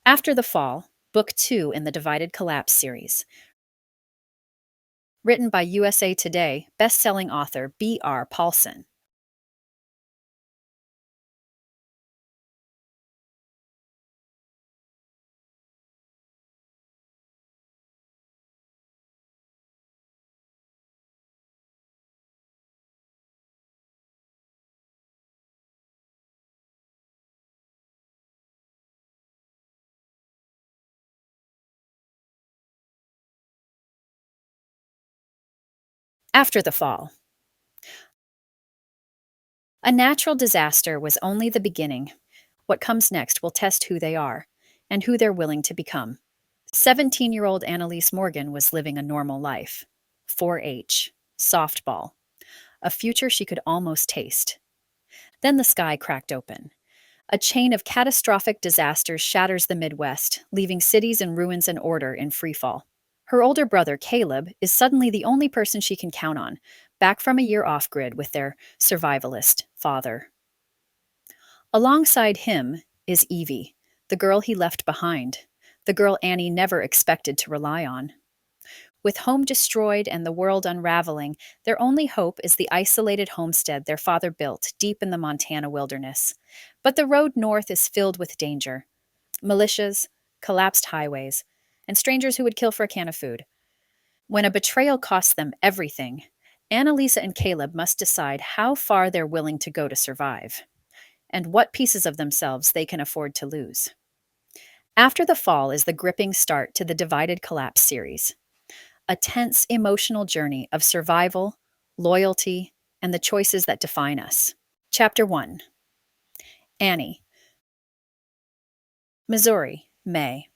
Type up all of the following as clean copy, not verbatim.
After the Fall, Book 2 in the Divided Collapse series, written by USA Today best-selling author B.R. Paulson. After the Fall. A natural disaster was only the beginning. What comes next will test who they are and who they're willing to become. 17-year-old Anneliese Morgan was living a normal life. 4-H, softball, a future she could almost taste. Then the sky cracked open. A chain of catastrophic disasters shatters the Midwest, leaving cities in ruins and order in freefall. Her older brother, Caleb, is suddenly the only person she can count on, back from a year off-grid with their survivalist father. Alongside him is Evie, the girl he left behind, the girl Annie never expected to rely on. With home destroyed and the world unraveling, their only hope is the isolated homestead their father built deep in the Montana wilderness. But the road north is filled with danger. Militias, collapsed highways, and strangers who would kill for a can of food. When a betrayal costs them everything, Annalisa and Caleb must decide how far they're willing to go to survive, and what pieces of themselves they can afford to lose. After the Fall is the gripping start to the Divided Collapse series, a tense emotional journey of survival, loyalty, and the choices that define us. Chapter 1. Annie. Missouri, May.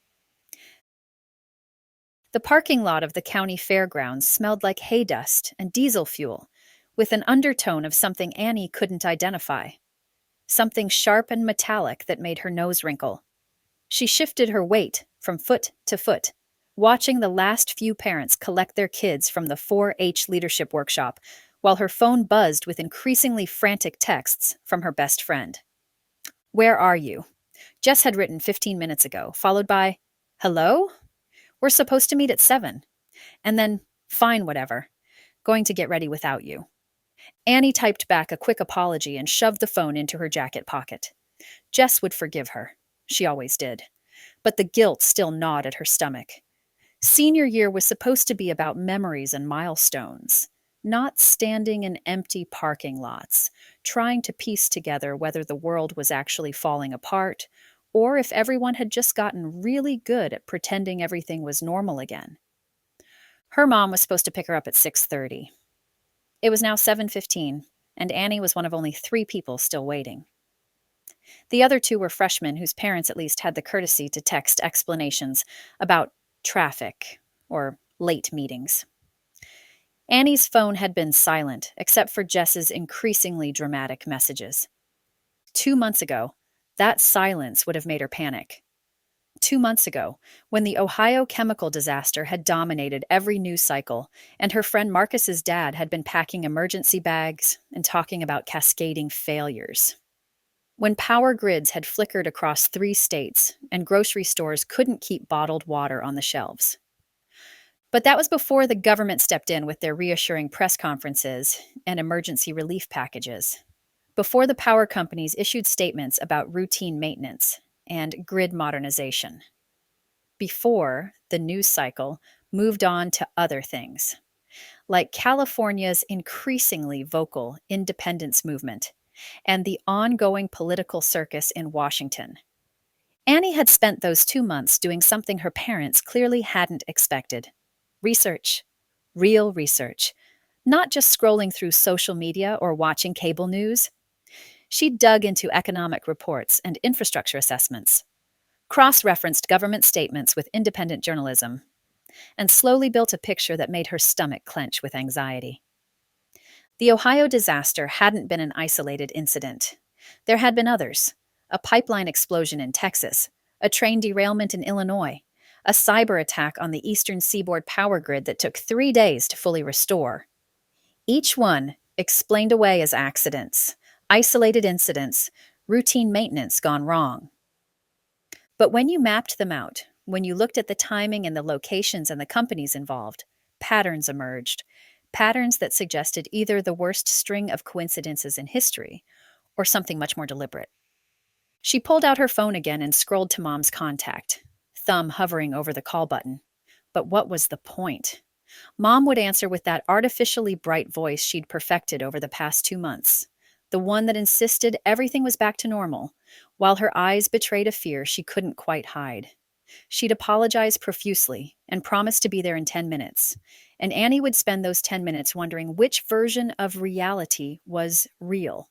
The parking lot of the county fairgrounds smelled like hay dust and diesel fuel, with an undertone of something Annie couldn't identify. Something sharp and metallic that made her nose wrinkle. She shifted her weight from foot to foot, watching the last few parents collect their kids from the 4-H leadership workshop, while her phone buzzed with increasingly frantic texts from her best friend. "Where are you?" Jess had written 15 minutes ago, followed by, "Hello? We're supposed to meet at 7. And then, "Fine, whatever. Going to get ready without you." Annie typed back a quick apology and shoved the phone into her jacket pocket. Jess would forgive her. She always did. But the guilt still gnawed at her stomach. Senior year was supposed to be about memories and milestones, not standing in empty parking lots, trying to piece together whether the world was actually falling apart or if everyone had just gotten really good at pretending everything was normal again. Her mom was supposed to pick her up at 6:30. It was now 7:15, and Annie was one of only 3 people still waiting. The other 2 were freshmen whose parents at least had the courtesy to text explanations about traffic or late meetings. Annie's phone had been silent, except for Jess's increasingly dramatic messages. 2 months ago, that silence would have made her panic. 2 months ago, when the Ohio chemical disaster had dominated every news cycle, and her friend Marcus's dad had been packing emergency bags and talking about cascading failures. When power grids had flickered across 3 states, and grocery stores couldn't keep bottled water on the shelves. But that was before the government stepped in with their reassuring press conferences and emergency relief packages. Before the power companies issued statements about routine maintenance and grid modernization. Before the news cycle moved on to other things, like California's increasingly vocal independence movement and the ongoing political circus in Washington. Annie had spent those 2 months doing something her parents clearly hadn't expected. Research. Real research. Not just scrolling through social media or watching cable news. She dug into economic reports and infrastructure assessments, cross-referenced government statements with independent journalism, and slowly built a picture that made her stomach clench with anxiety. The Ohio disaster hadn't been an isolated incident. There had been others: a pipeline explosion in Texas, a train derailment in Illinois, a cyber attack on the eastern seaboard power grid that took 3 days to fully restore. Each one explained away as accidents, isolated incidents, routine maintenance gone wrong. But when you mapped them out, when you looked at the timing and the locations and the companies involved, patterns emerged. Patterns that suggested either the worst string of coincidences in history or something much more deliberate. She pulled out her phone again and scrolled to Mom's contact, thumb hovering over the call button. But what was the point? Mom would answer with that artificially bright voice she'd perfected over the past 2 months, the one that insisted everything was back to normal, while her eyes betrayed a fear she couldn't quite hide. She'd apologize profusely and promise to be there in 10 minutes, and Annie would spend those 10 minutes wondering which version of reality was real.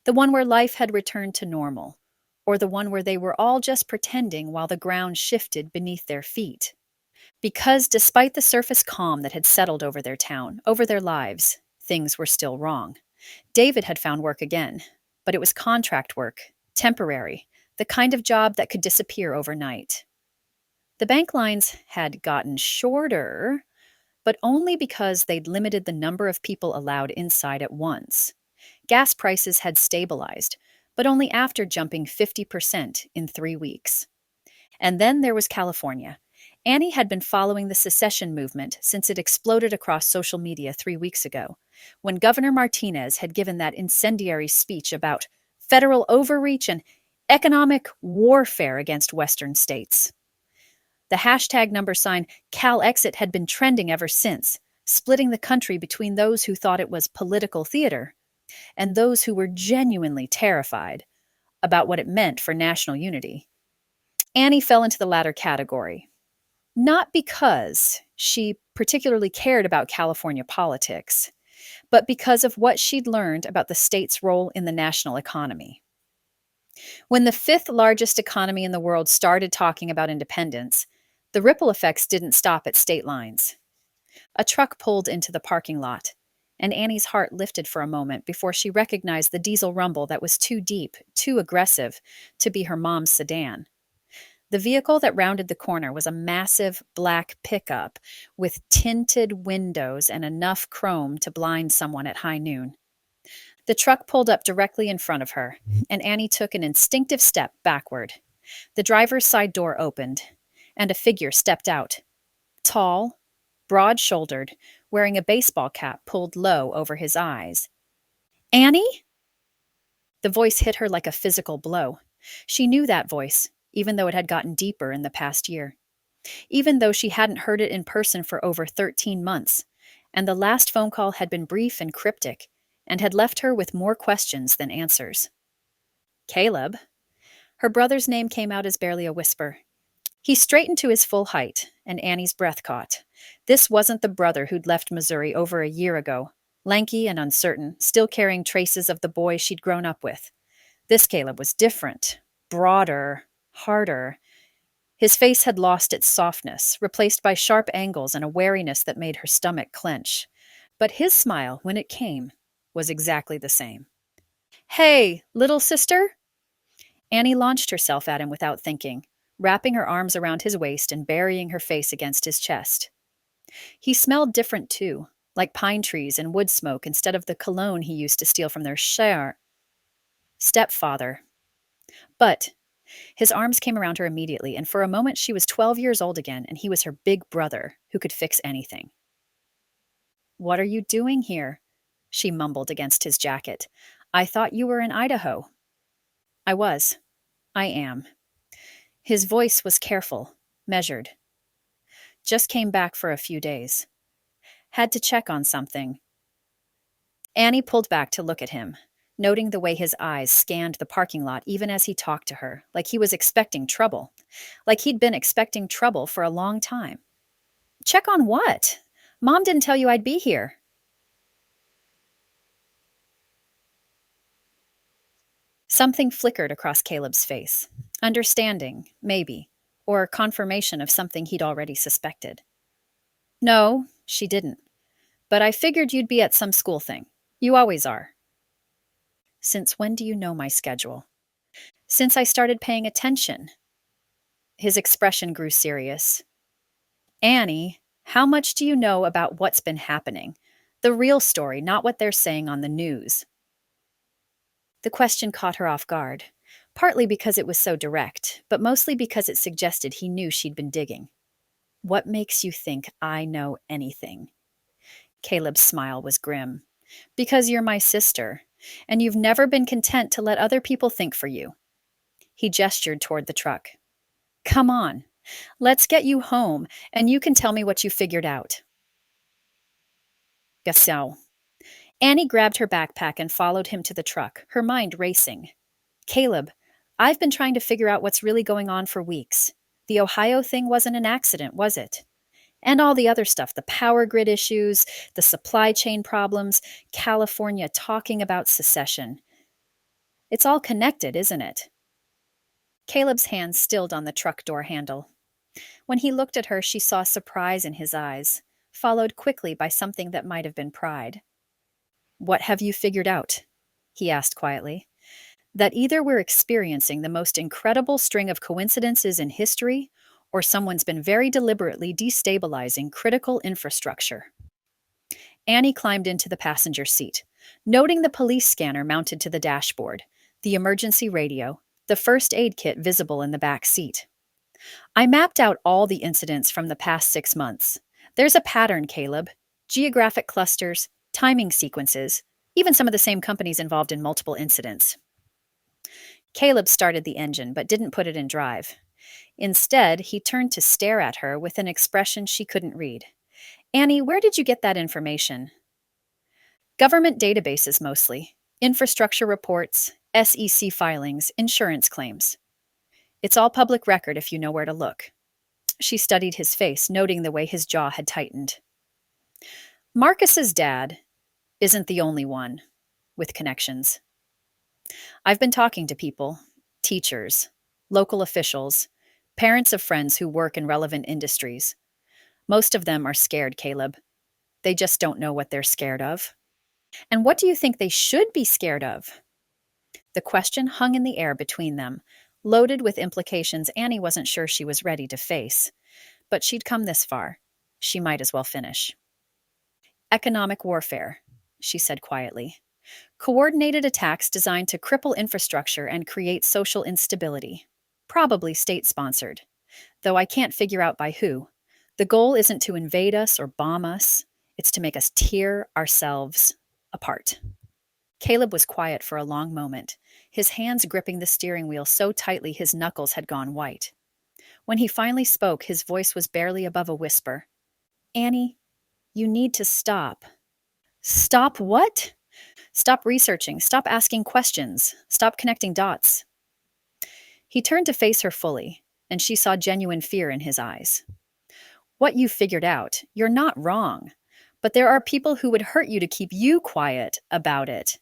The one where life had returned to normal, or the one where they were all just pretending while the ground shifted beneath their feet. Because despite the surface calm that had settled over their town, over their lives, things were still wrong. David had found work again, but it was contract work, temporary, the kind of job that could disappear overnight. The bank lines had gotten shorter, but only because they'd limited the number of people allowed inside at once. Gas prices had stabilized, but only after jumping 50% in 3 weeks. And then there was California. Annie had been following the secession movement since it exploded across social media 3 weeks ago, when Governor Martinez had given that incendiary speech about federal overreach and economic warfare against Western states. The hashtag #, CalExit had been trending ever since, splitting the country between those who thought it was political theater and those who were genuinely terrified about what it meant for national unity. Annie fell into the latter category. Not because she particularly cared about California politics, but because of what she'd learned about the state's role in the national economy. When the fifth largest economy in the world started talking about independence, the ripple effects didn't stop at state lines. A truck pulled into the parking lot, and Annie's heart lifted for a moment before she recognized the diesel rumble that was too deep, too aggressive, to be her mom's sedan. The vehicle that rounded the corner was a massive black pickup with tinted windows and enough chrome to blind someone at high noon. The truck pulled up directly in front of her, and Annie took an instinctive step backward. The driver's side door opened, and a figure stepped out. Tall, broad-shouldered, wearing a baseball cap pulled low over his eyes. "Annie?" The voice hit her like a physical blow. She knew that voice, even though it had gotten deeper in the past year. Even though she hadn't heard it in person for over 13 months, and the last phone call had been brief and cryptic, and had left her with more questions than answers. Caleb. Her brother's name came out as barely a whisper. He straightened to his full height, and Annie's breath caught. This wasn't the brother who'd left Missouri over a year ago, lanky and uncertain, still carrying traces of the boy she'd grown up with. This Caleb was different, broader, harder. His face had lost its softness, replaced by sharp angles and a wariness that made her stomach clench. But his smile, when it came, was exactly the same. "Hey, little sister?" Annie launched herself at him without thinking, wrapping her arms around his waist and burying her face against his chest. He smelled different too, like pine trees and wood smoke instead of the cologne he used to steal from their stepfather. But his arms came around her immediately, and for a moment she was 12 years old again, and he was her big brother who could fix anything. "What are you doing here?" she mumbled against his jacket. "I thought you were in Idaho." "I was. I am." His voice was careful, measured. "Just came back for a few days. Had to check on something." Annie pulled back to look at him, noting the way his eyes scanned the parking lot even as he talked to her, like he was expecting trouble. Like he'd been expecting trouble for a long time. "Check on what? Mom didn't tell you I'd be here." Something flickered across Caleb's face. Understanding, maybe, or confirmation of something he'd already suspected. "No, she didn't. But I figured you'd be at some school thing. You always are." "Since when do you know my schedule?" "Since I started paying attention." His expression grew serious. "Annie, how much do you know about what's been happening? The real story, not what they're saying on the news." The question caught her off guard. partly because it was so direct, but mostly because it suggested he knew she'd been digging. What makes you think I know anything? Caleb's smile was grim. Because you're my sister, and you've never been content to let other people think for you. He gestured toward the truck. Come on, let's get you home, and you can tell me what you figured out. Gasson. Annie grabbed her backpack and followed him to the truck, her mind racing. Caleb, I've been trying to figure out what's really going on for weeks. The Ohio thing wasn't an accident, was it? And all the other stuff, the power grid issues, the supply chain problems, California talking about secession. It's all connected, isn't it? Caleb's hand stilled on the truck door handle. When he looked at her, she saw surprise in his eyes, followed quickly by something that might have been pride. What have you figured out? He asked quietly. That either we're experiencing the most incredible string of coincidences in history, or someone's been very deliberately destabilizing critical infrastructure. Annie climbed into the passenger seat, noting the police scanner mounted to the dashboard, the emergency radio, the first aid kit visible in the back seat. I mapped out all the incidents from the past 6 months. There's a pattern, Caleb. Geographic clusters, timing sequences, even some of the same companies involved in multiple incidents. Caleb started the engine, but didn't put it in drive. Instead, he turned to stare at her with an expression she couldn't read. Annie, where did you get that information? Government databases mostly. Infrastructure reports, SEC filings, insurance claims. It's all public record if you know where to look. She studied his face, noting the way his jaw had tightened. Marcus's dad isn't the only one with connections. I've been talking to people, teachers, local officials, parents of friends who work in relevant industries. Most of them are scared, Caleb. They just don't know what they're scared of. And what do you think they should be scared of? The question hung in the air between them, loaded with implications Annie wasn't sure she was ready to face. But she'd come this far. She might as well finish. Economic warfare, she said quietly. Coordinated attacks designed to cripple infrastructure and create social instability. Probably state-sponsored, though I can't figure out by who. The goal isn't to invade us or bomb us. It's to make us tear ourselves apart. Caleb was quiet for a long moment, his hands gripping the steering wheel so tightly his knuckles had gone white. When he finally spoke, his voice was barely above a whisper. Annie, you need to stop. Stop what? Stop researching, stop asking questions, stop connecting dots. He turned to face her fully, and she saw genuine fear in his eyes. What you figured out, you're not wrong, but there are people who would hurt you to keep you quiet about it.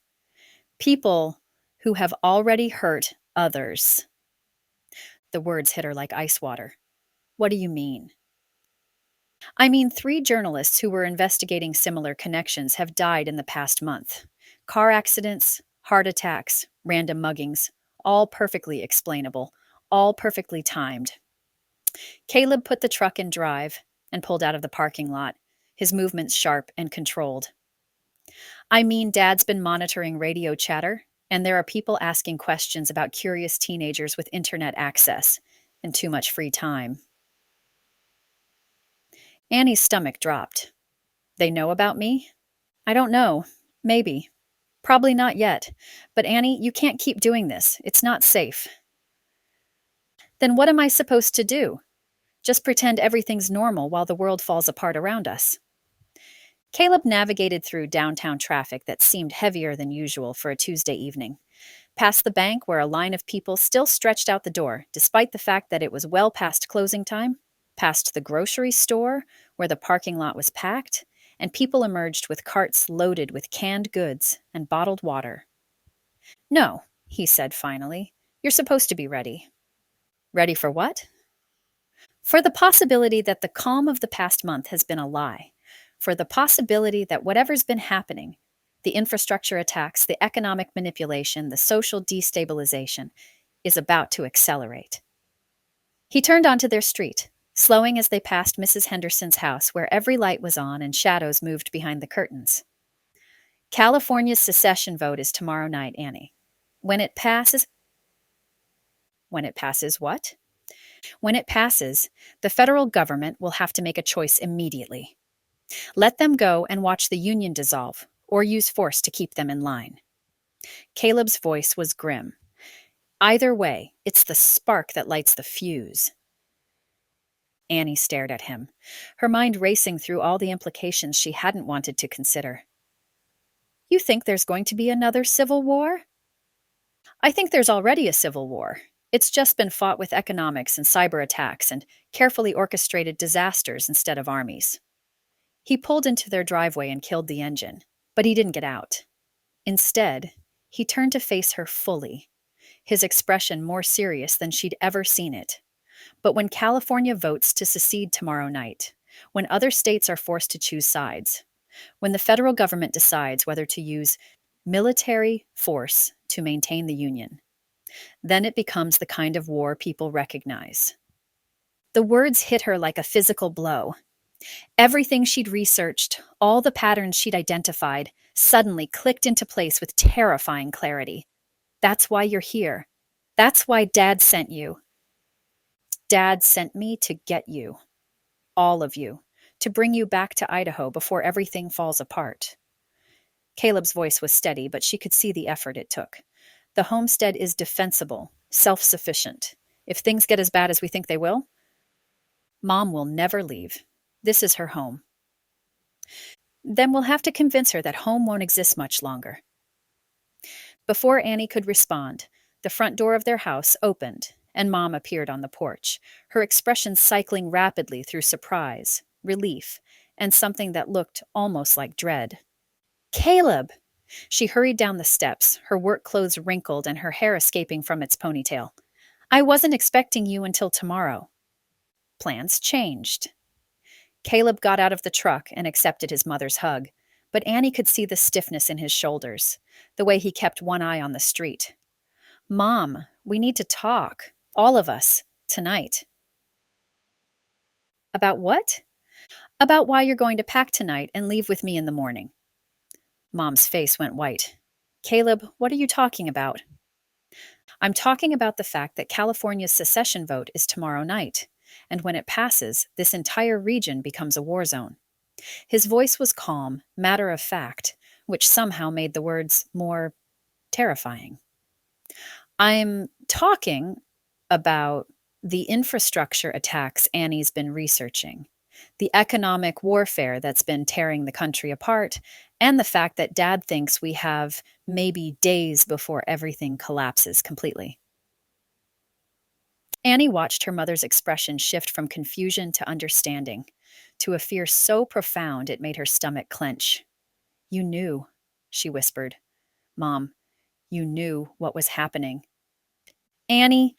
People who have already hurt others. The words hit her like ice water. What do you mean? I mean, 3 journalists who were investigating similar connections have died in the past month. Car accidents, heart attacks, random muggings, all perfectly explainable, all perfectly timed. Caleb put the truck in drive and pulled out of the parking lot, his movements sharp and controlled. I mean, Dad's been monitoring radio chatter, and there are people asking questions about curious teenagers with internet access and too much free time. Annie's stomach dropped. They know about me? I don't know. Maybe. Probably not yet. But Annie, you can't keep doing this. It's not safe. Then what am I supposed to do? Just pretend everything's normal while the world falls apart around us. Caleb navigated through downtown traffic that seemed heavier than usual for a Tuesday evening, past the bank where a line of people still stretched out the door, despite the fact that it was well past closing time, past the grocery store where the parking lot was packed, and people emerged with carts loaded with canned goods and bottled water. No, he said finally, you're supposed to be ready. Ready for what? For the possibility that the calm of the past month has been a lie. For the possibility that whatever's been happening, the infrastructure attacks, the economic manipulation, the social destabilization, is about to accelerate. He turned onto their street, slowing as they passed Mrs. Henderson's house where every light was on and shadows moved behind the curtains. California's secession vote is tomorrow night, Annie. When it passes... When it passes what? When it passes, the federal government will have to make a choice immediately. Let them go and watch the Union dissolve, or use force to keep them in line. Caleb's voice was grim. Either way, it's the spark that lights the fuse. Annie stared at him, her mind racing through all the implications she hadn't wanted to consider. You think there's going to be another civil war? I think there's already a civil war. It's just been fought with economics and cyber attacks and carefully orchestrated disasters instead of armies. He pulled into their driveway and killed the engine, but he didn't get out. Instead, he turned to face her fully, his expression more serious than she'd ever seen it. But when California votes to secede tomorrow night, when other states are forced to choose sides, when the federal government decides whether to use military force to maintain the Union, then it becomes the kind of war people recognize. The words hit her like a physical blow. Everything she'd researched, all the patterns she'd identified, suddenly clicked into place with terrifying clarity. That's why you're here. That's why Dad sent you. Dad sent me to get you. All of you. To bring you back to Idaho before everything falls apart. Caleb's voice was steady, but she could see the effort it took. The homestead is defensible, self-sufficient. If things get as bad as we think they will, Mom will never leave. This is her home. Then we'll have to convince her that home won't exist much longer. Before Annie could respond, the front door of their house opened, and Mom appeared on the porch, her expression cycling rapidly through surprise, relief, and something that looked almost like dread. Caleb! She hurried down the steps, her work clothes wrinkled and her hair escaping from its ponytail. I wasn't expecting you until tomorrow. Plans changed. Caleb got out of the truck and accepted his mother's hug, but Annie could see the stiffness in his shoulders, the way he kept one eye on the street. Mom, we need to talk. All of us. Tonight. About what? About why you're going to pack tonight and leave with me in the morning. Mom's face went white. Caleb, what are you talking about? I'm talking about the fact that California's secession vote is tomorrow night, and when it passes, this entire region becomes a war zone. His voice was calm, matter of fact, which somehow made the words more terrifying. I'm talking about the infrastructure attacks Annie's been researching, the economic warfare that's been tearing the country apart, and the fact that Dad thinks we have maybe days before everything collapses completely. Annie watched her mother's expression shift from confusion to understanding, to a fear so profound it made her stomach clench. You knew, she whispered. Mom, you knew what was happening. Annie,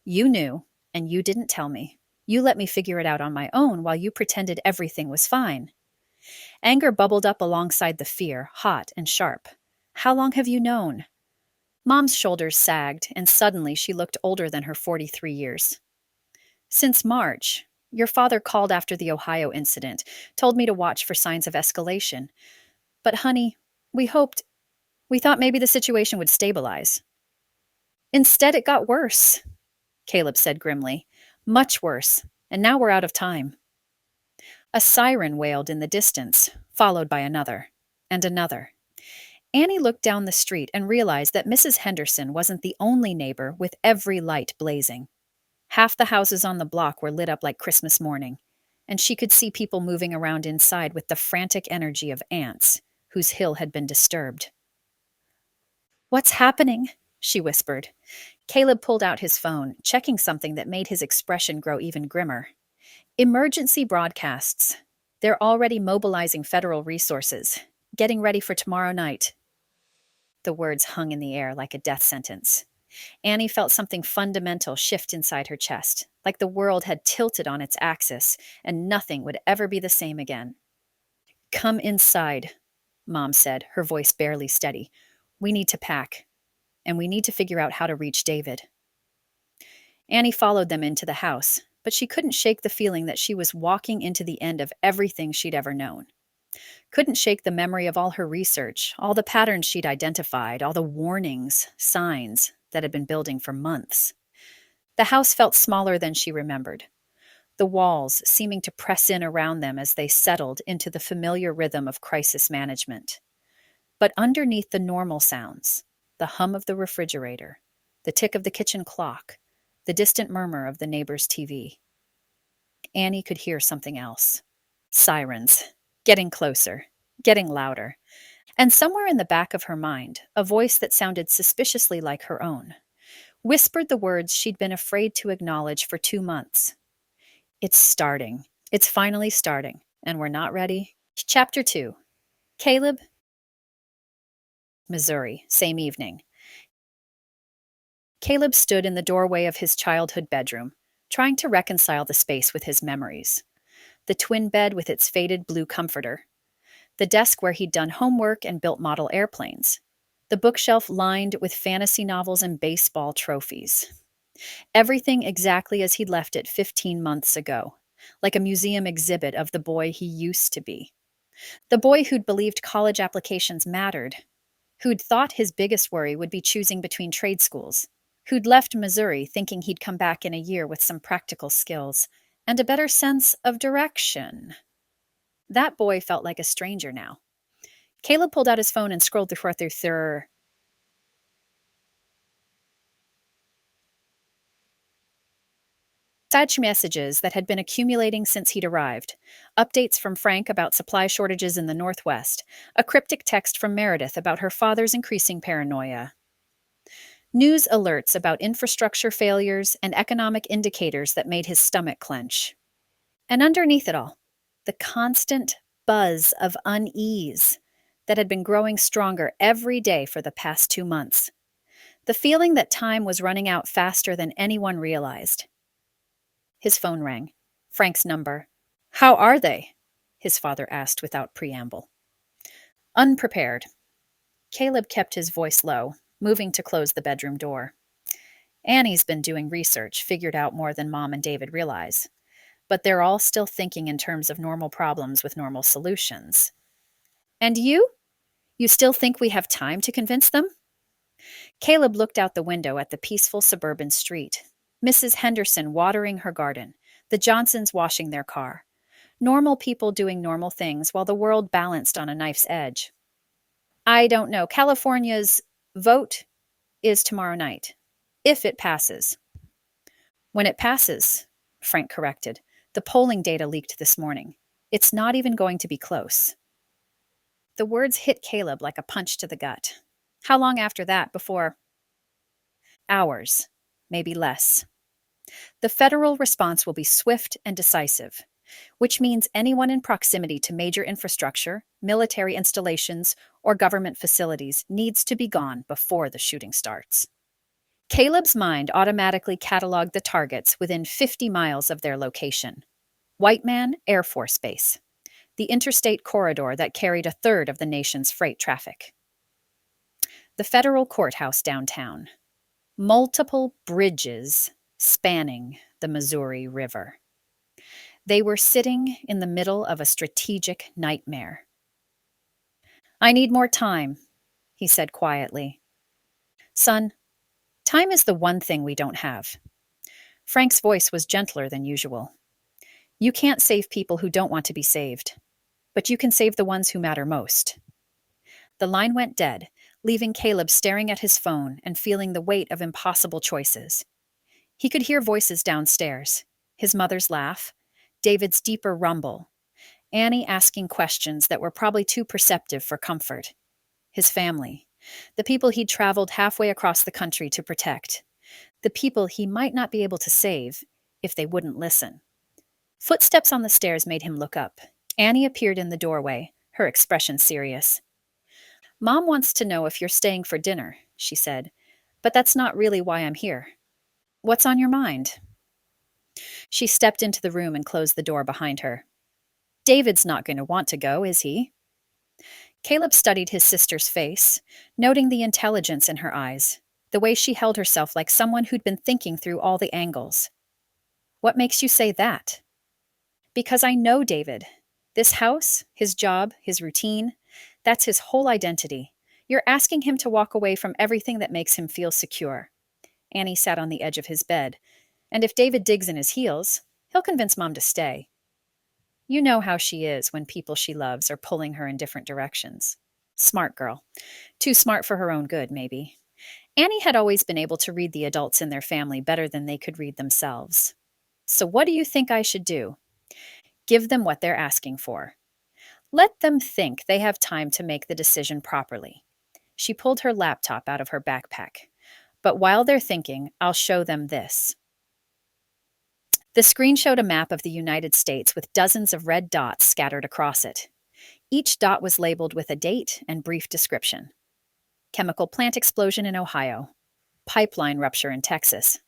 you knew, and you didn't tell me. You let me figure it out on my own while you pretended everything was fine. Anger bubbled up alongside the fear, hot and sharp. How long have you known? Mom's shoulders sagged, and suddenly she looked older than her 43 years. Since March. Your father called after the Ohio incident, told me to watch for signs of escalation. But honey, we thought maybe the situation would stabilize. Instead, it got worse, Caleb said grimly. Much worse, and now we're out of time. A siren wailed in the distance, followed by another, and another. Annie looked down the street and realized that Mrs. Henderson wasn't the only neighbor with every light blazing. Half the houses on the block were lit up like Christmas morning, and she could see people moving around inside with the frantic energy of ants whose hill had been disturbed. What's happening? She whispered. Caleb pulled out his phone, checking something that made his expression grow even grimmer. Emergency broadcasts. They're already mobilizing federal resources, getting ready for tomorrow night. The words hung in the air like a death sentence. Annie felt something fundamental shift inside her chest, like the world had tilted on its axis, and nothing would ever be the same again. Come inside, Mom said, her voice barely steady. We need to pack, and we need to figure out how to reach David. Annie followed them into the house, but she couldn't shake the feeling that she was walking into the end of everything she'd ever known. Couldn't shake the memory of all her research, all the patterns she'd identified, all the warnings, signs that had been building for months. The house felt smaller than she remembered, the walls seeming to press in around them as they settled into the familiar rhythm of crisis management. But underneath the normal sounds, the hum of the refrigerator, the tick of the kitchen clock, the distant murmur of the neighbor's TV, Annie could hear something else. Sirens, getting closer, getting louder, and somewhere in the back of her mind, a voice that sounded suspiciously like her own, whispered the words she'd been afraid to acknowledge for 2 months. It's starting. It's finally starting, and we're not ready. Chapter 2. Caleb, Missouri, same evening. Caleb stood in the doorway of his childhood bedroom, trying to reconcile the space with his memories. The twin bed with its faded blue comforter, the desk where he'd done homework and built model airplanes, the bookshelf lined with fantasy novels and baseball trophies. Everything exactly as he'd left it 15 months ago, like a museum exhibit of the boy he used to be. The boy who'd believed college applications mattered, who'd thought his biggest worry would be choosing between trade schools, who'd left Missouri thinking he'd come back in a year with some practical skills and a better sense of direction. That boy felt like a stranger now. Caleb pulled out his phone and scrolled through such messages that had been accumulating since he'd arrived. Updates from Frank about supply shortages in the Northwest, a cryptic text from Meredith about her father's increasing paranoia. News alerts about infrastructure failures and economic indicators that made his stomach clench. And underneath it all, the constant buzz of unease that had been growing stronger every day for the past 2 months. The feeling that time was running out faster than anyone realized. His phone rang. Frank's number. "How are they?" his father asked without preamble. Unprepared. Caleb kept his voice low, moving to close the bedroom door. Annie's been doing research, figured out more than Mom and David realize. But they're all still thinking in terms of normal problems with normal solutions. And you? You still think we have time to convince them? Caleb looked out the window at the peaceful suburban street. Mrs. Henderson watering her garden, the Johnsons washing their car. Normal people doing normal things while the world balanced on a knife's edge. I don't know. California's vote is tomorrow night, if it passes. When it passes, Frank corrected. The polling data leaked this morning. It's not even going to be close. The words hit Caleb like a punch to the gut. How long after that before? Hours, maybe less. The federal response will be swift and decisive, which means anyone in proximity to major infrastructure, military installations, or government facilities needs to be gone before the shooting starts. Caleb's mind automatically cataloged the targets within 50 miles of their location. White Man Air Force Base, the interstate corridor that carried a third of the nation's freight traffic. The federal courthouse downtown. Multiple bridges spanning the Missouri River. They were sitting in the middle of a strategic nightmare. "I need more time," he said quietly. "Son, time is the one thing we don't have." Frank's voice was gentler than usual. "You can't save people who don't want to be saved, but you can save the ones who matter most." The line went dead, leaving Caleb staring at his phone and feeling the weight of impossible choices. He could hear voices downstairs, his mother's laugh, David's deeper rumble, Annie asking questions that were probably too perceptive for comfort, his family, the people he'd traveled halfway across the country to protect, the people he might not be able to save if they wouldn't listen. Footsteps on the stairs made him look up. Annie appeared in the doorway, her expression serious. "Mom wants to know if you're staying for dinner," she said, "but that's not really why I'm here. What's on your mind?" She stepped into the room and closed the door behind her. "David's not going to want to go, is he?" Caleb studied his sister's face, noting the intelligence in her eyes, the way she held herself like someone who'd been thinking through all the angles. "What makes you say that?" "Because I know David. This house, his job, his routine, that's his whole identity. You're asking him to walk away from everything that makes him feel secure." Annie sat on the edge of his bed, And if David digs in his heels, he'll convince Mom to stay. You know how she is when people she loves are pulling her in different directions. Smart girl. Too smart for her own good, maybe. Annie had always been able to read the adults in their family better than they could read themselves. So what do you think I should do? Give them what they're asking for. Let them think they have time to make the decision properly. She pulled her laptop out of her backpack. But while they're thinking, I'll show them this. The screen showed a map of the United States with dozens of red dots scattered across it. Each dot was labeled with a date and brief description. Chemical plant explosion in Ohio. Pipeline rupture in Texas.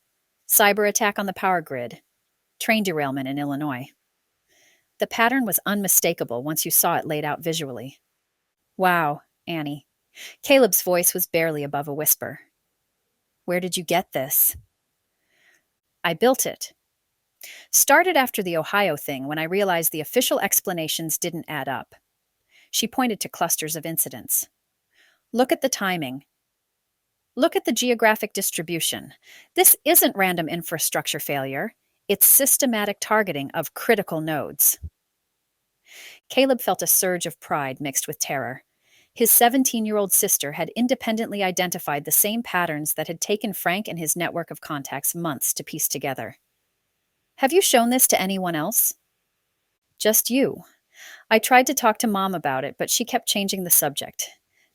Cyber attack on the power grid. Train derailment in Illinois. The pattern was unmistakable once you saw it laid out visually. Wow, Annie. Caleb's voice was barely above a whisper. Where did you get this? I built it. Started after the Ohio thing when I realized the official explanations didn't add up. She pointed to clusters of incidents. Look at the timing. Look at the geographic distribution. This isn't random infrastructure failure. It's systematic targeting of critical nodes. Caleb felt a surge of pride mixed with terror. His 17-year-old sister had independently identified the same patterns that had taken Frank and his network of contacts months to piece together. Have you shown this to anyone else? Just you. I tried to talk to Mom about it, but she kept changing the subject.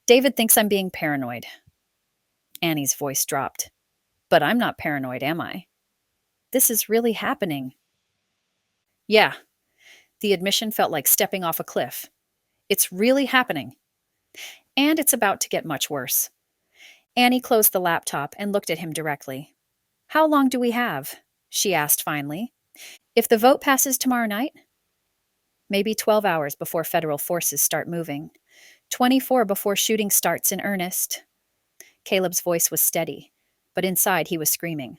David thinks I'm being paranoid. Annie's voice dropped. But I'm not paranoid, am I? This is really happening. Yeah. The admission felt like stepping off a cliff. It's really happening. And it's about to get much worse. Annie closed the laptop and looked at him directly. How long do we have? She asked finally. If the vote passes tomorrow night? Maybe 12 hours before federal forces start moving. 24 before shooting starts in earnest. Caleb's voice was steady, but inside he was screaming.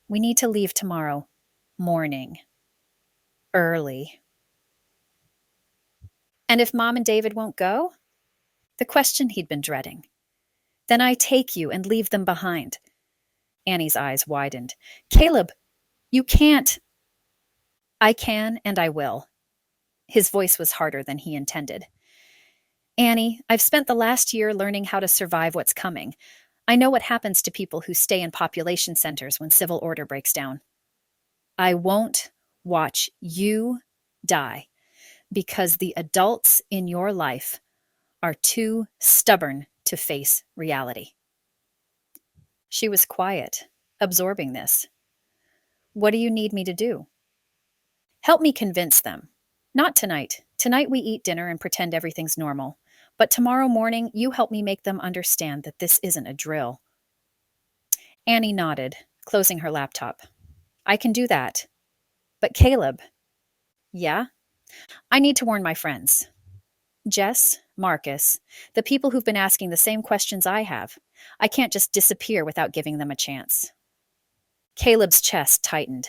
We need to leave tomorrow morning. Early. And if Mom and David won't go? The question he'd been dreading. Then I take you and leave them behind. Annie's eyes widened. Caleb, you can't. I can and I will. His voice was harder than he intended. Annie, I've spent the last year learning how to survive what's coming. I know what happens to people who stay in population centers when civil order breaks down. I won't watch you die because the adults in your life are too stubborn to face reality. She was quiet, absorbing this. What do you need me to do? Help me convince them. Not tonight. Tonight we eat dinner and pretend everything's normal. But tomorrow morning, you help me make them understand that this isn't a drill. Annie nodded, closing her laptop. I can do that. But Caleb. Yeah? I need to warn my friends. Jess, Marcus, the people who've been asking the same questions I have. I can't just disappear without giving them a chance. Caleb's chest tightened.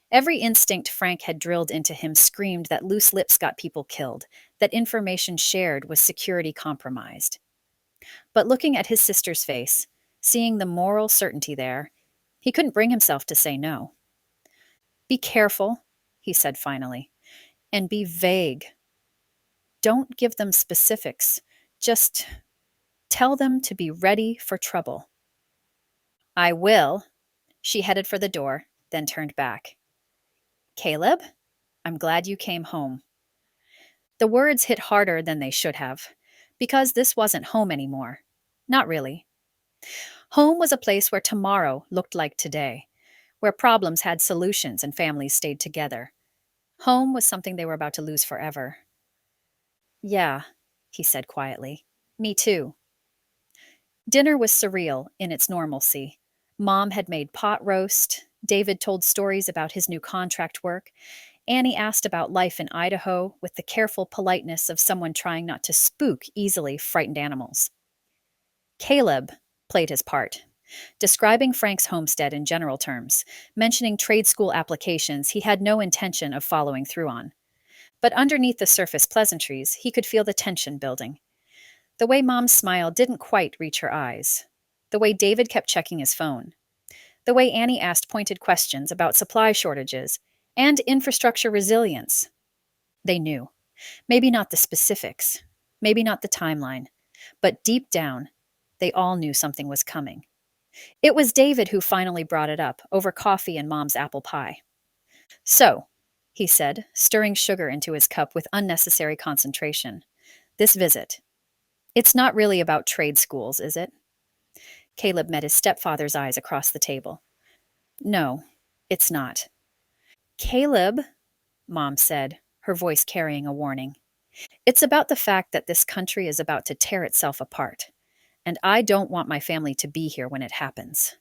Every instinct Frank had drilled into him screamed that loose lips got people killed, that information shared was security compromised. But looking at his sister's face, seeing the moral certainty there, he couldn't bring himself to say no. Be careful, he said finally, and be vague. Don't give them specifics. Just tell them to be ready for trouble. I will. She headed for the door, then turned back. Caleb, I'm glad you came home. The words hit harder than they should have, because this wasn't home anymore. Not really. Home was a place where tomorrow looked like today, where problems had solutions and families stayed together. Home was something they were about to lose forever. Yeah, he said quietly. Me too. Dinner was surreal in its normalcy. Mom had made pot roast. David told stories about his new contract work. Annie asked about life in Idaho with the careful politeness of someone trying not to spook easily frightened animals. Caleb played his part, describing Frank's homestead in general terms, mentioning trade school applications he had no intention of following through on. But underneath the surface pleasantries, he could feel the tension building. The way Mom's smile didn't quite reach her eyes. The way David kept checking his phone. The way Annie asked pointed questions about supply shortages and infrastructure resilience. They knew. Maybe not the specifics, maybe not the timeline, but deep down, they all knew something was coming. It was David who finally brought it up over coffee and Mom's apple pie. So, he said, stirring sugar into his cup with unnecessary concentration, this visit. It's not really about trade schools, is it? Caleb met his stepfather's eyes across the table. No, it's not. Caleb, Mom said, her voice carrying a warning. It's about the fact that this country is about to tear itself apart, and I don't want my family to be here when it happens.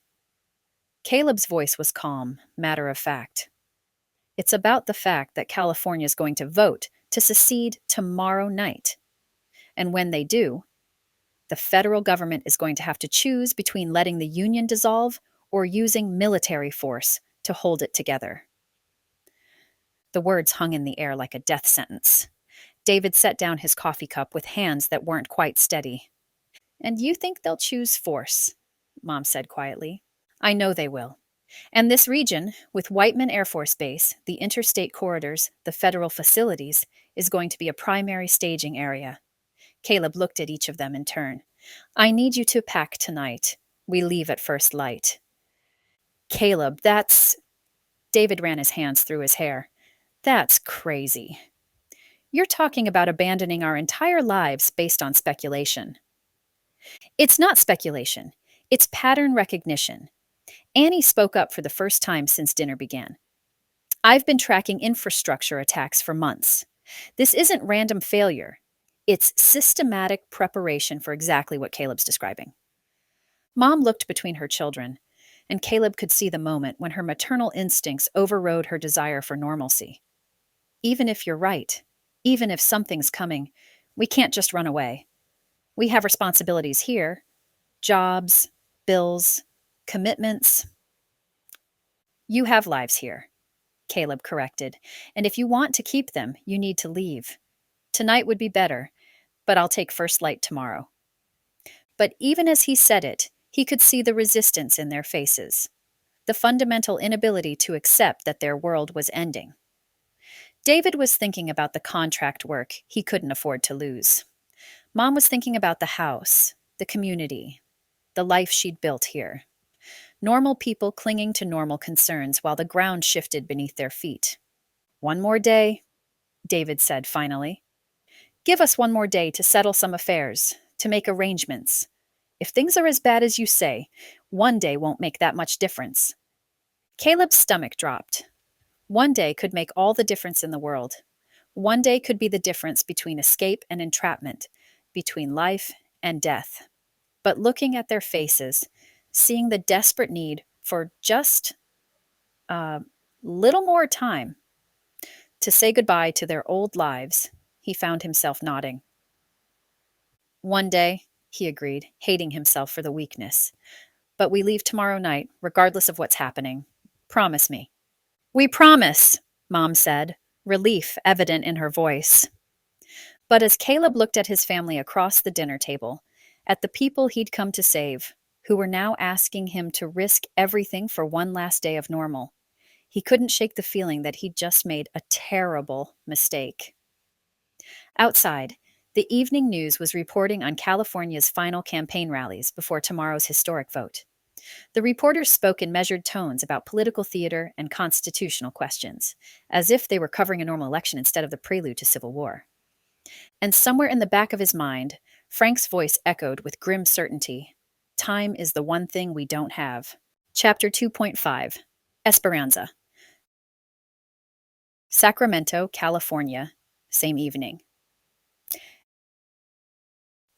Caleb's voice was calm, matter of fact. It's about the fact that California is going to vote to secede tomorrow night. And when they do, the federal government is going to have to choose between letting the union dissolve or using military force to hold it together. The words hung in the air like a death sentence. David set down his coffee cup with hands that weren't quite steady. And you think they'll choose force, Mom said quietly. I know they will. And this region, with Whiteman Air Force Base, the interstate corridors, the federal facilities, is going to be a primary staging area. Caleb looked at each of them in turn. I need you to pack tonight. We leave at first light. Caleb, that's... David ran his hands through his hair. That's crazy. You're talking about abandoning our entire lives based on speculation. It's not speculation. It's pattern recognition. Annie spoke up for the first time since dinner began. I've been tracking infrastructure attacks for months. This isn't random failure. It's systematic preparation for exactly what Caleb's describing. Mom looked between her children, and Caleb could see the moment when her maternal instincts overrode her desire for normalcy. Even if you're right, even if something's coming, we can't just run away. We have responsibilities here, jobs, bills, commitments. You have lives here, Caleb corrected, and if you want to keep them, you need to leave. Tonight would be better, but I'll take first light tomorrow. But even as he said it, he could see the resistance in their faces, the fundamental inability to accept that their world was ending. David was thinking about the contract work he couldn't afford to lose. Mom was thinking about the house, the community, the life she'd built here. Normal people clinging to normal concerns while the ground shifted beneath their feet. One more day, David said finally. Give us one more day to settle some affairs, to make arrangements. If things are as bad as you say, one day won't make that much difference. Caleb's stomach dropped. One day could make all the difference in the world. One day could be the difference between escape and entrapment, between life and death. But looking at their faces, seeing the desperate need for just a little more time to say goodbye to their old lives, he found himself nodding. One day, he agreed, hating himself for the weakness. But we leave tomorrow night, regardless of what's happening. Promise me. We promise, Mom said, relief evident in her voice. But as Caleb looked at his family across the dinner table, at the people he'd come to save, who were now asking him to risk everything for one last day of normal, he couldn't shake the feeling that he'd just made a terrible mistake. Outside, the evening news was reporting on California's final campaign rallies before tomorrow's historic vote. The reporters spoke in measured tones about political theater and constitutional questions, as if they were covering a normal election instead of the prelude to civil war. And somewhere in the back of his mind, Frank's voice echoed with grim certainty. Time is the one thing we don't have. Chapter 2.5, Esperanza. Sacramento, California, same evening.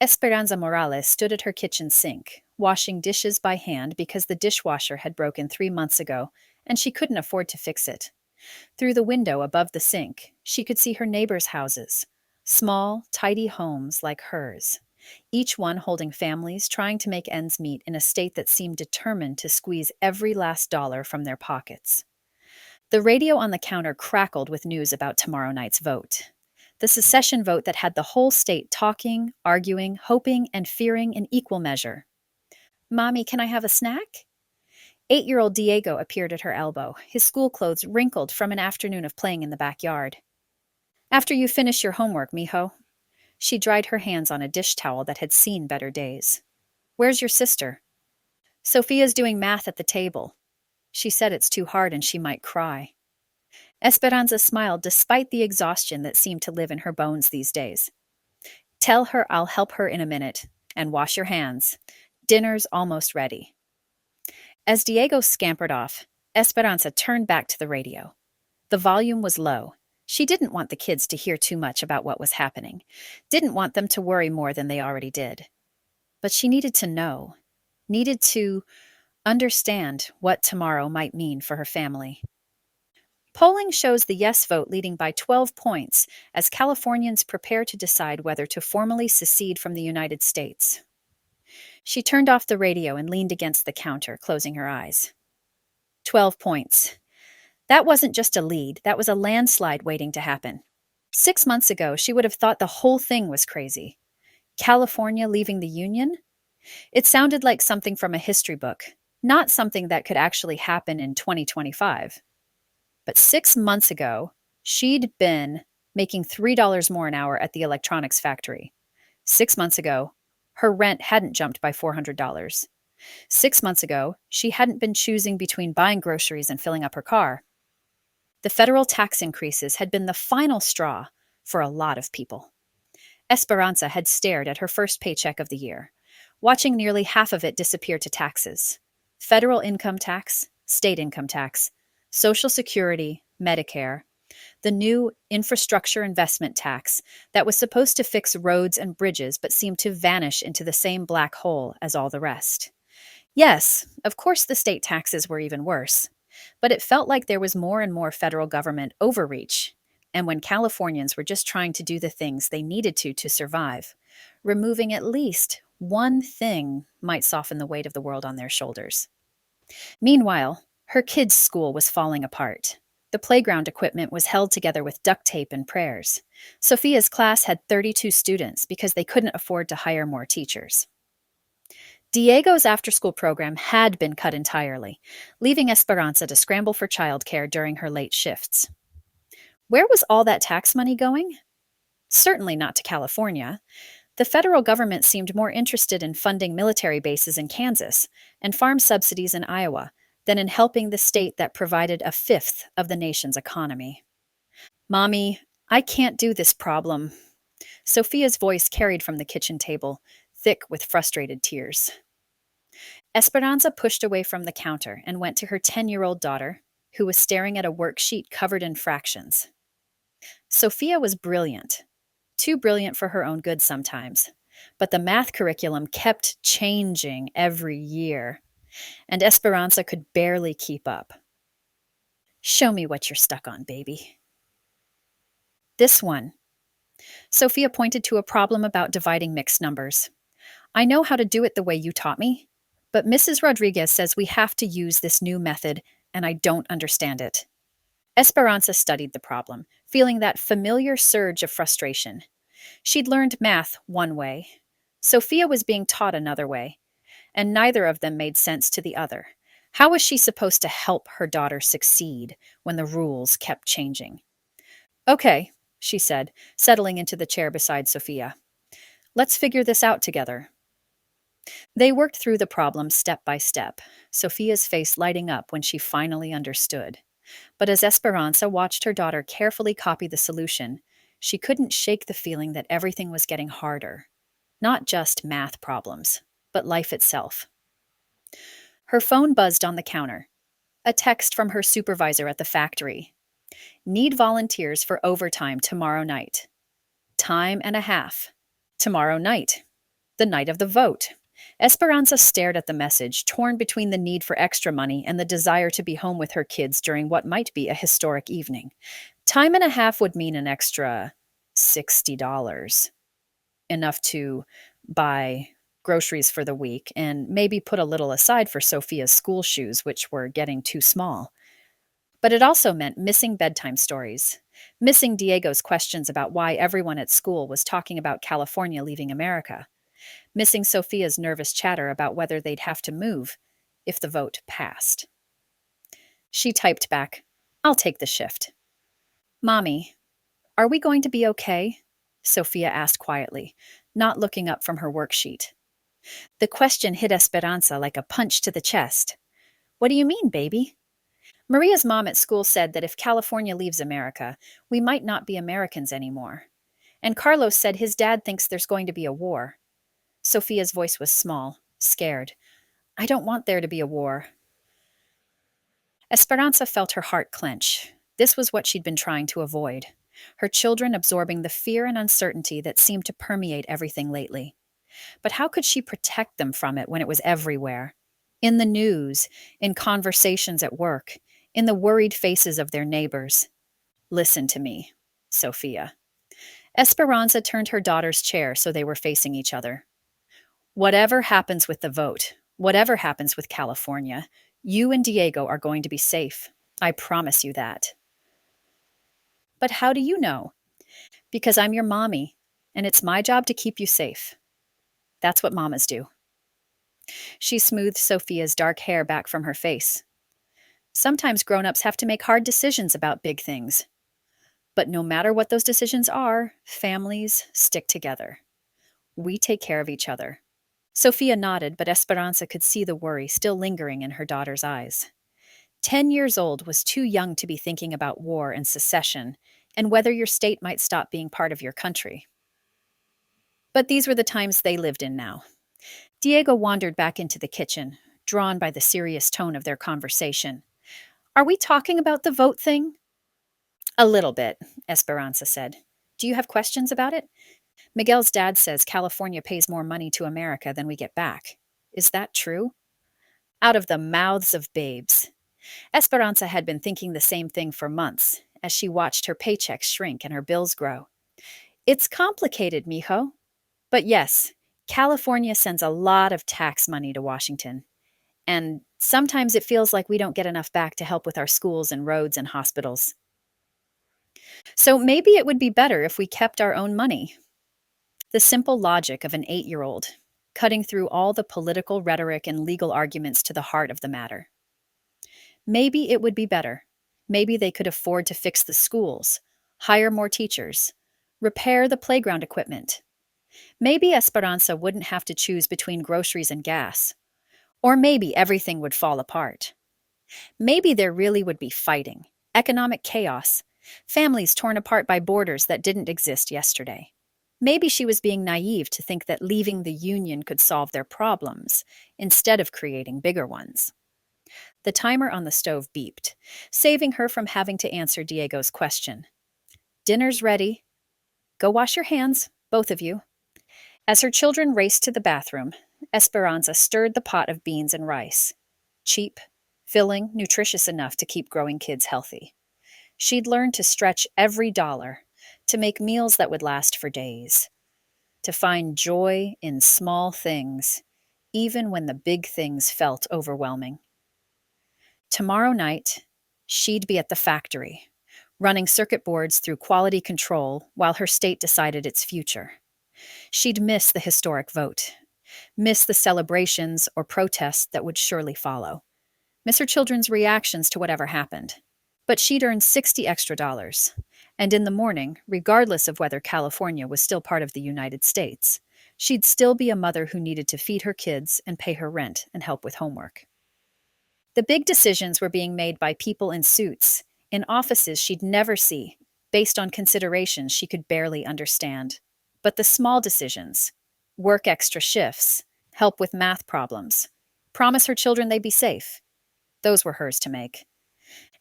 Esperanza Morales stood at her kitchen sink, washing dishes by hand because the dishwasher had broken 3 months ago, and she couldn't afford to fix it. Through the window above the sink, she could see her neighbors' houses, small, tidy homes like hers, each one holding families trying to make ends meet in a state that seemed determined to squeeze every last dollar from their pockets. The radio on the counter crackled with news about tomorrow night's vote. The secession vote that had the whole state talking, arguing, hoping, and fearing in equal measure. Mommy, can I have a snack? 8-year-old Diego appeared at her elbow, his school clothes wrinkled from an afternoon of playing in the backyard. After you finish your homework, mijo. She dried her hands on a dish towel that had seen better days. Where's your sister? Sophia's doing math at the table. She said it's too hard and she might cry. Esperanza smiled despite the exhaustion that seemed to live in her bones these days. Tell her I'll help her in a minute, and wash your hands. Dinner's almost ready. As Diego scampered off, Esperanza turned back to the radio. The volume was low. She didn't want the kids to hear too much about what was happening, didn't want them to worry more than they already did. But she needed to know, needed to understand what tomorrow might mean for her family. Polling shows the yes vote leading by 12 points as Californians prepare to decide whether to formally secede from the United States. She turned off the radio and leaned against the counter, closing her eyes. 12 points. That wasn't just a lead, that was a landslide waiting to happen. 6 months ago, she would have thought the whole thing was crazy. California leaving the Union? It sounded like something from a history book, not something that could actually happen in 2025. But 6 months ago, she'd been making $3 more an hour at the electronics factory. 6 months ago, her rent hadn't jumped by $400. 6 months ago, she hadn't been choosing between buying groceries and filling up her car. The federal tax increases had been the final straw for a lot of people. Esperanza had stared at her first paycheck of the year, watching nearly half of it disappear to taxes. Federal income tax, state income tax, Social Security, Medicare, the new infrastructure investment tax that was supposed to fix roads and bridges but seemed to vanish into the same black hole as all the rest. Yes, of course the state taxes were even worse, but it felt like there was more and more federal government overreach, and when Californians were just trying to do the things they needed to survive, removing at least one thing might soften the weight of the world on their shoulders. Meanwhile, her kids' school was falling apart. The playground equipment was held together with duct tape and prayers. Sophia's class had 32 students because they couldn't afford to hire more teachers. Diego's after-school program had been cut entirely, leaving Esperanza to scramble for childcare during her late shifts. Where was all that tax money going? Certainly not to California. The federal government seemed more interested in funding military bases in Kansas and farm subsidies in Iowa than in helping the state that provided a fifth of the nation's economy. Mommy, I can't do this problem. Sophia's voice carried from the kitchen table, thick with frustrated tears. Esperanza pushed away from the counter and went to her 10-year-old daughter, who was staring at a worksheet covered in fractions. Sophia was brilliant, too brilliant for her own good sometimes, but the math curriculum kept changing every year, and Esperanza could barely keep up. Show me what you're stuck on, baby. This one. Sophia pointed to a problem about dividing mixed numbers. I know how to do it the way you taught me, but Mrs. Rodriguez says we have to use this new method, and I don't understand it. Esperanza studied the problem, feeling that familiar surge of frustration. She'd learned math one way. Sophia was being taught another way, and neither of them made sense to the other. How was she supposed to help her daughter succeed when the rules kept changing? Okay, she said, settling into the chair beside Sophia. Let's figure this out together. They worked through the problem step by step, Sophia's face lighting up when she finally understood. But as Esperanza watched her daughter carefully copy the solution, she couldn't shake the feeling that everything was getting harder. Not just math problems, but life itself. Her phone buzzed on the counter. A text from her supervisor at the factory. Need volunteers for overtime tomorrow night. Time and a half. Tomorrow night. The night of the vote. Esperanza stared at the message, torn between the need for extra money and the desire to be home with her kids during what might be a historic evening. Time and a half would mean an extra $60. Enough to buy groceries for the week and maybe put a little aside for Sophia's school shoes, which were getting too small. But it also meant missing bedtime stories, missing Diego's questions about why everyone at school was talking about California leaving America, missing Sophia's nervous chatter about whether they'd have to move if the vote passed. She typed back, "I'll take the shift." "Mommy, are we going to be okay?" Sophia asked quietly, not looking up from her worksheet. The question hit Esperanza like a punch to the chest. "What do you mean, baby?" "Maria's mom at school said that if California leaves America, we might not be Americans anymore. And Carlos said his dad thinks there's going to be a war." Sophia's voice was small, scared. "I don't want there to be a war." Esperanza felt her heart clench. This was what she'd been trying to avoid. Her children absorbing the fear and uncertainty that seemed to permeate everything lately. But how could she protect them from it when it was everywhere? In the news, in conversations at work, in the worried faces of their neighbors. "Listen to me, Sophia." Esperanza turned her daughter's chair so they were facing each other. "Whatever happens with the vote, whatever happens with California, you and Diego are going to be safe. I promise you that." "But how do you know?" "Because I'm your mommy, and it's my job to keep you safe. That's what mamas do." She smoothed Sophia's dark hair back from her face. "Sometimes grown-ups have to make hard decisions about big things. But no matter what those decisions are, families stick together. We take care of each other." Sophia nodded, but Esperanza could see the worry still lingering in her daughter's eyes. 10 years old was too young to be thinking about war and secession, and whether your state might stop being part of your country. But these were the times they lived in now. Diego wandered back into the kitchen, drawn by the serious tone of their conversation. "Are we talking about the vote thing?" "A little bit," Esperanza said. "Do you have questions about it? Miguel's dad says California pays more money to America than we get back. Is that true?" Out of the mouths of babes. Esperanza had been thinking the same thing for months, as she watched her paychecks shrink and her bills grow. "It's complicated, mijo. But yes, California sends a lot of tax money to Washington. And sometimes it feels like we don't get enough back to help with our schools and roads and hospitals. So maybe it would be better if we kept our own money." The simple logic of an 8-year-old, cutting through all the political rhetoric and legal arguments to the heart of the matter. Maybe it would be better. Maybe they could afford to fix the schools, hire more teachers, repair the playground equipment. Maybe Esperanza wouldn't have to choose between groceries and gas. Or maybe everything would fall apart. Maybe there really would be fighting, economic chaos, families torn apart by borders that didn't exist yesterday. Maybe she was being naive to think that leaving the Union could solve their problems, instead of creating bigger ones. The timer on the stove beeped, saving her from having to answer Diego's question. "Dinner's ready. Go wash your hands, both of you." As her children raced to the bathroom, Esperanza stirred the pot of beans and rice. Cheap, filling, nutritious enough to keep growing kids healthy. She'd learned to stretch every dollar, to make meals that would last for days, to find joy in small things, even when the big things felt overwhelming. Tomorrow night, she'd be at the factory, running circuit boards through quality control while her state decided its future. She'd miss the historic vote, miss the celebrations or protests that would surely follow, miss her children's reactions to whatever happened. But she'd earn $60 extra, and in the morning, regardless of whether California was still part of the United States, she'd still be a mother who needed to feed her kids and pay her rent and help with homework. The big decisions were being made by people in suits, in offices she'd never see, based on considerations she could barely understand. But the small decisions, work extra shifts, help with math problems, promise her children they'd be safe, those were hers to make.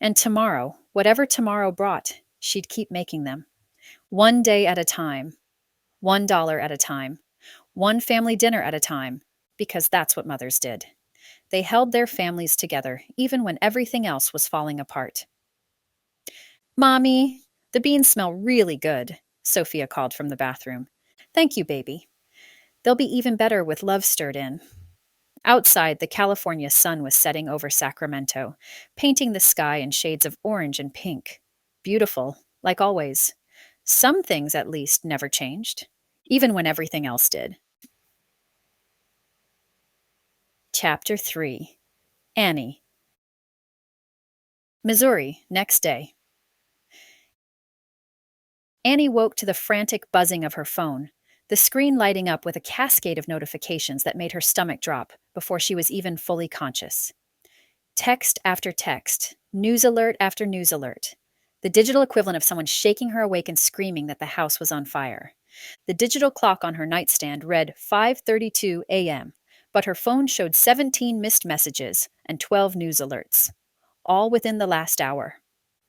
And tomorrow, whatever tomorrow brought, she'd keep making them. One day at a time, $1 at a time, one family dinner at a time, because that's what mothers did. They held their families together, even when everything else was falling apart. "Mommy, the beans smell really good," Sophia called from the bathroom. "Thank you, baby. They'll be even better with love stirred in." Outside, the California sun was setting over Sacramento, painting the sky in shades of orange and pink. Beautiful, like always. Some things, at least, never changed, even when everything else did. Chapter 3. Annie. Missouri, next day. Annie woke to the frantic buzzing of her phone, the screen lighting up with a cascade of notifications that made her stomach drop before she was even fully conscious. Text after text, news alert after news alert. The digital equivalent of someone shaking her awake and screaming that the house was on fire. The digital clock on her nightstand read 5:32 a.m., but her phone showed 17 missed messages and 12 news alerts, all within the last hour.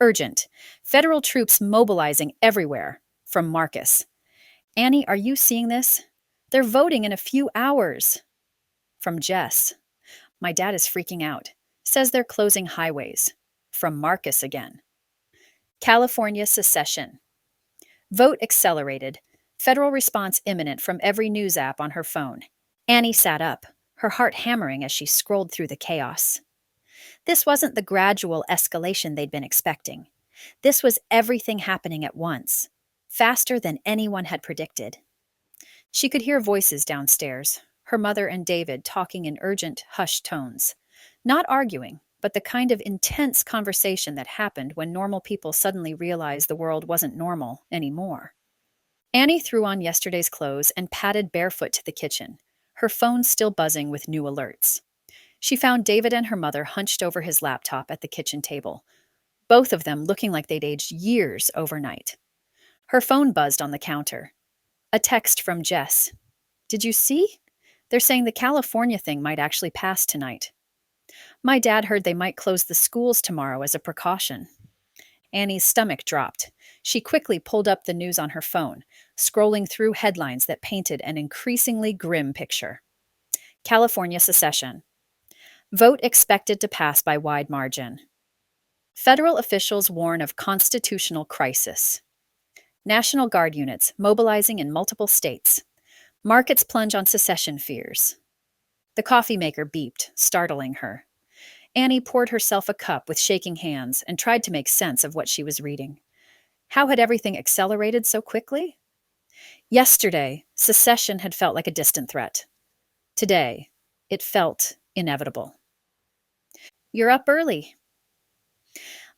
Urgent. Federal troops mobilizing everywhere. From Marcus. Annie, are you seeing this? They're voting in a few hours. From Jess. My dad is freaking out. Says they're closing highways. From Marcus again. California secession. Vote accelerated. Federal response imminent from every news app on her phone. Annie sat up, her heart hammering as she scrolled through the chaos. This wasn't the gradual escalation they'd been expecting. This was everything happening at once, faster than anyone had predicted. She could hear voices downstairs, her mother and David talking in urgent, hushed tones. Not arguing, but the kind of intense conversation that happened when normal people suddenly realized the world wasn't normal anymore. Annie threw on yesterday's clothes and padded barefoot to the kitchen, her phone still buzzing with new alerts. She found David and her mother hunched over his laptop at the kitchen table, both of them looking like they'd aged years overnight. Her phone buzzed on the counter. A text from Jess. Did you see? They're saying the California thing might actually pass tonight. My dad heard they might close the schools tomorrow as a precaution. Annie's stomach dropped. She quickly pulled up the news on her phone, scrolling through headlines that painted an increasingly grim picture. California secession. Vote expected to pass by wide margin. Federal officials warn of constitutional crisis. National Guard units mobilizing in multiple states. Markets plunge on secession fears. The coffee maker beeped, startling her. Annie poured herself a cup with shaking hands and tried to make sense of what she was reading. How had everything accelerated so quickly? Yesterday, secession had felt like a distant threat. Today, it felt inevitable. You're up early.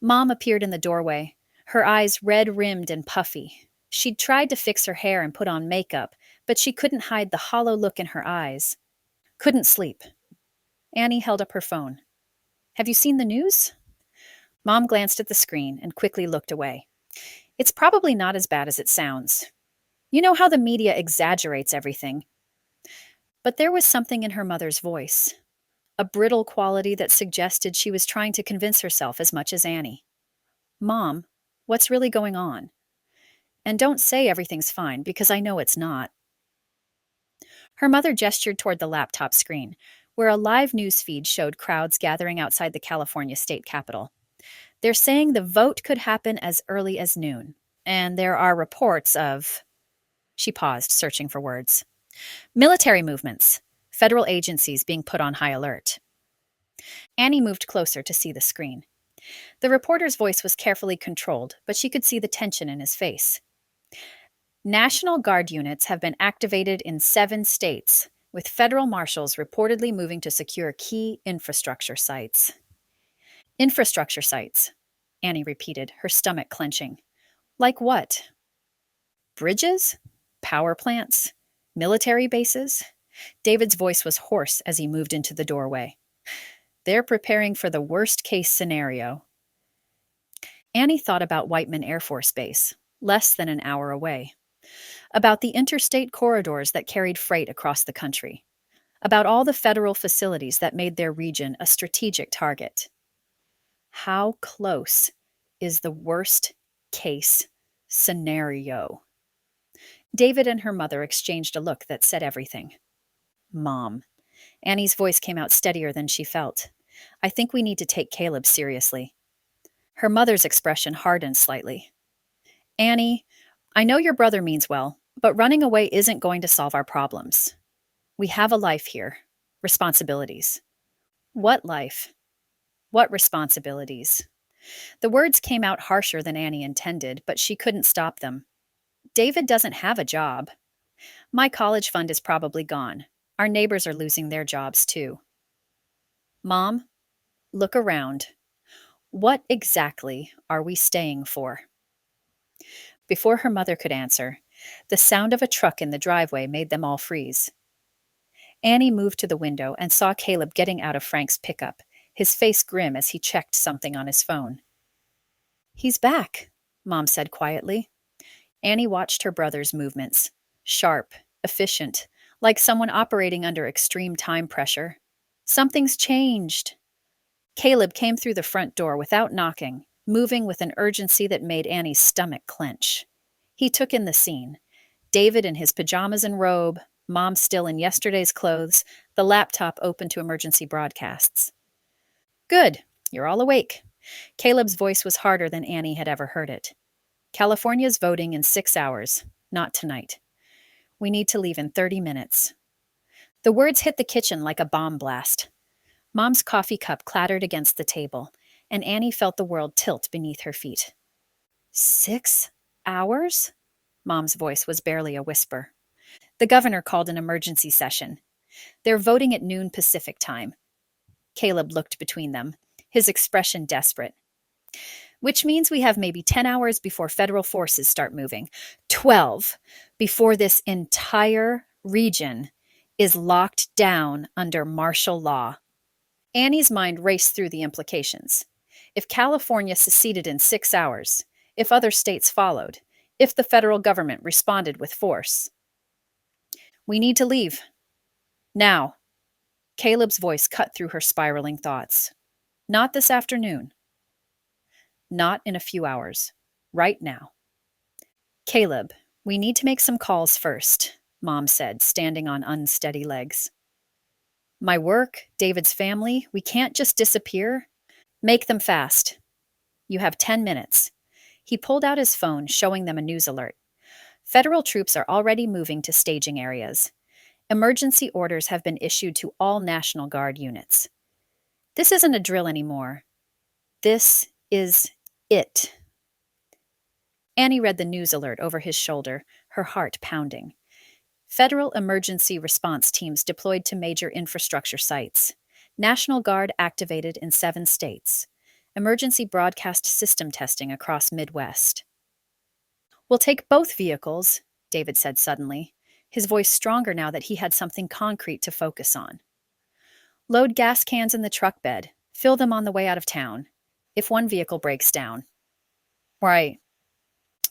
Mom appeared in the doorway, her eyes red-rimmed and puffy. She'd tried to fix her hair and put on makeup, but she couldn't hide the hollow look in her eyes. Couldn't sleep. Annie held up her phone. Have you seen the news? Mom glanced at the screen and quickly looked away. It's probably not as bad as it sounds. You know how the media exaggerates everything. But there was something in her mother's voice, a brittle quality that suggested she was trying to convince herself as much as Annie. Mom, what's really going on? And don't say everything's fine, because I know it's not. Her mother gestured toward the laptop screen, where a live news feed showed crowds gathering outside the California state capitol. They're saying the vote could happen as early as noon, and there are reports of... She paused, searching for words. Military movements, federal agencies being put on high alert. Annie moved closer to see the screen. The reporter's voice was carefully controlled, but she could see the tension in his face. National Guard units have been activated in 7 states, with federal marshals reportedly moving to secure key infrastructure sites. Infrastructure sites, Annie repeated, her stomach clenching. Like what? Bridges? Power plants? Military bases? David's voice was hoarse as he moved into the doorway. They're preparing for the worst-case scenario. Annie thought about Whiteman Air Force Base, less than an hour away. About the interstate corridors that carried freight across the country. About all the federal facilities that made their region a strategic target. How close is the worst-case scenario? David and her mother exchanged a look that said everything. Mom. Annie's voice came out steadier than she felt. I think we need to take Caleb seriously. Her mother's expression hardened slightly. Annie, I know your brother means well, but running away isn't going to solve our problems. We have a life here. Responsibilities. What life? What responsibilities? The words came out harsher than Annie intended, but she couldn't stop them. David doesn't have a job. My college fund is probably gone. Our neighbors are losing their jobs too. Mom, Look around. What exactly are we staying for? Before her mother could answer, the sound of a truck in the driveway made them all freeze. Annie moved to the window and saw Caleb getting out of Frank's pickup, his face grim as he checked something on his phone. He's back, Mom said quietly. Annie watched her brother's movements. Sharp, efficient, like someone operating under extreme time pressure. Something's changed. Caleb came through the front door without knocking, moving with an urgency that made Annie's stomach clench. He took in the scene. David in his pajamas and robe, Mom still in yesterday's clothes, the laptop open to emergency broadcasts. Good, you're all awake. Caleb's voice was harder than Annie had ever heard it. California's voting in 6 hours, not tonight. We need to leave in 30 minutes. The words hit the kitchen like a bomb blast. Mom's coffee cup clattered against the table, and Annie felt the world tilt beneath her feet. 6 hours? Mom's voice was barely a whisper. The governor called an emergency session. They're voting at noon Pacific time. Caleb looked between them, his expression desperate. Which means we have maybe 10 hours before federal forces start moving. 12 before this entire region is locked down under martial law. Annie's mind raced through the implications. If California seceded in 6 hours, if other states followed, if the federal government responded with force. We need to leave. Now. Caleb's voice cut through her spiraling thoughts. Not this afternoon. Not in a few hours. Right now. Caleb, we need to make some calls first, Mom said, standing on unsteady legs. My work, David's family, we can't just disappear. Make them fast. You have 10 minutes. He pulled out his phone, showing them a news alert. Federal troops are already moving to staging areas. Emergency orders have been issued to all National Guard units. This isn't a drill anymore. This is it. Annie read the news alert over his shoulder, her heart pounding. Federal emergency response teams deployed to major infrastructure sites. National Guard activated in 7 states. Emergency broadcast system testing across Midwest. We'll take both vehicles, David said suddenly, his voice stronger now that he had something concrete to focus on. Load gas cans in the truck bed. Fill them on the way out of town, if one vehicle breaks down. Right.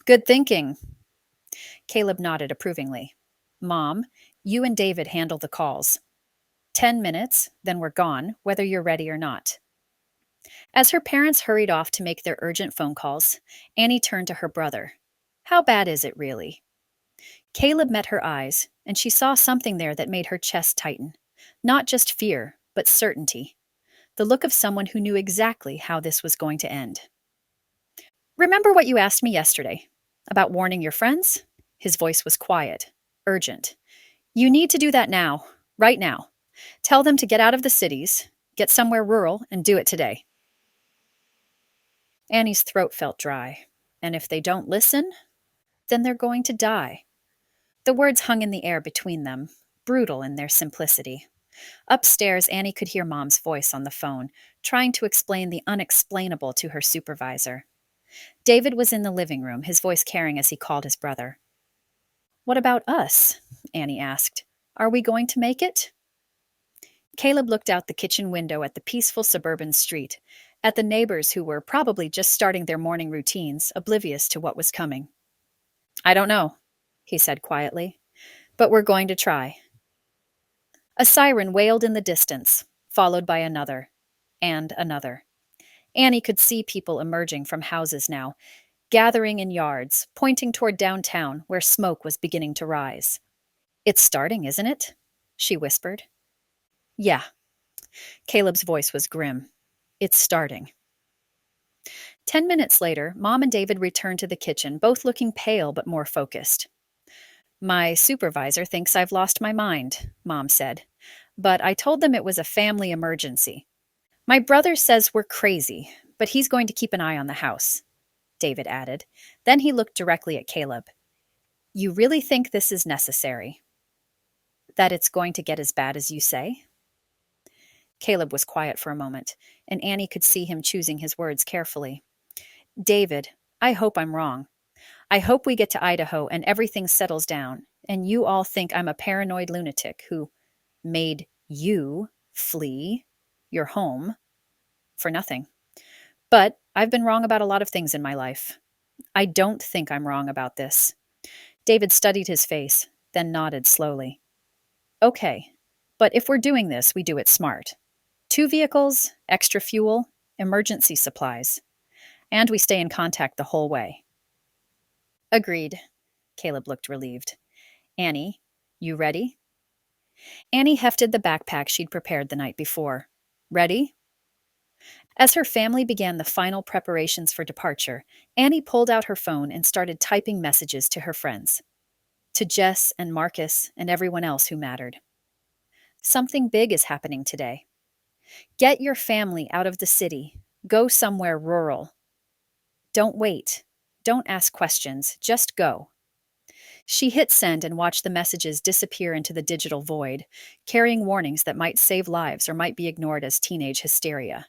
Good thinking. Caleb nodded approvingly. Mom, you and David handle the calls. 10 minutes, then we're gone, whether you're ready or not. As her parents hurried off to make their urgent phone calls, Annie turned to her brother. How bad is it, really? Caleb met her eyes, and she saw something there that made her chest tighten. Not just fear, but certainty. The look of someone who knew exactly how this was going to end. Remember what you asked me yesterday? About warning your friends? His voice was quiet, urgent. You need to do that now, right now. Tell them to get out of the cities, get somewhere rural, and do it today. Annie's throat felt dry, and if they don't listen, then they're going to die. The words hung in the air between them, brutal in their simplicity. Upstairs, Annie could hear Mom's voice on the phone, trying to explain the unexplainable to her supervisor. David was in the living room, his voice carrying as he called his brother. What about us? Annie asked. Are we going to make it? Caleb looked out the kitchen window at the peaceful suburban street, at the neighbors who were probably just starting their morning routines, oblivious to what was coming. I don't know, he said quietly, but we're going to try. A siren wailed in the distance, followed by another, and another. Annie could see people emerging from houses now, gathering in yards, pointing toward downtown where smoke was beginning to rise. It's starting, isn't it? She whispered. Yeah. Caleb's voice was grim. It's starting. 10 minutes later, Mom and David returned to the kitchen, both looking pale but more focused. My supervisor thinks I've lost my mind, Mom said, but I told them it was a family emergency. My brother says we're crazy, but he's going to keep an eye on the house, David added. Then he looked directly at Caleb. You really think this is necessary? That it's going to get as bad as you say? Caleb was quiet for a moment, and Annie could see him choosing his words carefully. David, I hope I'm wrong. I hope we get to Idaho and everything settles down, and you all think I'm a paranoid lunatic who made you flee your home for nothing. But I've been wrong about a lot of things in my life. I don't think I'm wrong about this. David studied his face, then nodded slowly. Okay, but if we're doing this, we do it smart. 2 vehicles, extra fuel, emergency supplies, and we stay in contact the whole way. Agreed. Caleb looked relieved. Annie, you ready? Annie hefted the backpack she'd prepared the night before. Ready? As her family began the final preparations for departure, Annie pulled out her phone and started typing messages to her friends. To Jess and Marcus and everyone else who mattered. Something big is happening today. Get your family out of the city. Go somewhere rural. Don't wait. Don't ask questions. Just go. She hit send and watched the messages disappear into the digital void, carrying warnings that might save lives or might be ignored as teenage hysteria.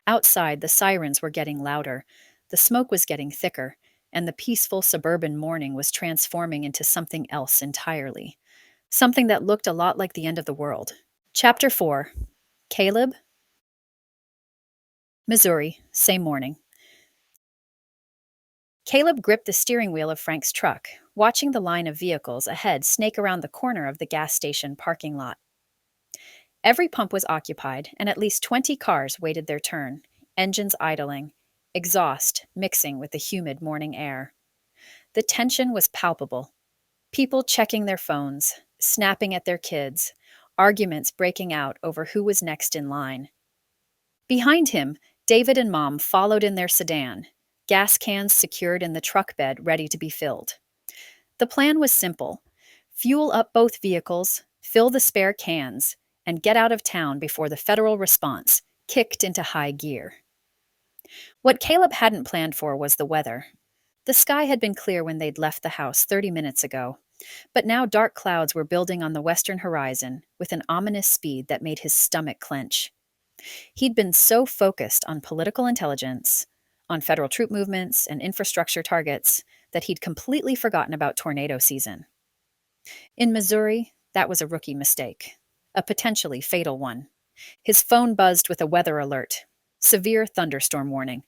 Outside, the sirens were getting louder, the smoke was getting thicker, and the peaceful suburban morning was transforming into something else entirely. Something that looked a lot like the end of the world. Chapter 4. Caleb. Missouri, same morning. Caleb gripped the steering wheel of Frank's truck, watching the line of vehicles ahead snake around the corner of the gas station parking lot. Every pump was occupied, and at least 20 cars waited their turn, engines idling, exhaust mixing with the humid morning air. The tension was palpable. People checking their phones, snapping at their kids, arguments breaking out over who was next in line. Behind him, David and Mom followed in their sedan, gas cans secured in the truck bed ready to be filled. The plan was simple. Fuel up both vehicles, fill the spare cans, and get out of town before the federal response kicked into high gear. What Caleb hadn't planned for was the weather. The sky had been clear when they'd left the house 30 minutes ago, but now dark clouds were building on the western horizon with an ominous speed that made his stomach clench. He'd been so focused on political intelligence, on federal troop movements and infrastructure targets, that he'd completely forgotten about tornado season. In Missouri, that was a rookie mistake, a potentially fatal one. His phone buzzed with a weather alert. Severe thunderstorm warning.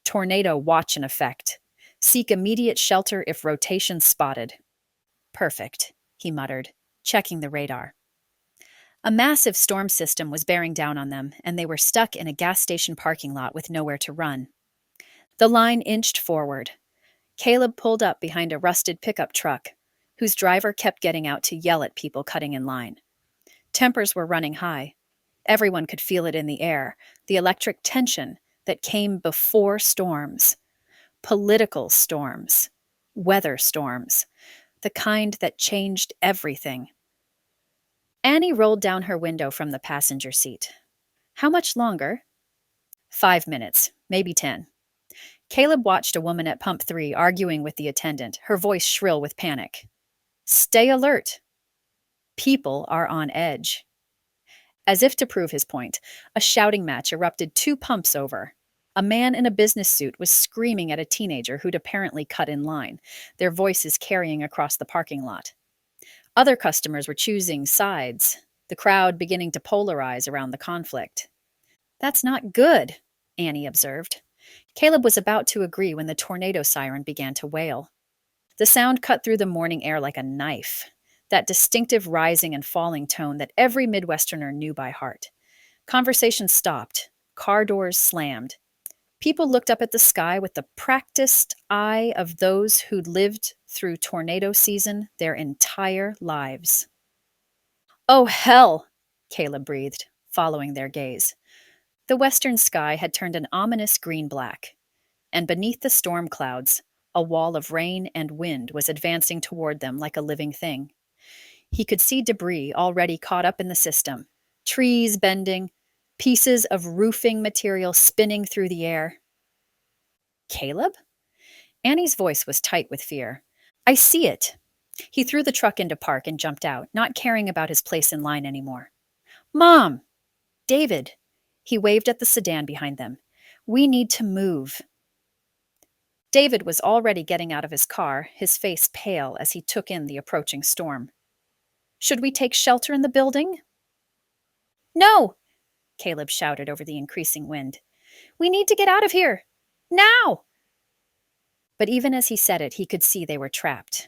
Tornado watch in effect. Seek immediate shelter if rotation spotted. Perfect, he muttered, checking the radar. A massive storm system was bearing down on them, and they were stuck in a gas station parking lot with nowhere to run. The line inched forward. Caleb pulled up behind a rusted pickup truck, whose driver kept getting out to yell at people cutting in line. Tempers were running high. Everyone could feel it in the air, the electric tension that came before storms. Political storms. Weather storms. The kind that changed everything. Annie rolled down her window from the passenger seat. How much longer? 5 minutes, maybe 10. Caleb watched a woman at pump 3 arguing with the attendant, her voice shrill with panic. Stay alert. People are on edge. As if to prove his point, a shouting match erupted 2 pumps over. A man in a business suit was screaming at a teenager who'd apparently cut in line, their voices carrying across the parking lot. Other customers were choosing sides, the crowd beginning to polarize around the conflict. That's not good, Annie observed. Caleb was about to agree when the tornado siren began to wail. The sound cut through the morning air like a knife, that distinctive rising and falling tone that every Midwesterner knew by heart. Conversation stopped. Car doors slammed. People looked up at the sky with the practiced eye of those who'd lived through tornado season their entire lives. Oh, hell, Caleb breathed, following their gaze. The western sky had turned an ominous green-black, and beneath the storm clouds, a wall of rain and wind was advancing toward them like a living thing. He could see debris already caught up in the system, trees bending, pieces of roofing material spinning through the air. Caleb? Annie's voice was tight with fear. I see it. He threw the truck into park and jumped out, not caring about his place in line anymore. Mom! David! He waved at the sedan behind them. We need to move. David was already getting out of his car, his face pale as he took in the approaching storm. Should we take shelter in the building? No! Caleb shouted over the increasing wind. We need to get out of here! Now! But even as he said it, he could see they were trapped.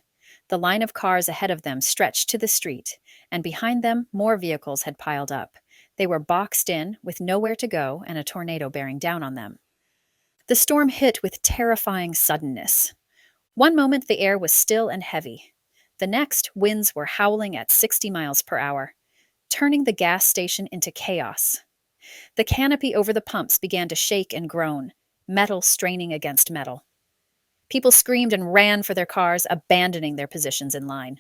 The line of cars ahead of them stretched to the street, and behind them more vehicles had piled up. They were boxed in, with nowhere to go and a tornado bearing down on them. The storm hit with terrifying suddenness. One moment the air was still and heavy. The next, winds were howling at 60 miles per hour, turning the gas station into chaos. The canopy over the pumps began to shake and groan, metal straining against metal. People screamed and ran for their cars, abandoning their positions in line.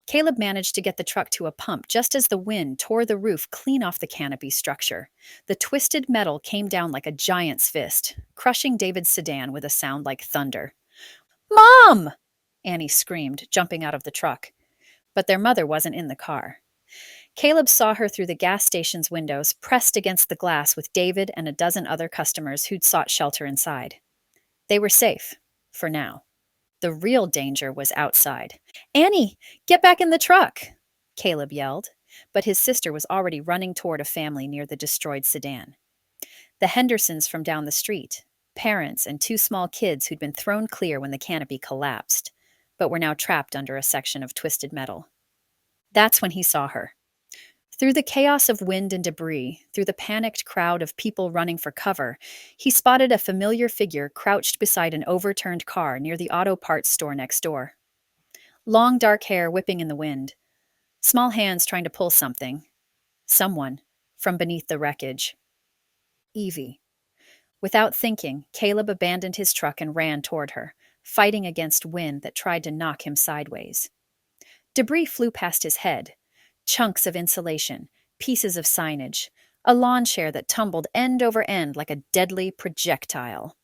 Caleb managed to get the truck to a pump just as the wind tore the roof clean off the canopy structure. The twisted metal came down like a giant's fist, crushing David's sedan with a sound like thunder. "Mom!" Annie screamed, jumping out of the truck. But their mother wasn't in the car. Caleb saw her through the gas station's windows, pressed against the glass with David and a dozen other customers who'd sought shelter inside. They were safe, for now. The real danger was outside. "Annie, get back in the truck!" Caleb yelled, but his sister was already running toward a family near the destroyed sedan. The Hendersons from down the street, parents and two small kids who'd been thrown clear when the canopy collapsed, but were now trapped under a section of twisted metal. That's when he saw her. Through the chaos of wind and debris, through the panicked crowd of people running for cover, he spotted a familiar figure crouched beside an overturned car near the auto parts store next door. Long dark hair whipping in the wind, small hands trying to pull someone, from beneath the wreckage. Evie. Without thinking, Caleb abandoned his truck and ran toward her, fighting against wind that tried to knock him sideways. Debris flew past his head. Chunks of insulation, pieces of signage, a lawn chair that tumbled end over end like a deadly projectile.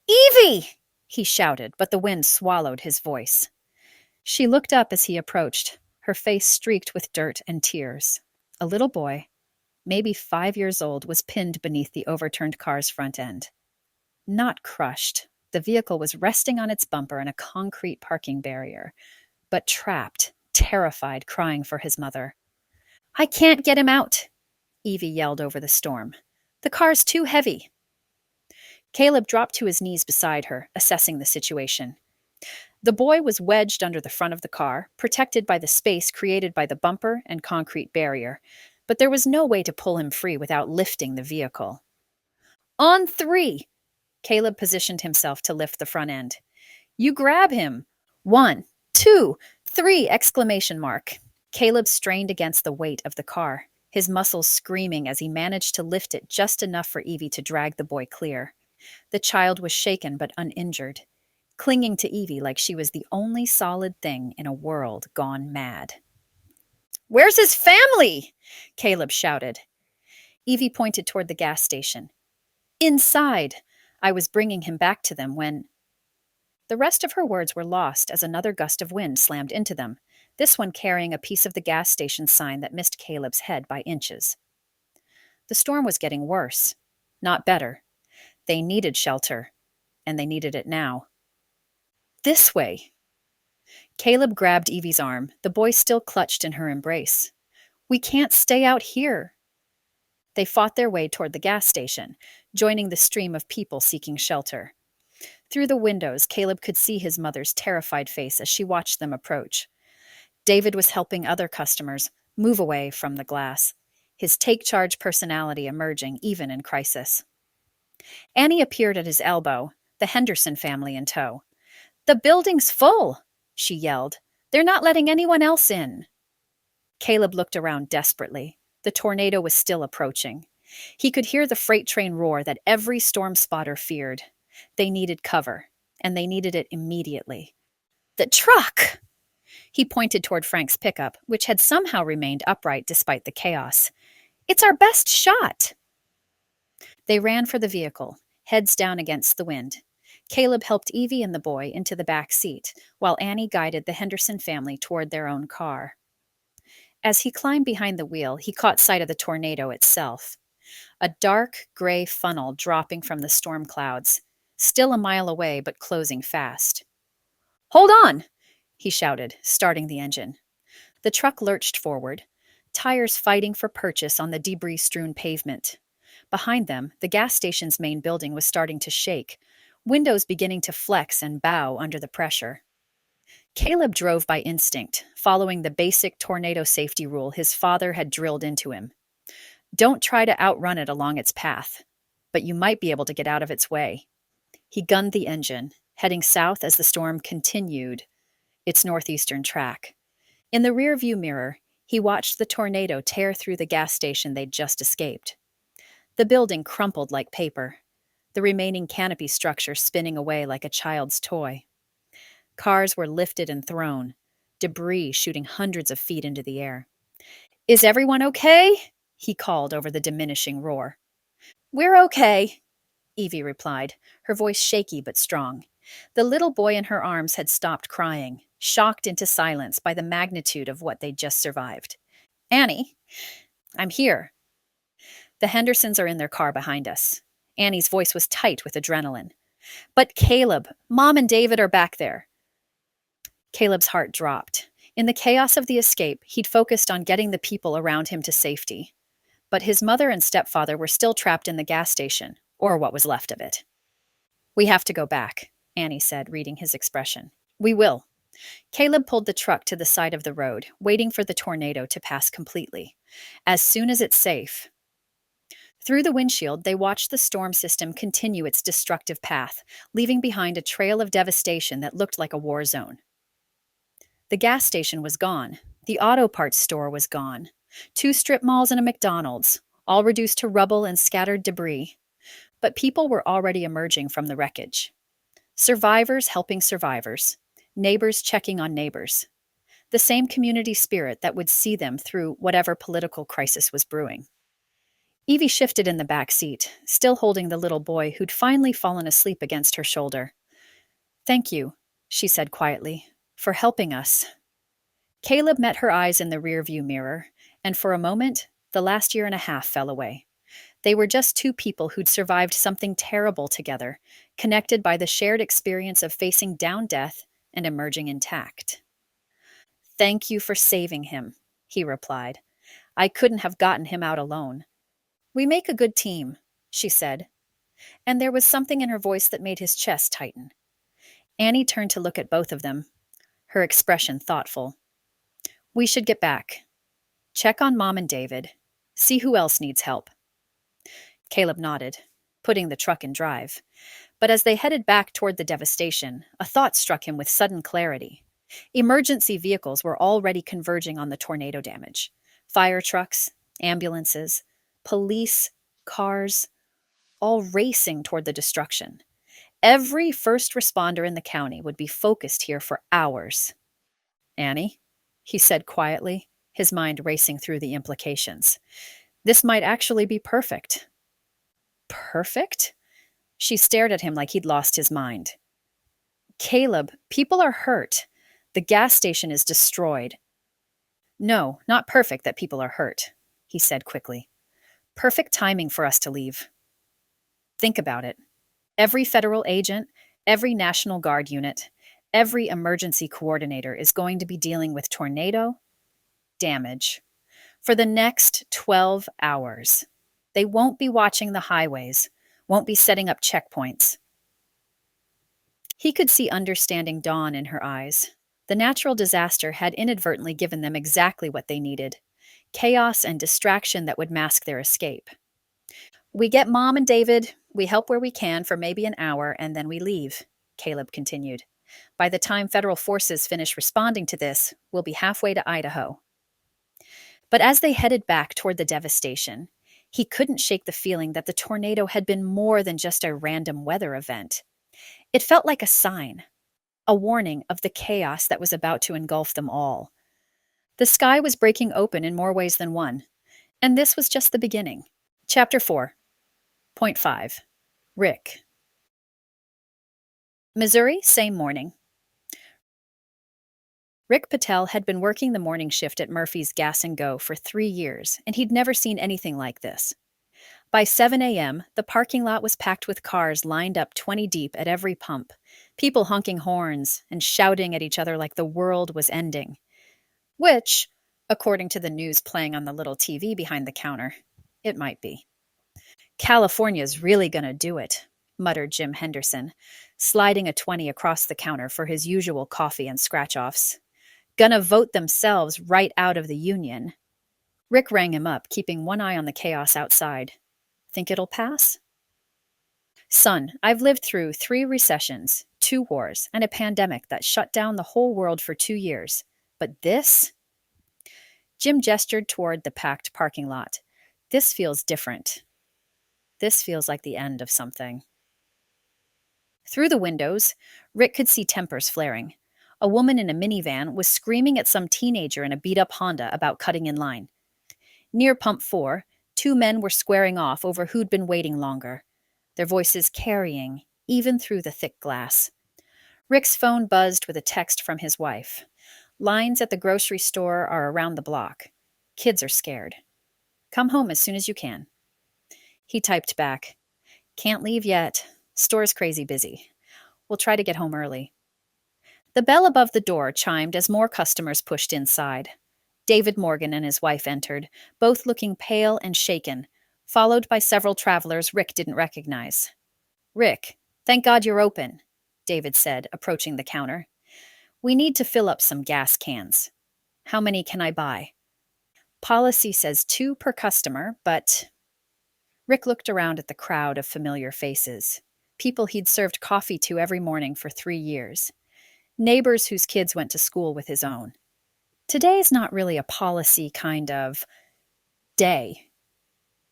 "Evie!" he shouted, but the wind swallowed his voice. She looked up as he approached, her face streaked with dirt and tears. A little boy, maybe 5 years old, was pinned beneath the overturned car's front end. Not crushed. The vehicle was resting on its bumper in a concrete parking barrier, but trapped, terrified, crying for his mother. "I can't get him out," Evie yelled over the storm. "The car's too heavy." Caleb dropped to his knees beside her, assessing the situation. The boy was wedged under the front of the car, protected by the space created by the bumper and concrete barrier, but there was no way to pull him free without lifting the vehicle. "On 3!" Caleb positioned himself to lift the front end. "You grab him. 1, 2, 3! Exclamation mark. Caleb strained against the weight of the car, his muscles screaming as he managed to lift it just enough for Evie to drag the boy clear. The child was shaken but uninjured, clinging to Evie like she was the only solid thing in a world gone mad. "Where's his family?" Caleb shouted. Evie pointed toward the gas station. "Inside. I was bringing him back to them when—" The rest of her words were lost as another gust of wind slammed into them, this one carrying a piece of the gas station sign that missed Caleb's head by inches. The storm was getting worse, not better. They needed shelter, and they needed it now. "This way!" Caleb grabbed Evie's arm, the boy still clutched in her embrace. "We can't stay out here." They fought their way toward the gas station, joining the stream of people seeking shelter. Through the windows, Caleb could see his mother's terrified face as she watched them approach. David was helping other customers move away from the glass, his take-charge personality emerging even in crisis. Annie appeared at his elbow, the Henderson family in tow. "The building's full!" she yelled. "They're not letting anyone else in." Caleb looked around desperately. The tornado was still approaching. He could hear the freight train roar that every storm spotter feared. They needed cover, and they needed it immediately. "The truck!" He pointed toward Frank's pickup, which had somehow remained upright despite the chaos. "It's our best shot!" They ran for the vehicle, heads down against the wind. Caleb helped Evie and the boy into the back seat, while Annie guided the Henderson family toward their own car. As he climbed behind the wheel, he caught sight of the tornado itself, a dark gray funnel dropping from the storm clouds, still a mile away but closing fast. "Hold on!" he shouted, starting the engine. The truck lurched forward, tires fighting for purchase on the debris-strewn pavement. Behind them, the gas station's main building was starting to shake, windows beginning to flex and bow under the pressure. Caleb drove by instinct, following the basic tornado safety rule his father had drilled into him. Don't try to outrun it along its path, but you might be able to get out of its way. He gunned the engine, heading south as the storm continued its northeastern track. In the rearview mirror, he watched the tornado tear through the gas station they'd just escaped. The building crumpled like paper, the remaining canopy structure spinning away like a child's toy. Cars were lifted and thrown, debris shooting hundreds of feet into the air. "Is everyone okay?" he called over the diminishing roar. "We're okay," Evie replied, her voice shaky but strong. The little boy in her arms had stopped crying, shocked into silence by the magnitude of what they'd just survived. "Annie, I'm here." "The Hendersons are in their car behind us." Annie's voice was tight with adrenaline. "But Caleb, Mom and David are back there." Caleb's heart dropped. In the chaos of the escape, he'd focused on getting the people around him to safety. But his mother and stepfather were still trapped in the gas station, or what was left of it. "We have to go back," Annie said, reading his expression. "We will." Caleb pulled the truck to the side of the road, waiting for the tornado to pass completely. As soon as it's safe. Through the windshield, they watched the storm system continue its destructive path, leaving behind a trail of devastation that looked like a war zone. The gas station was gone. The auto parts store was gone. 2 strip malls and a McDonald's, all reduced to rubble and scattered debris. But people were already emerging from the wreckage. Survivors helping survivors. Neighbors checking on neighbors. The same community spirit that would see them through whatever political crisis was brewing. Evie shifted in the back seat, still holding the little boy who'd finally fallen asleep against her shoulder. "Thank you," she said quietly, "for helping us." Caleb met her eyes in the rearview mirror, and for a moment, the last year and a half fell away. They were just 2 people who'd survived something terrible together, connected by the shared experience of facing down death and emerging intact. "Thank you for saving him," he replied. "I couldn't have gotten him out alone." "We make a good team," she said, and there was something in her voice that made his chest tighten. Annie turned to look at both of them, her expression thoughtful. "We should get back. Check on Mom and David. See who else needs help." Caleb nodded, putting the truck in drive. But as they headed back toward the devastation, a thought struck him with sudden clarity. Emergency vehicles were already converging on the tornado damage. Fire trucks, ambulances, police, cars, all racing toward the destruction. Every first responder in the county would be focused here for hours. "Annie," he said quietly, his mind racing through the implications. "This might actually be perfect." "Perfect?" She stared at him like he'd lost his mind. "Caleb, people are hurt. The gas station is destroyed." "No, not perfect that people are hurt," he said quickly. "Perfect timing for us to leave. Think about it. Every federal agent, every National Guard unit, every emergency coordinator is going to be dealing with tornado damage for the next 12 hours. They won't be watching the highways, won't be setting up checkpoints." He could see understanding dawn in her eyes. The natural disaster had inadvertently given them exactly what they needed: chaos and distraction that would mask their escape. "We get Mom and David, we help where we can for maybe an hour, and then we leave," Caleb continued. "By the time federal forces finish responding to this, we'll be halfway to Idaho." But as they headed back toward the devastation, he couldn't shake the feeling that the tornado had been more than just a random weather event. It felt like a sign, a warning of the chaos that was about to engulf them all. The sky was breaking open in more ways than one, and this was just the beginning. Chapter 4.5. Rick. Missouri, same morning. Rick Patel had been working the morning shift at Murphy's Gas and Go for 3 years, and he'd never seen anything like this. By 7 a.m., the parking lot was packed with cars lined up 20 deep at every pump, people honking horns and shouting at each other like the world was ending. Which, according to the news playing on the little TV behind the counter, it might be. "California's really gonna do it," muttered Jim Henderson, sliding a 20 across the counter for his usual coffee and scratch-offs. "Gonna vote themselves right out of the union." Rick rang him up, keeping one eye on the chaos outside. "Think it'll pass?" "Son, I've lived through 3 recessions, 2 wars, and a pandemic that shut down the whole world for 2 years. But this?" Jim gestured toward the packed parking lot. "This feels different. This feels like the end of something." Through the windows, Rick could see tempers flaring. A woman in a minivan was screaming at some teenager in a beat-up Honda about cutting in line. Near Pump 4, 2 men were squaring off over who'd been waiting longer, their voices carrying, even through the thick glass. Rick's phone buzzed with a text from his wife. "Lines at the grocery store are around the block. Kids are scared. Come home as soon as you can." He typed back, "Can't leave yet. Store's crazy busy. We'll try to get home early." The bell above the door chimed as more customers pushed inside. David Morgan and his wife entered, both looking pale and shaken, followed by several travelers Rick didn't recognize. "Rick, thank God you're open," David said, approaching the counter. "We need to fill up some gas cans. How many can I buy?" "Policy says 2 per customer, but..." Rick looked around at the crowd of familiar faces, people he'd served coffee to every morning for 3 years, neighbors whose kids went to school with his own. Today's not really a policy kind of day,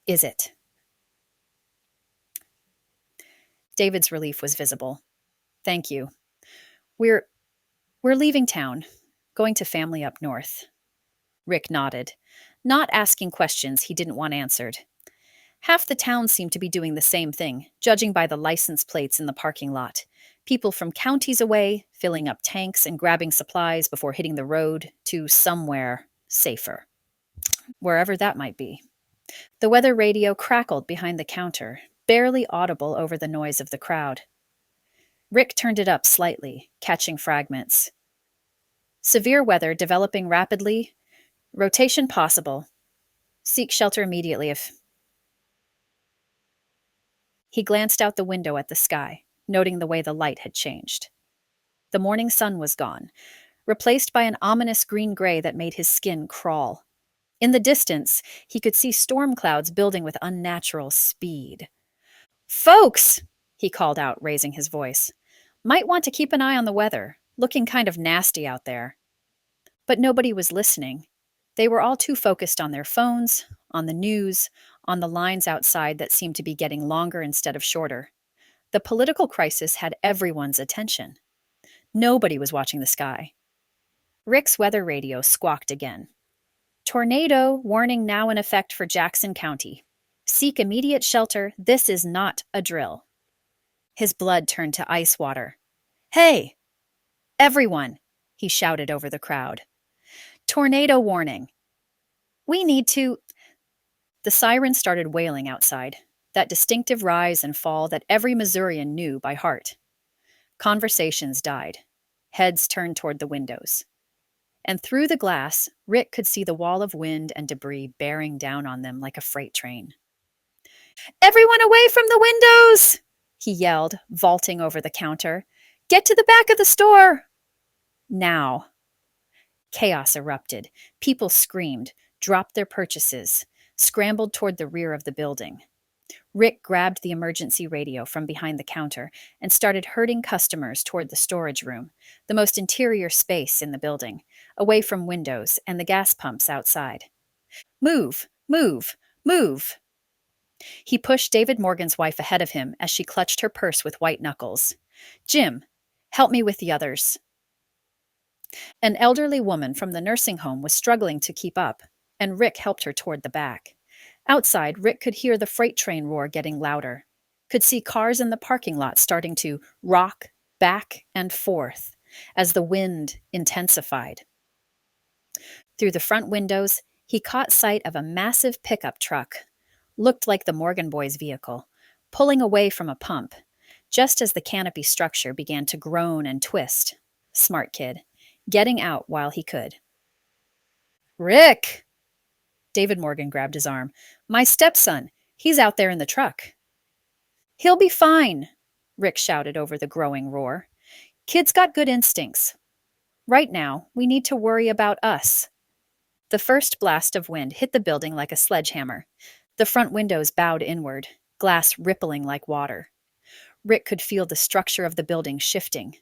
is it? David's relief was visible. "Thank you. We're leaving town, going to family up north." Rick nodded, not asking questions he didn't want answered. Half the town seemed to be doing the same thing, judging by the license plates in the parking lot. People from counties away, filling up tanks and grabbing supplies before hitting the road to somewhere safer. Wherever that might be. The weather radio crackled behind the counter, barely audible over the noise of the crowd. Rick turned it up slightly, catching fragments. "Severe weather developing rapidly. Rotation possible. Seek shelter immediately if..." He glanced out the window at the sky, noting the way the light had changed. The morning sun was gone, replaced by an ominous green-gray that made his skin crawl. In the distance, he could see storm clouds building with unnatural speed. "Folks!" he called out, raising his voice. "Might want to keep an eye on the weather. Looking kind of nasty out there." But nobody was listening. They were all too focused on their phones, on the news, on the lines outside that seemed to be getting longer instead of shorter. The political crisis had everyone's attention. Nobody was watching the sky. Rick's weather radio squawked again. "Tornado warning now in effect for Jackson County. Seek immediate shelter. This is not a drill." His blood turned to ice water. "Hey, everyone," he shouted over the crowd. "Tornado warning. We need to..." The siren started wailing outside, that distinctive rise and fall that every Missourian knew by heart. Conversations died. Heads turned toward the windows. And through the glass, Rick could see the wall of wind and debris bearing down on them like a freight train. "Everyone away from the windows!" he yelled, vaulting over the counter. "Get to the back of the store!" Now. Chaos erupted. People screamed, dropped their purchases, scrambled toward the rear of the building. Rick grabbed the emergency radio from behind the counter and started herding customers toward the storage room, the most interior space in the building, away from windows and the gas pumps outside. "Move! Move! Move!" He pushed David Morgan's wife ahead of him as she clutched her purse with white knuckles. "Jim, help me with the others." An elderly woman from the nursing home was struggling to keep up, and Rick helped her toward the back. Outside, Rick could hear the freight train roar getting louder, could see cars in the parking lot starting to rock back and forth as the wind intensified. Through the front windows, he caught sight of a massive pickup truck. Looked like the Morgan boys' vehicle, pulling away from a pump, just as the canopy structure began to groan and twist. Smart kid, getting out while he could. Rick! David Morgan grabbed his arm. My stepson. He's out there in the truck. He'll be fine, Rick shouted over the growing roar. Kid's got good instincts. Right now, we need to worry about us. The first blast of wind hit the building like a sledgehammer. The front windows bowed inward, glass rippling like water. Rick could feel the structure of the building shifting,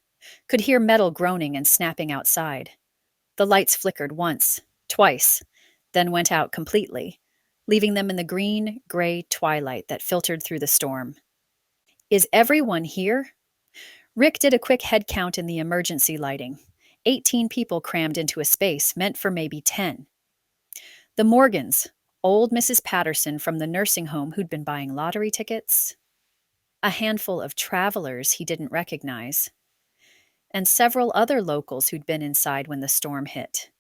could hear metal groaning and snapping outside. The lights flickered once, twice, then went out completely, leaving them in the green, gray twilight that filtered through the storm. Is everyone here? Rick did a quick head count in the emergency lighting. 18 people crammed into a space meant for maybe 10. The Morgans, old Mrs. Patterson from the nursing home who'd been buying lottery tickets, a handful of travelers he didn't recognize, and several other locals who'd been inside when the storm hit.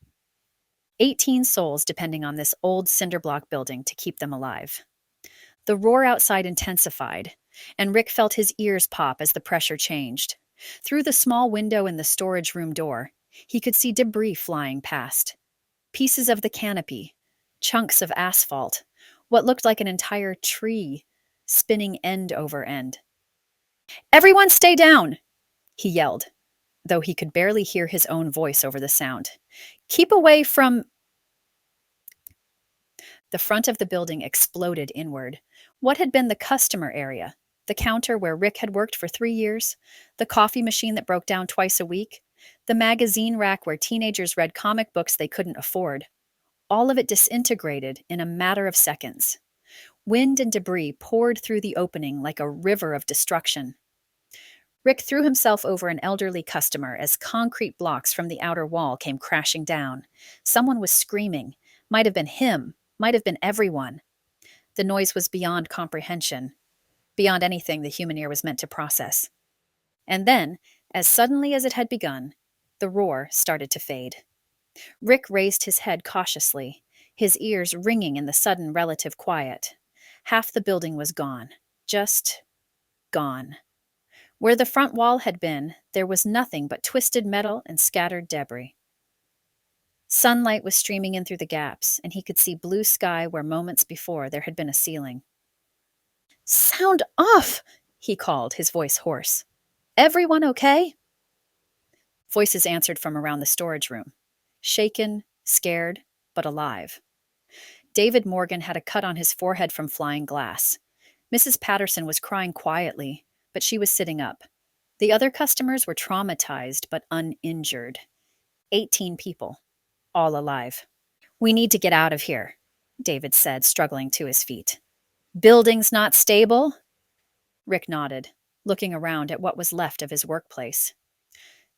18 souls depending on this old cinder block building to keep them alive. The roar outside intensified, and Rick felt his ears pop as the pressure changed. Through the small window in the storage room door, he could see debris flying past. Pieces of the canopy, chunks of asphalt, what looked like an entire tree, spinning end over end. Everyone stay down, he yelled, though he could barely hear his own voice over the sound. Keep away from... The front of the building exploded inward. What had been the customer area? The counter where Rick had worked for 3 years? The coffee machine that broke down twice a week? The magazine rack where teenagers read comic books they couldn't afford? All of it disintegrated in a matter of seconds. Wind and debris poured through the opening like a river of destruction. Rick threw himself over an elderly customer as concrete blocks from the outer wall came crashing down. Someone was screaming. Might have been him. Might have been everyone. The noise was beyond comprehension, beyond anything the human ear was meant to process. And then, as suddenly as it had begun, the roar started to fade. Rick raised his head cautiously, his ears ringing in the sudden relative quiet. Half the building was gone. Just gone. Where the front wall had been, there was nothing but twisted metal and scattered debris. Sunlight was streaming in through the gaps, and he could see blue sky where moments before there had been a ceiling. Sound off, he called, his voice hoarse. Everyone okay? Voices answered from around the storage room. Shaken, scared, but alive. David Morgan had a cut on his forehead from flying glass. Mrs. Patterson was crying quietly, but she was sitting up. The other customers were traumatized but uninjured. 18 people, all alive. We need to get out of here, David said, struggling to his feet. Building's not stable? Rick nodded, looking around at what was left of his workplace.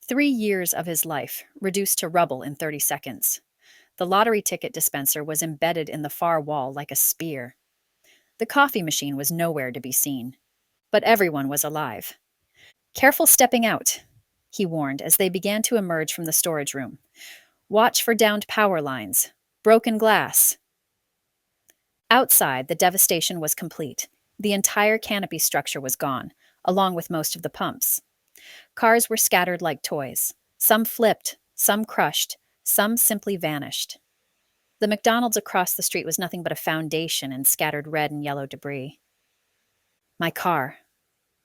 3 years of his life, reduced to rubble in 30 seconds. The lottery ticket dispenser was embedded in the far wall like a spear. The coffee machine was nowhere to be seen. But everyone was alive. Careful stepping out, he warned as they began to emerge from the storage room. Watch for downed power lines, broken glass. Outside, the devastation was complete. The entire canopy structure was gone, along with most of the pumps. Cars were scattered like toys. Some flipped, some crushed, some simply vanished. The McDonald's across the street was nothing but a foundation and scattered red and yellow debris. My car,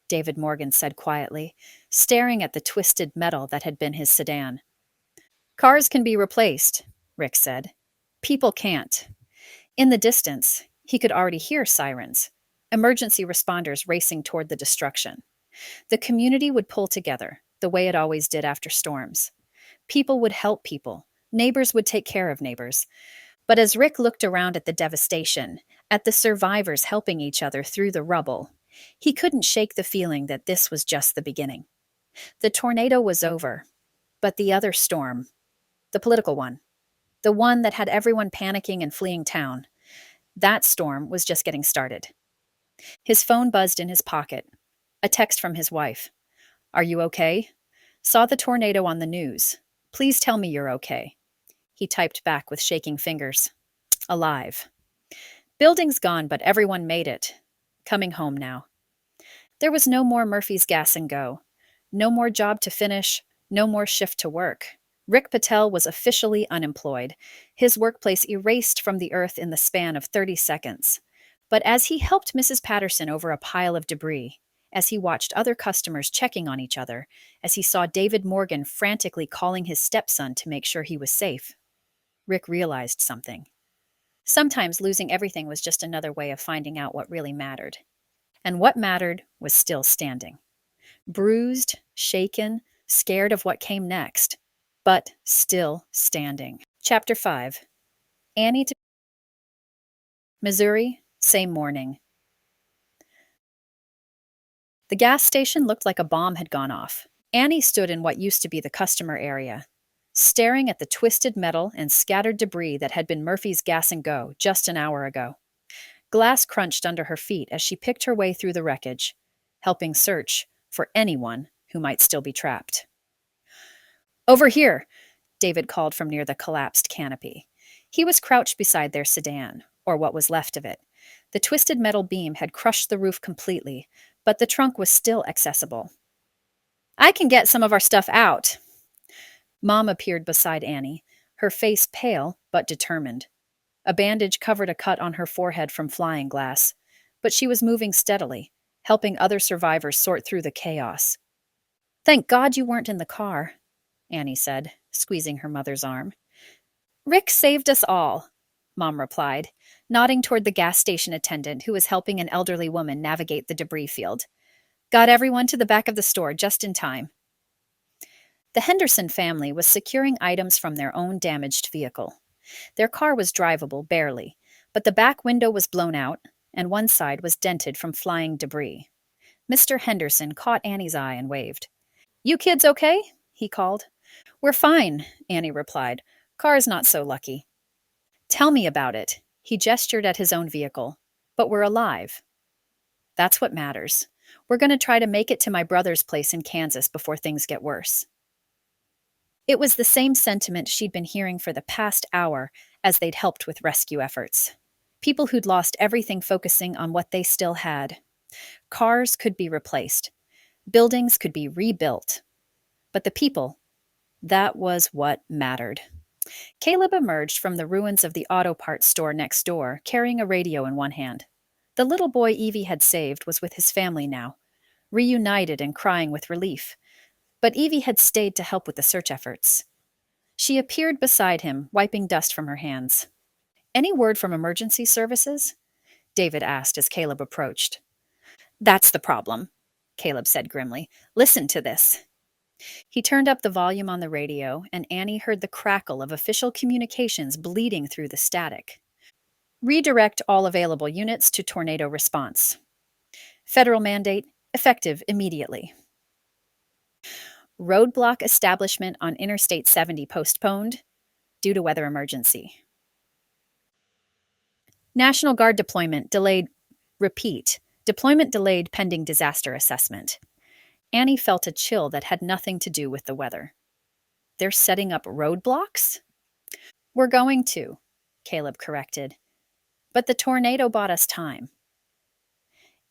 David Morgan said quietly, staring at the twisted metal that had been his sedan. Cars can be replaced, Rick said. People can't. In the distance, he could already hear sirens, emergency responders racing toward the destruction. The community would pull together, the way it always did after storms. People would help people. Neighbors would take care of neighbors. But as Rick looked around at the devastation, at the survivors helping each other through the rubble, he couldn't shake the feeling that this was just the beginning. The tornado was over, but the other storm, the political one, the one that had everyone panicking and fleeing town, that storm was just getting started. His phone buzzed in his pocket. A text from his wife. Are you okay? Saw the tornado on the news. Please tell me you're okay. he typed back with shaking fingers. Alive. Building's gone, but everyone made it. Coming home now. There was no more Murphy's Gas and Go. No more job to finish, no more shift to work. Rick Patel was officially unemployed, his workplace erased from the earth in the span of 30 seconds. But as he helped Mrs. Patterson over a pile of debris, as he watched other customers checking on each other, as he saw David Morgan frantically calling his stepson to make sure he was safe, Rick realized something. Sometimes losing everything was just another way of finding out what really mattered. And what mattered was still standing. Bruised, shaken, scared of what came next, but still standing. Chapter 5. Annie to Missouri, same morning. The gas station looked like a bomb had gone off. Annie stood in what used to be the customer area, staring at the twisted metal and scattered debris that had been Murphy's Gas and Go just an hour ago. Glass crunched under her feet as she picked her way through the wreckage, helping search for anyone who might still be trapped. Over here, David called from near the collapsed canopy. He was crouched beside their sedan, or what was left of it. The twisted metal beam had crushed the roof completely, but the trunk was still accessible. I can get some of our stuff out. Mom appeared beside Annie, her face pale but determined. A bandage covered a cut on her forehead from flying glass, but she was moving steadily, helping other survivors sort through the chaos. Thank God you weren't in the car, Annie said, squeezing her mother's arm. Rick saved us all, Mom replied, nodding toward the gas station attendant who was helping an elderly woman navigate the debris field. Got everyone to the back of the store just in time. The Henderson family was securing items from their own damaged vehicle. Their car was drivable, barely, but the back window was blown out, and one side was dented from flying debris. Mr. Henderson caught Annie's eye and waved. You kids okay? He called. We're fine, Annie replied. Car's not so lucky. Tell me about it. He gestured at his own vehicle. But we're alive. That's what matters. We're going to try to make it to my brother's place in Kansas before things get worse. It was the same sentiment she'd been hearing for the past hour as they'd helped with rescue efforts. People who'd lost everything focusing on what they still had. Cars could be replaced. Buildings could be rebuilt. But the people, that was what mattered. Caleb emerged from the ruins of the auto parts store next door, carrying a radio in one hand. The little boy Evie had saved was with his family now, reunited and crying with relief. But Evie had stayed to help with the search efforts. She appeared beside him, wiping dust from her hands. Any word from emergency services? David asked as Caleb approached. That's the problem, Caleb said grimly. Listen to this. He turned up the volume on the radio, and Annie heard the crackle of official communications bleeding through the static. Redirect all available units to tornado response. Federal mandate, effective immediately. Roadblock establishment on Interstate 70 postponed due to weather emergency. National Guard deployment delayed. Repeat. Deployment delayed pending disaster assessment. Annie felt a chill that had nothing to do with the weather. They're setting up roadblocks? We're going to, Caleb corrected. But the tornado bought us time.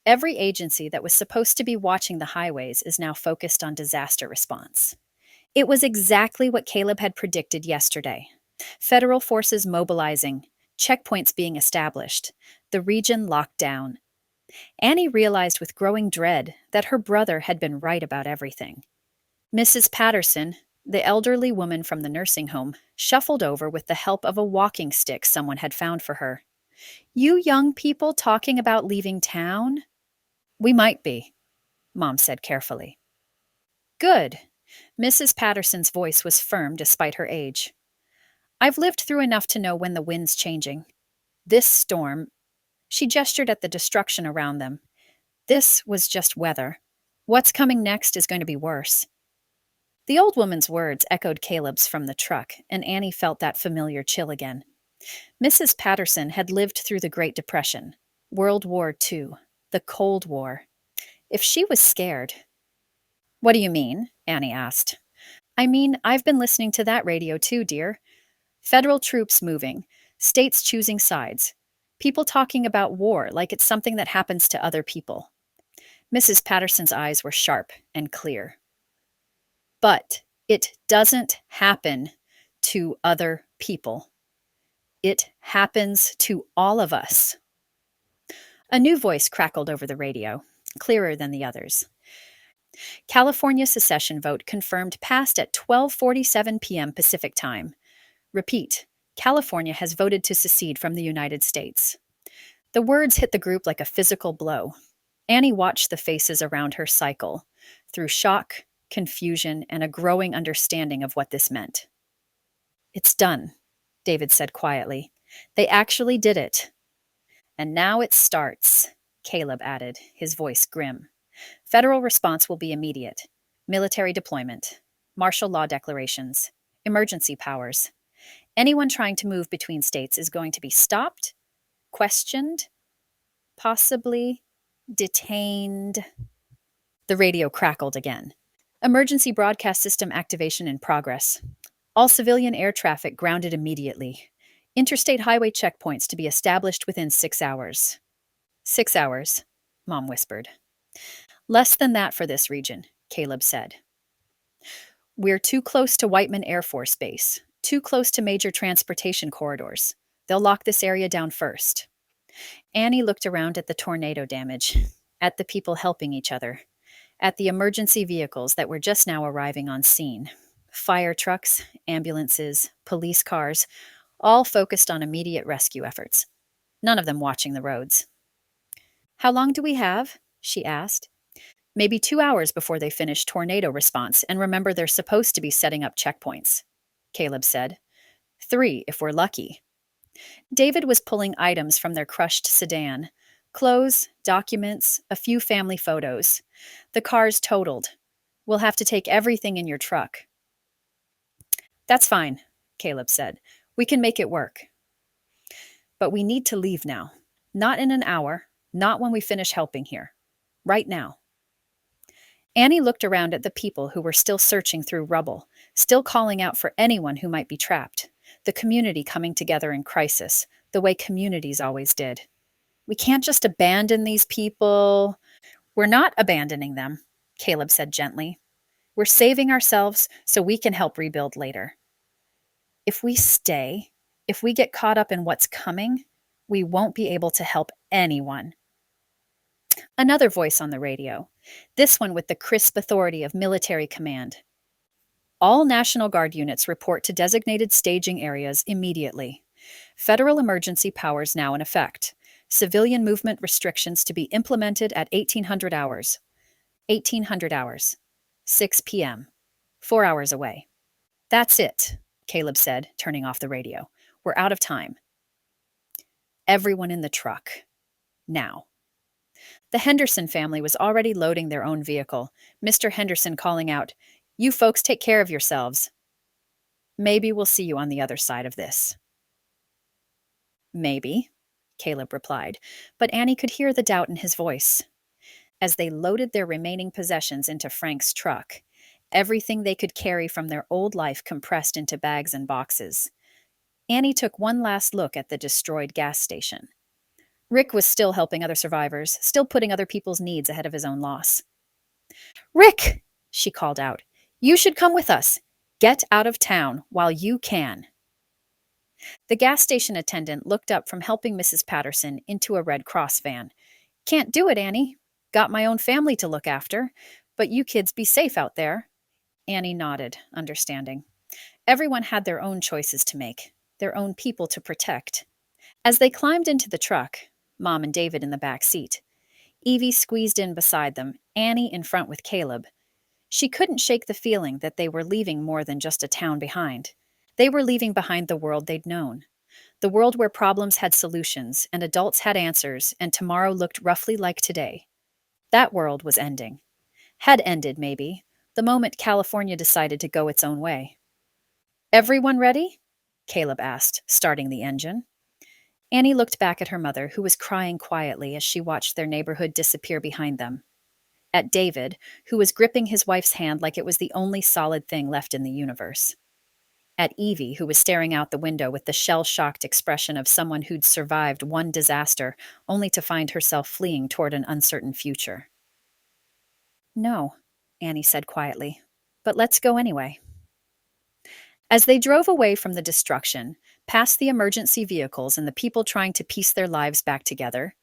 Every agency that was supposed to be watching the highways is now focused on disaster response. It was exactly what Caleb had predicted yesterday. Federal forces mobilizing, checkpoints being established, the region locked down. Annie realized with growing dread that her brother had been right about everything. Mrs. Patterson, the elderly woman from the nursing home, shuffled over with the help of a walking stick someone had found for her. You young people talking about leaving town? We might be, Mom said carefully. Good. Mrs. Patterson's voice was firm despite her age. I've lived through enough to know when the wind's changing. This storm, she gestured at the destruction around them. This was just weather. What's coming next is going to be worse. The old woman's words echoed Caleb's from the truck, and Annie felt that familiar chill again. Mrs. Patterson had lived through the Great Depression, World War II, the Cold War. If she was scared... What do you mean? Annie asked. I mean, I've been listening to that radio too, dear. Federal troops moving, states choosing sides, people talking about war like it's something that happens to other people. Mrs. Patterson's eyes were sharp and clear. But it doesn't happen to other people. It happens to all of us. A new voice crackled over the radio, clearer than the others. California secession vote confirmed passed at 12:47 p.m. Pacific Time. Repeat, California has voted to secede from the United States. The words hit the group like a physical blow. Annie watched the faces around her cycle, through shock, confusion, and a growing understanding of what this meant. It's done, David said quietly. They actually did it. And now it starts, Caleb added, his voice grim. Federal response will be immediate. Military deployment, martial law declarations, emergency powers. Anyone trying to move between states is going to be stopped, questioned, possibly detained. The radio crackled again. Emergency broadcast system activation in progress. All civilian air traffic grounded immediately. Interstate highway checkpoints to be established within 6 hours. 6 hours, Mom whispered. Less than that for this region, Caleb said. We're too close to Whiteman Air Force Base, too close to major transportation corridors. They'll lock this area down first. Annie looked around at the tornado damage, at the people helping each other, at the emergency vehicles that were just now arriving on scene. Fire trucks, ambulances, police cars, all focused on immediate rescue efforts, none of them watching the roads. How long do we have? She asked. Maybe 2 hours before they finish tornado response and remember they're supposed to be setting up checkpoints, Caleb said. 3 if we're lucky. David was pulling items from their crushed sedan. Clothes, documents, a few family photos. The car's totaled. We'll have to take everything in your truck. That's fine, Caleb said. We can make it work. But we need to leave now. Not in an hour, not when we finish helping here. Right now. Annie looked around at the people who were still searching through rubble, still calling out for anyone who might be trapped. The community coming together in crisis, the way communities always did. We can't just abandon these people. We're not abandoning them, Caleb said gently. We're saving ourselves so we can help rebuild later. If we stay, if we get caught up in what's coming, we won't be able to help anyone. Another voice on the radio, this one with the crisp authority of military command. All National Guard units report to designated staging areas immediately. Federal emergency powers now in effect. Civilian movement restrictions to be implemented at 1800 hours. 1800 hours. 6 p.m. 4 hours away. That's it, Caleb said, turning off the radio. We're out of time. Everyone in the truck. Now. The Henderson family was already loading their own vehicle, Mr. Henderson calling out, "You folks take care of yourselves. Maybe we'll see you on the other side of this." Maybe, Caleb replied, but Annie could hear the doubt in his voice. As they loaded their remaining possessions into Frank's truck, everything they could carry from their old life compressed into bags and boxes, Annie took one last look at the destroyed gas station. Rick was still helping other survivors, still putting other people's needs ahead of his own loss. "Rick!" she called out. "You should come with us. Get out of town while you can." The gas station attendant looked up from helping Mrs. Patterson into a Red Cross van. "Can't do it, Annie. Got my own family to look after. But you kids be safe out there." Annie nodded, understanding. Everyone had their own choices to make, their own people to protect. As they climbed into the truck, Mom and David in the back seat, Evie squeezed in beside them, Annie in front with Caleb. She couldn't shake the feeling that they were leaving more than just a town behind. They were leaving behind the world they'd known. The world where problems had solutions, and adults had answers, and tomorrow looked roughly like today. That world was ending. Had ended, maybe, the moment California decided to go its own way. "Everyone ready?" Caleb asked, starting the engine. Annie looked back at her mother, who was crying quietly as she watched their neighborhood disappear behind them. At David, who was gripping his wife's hand like it was the only solid thing left in the universe. At Evie, who was staring out the window with the shell shocked expression of someone who'd survived one disaster only to find herself fleeing toward an uncertain future. No, Annie said quietly, but let's go anyway. As they drove away from the destruction, past the emergency vehicles and the people trying to piece their lives back together,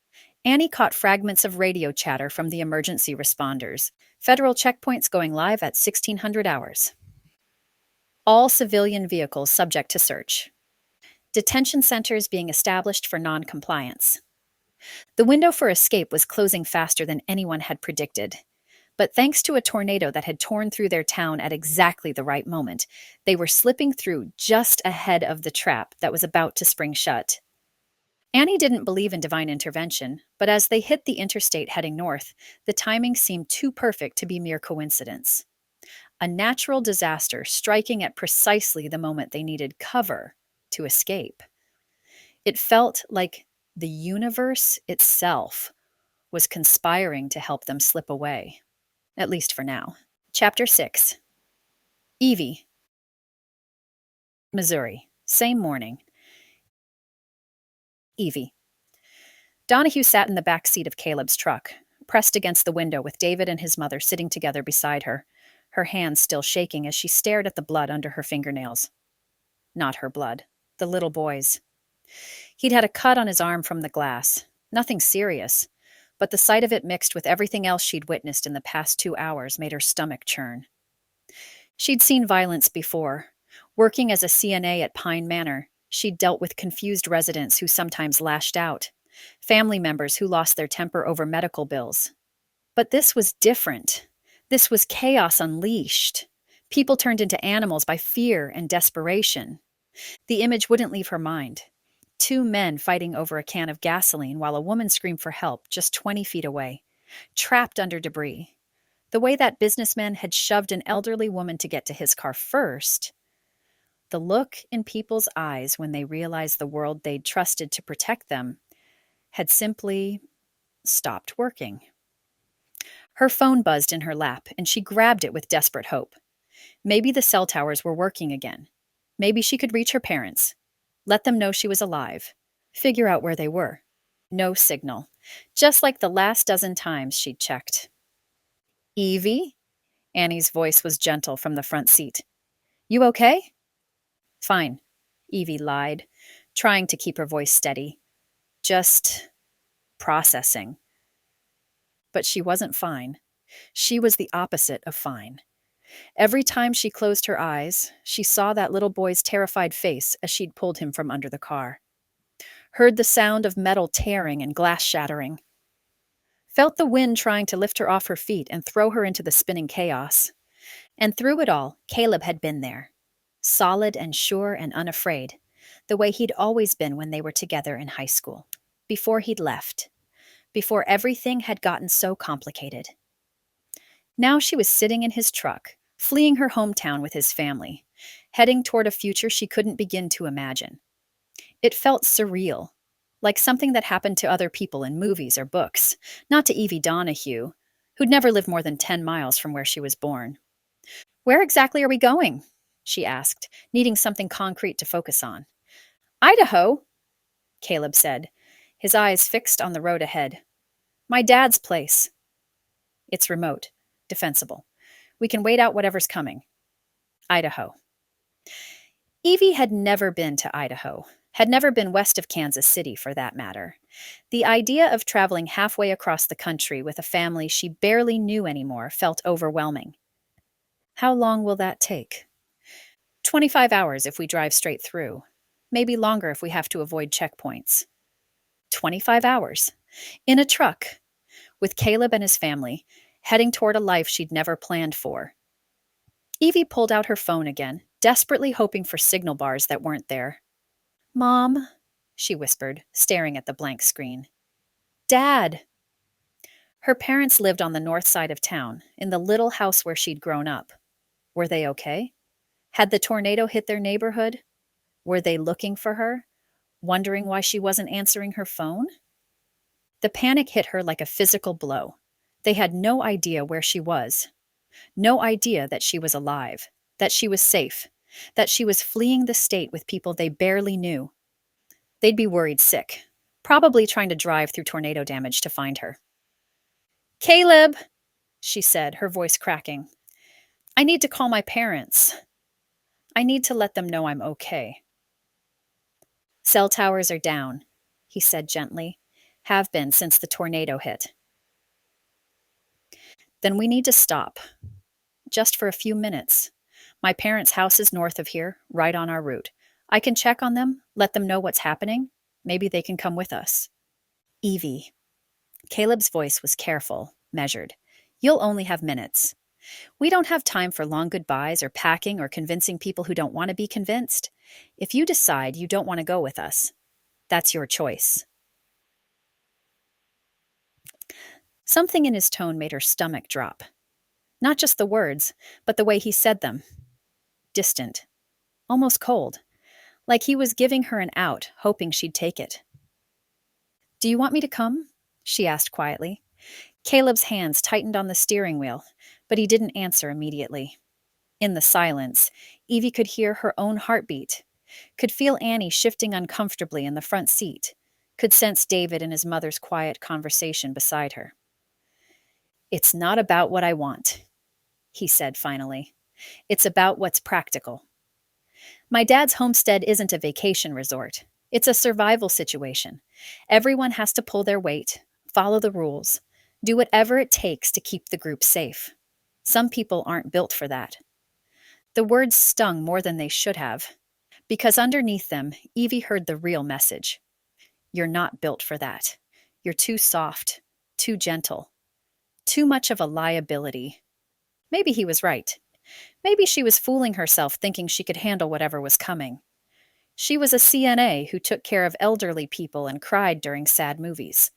Annie caught fragments of radio chatter from the emergency responders. Federal checkpoints going live at 1600 hours. All civilian vehicles subject to search. Detention centers being established for non-compliance. The window for escape was closing faster than anyone had predicted. But thanks to a tornado that had torn through their town at exactly the right moment, they were slipping through just ahead of the trap that was about to spring shut. Annie didn't believe in divine intervention, but as they hit the interstate heading north, the timing seemed too perfect to be mere coincidence. A natural disaster striking at precisely the moment they needed cover to escape. It felt like the universe itself was conspiring to help them slip away. At least for now. Chapter 6. Evie, Missouri. Same morning. Evie. Donahue sat in the back seat of Caleb's truck, pressed against the window with David and his mother sitting together beside her, her hands still shaking as she stared at the blood under her fingernails. Not her blood, the little boy's. He'd had a cut on his arm from the glass. Nothing serious, but the sight of it mixed with everything else she'd witnessed in the past 2 hours made her stomach churn. She'd seen violence before. Working as a CNA at Pine Manor, she'd dealt with confused residents who sometimes lashed out, family members who lost their temper over medical bills. But this was different. This was chaos unleashed. People turned into animals by fear and desperation. The image wouldn't leave her mind. 2 men fighting over a can of gasoline while a woman screamed for help just 20 feet away, trapped under debris. The way that businessman had shoved an elderly woman to get to his car first. The look in people's eyes when they realized the world they'd trusted to protect them had simply stopped working. Her phone buzzed in her lap, and she grabbed it with desperate hope. Maybe the cell towers were working again. Maybe she could reach her parents. Let them know she was alive. Figure out where they were. No signal. Just like the last dozen times she'd checked. Evie? Annie's voice was gentle from the front seat. You okay? Fine, Evie lied, trying to keep her voice steady. Just processing. But she wasn't fine. She was the opposite of fine. Every time she closed her eyes, she saw that little boy's terrified face as she'd pulled him from under the car. Heard the sound of metal tearing and glass shattering. Felt the wind trying to lift her off her feet and throw her into the spinning chaos. And through it all, Caleb had been there. Solid and sure and unafraid, the way he'd always been when they were together in high school. Before he'd left. Before everything had gotten so complicated. Now she was sitting in his truck, fleeing her hometown with his family, heading toward a future she couldn't begin to imagine. It felt surreal, like something that happened to other people in movies or books, not to Evie Donahue, who'd never lived more than 10 miles from where she was born. Where exactly are we going? She asked, needing something concrete to focus on. Idaho, Caleb said, his eyes fixed on the road ahead. My dad's place. It's remote, defensible. We can wait out whatever's coming. Idaho. Evie had never been to Idaho, had never been west of Kansas City for that matter. The idea of traveling halfway across the country with a family she barely knew anymore felt overwhelming. How long will that take? 25 hours if we drive straight through. Maybe longer if we have to avoid checkpoints. 25 hours. In a truck. With Caleb and his family, heading toward a life she'd never planned for. Evie pulled out her phone again, desperately hoping for signal bars that weren't there. Mom, she whispered, staring at the blank screen. Dad. Her parents lived on the north side of town, in the little house where she'd grown up. Were they okay? Had the tornado hit their neighborhood? Were they looking for her? Wondering why she wasn't answering her phone? The panic hit her like a physical blow. They had no idea where she was. No idea that she was alive, that she was safe, that she was fleeing the state with people they barely knew. They'd be worried sick, probably trying to drive through tornado damage to find her. "Caleb," she said, her voice cracking. "I need to call my parents. I need to let them know I'm okay." "Cell towers are down," he said gently. "Have been since the tornado hit." "Then we need to stop. Just for a few minutes. My parents' house is north of here, right on our route. I can check on them, let them know what's happening. Maybe they can come with us." "Evie." Caleb's voice was careful, measured. "You'll only have minutes. We don't have time for long goodbyes or packing or convincing people who don't want to be convinced. If you decide you don't want to go with us, that's your choice." Something in his tone made her stomach drop. Not just the words, but the way he said them. Distant. Almost cold. Like he was giving her an out, hoping she'd take it. "Do you want me to come?" she asked quietly. Caleb's hands tightened on the steering wheel, but he didn't answer immediately. In the silence, Evie could hear her own heartbeat, could feel Annie shifting uncomfortably in the front seat, could sense David and his mother's quiet conversation beside her. "It's not about what I want," he said finally. "It's about what's practical. My dad's homestead isn't a vacation resort. It's a survival situation. Everyone has to pull their weight, follow the rules, do whatever it takes to keep the group safe. Some people aren't built for that." The words stung more than they should have, because underneath them, Evie heard the real message. You're not built for that. You're too soft, too gentle, too much of a liability. Maybe he was right. Maybe she was fooling herself thinking she could handle whatever was coming. She was a CNA who took care of elderly people and cried during sad movies.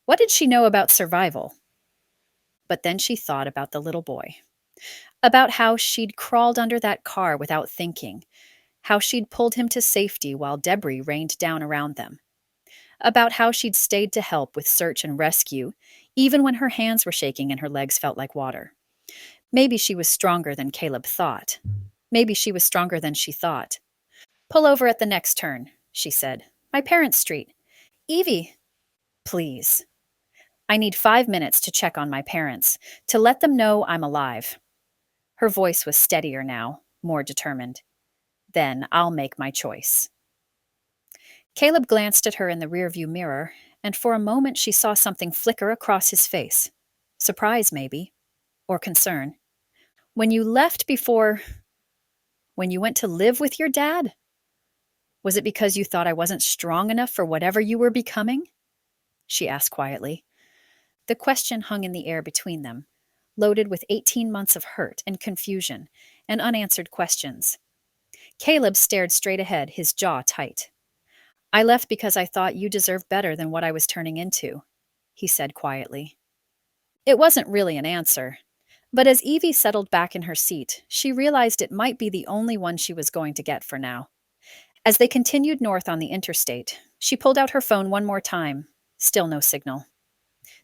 What did she know about survival? But then she thought about the little boy. About how she'd crawled under that car without thinking. How she'd pulled him to safety while debris rained down around them. About how she'd stayed to help with search and rescue, even when her hands were shaking and her legs felt like water. Maybe she was stronger than Caleb thought. Maybe she was stronger than she thought. "Pull over at the next turn," she said. "My parents' street." "Evie." "Please. I need 5 minutes to check on my parents, to let them know I'm alive." Her voice was steadier now, more determined. "Then I'll make my choice." Caleb glanced at her in the rearview mirror, and for a moment she saw something flicker across his face. Surprise, maybe. Or concern. "When you left before... when you went to live with your dad? Was it because you thought I wasn't strong enough for whatever you were becoming?" she asked quietly. The question hung in the air between them, loaded with 18 months of hurt and confusion and unanswered questions. Caleb stared straight ahead, his jaw tight. "I left because I thought you deserved better than what I was turning into," he said quietly. It wasn't really an answer, but as Evie settled back in her seat, she realized it might be the only one she was going to get for now. As they continued north on the interstate, she pulled out her phone one more time. Still no signal.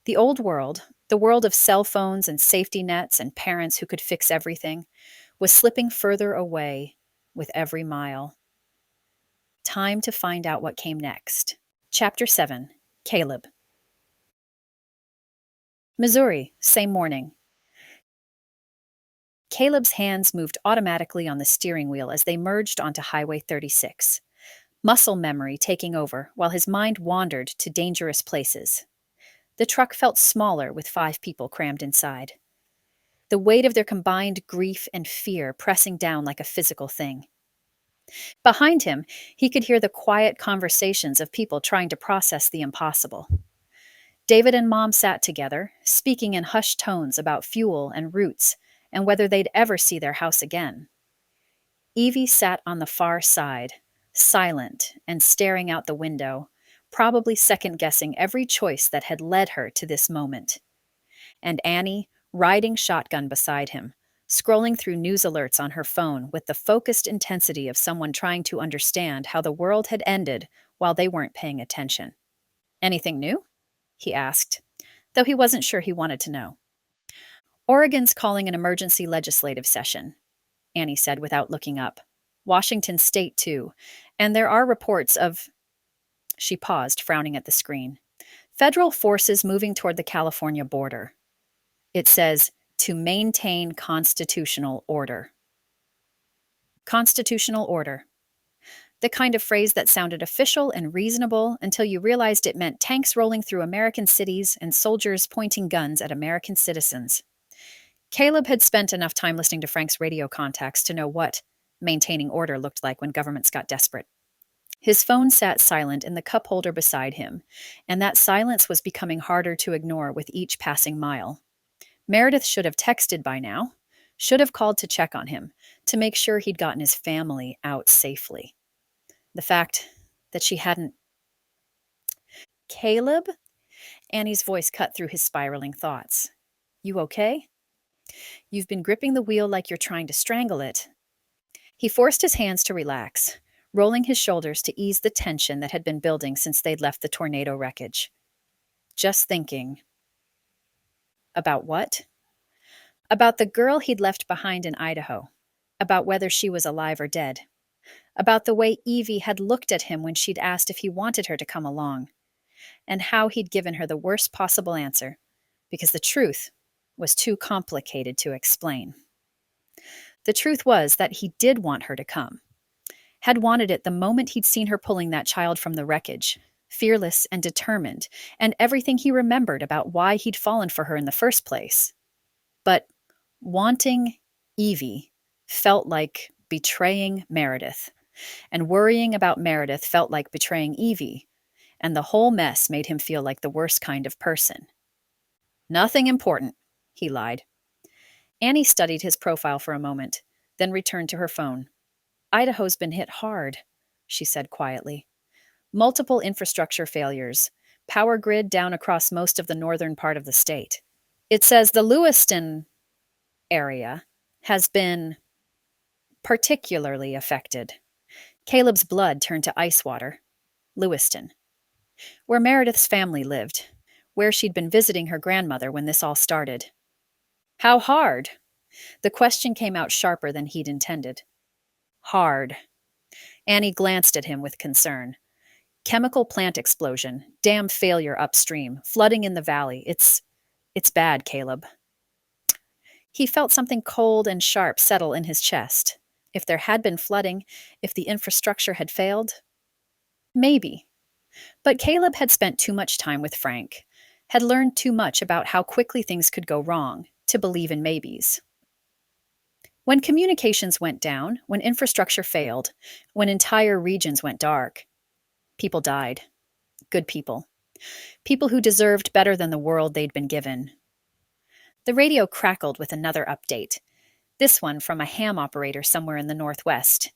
The old world, the world of cell phones and safety nets and parents who could fix everything, was slipping further away with every mile. Time to find out what came next. Chapter 7. Caleb. Missouri, same morning. Caleb's hands moved automatically on the steering wheel as they merged onto Highway 36. Muscle memory taking over while his mind wandered to dangerous places. The truck felt smaller with 5 people crammed inside. The weight of their combined grief and fear pressing down like a physical thing. Behind him, he could hear the quiet conversations of people trying to process the impossible. David and Mom sat together, speaking in hushed tones about fuel and routes and whether they'd ever see their house again. Evie sat on the far side, silent and staring out the window, probably second-guessing every choice that had led her to this moment. And Annie, riding shotgun beside him, scrolling through news alerts on her phone with the focused intensity of someone trying to understand how the world had ended while they weren't paying attention. "Anything new?" he asked, though he wasn't sure he wanted to know. "Oregon's calling an emergency legislative session," Annie said without looking up. Washington state, too. And there are reports of. She paused, frowning at the screen. Federal forces moving toward the California border. It says, to maintain constitutional order. Constitutional order. The kind of phrase that sounded official and reasonable until you realized it meant tanks rolling through American cities and soldiers pointing guns at American citizens. Caleb had spent enough time listening to Frank's radio contacts to know what maintaining order looked like when governments got desperate. His phone sat silent in the cup holder beside him, and that silence was becoming harder to ignore with each passing mile. Meredith should have texted by now, should have called to check on him, to make sure he'd gotten his family out safely. The fact that she hadn't. Caleb? Annie's voice cut through his spiraling thoughts. You okay? You've been gripping the wheel like you're trying to strangle it. He forced his hands to relax, rolling his shoulders to ease the tension that had been building since they'd left the tornado wreckage. Just thinking. About what? About the girl he'd left behind in Idaho. About whether she was alive or dead. About the way Evie had looked at him when she'd asked if he wanted her to come along. And how he'd given her the worst possible answer, because the truth was too complicated to explain. The truth was that he did want her to come. Had wanted it the moment he'd seen her pulling that child from the wreckage, fearless and determined, and everything he remembered about why he'd fallen for her in the first place. But wanting Evie felt like betraying Meredith, and worrying about Meredith felt like betraying Evie, and the whole mess made him feel like the worst kind of person. Nothing important, he lied. Annie studied his profile for a moment, then returned to her phone. Idaho's been hit hard, she said quietly. Multiple infrastructure failures, power grid down across most of the northern part of the state. It says the Lewiston area has been particularly affected. Caleb's blood turned to ice water. Lewiston, where Meredith's family lived, where she'd been visiting her grandmother when this all started. How hard? The question came out sharper than he'd intended. Hard. Annie glanced at him with concern. Chemical plant explosion, dam failure upstream, flooding in the valley. It's bad, Caleb. He felt something cold and sharp settle in his chest. If there had been flooding, if the infrastructure had failed, maybe. But Caleb had spent too much time with Frank, had learned too much about how quickly things could go wrong to believe in maybes. When communications went down, when infrastructure failed, when entire regions went dark, people died. Good people. People who deserved better than the world they'd been given. The radio crackled with another update, this one from a ham operator somewhere in the Northwest.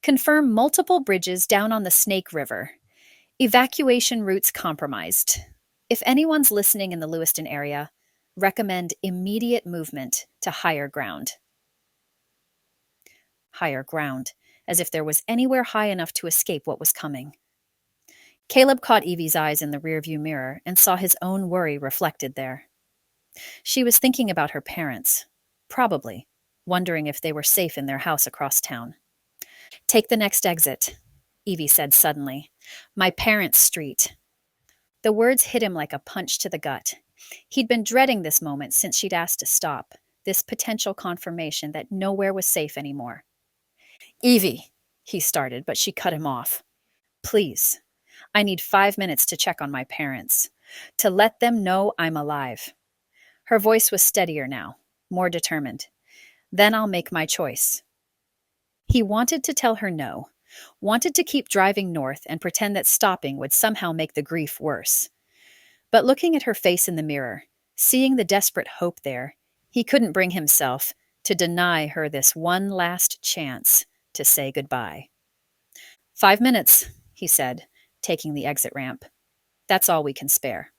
Confirm multiple bridges down on the Snake River. Evacuation routes compromised. If anyone's listening in the Lewiston area, recommend immediate movement to higher ground. Higher ground, as if there was anywhere high enough to escape what was coming. Caleb caught Evie's eyes in the rearview mirror and saw his own worry reflected there. She was thinking about her parents, probably, wondering if they were safe in their house across town. Take the next exit, Evie said suddenly. My parents' street. The words hit him like a punch to the gut. He'd been dreading this moment since she'd asked to stop, this potential confirmation that nowhere was safe anymore. Evie, he started, but she cut him off. Please, I need 5 minutes to check on my parents, to let them know I'm alive. Her voice was steadier now, more determined. Then I'll make my choice. He wanted to tell her no, wanted to keep driving north and pretend that stopping would somehow make the grief worse. But looking at her face in the mirror, seeing the desperate hope there, he couldn't bring himself to deny her this one last chance to say goodbye. 5 minutes, he said, taking the exit ramp. That's all we can spare.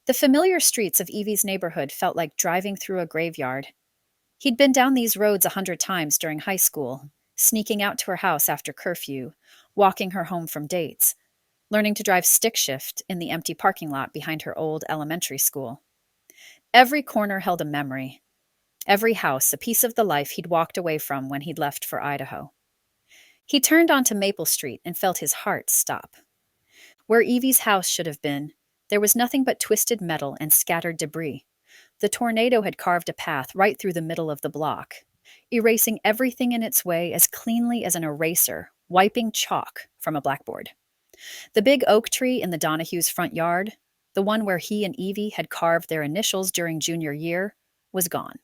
The familiar streets of Evie's neighborhood felt like driving through a graveyard. He'd been down these roads 100 times during high school, sneaking out to her house after curfew, walking her home from dates, learning to drive stick shift in the empty parking lot behind her old elementary school. Every corner held a memory. Every house a piece of the life he'd walked away from when he'd left for Idaho. He turned onto Maple Street and felt his heart stop. Where Evie's house should have been, there was nothing but twisted metal and scattered debris. The tornado had carved a path right through the middle of the block, erasing everything in its way as cleanly as an eraser, wiping chalk from a blackboard. The big oak tree in the Donahue's front yard, the one where he and Evie had carved their initials during junior year, was gone.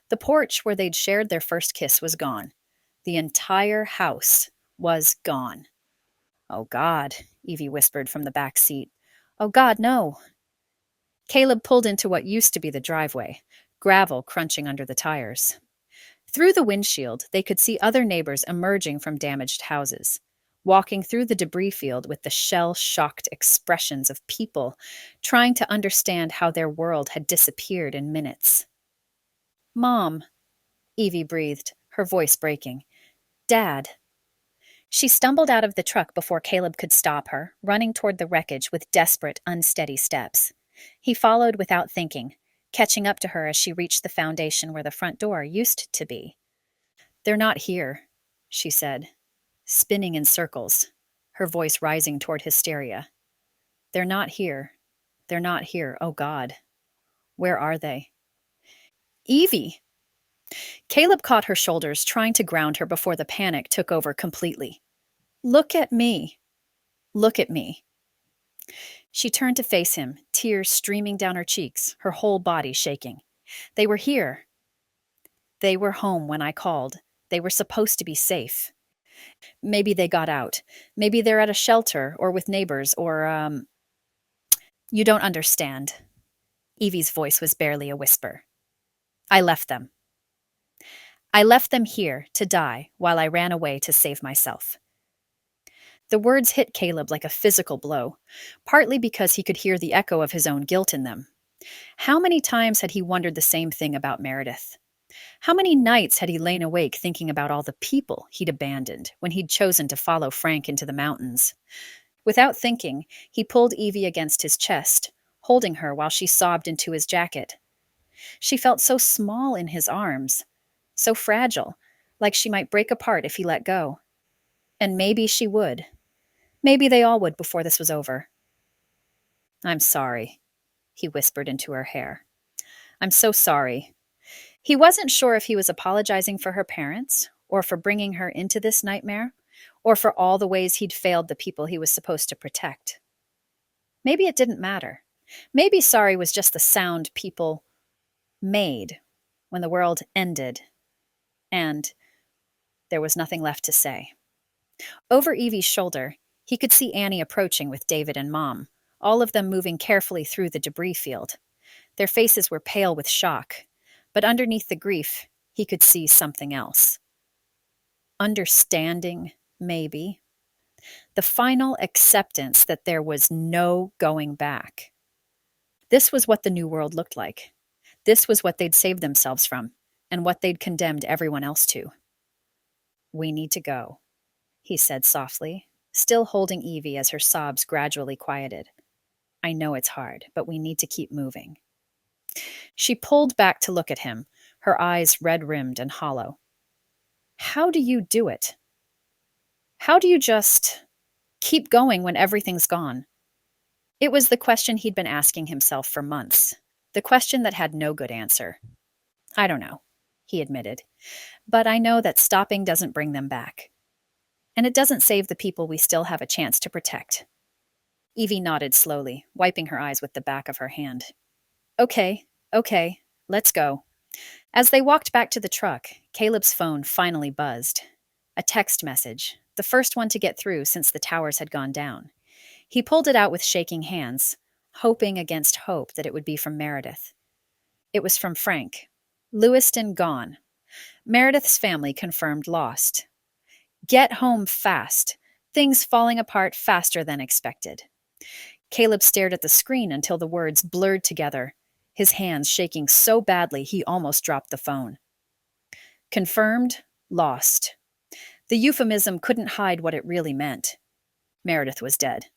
The porch where they'd shared their first kiss was gone. The entire house was gone. "Oh, God," Evie whispered from the back seat. "Oh, God, no." Caleb pulled into what used to be the driveway, gravel crunching under the tires. Through the windshield, they could see other neighbors emerging from damaged houses, walking through the debris field with the shell-shocked expressions of people trying to understand how their world had disappeared in minutes. "Mom," Evie breathed, her voice breaking. "Dad." She stumbled out of the truck before Caleb could stop her, running toward the wreckage with desperate, unsteady steps. He followed without thinking, catching up to her as she reached the foundation where the front door used to be. "They're not here," she said, spinning in circles, her voice rising toward hysteria. "They're not here. They're not here. Oh, God. Where are they?" "Evie!" Caleb caught her shoulders, trying to ground her before the panic took over completely. "Look at me. Look at me." She turned to face him, tears streaming down her cheeks, her whole body shaking. "They were here. They were home when I called. They were supposed to be safe. Maybe they got out. Maybe they're at a shelter or with neighbors or, You don't understand." Evie's voice was barely a whisper. "I left them. I left them here to die while I ran away to save myself." The words hit Caleb like a physical blow, partly because he could hear the echo of his own guilt in them. How many times had he wondered the same thing about Meredith? How many nights had he lain awake thinking about all the people he'd abandoned when he'd chosen to follow Frank into the mountains? Without thinking, he pulled Evie against his chest, holding her while she sobbed into his jacket. She felt so small in his arms, so fragile, like she might break apart if he let go. And maybe she would. Maybe they all would before this was over. "I'm sorry," he whispered into her hair. "I'm so sorry." He wasn't sure if he was apologizing for her parents, or for bringing her into this nightmare, or for all the ways he'd failed the people he was supposed to protect. Maybe it didn't matter. Maybe sorry was just the sound people made when the world ended, and there was nothing left to say. Over Evie's shoulder, he could see Annie approaching with David and Mom, all of them moving carefully through the debris field. Their faces were pale with shock, but underneath the grief, he could see something else. Understanding, maybe. The final acceptance that there was no going back. This was what the new world looked like. This was what they'd saved themselves from, and what they'd condemned everyone else to. "We need to go," he said softly, still holding Evie as her sobs gradually quieted. "I know it's hard, but we need to keep moving." She pulled back to look at him, her eyes red-rimmed and hollow. "How do you do it? How do you just keep going when everything's gone?" It was the question he'd been asking himself for months, the question that had no good answer. "I don't know," he admitted, "but I know that stopping doesn't bring them back. And it doesn't save the people we still have a chance to protect." Evie nodded slowly, wiping her eyes with the back of her hand. Okay, let's go." As they walked back to the truck, Caleb's phone finally buzzed. A text message, the first one to get through since the towers had gone down. He pulled it out with shaking hands, hoping against hope that it would be from Meredith. It was from Frank. "Lewiston gone. Meredith's family confirmed lost. Get home fast. Things falling apart faster than expected." Caleb stared at the screen until the words blurred together, his hands shaking so badly he almost dropped the phone. Confirmed, lost. The euphemism couldn't hide what it really meant. Meredith was dead.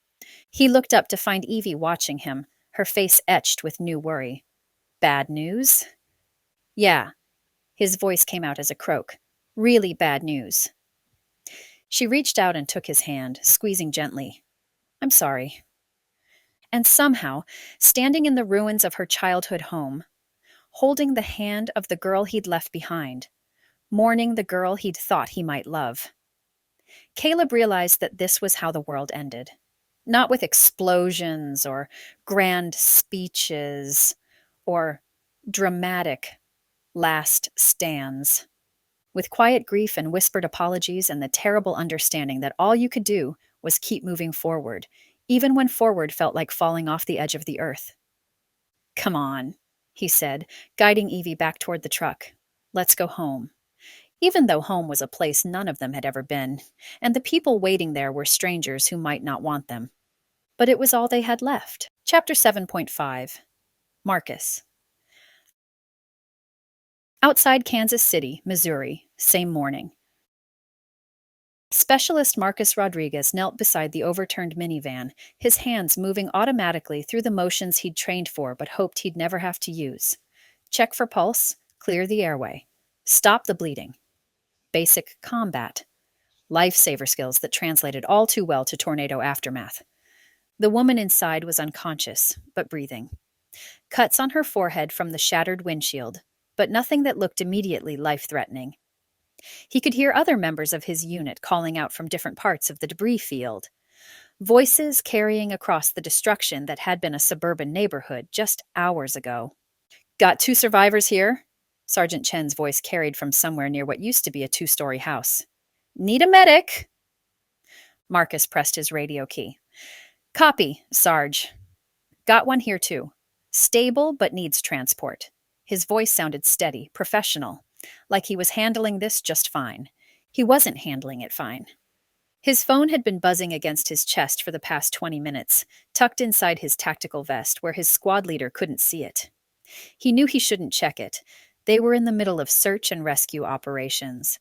He looked up to find Evie watching him, her face etched with new worry. "Bad news?" "Yeah," His voice came out as a croak. Really bad news. She reached out and took his hand, squeezing gently. I'm sorry. And somehow, standing in the ruins of her childhood home, holding the hand of the girl he'd left behind, mourning the girl he'd thought he might love, Caleb realized that this was how the world ended. Not with explosions or grand speeches or dramatic last stands. With quiet grief and whispered apologies and the terrible understanding that all you could do was keep moving forward, even when forward felt like falling off the edge of the earth. Come on, he said, guiding Evie back toward the truck. Let's go home. Even though home was a place none of them had ever been, and the people waiting there were strangers who might not want them. But it was all they had left. Chapter 7.5 Marcus. Outside Kansas City, Missouri, same morning. Specialist Marcus Rodriguez knelt beside the overturned minivan, his hands moving automatically through the motions he'd trained for but hoped he'd never have to use. Check for pulse, clear the airway. Stop the bleeding. Basic combat. Lifesaver skills that translated all too well to tornado aftermath. The woman inside was unconscious, but breathing. Cuts on her forehead from the shattered windshield, but nothing that looked immediately life-threatening. He could hear other members of his unit calling out from different parts of the debris field. Voices carrying across the destruction that had been a suburban neighborhood just hours ago. Got 2 survivors here? Sergeant Chen's voice carried from somewhere near what used to be a 2-story house. Need a medic? Marcus pressed his radio key. Copy, Sarge. Got one here too. Stable but needs transport. His voice sounded steady, professional, like he was handling this just fine. He wasn't handling it fine. His phone had been buzzing against his chest for the past 20 minutes, tucked inside his tactical vest where his squad leader couldn't see it. He knew he shouldn't check it. They were in the middle of search and rescue operations.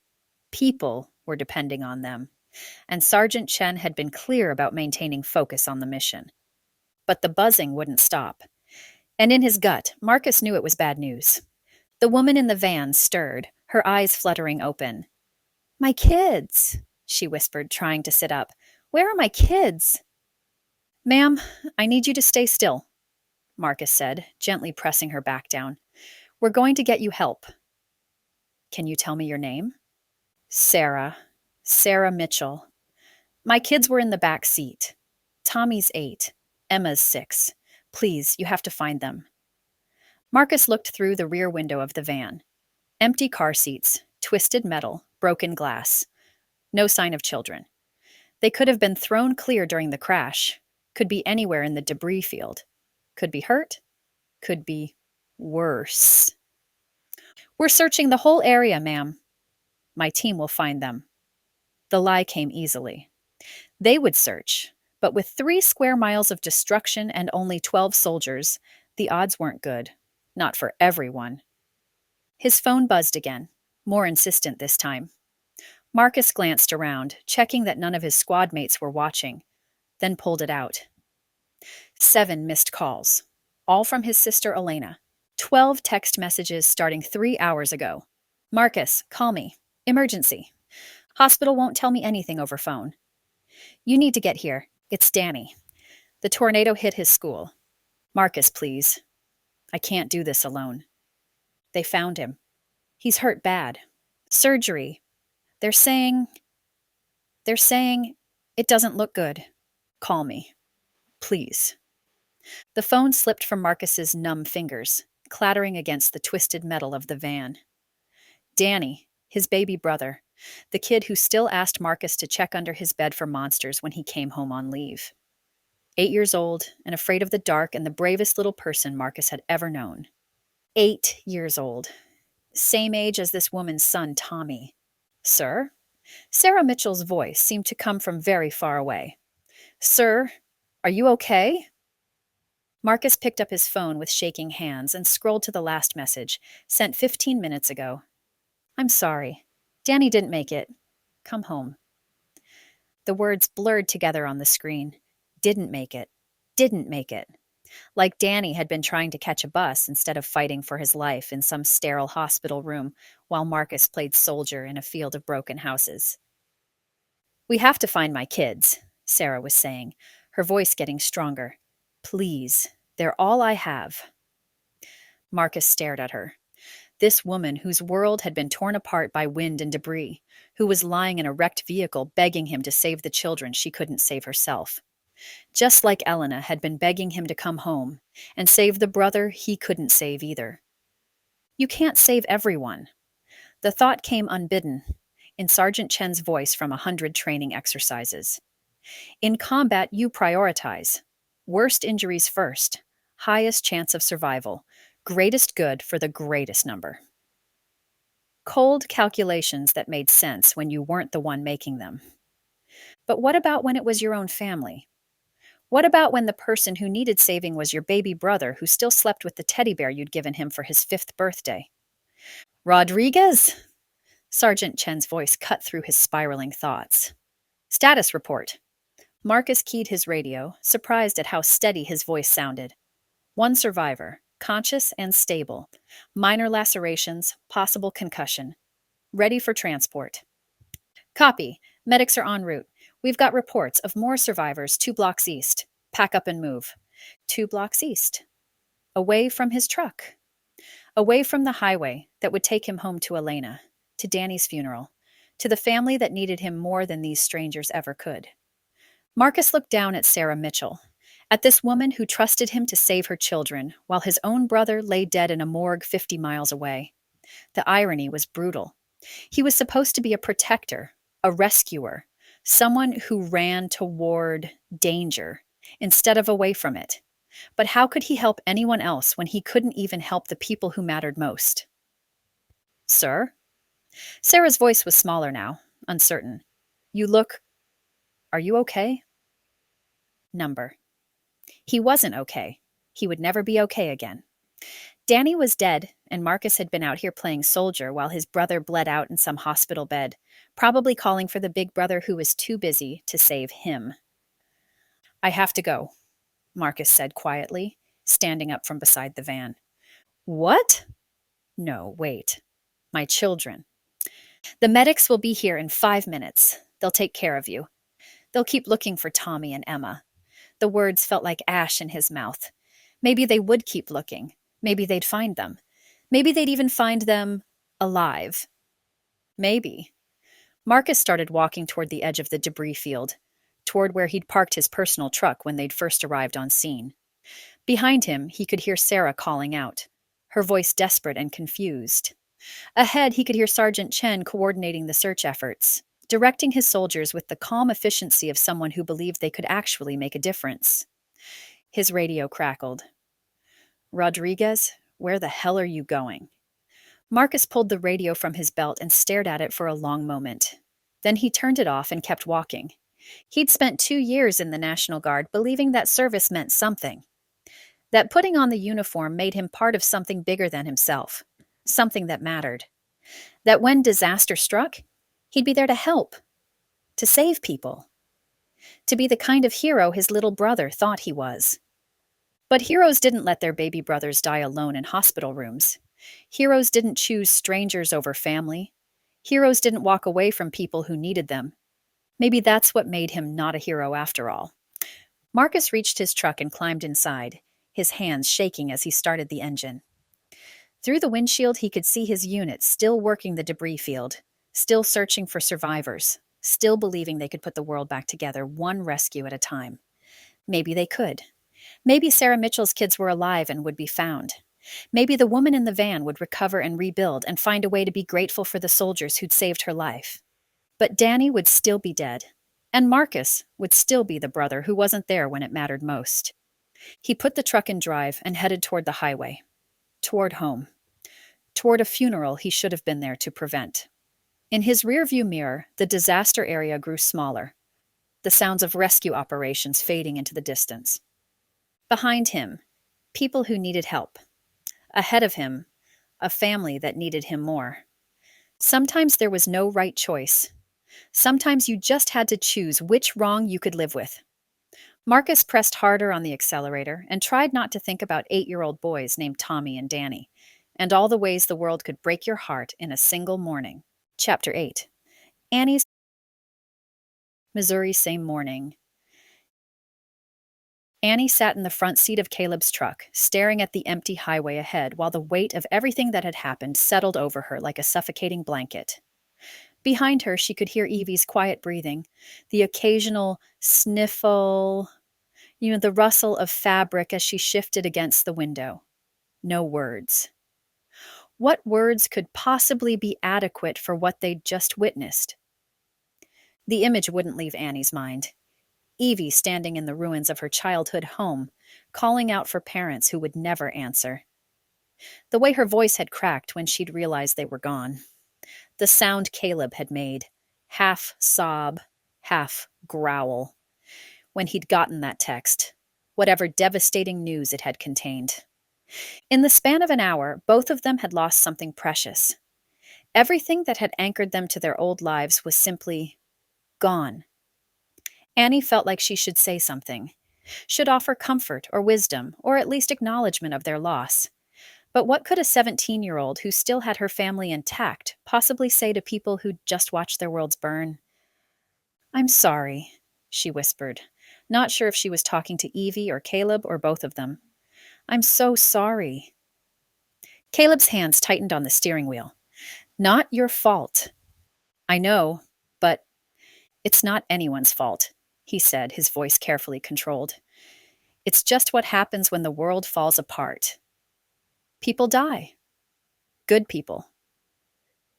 People were depending on them, and Sergeant Chen had been clear about maintaining focus on the mission. But the buzzing wouldn't stop. And in his gut, Marcus knew it was bad news. The woman in the van stirred, her eyes fluttering open. My kids, she whispered, trying to sit up. Where are my kids? Ma'am, I need you to stay still, Marcus said, gently pressing her back down. We're going to get you help. Can you tell me your name? Sarah Mitchell. My kids were in the back seat. Tommy's 8. Emma's 6. Please, you have to find them. Marcus looked through the rear window of the van. Empty car seats, twisted metal, broken glass. No sign of children. They could have been thrown clear during the crash. Could be anywhere in the debris field. Could be hurt. Could be worse. We're searching the whole area, ma'am. My team will find them. The lie came easily. They would search, but with 3 square miles of destruction and only 12 soldiers, the odds weren't good. Not for everyone. His phone buzzed again, more insistent this time. Marcus glanced around, checking that none of his squad mates were watching, then pulled it out. 7 missed calls, all from his sister Elena. 12 text messages starting 3 hours ago. Marcus, call me. Emergency. Hospital won't tell me anything over phone. You need to get here. It's Danny. The tornado hit his school. Marcus, please. I can't do this alone. They found him. He's hurt bad. Surgery. They're saying it doesn't look good. Call me. Please. The phone slipped from Marcus's numb fingers, clattering against the twisted metal of the van. Danny, his baby brother, the kid who still asked Marcus to check under his bed for monsters when he came home on leave. 8 years old and afraid of the dark and the bravest little person Marcus had ever known. 8 years old. Same age as this woman's son, Tommy. Sir? Sarah Mitchell's voice seemed to come from very far away. Sir, are you okay? Marcus picked up his phone with shaking hands and scrolled to the last message, sent 15 minutes ago. I'm sorry. Danny didn't make it. Come home. The words blurred together on the screen. Didn't make it. Didn't make it. like Danny had been trying to catch a bus instead of fighting for his life in some sterile hospital room while Marcus played soldier in a field of broken houses. "We have to find my kids," Sarah was saying, her voice getting stronger. "Please, they're all I have." Marcus stared at her. This woman whose world had been torn apart by wind and debris, who was lying in a wrecked vehicle begging him to save the children she couldn't save herself. Just like Elena had been begging him to come home and save the brother he couldn't save either. "You can't save everyone." The thought came unbidden, in Sergeant Chen's voice from 100 training exercises. "In combat, you prioritize. Worst injuries first. Highest chance of survival. Greatest good for the greatest number." Cold calculations that made sense when you weren't the one making them. But what about when it was your own family? What about when the person who needed saving was your baby brother who still slept with the teddy bear you'd given him for his 5th birthday? "Rodriguez?" Sergeant Chen's voice cut through his spiraling thoughts. "Status report." Marcus keyed his radio, surprised at how steady his voice sounded. "One survivor, conscious and stable. Minor lacerations, possible concussion. Ready for transport." "Copy. Medics are en route. We've got reports of more survivors 2 blocks east. Pack up and move." 2 blocks east. Away from his truck. Away from the highway that would take him home to Elena, to Danny's funeral, to the family that needed him more than these strangers ever could. Marcus looked down at Sarah Mitchell, at this woman who trusted him to save her children while his own brother lay dead in a morgue 50 miles away. The irony was brutal. He was supposed to be a protector, a rescuer, someone who ran toward danger instead of away from it. But how could he help anyone else when he couldn't even help the people who mattered most? "Sir?" Sarah's voice was smaller now, uncertain. Are you okay?" Number. He wasn't okay. He would never be okay again. Danny was dead, and Marcus had been out here playing soldier while his brother bled out in some hospital bed, probably calling for the big brother who was too busy to save him. "I have to go," Marcus said quietly, standing up from beside the van. "What?" "No, wait. My children. The medics will be here in 5 minutes. They'll take care of you. They'll keep looking for Tommy and Emma." The words felt like ash in his mouth. Maybe they would keep looking. Maybe they'd find them. Maybe they'd even find them alive. Maybe. Marcus started walking toward the edge of the debris field, toward where he'd parked his personal truck when they'd first arrived on scene. Behind him, he could hear Sarah calling out, her voice desperate and confused. Ahead, he could hear Sergeant Chen coordinating the search efforts, directing his soldiers with the calm efficiency of someone who believed they could actually make a difference. His radio crackled. "Rodriguez, where the hell are you going?" Marcus pulled the radio from his belt and stared at it for a long moment. Then he turned it off and kept walking. He'd spent 2 years in the National Guard believing that service meant something. That putting on the uniform made him part of something bigger than himself. Something that mattered. That when disaster struck, he'd be there to help. To save people. To be the kind of hero his little brother thought he was. But heroes didn't let their baby brothers die alone in hospital rooms. Heroes didn't choose strangers over family. Heroes didn't walk away from people who needed them. Maybe that's what made him not a hero after all. Marcus reached his truck and climbed inside, his hands shaking as he started the engine. Through the windshield, he could see his unit still working the debris field, still searching for survivors, still believing they could put the world back together, one rescue at a time. Maybe they could. Maybe Sarah Mitchell's kids were alive and would be found. Maybe the woman in the van would recover and rebuild and find a way to be grateful for the soldiers who'd saved her life. But Danny would still be dead, and Marcus would still be the brother who wasn't there when it mattered most. He put the truck in drive and headed toward the highway, toward home, toward a funeral he should have been there to prevent. In his rearview mirror, the disaster area grew smaller, the sounds of rescue operations fading into the distance. Behind him, people who needed help. Ahead of him, a family that needed him more. Sometimes there was no right choice. Sometimes you just had to choose which wrong you could live with. Marcus pressed harder on the accelerator and tried not to think about 8-year-old boys named Tommy and Danny, and all the ways the world could break your heart in a single morning. Chapter 8. Annie's Missouri same morning. Annie sat in the front seat of Caleb's truck, staring at the empty highway ahead while the weight of everything that had happened settled over her like a suffocating blanket. Behind her, she could hear Evie's quiet breathing, the occasional sniffle, the rustle of fabric as she shifted against the window. No words. What words could possibly be adequate for what they'd just witnessed? The image wouldn't leave Annie's mind. Evie standing in the ruins of her childhood home, calling out for parents who would never answer. The way her voice had cracked when she'd realized they were gone. The sound Caleb had made, half sob, half growl, when he'd gotten that text, whatever devastating news it had contained. In the span of an hour, both of them had lost something precious. Everything that had anchored them to their old lives was simply gone. Annie felt like she should say something, should offer comfort or wisdom, or at least acknowledgement of their loss. But what could a 17-year-old who still had her family intact possibly say to people who'd just watched their worlds burn? "I'm sorry," she whispered, not sure if she was talking to Evie or Caleb or both of them. "I'm so sorry." Caleb's hands tightened on the steering wheel. "Not your fault." "I know, but it's not anyone's fault," he said, his voice carefully controlled. "It's just what happens when the world falls apart. People die. Good people.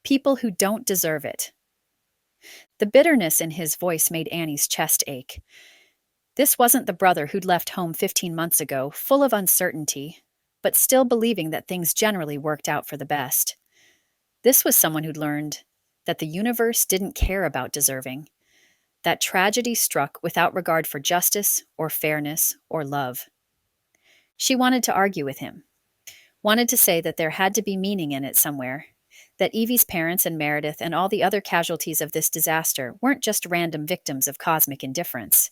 People who don't deserve it." The bitterness in his voice made Annie's chest ache. This wasn't the brother who'd left home 15 months ago, full of uncertainty, but still believing that things generally worked out for the best. This was someone who'd learned that the universe didn't care about deserving, that tragedy struck without regard for justice or fairness or love. She wanted to argue with him, wanted to say that there had to be meaning in it somewhere, that Evie's parents and Meredith and all the other casualties of this disaster weren't just random victims of cosmic indifference.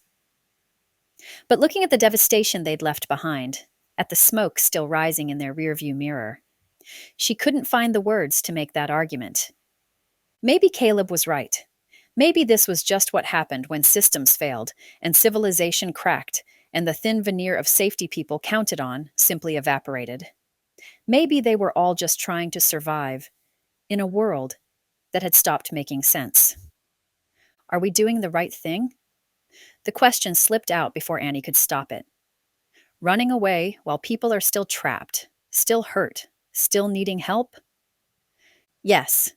But looking at the devastation they'd left behind, at the smoke still rising in their rearview mirror, she couldn't find the words to make that argument. Maybe Caleb was right. Maybe this was just what happened when systems failed and civilization cracked and the thin veneer of safety people counted on simply evaporated. Maybe they were all just trying to survive in a world that had stopped making sense. Are we doing the right thing? The question slipped out before Annie could stop it. Running away while people are still trapped, still hurt, still needing help? Yes.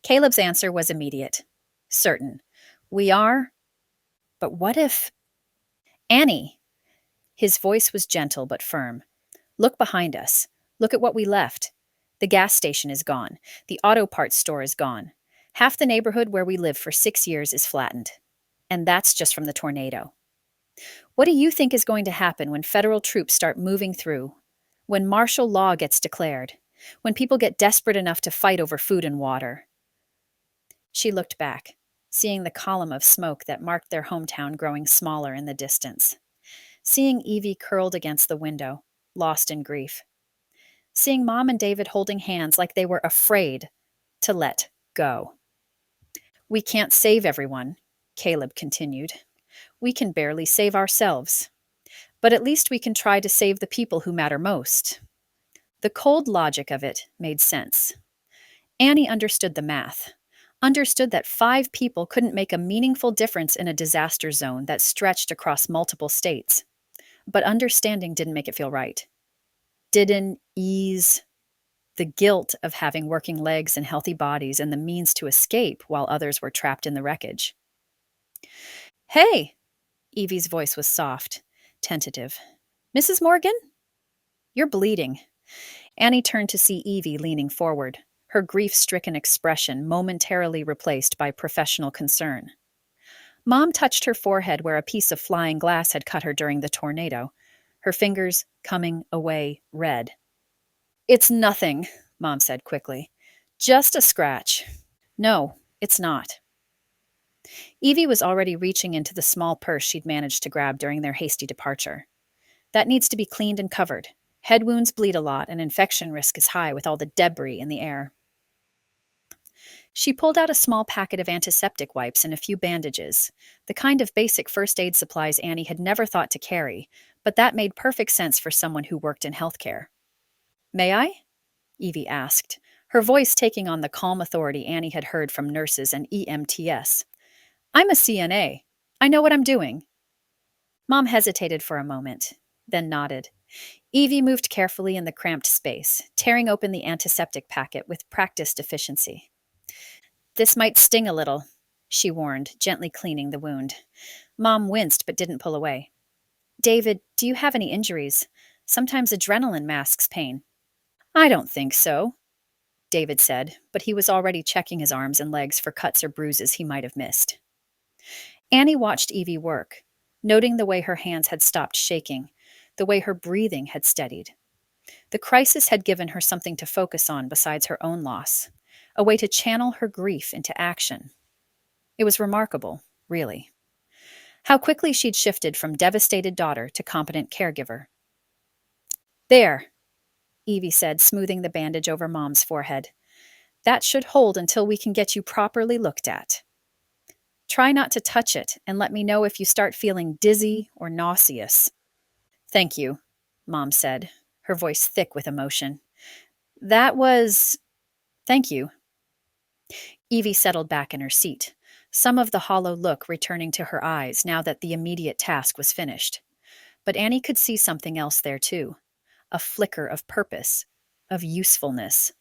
Caleb's answer was immediate. Certain. We are. But what if... Annie! His voice was gentle but firm. Look behind us. Look at what we left. The gas station is gone. The auto parts store is gone. Half the neighborhood where we lived for 6 years is flattened. And that's just from the tornado. What do you think is going to happen when federal troops start moving through? When martial law gets declared? When people get desperate enough to fight over food and water? She looked back, seeing the column of smoke that marked their hometown growing smaller in the distance. Seeing Evie curled against the window, lost in grief. Seeing Mom and David holding hands like they were afraid to let go. We can't save everyone, Caleb continued. We can barely save ourselves. But at least we can try to save the people who matter most. The cold logic of it made sense. Annie understood the math. Understood that 5 people couldn't make a meaningful difference in a disaster zone that stretched across multiple states. But understanding didn't make it feel right. Didn't ease the guilt of having working legs and healthy bodies and the means to escape while others were trapped in the wreckage. "Hey!" Evie's voice was soft, tentative. "Mrs. Morgan? You're bleeding." Annie turned to see Evie leaning forward, her grief-stricken expression momentarily replaced by professional concern. Mom touched her forehead where a piece of flying glass had cut her during the tornado, her fingers coming away red. "It's nothing," Mom said quickly. "Just a scratch." "No, it's not." Evie was already reaching into the small purse she'd managed to grab during their hasty departure. That needs to be cleaned and covered. Head wounds bleed a lot, and infection risk is high with all the debris in the air. She pulled out a small packet of antiseptic wipes and a few bandages, the kind of basic first aid supplies Annie had never thought to carry, but that made perfect sense for someone who worked in healthcare. May I? Evie asked, her voice taking on the calm authority Annie had heard from nurses and EMTs. I'm a CNA. I know what I'm doing. Mom hesitated for a moment, then nodded. Evie moved carefully in the cramped space, tearing open the antiseptic packet with practiced efficiency. This might sting a little, she warned, gently cleaning the wound. Mom winced but didn't pull away. David, do you have any injuries? Sometimes adrenaline masks pain. I don't think so, David said, but he was already checking his arms and legs for cuts or bruises he might have missed. Annie watched Evie work, noting the way her hands had stopped shaking, the way her breathing had steadied. The crisis had given her something to focus on besides her own loss, a way to channel her grief into action. It was remarkable, really. How quickly she'd shifted from devastated daughter to competent caregiver. There, Evie said, smoothing the bandage over Mom's forehead. That should hold until we can get you properly looked at. Try not to touch it, and let me know if you start feeling dizzy or nauseous. Thank you, Mom said, her voice thick with emotion. Thank you. Evie settled back in her seat, some of the hollow look returning to her eyes now that the immediate task was finished. But Annie could see something else there too, a flicker of purpose, of usefulness.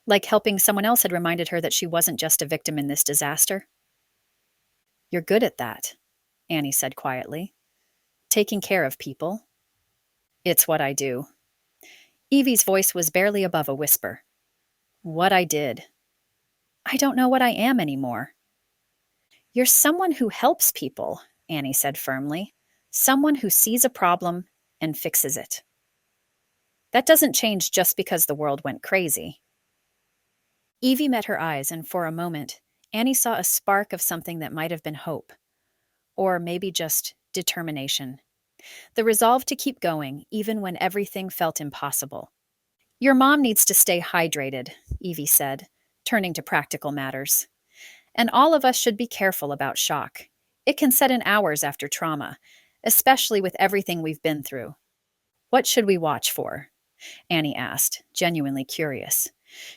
Like helping someone else had reminded her that she wasn't just a victim in this disaster. You're good at that, Annie said quietly. Taking care of people. It's what I do. Evie's voice was barely above a whisper. What I did. I don't know what I am anymore. You're someone who helps people, Annie said firmly. Someone who sees a problem and fixes it. That doesn't change just because the world went crazy. Evie met her eyes, and for a moment, Annie saw a spark of something that might have been hope. Or maybe just determination. The resolve to keep going, even when everything felt impossible. Your mom needs to stay hydrated, Evie said, turning to practical matters. And all of us should be careful about shock. It can set in hours after trauma, especially with everything we've been through. What should we watch for? Annie asked, genuinely curious.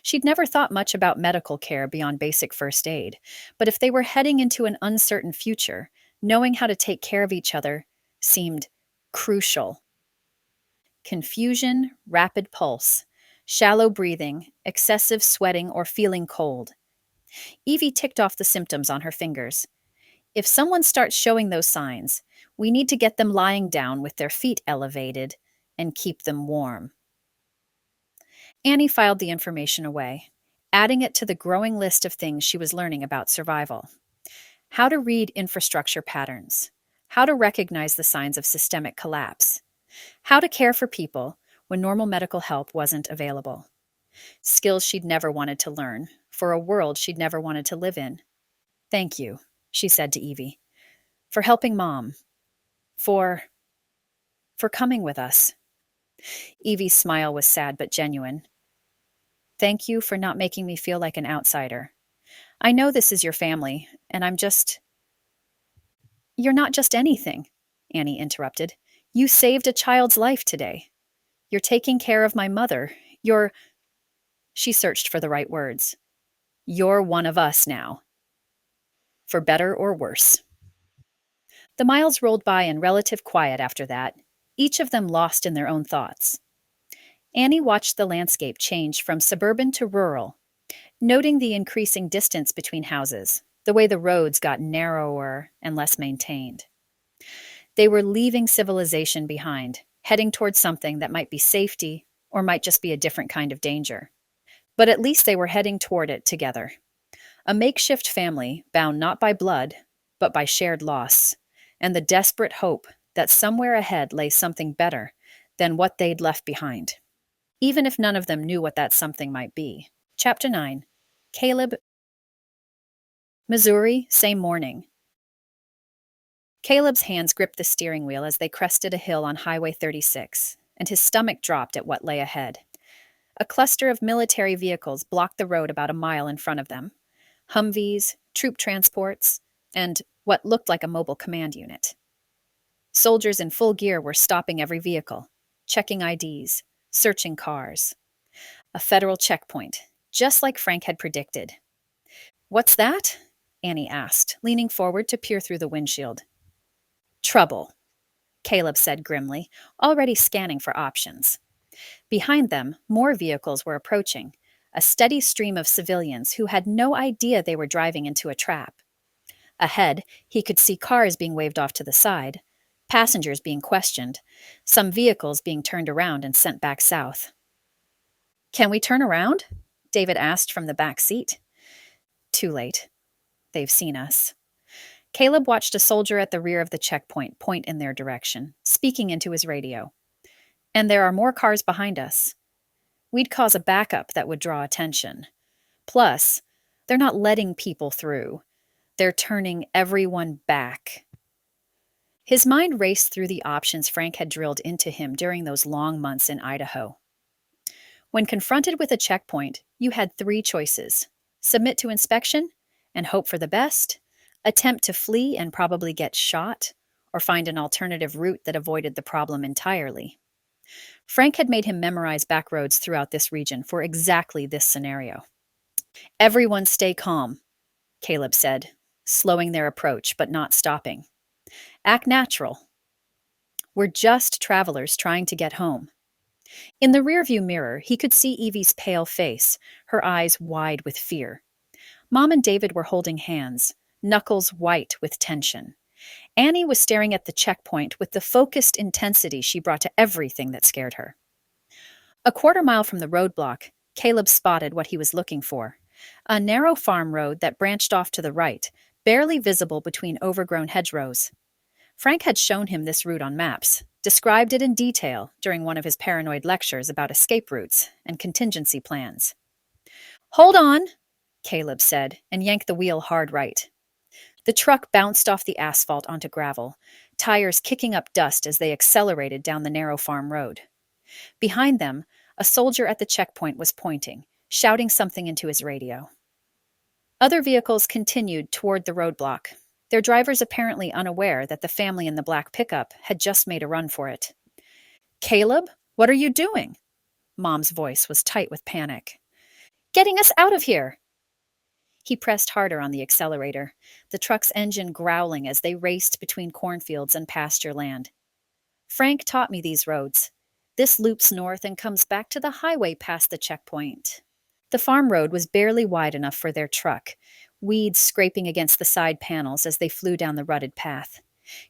She'd never thought much about medical care beyond basic first aid, but if they were heading into an uncertain future, knowing how to take care of each other seemed crucial. Confusion, rapid pulse, shallow breathing, excessive sweating, or feeling cold. Evie ticked off the symptoms on her fingers. If someone starts showing those signs, we need to get them lying down with their feet elevated and keep them warm. Annie filed the information away, adding it to the growing list of things she was learning about survival. How to read infrastructure patterns. How to recognize the signs of systemic collapse. How to care for people when normal medical help wasn't available. Skills she'd never wanted to learn, for a world she'd never wanted to live in. Thank you, she said to Evie, for helping Mom, for coming with us. Evie's smile was sad but genuine. Thank you for not making me feel like an outsider. I know this is your family, and You're not just anything, Annie interrupted. You saved a child's life today. You're taking care of my mother. She searched for the right words. You're one of us now. For better or worse. The miles rolled by in relative quiet after that, each of them lost in their own thoughts. Annie watched the landscape change from suburban to rural, noting the increasing distance between houses, the way the roads got narrower and less maintained. They were leaving civilization behind, heading towards something that might be safety or might just be a different kind of danger. But at least they were heading toward it together. A makeshift family bound not by blood, but by shared loss, and the desperate hope that somewhere ahead lay something better than what they'd left behind. Even if none of them knew what that something might be. Chapter 9. Caleb. Missouri, same morning. Caleb's hands gripped the steering wheel as they crested a hill on Highway 36, and his stomach dropped at what lay ahead. A cluster of military vehicles blocked the road about a mile in front of them. Humvees, troop transports, and what looked like a mobile command unit. Soldiers in full gear were stopping every vehicle, checking IDs, searching cars. A federal checkpoint, just like Frank had predicted. "What's that?" Annie asked, leaning forward to peer through the windshield. "Trouble," Caleb said grimly, already scanning for options. Behind them, more vehicles were approaching, a steady stream of civilians who had no idea they were driving into a trap. Ahead, he could see cars being waved off to the side, passengers being questioned, some vehicles being turned around and sent back south. "Can we turn around?" David asked from the back seat. "Too late. They've seen us." Caleb watched a soldier at the rear of the checkpoint point in their direction, speaking into his radio. "And there are more cars behind us. We'd cause a backup that would draw attention. Plus, they're not letting people through. They're turning everyone back." His mind raced through the options Frank had drilled into him during those long months in Idaho. When confronted with a checkpoint, you had 3 choices: submit to inspection and hope for the best, attempt to flee and probably get shot, or find an alternative route that avoided the problem entirely. Frank had made him memorize back roads throughout this region for exactly this scenario. "Everyone stay calm," Caleb said, slowing their approach but not stopping. "Act natural. We're just travelers trying to get home." In the rearview mirror, he could see Evie's pale face, her eyes wide with fear. Mom and David were holding hands, knuckles white with tension. Annie was staring at the checkpoint with the focused intensity she brought to everything that scared her. A quarter mile from the roadblock, Caleb spotted what he was looking for: a narrow farm road that branched off to the right, barely visible between overgrown hedgerows. Frank had shown him this route on maps, described it in detail during one of his paranoid lectures about escape routes and contingency plans. "Hold on," Caleb said, and yanked the wheel hard right. The truck bounced off the asphalt onto gravel, tires kicking up dust as they accelerated down the narrow farm road. Behind them, a soldier at the checkpoint was pointing, shouting something into his radio. Other vehicles continued toward the roadblock, their drivers apparently unaware that the family in the black pickup had just made a run for it. "Caleb, what are you doing?" Mom's voice was tight with panic. "Getting us out of here." He pressed harder on the accelerator, the truck's engine growling as they raced between cornfields and pasture land. "Frank taught me these roads. This loops north and comes back to the highway past the checkpoint." The farm road was barely wide enough for their truck, weeds scraping against the side panels as they flew down the rutted path.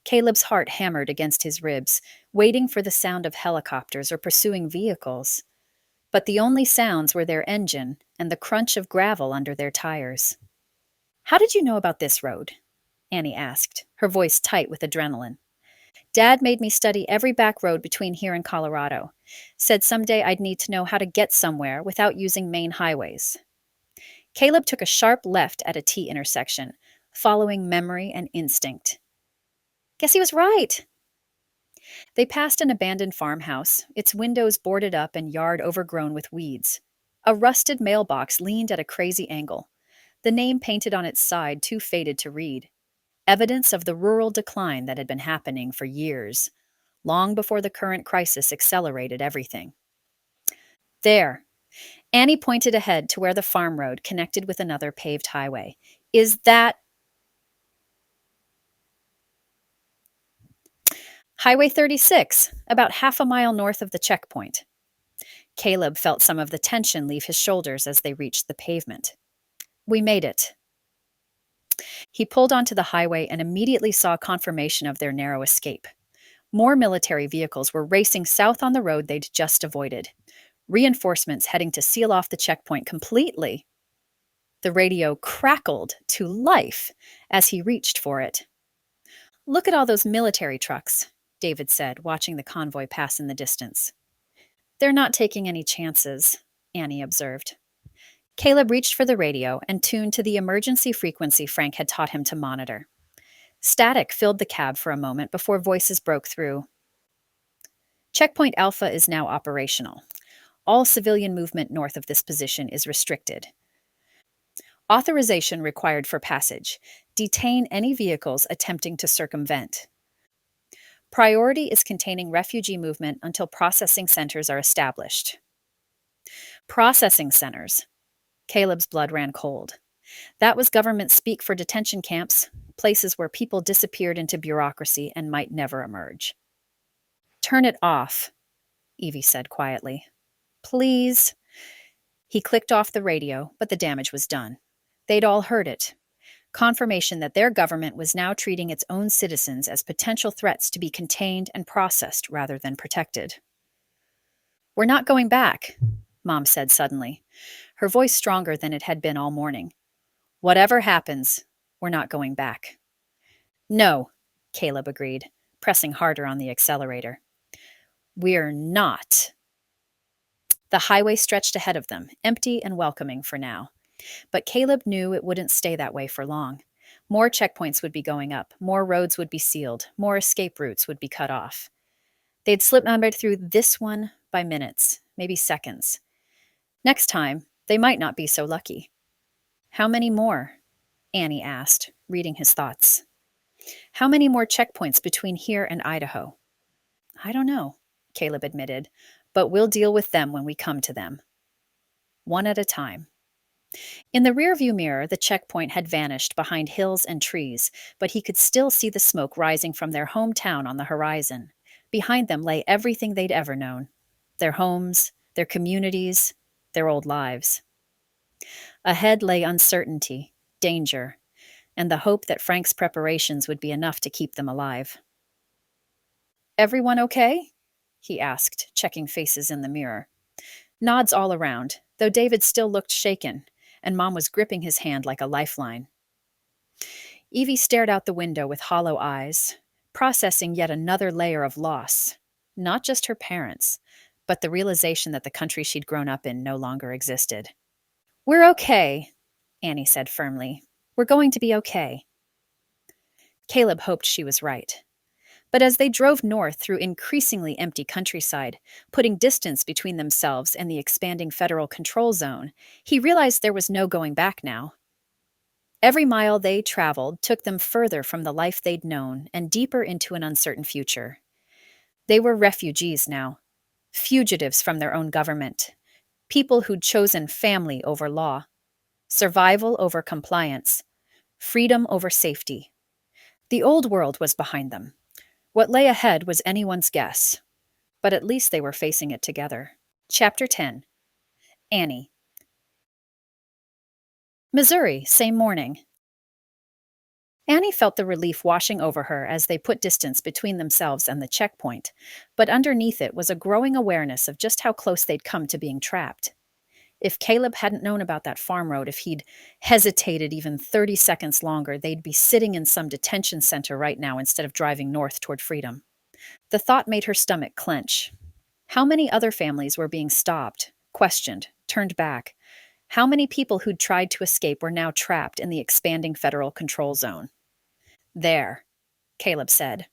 Caleb's heart hammered against his ribs, waiting for the sound of helicopters or pursuing vehicles. But the only sounds were their engine and the crunch of gravel under their tires. "How did you know about this road?" Annie asked, her voice tight with adrenaline. "Dad made me study every back road between here and Colorado. Said someday I'd need to know how to get somewhere without using main highways." Caleb took a sharp left at a T intersection, following memory and instinct. "Guess he was right." They passed an abandoned farmhouse, its windows boarded up and yard overgrown with weeds. A rusted mailbox leaned at a crazy angle, the name painted on its side too faded to read. Evidence of the rural decline that had been happening for years, long before the current crisis accelerated everything. "There." Annie pointed ahead to where the farm road connected with another paved highway. "Is that—" "Highway 36, about half a mile north of the checkpoint." Caleb felt some of the tension leave his shoulders as they reached the pavement. "We made it." He pulled onto the highway and immediately saw confirmation of their narrow escape. More military vehicles were racing south on the road they'd just avoided. Reinforcements heading to seal off the checkpoint completely. The radio crackled to life as he reached for it. "Look at all those military trucks," David said, watching the convoy pass in the distance. "They're not taking any chances," Annie observed. Caleb reached for the radio and tuned to the emergency frequency Frank had taught him to monitor. Static filled the cab for a moment before voices broke through. Checkpoint Alpha is now operational. All civilian movement north of this position is restricted. Authorization required for passage. Detain any vehicles attempting to circumvent. Priority is containing refugee movement until processing centers are established. Processing centers. Caleb's blood ran cold. That was government speak for detention camps, places where people disappeared into bureaucracy and might never emerge. Turn it off, Evie said quietly. Please. He clicked off the radio, but the damage was done. They'd all heard it. Confirmation that their government was now treating its own citizens as potential threats to be contained and processed rather than protected. We're not going back, Mom said suddenly, her voice stronger than it had been all morning. Whatever happens, we're not going back. No, Caleb agreed, pressing harder on the accelerator. We're not. The highway stretched ahead of them, empty and welcoming for now. But Caleb knew it wouldn't stay that way for long. More checkpoints would be going up, more roads would be sealed, more escape routes would be cut off. They'd slip numbered through this one by minutes, maybe seconds. Next time, they might not be so lucky. How many more? Annie asked, reading his thoughts. How many more checkpoints between here and Idaho? I don't know, Caleb admitted, but we'll deal with them when we come to them. One at a time. In the rearview mirror, the checkpoint had vanished behind hills and trees, but he could still see the smoke rising from their hometown on the horizon. Behind them lay everything they'd ever known. Their homes, their communities, their old lives. Ahead lay uncertainty, danger, and the hope that Frank's preparations would be enough to keep them alive. Everyone okay? He asked, checking faces in the mirror. Nods all around, though David still looked shaken, and Mom was gripping his hand like a lifeline. Evie stared out the window with hollow eyes, processing yet another layer of loss. Not just her parents, but the realization that the country she'd grown up in no longer existed. We're okay, Annie said firmly. We're going to be okay. Caleb hoped she was right. But as they drove north through increasingly empty countryside, putting distance between themselves and the expanding federal control zone, he realized there was no going back now. Every mile they traveled took them further from the life they'd known and deeper into an uncertain future. They were refugees now, fugitives from their own government, people who'd chosen family over law, survival over compliance, freedom over safety. The old world was behind them. What lay ahead was anyone's guess, but at least they were facing it together. Chapter 10. Annie. Missouri, same morning. Annie felt the relief washing over her as they put distance between themselves and the checkpoint, but underneath it was a growing awareness of just how close they'd come to being trapped. If Caleb hadn't known about that farm road, if he'd hesitated even 30 seconds longer, they'd be sitting in some detention center right now instead of driving north toward freedom. The thought made her stomach clench. How many other families were being stopped, questioned, turned back? How many people who'd tried to escape were now trapped in the expanding federal control zone? There, Caleb said,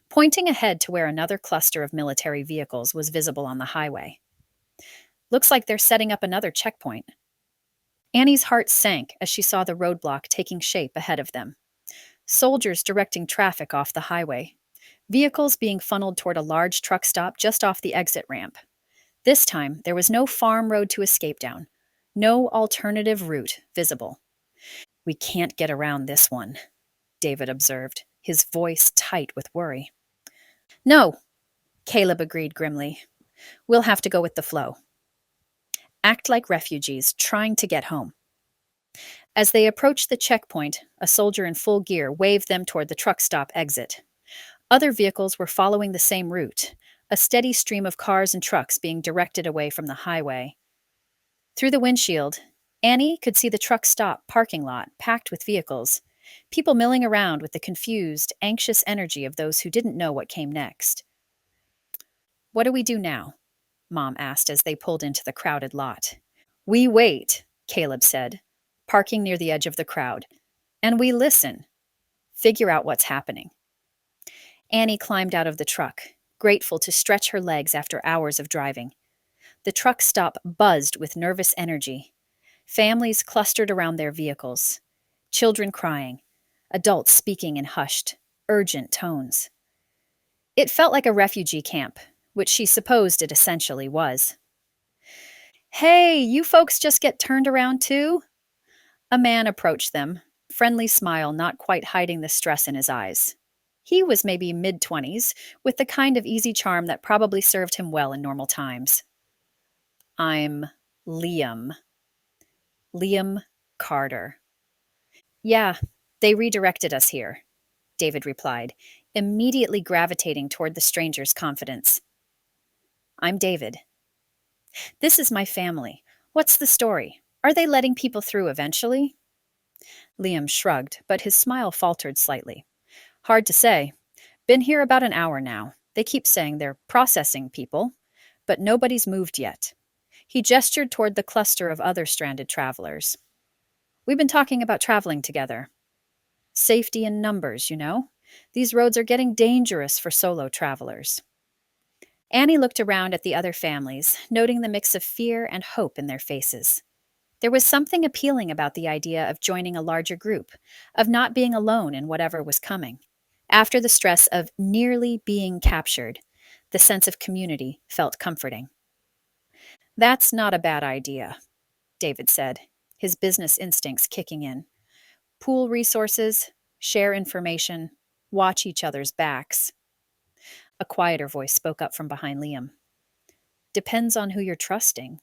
pointing ahead to where another cluster of military vehicles was visible on the highway. Looks like they're setting up another checkpoint. Annie's heart sank as she saw the roadblock taking shape ahead of them. Soldiers directing traffic off the highway. Vehicles being funneled toward a large truck stop just off the exit ramp. This time, there was no farm road to escape down. No alternative route visible. We can't get around this one, David observed, his voice tight with worry. No, Caleb agreed grimly. We'll have to go with the flow. Act like refugees trying to get home. As they approached the checkpoint, a soldier in full gear waved them toward the truck stop exit. Other vehicles were following the same route, a steady stream of cars and trucks being directed away from the highway. Through the windshield, Annie could see the truck stop parking lot packed with vehicles, people milling around with the confused, anxious energy of those who didn't know what came next. What do we do now? Mom asked as they pulled into the crowded lot. We wait, Caleb said, parking near the edge of the crowd. And we listen. Figure out what's happening. Annie climbed out of the truck, grateful to stretch her legs after hours of driving. The truck stop buzzed with nervous energy. Families clustered around their vehicles, children crying, adults speaking in hushed, urgent tones. It felt like a refugee camp, which she supposed it essentially was. "Hey, you folks just get turned around too?" A man approached them, friendly smile not quite hiding the stress in his eyes. He was maybe mid-20s, with the kind of easy charm that probably served him well in normal times. "I'm Liam. Liam Carter." "Yeah, they redirected us here," David replied, immediately gravitating toward the stranger's confidence. "I'm David. This is my family. What's the story? Are they letting people through eventually?" Liam shrugged, but his smile faltered slightly. "Hard to say. Been here about an hour now. They keep saying they're processing people, but nobody's moved yet." He gestured toward the cluster of other stranded travelers. "We've been talking about traveling together. Safety in numbers, you know? These roads are getting dangerous for solo travelers." Annie looked around at the other families, noting the mix of fear and hope in their faces. There was something appealing about the idea of joining a larger group, of not being alone in whatever was coming. After the stress of nearly being captured, the sense of community felt comforting. "That's not a bad idea," David said, his business instincts kicking in. "Pool resources, share information, watch each other's backs." A quieter voice spoke up from behind Liam. "Depends on who you're trusting."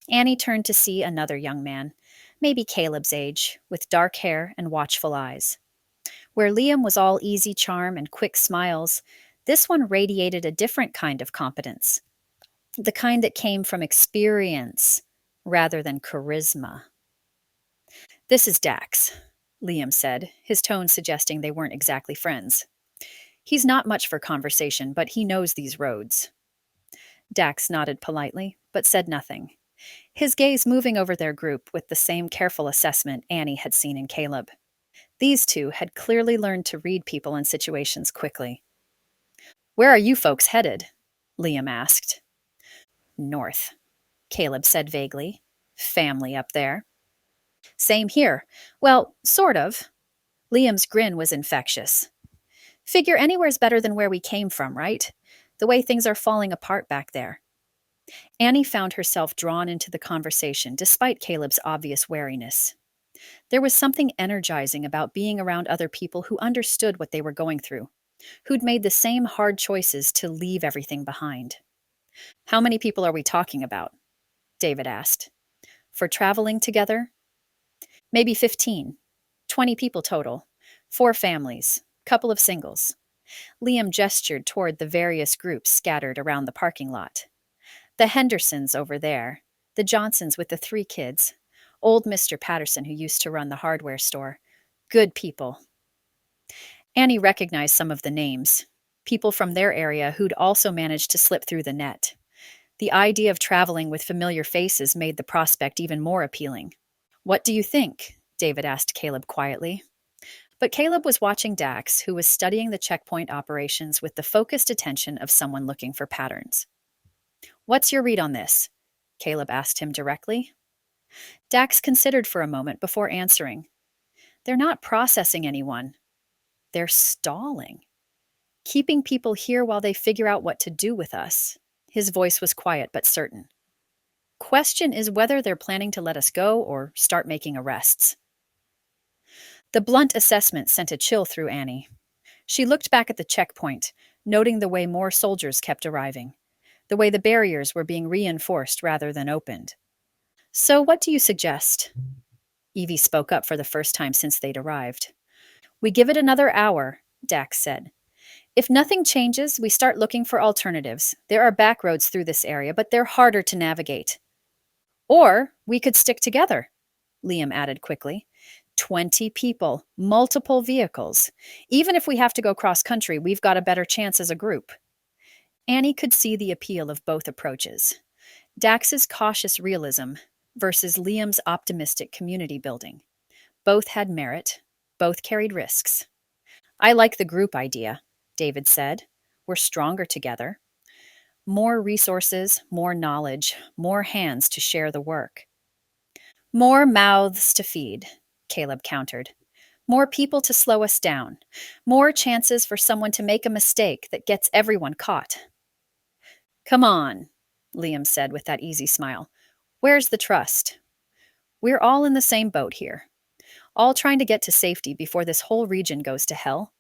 Annie turned to see another young man, maybe Caleb's age, with dark hair and watchful eyes. Where Liam was all easy charm and quick smiles, this one radiated a different kind of competence, the kind that came from experience rather than charisma. "This is Dax," Liam said, his tone suggesting they weren't exactly friends. "He's not much for conversation, but he knows these roads." Dax nodded politely, but said nothing, his gaze moving over their group with the same careful assessment Annie had seen in Caleb. These two had clearly learned to read people and situations quickly. "Where are you folks headed?" Liam asked. "North," Caleb said vaguely. "Family up there." "Same here. Well, sort of." Liam's grin was infectious. "Figure anywhere's better than where we came from, right? The way things are falling apart back there." Annie found herself drawn into the conversation despite Caleb's obvious wariness. There was something energizing about being around other people who understood what they were going through, who'd made the same hard choices to leave everything behind. "How many people are we talking about?" David asked. "For traveling together?" "Maybe 15. 20 people total. 4 families. Couple of singles." Liam gestured toward the various groups scattered around the parking lot. "The Hendersons over there. The Johnsons with the 3 kids. Old Mr. Patterson who used to run the hardware store. Good people." Annie recognized some of the names, people from their area who'd also managed to slip through the net. The idea of traveling with familiar faces made the prospect even more appealing. "What do you think?" David asked Caleb quietly. But Caleb was watching Dax, who was studying the checkpoint operations with the focused attention of someone looking for patterns. "What's your read on this?" Caleb asked him directly. Dax considered for a moment before answering. "They're not processing anyone. They're stalling. Keeping people here while they figure out what to do with us." His voice was quiet but certain. "Question is whether they're planning to let us go or start making arrests." The blunt assessment sent a chill through Annie. She looked back at the checkpoint, noting the way more soldiers kept arriving, the way the barriers were being reinforced rather than opened. "So what do you suggest?" Evie spoke up for the first time since they'd arrived. "We give it another hour," Dax said. "If nothing changes, we start looking for alternatives. There are back roads through this area, but they're harder to navigate." "Or we could stick together," Liam added quickly. 20 people, multiple vehicles. Even if we have to go cross-country, we've got a better chance as a group." Annie could see the appeal of both approaches. Dax's cautious realism versus Liam's optimistic community building. Both had merit, Both carried risks. I like the group idea, David said. We're stronger together. More resources, more knowledge, more hands to share the work. More mouths to feed, Caleb countered. More people to slow us down. More chances for someone to make a mistake that gets everyone caught. Come on, Liam said with that easy smile. Where's the trust? We're all in the same boat here, all trying to get to safety before this whole region goes to hell.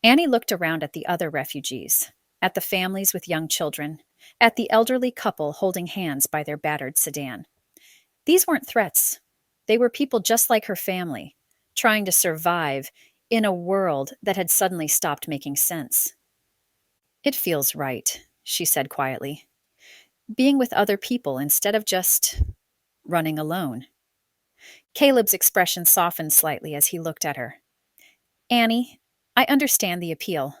Annie looked around at the other refugees, at the families with young children, at the elderly couple holding hands by their battered sedan. These weren't threats. They were people just like her family, trying to survive in a world that had suddenly stopped making sense. It feels right, she said quietly. Being with other people instead of just running alone. Caleb's expression softened slightly as he looked at her. Annie, I understand the appeal,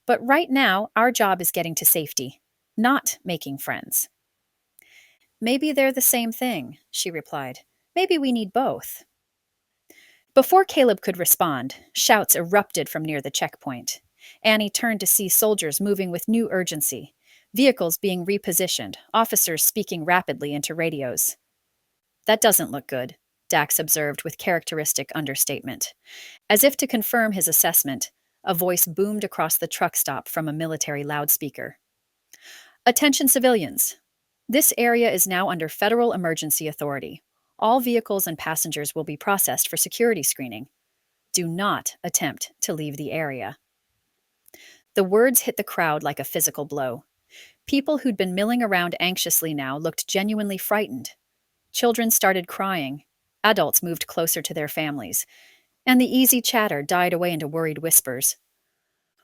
but right now our job is getting to safety, not making friends. Maybe they're the same thing, she replied. Maybe we need both. Before Caleb could respond, shouts erupted from near the checkpoint. Annie turned to see soldiers moving with new urgency, vehicles being repositioned, officers speaking rapidly into radios. That doesn't look good, Dax observed with characteristic understatement. As if to confirm his assessment, a voice boomed across the truck stop from a military loudspeaker. Attention civilians. This area is now under federal emergency authority. All vehicles and passengers will be processed for security screening. Do not attempt to leave the area. The words hit the crowd like a physical blow. People who'd been milling around anxiously now looked genuinely frightened. Children started crying. Adults moved closer to their families. And the easy chatter died away into worried whispers.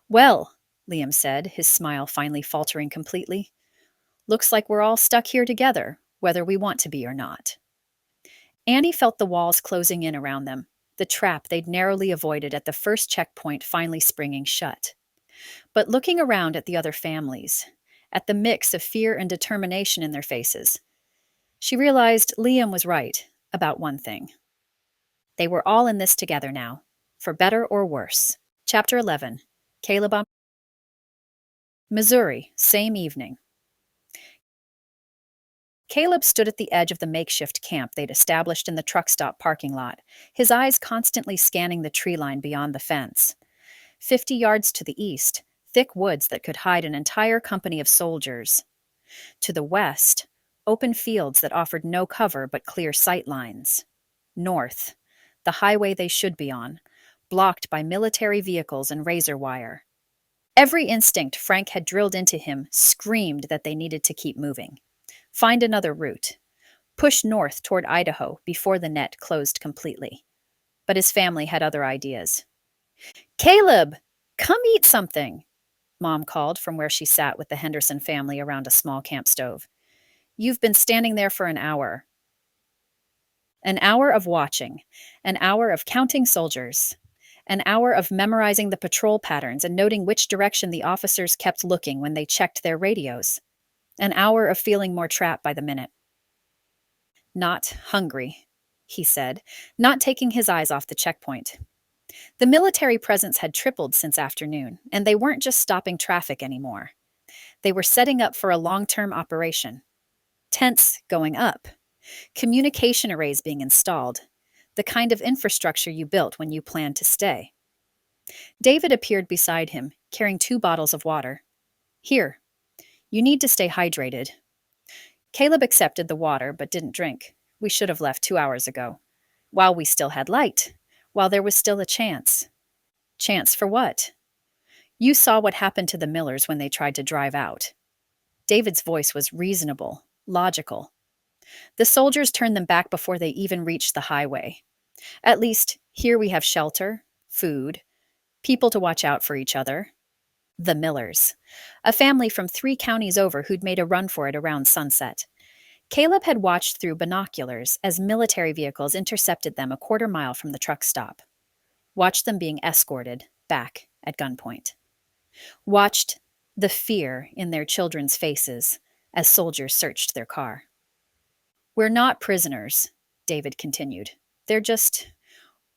Well, Liam said, his smile finally faltering completely. Looks like we're all stuck here together, whether we want to be or not. Annie felt the walls closing in around them, the trap they'd narrowly avoided at the first checkpoint finally springing shut. But looking around at the other families, at the mix of fear and determination in their faces, she realized Liam was right about one thing. They were all in this together now, for better or worse. Chapter 11. Caleb on Missouri, same evening. Caleb stood at the edge of the makeshift camp they'd established in the truck stop parking lot, his eyes constantly scanning the tree line beyond the fence. 50 yards to the east, thick woods that could hide an entire company of soldiers. To the west, open fields that offered no cover but clear sight lines. North, the highway they should be on, blocked by military vehicles and razor wire. Every instinct Frank had drilled into him screamed that they needed to keep moving. Find another route. Push north toward Idaho before the net closed completely. But his family had other ideas. Caleb, come eat something, Mom called from where she sat with the Henderson family around a small camp stove. You've been standing there for an hour. An hour of watching, an hour of counting soldiers, an hour of memorizing the patrol patterns and noting which direction the officers kept looking when they checked their radios. An hour of feeling more trapped by the minute. Not hungry, he said, not taking his eyes off the checkpoint. The military presence had tripled since afternoon, and they weren't just stopping traffic anymore. They were setting up for a long-term operation. Tents going up. Communication arrays being installed. The kind of infrastructure you built when you planned to stay. David appeared beside him, carrying 2 bottles of water. Here. You need to stay hydrated. Caleb accepted the water, but didn't drink. We should have left 2 hours ago. While we still had light. While there was still a chance. Chance for what? You saw what happened to the Millers when they tried to drive out. David's voice was reasonable, logical. The soldiers turned them back before they even reached the highway. At least, here we have shelter, food, people to watch out for each other. The Millers, a family from 3 counties over who'd made a run for it around sunset. Caleb had watched through binoculars as military vehicles intercepted them a quarter mile from the truck stop. Watched them being escorted back at gunpoint. Watched the fear in their children's faces as soldiers searched their car. We're not prisoners, David continued. They're just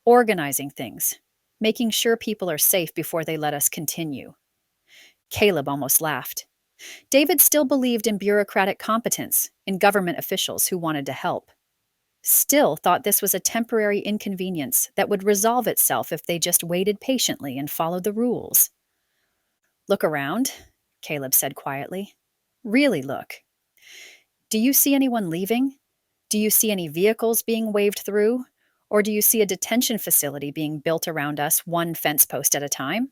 organizing things, making sure people are safe before they let us continue. Caleb almost laughed. David still believed in bureaucratic competence, in government officials who wanted to help. Still thought this was a temporary inconvenience that would resolve itself if they just waited patiently and followed the rules. Look around, Caleb said quietly. Really look. Do you see anyone leaving? Do you see any vehicles being waved through? Or do you see a detention facility being built around us, one fence post at a time?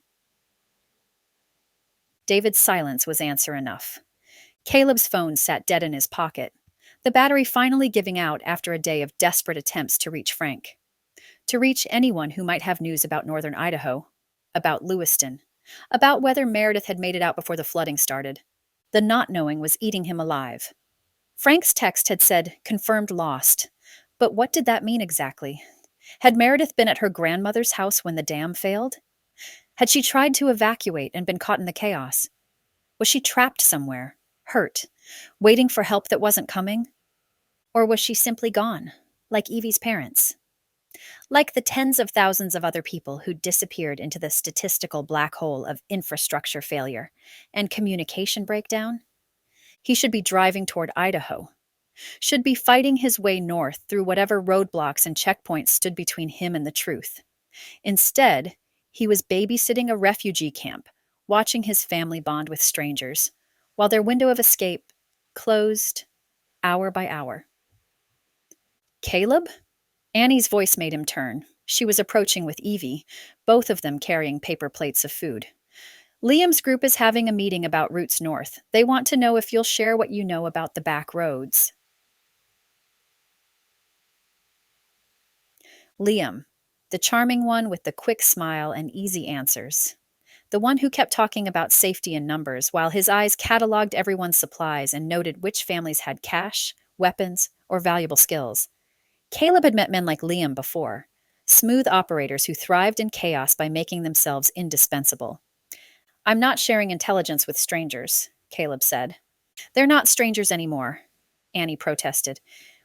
David's silence was answer enough. Caleb's phone sat dead in his pocket, the battery finally giving out after a day of desperate attempts to reach Frank. To reach anyone who might have news about northern Idaho, about Lewiston, about whether Meredith had made it out before the flooding started. The not knowing was eating him alive. Frank's text had said, confirmed lost. But what did that mean exactly? Had Meredith been at her grandmother's house when the dam failed? Had she tried to evacuate and been caught in the chaos? Was she trapped somewhere, hurt, waiting for help that wasn't coming? Or was she simply gone, like Evie's parents? Like the tens of thousands of other people who disappeared into the statistical black hole of infrastructure failure and communication breakdown? He should be driving toward Idaho, should be fighting his way north through whatever roadblocks and checkpoints stood between him and the truth. Instead, he was babysitting a refugee camp, watching his family bond with strangers, while their window of escape closed hour by hour. Caleb? Annie's voice made him turn. She was approaching with Evie, both of them carrying paper plates of food. Liam's group is having a meeting about routes north. They want to know if you'll share what you know about the back roads. Liam, the charming one with the quick smile and easy answers. The one who kept talking about safety in numbers while his eyes cataloged everyone's supplies and noted which families had cash, weapons, or valuable skills. Caleb had met men like Liam before, smooth operators who thrived in chaos by making themselves indispensable. I'm not sharing intelligence with strangers, Caleb said. They're not strangers anymore, Annie protested.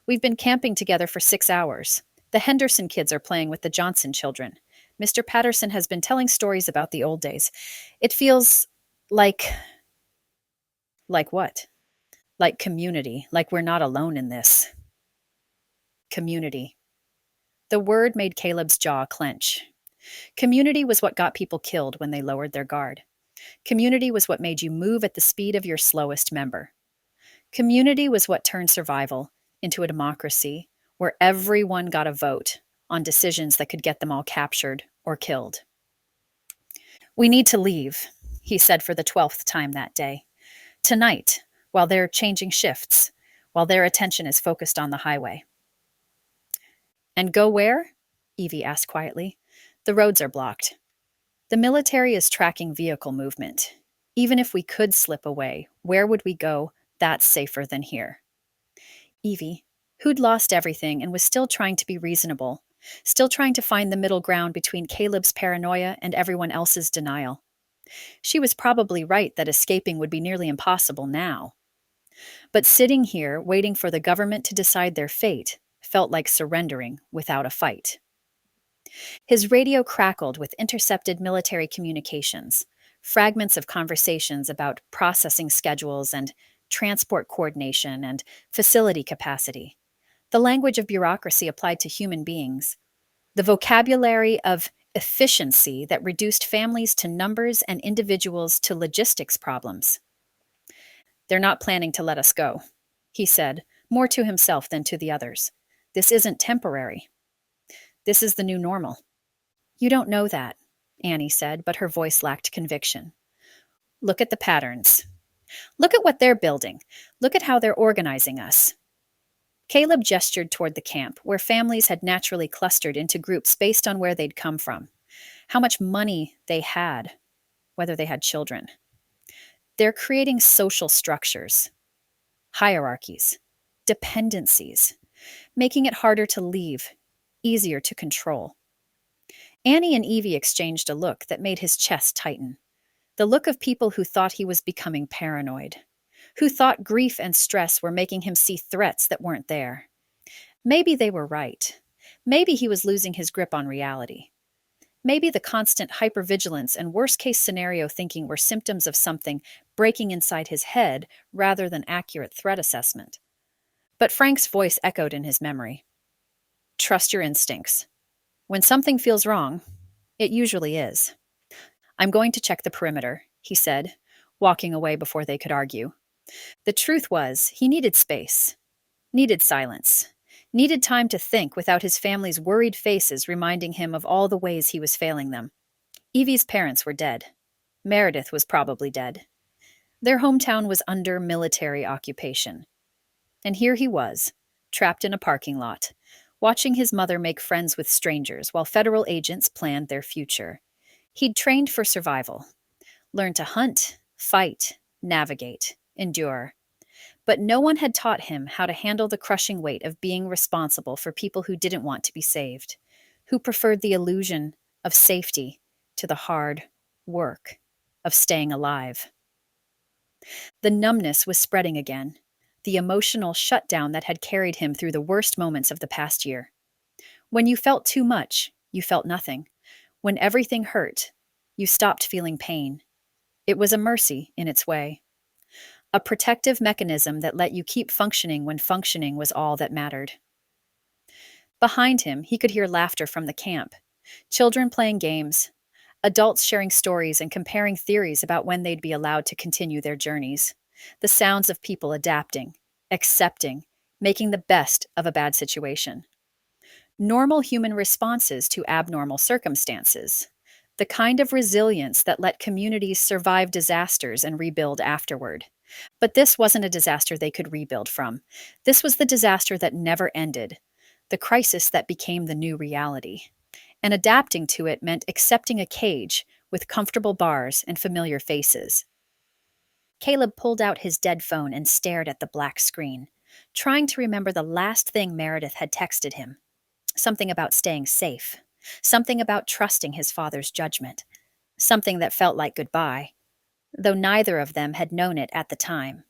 We've been camping together for 6 hours. The Henderson kids are playing with the Johnson children. Mr. Patterson has been telling stories about the old days. It feels like... Like what? Like community, like we're not alone in this. Community. The word made Caleb's jaw clench. Community was what got people killed when they lowered their guard. Community was what made you move at the speed of your slowest member. Community was what turned survival into a democracy where everyone got a vote on decisions that could get them all captured or killed. We need to leave, he said for the 12th time that day. Tonight, while they're changing shifts, while their attention is focused on the highway. And go where? Evie asked quietly. The roads are blocked. The military is tracking vehicle movement. Even if we could slip away, where would we go that's safer than here? Evie, who'd lost everything and was still trying to be reasonable, still trying to find the middle ground between Caleb's paranoia and everyone else's denial. She was probably right that escaping would be nearly impossible now. But sitting here, waiting for the government to decide their fate, felt like surrendering without a fight. His radio crackled with intercepted military communications, fragments of conversations about processing schedules and transport coordination and facility capacity, the language of bureaucracy applied to human beings, the vocabulary of efficiency that reduced families to numbers and individuals to logistics problems. They're not planning to let us go, he said, more to himself than to the others. This isn't temporary. This is the new normal. You don't know that, Annie said, but her voice lacked conviction. Look at the patterns. Look at what they're building. Look at how they're organizing us. Caleb gestured toward the camp, where families had naturally clustered into groups based on where they'd come from, how much money they had, whether they had children. They're creating social structures, hierarchies, dependencies, making it harder to leave, easier to control. Annie and Evie exchanged a look that made his chest tighten, the look of people who thought he was becoming paranoid, who thought grief and stress were making him see threats that weren't there. Maybe they were right. Maybe he was losing his grip on reality. Maybe the constant hypervigilance and worst case scenario thinking were symptoms of something breaking inside his head rather than accurate threat assessment. But Frank's voice echoed in his memory. Trust your instincts. When something feels wrong, it usually is. I'm going to check the perimeter, he said, walking away before they could argue. The truth was, he needed space, needed silence, needed time to think without his family's worried faces reminding him of all the ways he was failing them. Evie's parents were dead. Meredith was probably dead. Their hometown was under military occupation. And here he was, trapped in a parking lot, watching his mother make friends with strangers while federal agents planned their future. He'd trained for survival, learned to hunt, fight, navigate, endure. But no one had taught him how to handle the crushing weight of being responsible for people who didn't want to be saved, who preferred the illusion of safety to the hard work of staying alive. The numbness was spreading again, the emotional shutdown that had carried him through the worst moments of the past year. When you felt too much, you felt nothing. When everything hurt, you stopped feeling pain. It was a mercy in its way. A protective mechanism that let you keep functioning when functioning was all that mattered. Behind him, he could hear laughter from the camp, children playing games, adults sharing stories and comparing theories about when they'd be allowed to continue their journeys, the sounds of people adapting, accepting, making the best of a bad situation. Normal human responses to abnormal circumstances, the kind of resilience that let communities survive disasters and rebuild afterward. But this wasn't a disaster they could rebuild from. This was the disaster that never ended, the crisis that became the new reality. And adapting to it meant accepting a cage with comfortable bars and familiar faces. Caleb pulled out his dead phone and stared at the black screen, trying to remember the last thing Meredith had texted him. Something about staying safe. Something about trusting his father's judgment. Something that felt like goodbye, though neither of them had known it at the time.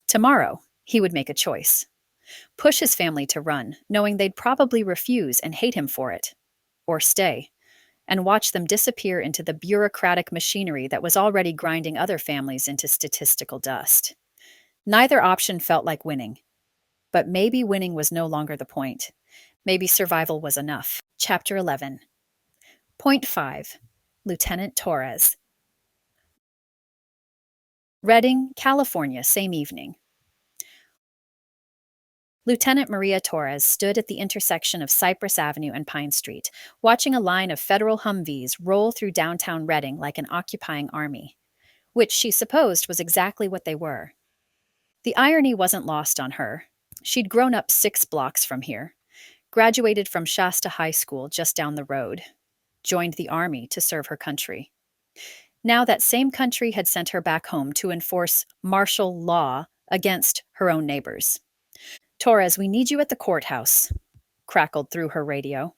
Tomorrow, he would make a choice. Push his family to run, knowing they'd probably refuse and hate him for it. Or stay, and watch them disappear into the bureaucratic machinery that was already grinding other families into statistical dust. Neither option felt like winning. But maybe winning was no longer the point. Maybe survival was enough. Chapter 11. Point 5. Lieutenant Torres. Redding, California, same evening. Lieutenant Maria Torres stood at the intersection of Cypress Avenue and Pine Street, watching a line of federal Humvees roll through downtown Redding like an occupying army, which she supposed was exactly what they were. The irony wasn't lost on her. She'd grown up 6 blocks from here, graduated from Shasta High School just down the road, joined the army to serve her country. Now that same country had sent her back home to enforce martial law against her own neighbors. Torres, we need you at the courthouse, crackled through her radio.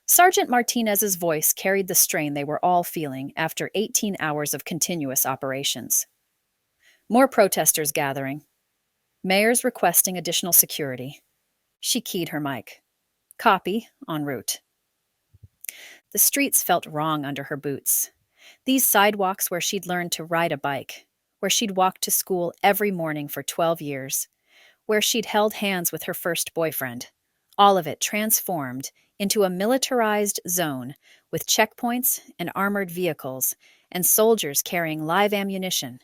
Sergeant Martinez's voice carried the strain they were all feeling after 18 hours of continuous operations. More protesters gathering. Mayors requesting additional security. She keyed her mic. Copy, en route. The streets felt wrong under her boots. These sidewalks where she'd learned to ride a bike, where she'd walked to school every morning for 12 years, where she'd held hands with her first boyfriend, all of it transformed into a militarized zone with checkpoints and armored vehicles and soldiers carrying live ammunition.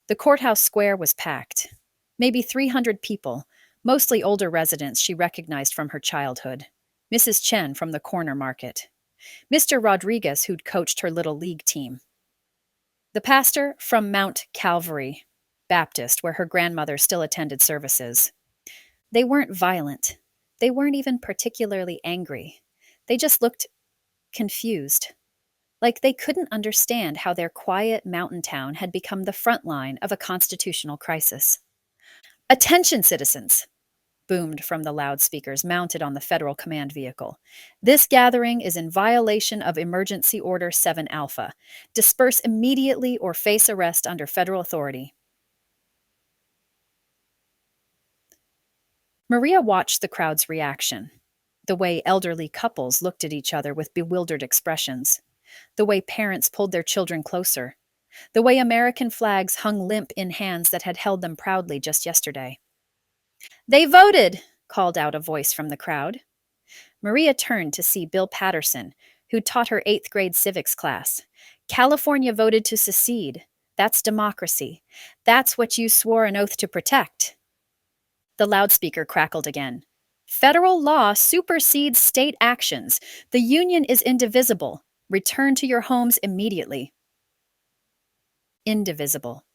The courthouse square was packed. Maybe 300 people, mostly older residents she recognized from her childhood. Mrs. Chen from the corner market. Mr. Rodriguez, who'd coached her little league team. The pastor from Mount Calvary Baptist, where her grandmother still attended services. They weren't violent. They weren't even particularly angry. They just looked confused, like they couldn't understand how their quiet mountain town had become the front line of a constitutional crisis. Attention, citizens! Boomed from the loudspeakers mounted on the federal command vehicle. This gathering is in violation of Emergency Order 7 Alpha. Disperse immediately or face arrest under federal authority. Maria watched the crowd's reaction. The way elderly couples looked at each other with bewildered expressions. The way parents pulled their children closer. The way American flags hung limp in hands that had held them proudly just yesterday. "They voted!" called out a voice from the crowd. Maria turned to see Bill Patterson, who'd taught her 8th grade civics class. "California voted to secede. That's democracy. That's what you swore an oath to protect." The loudspeaker crackled again. "Federal law supersedes state actions. The Union is indivisible. Return to your homes immediately." Indivisible.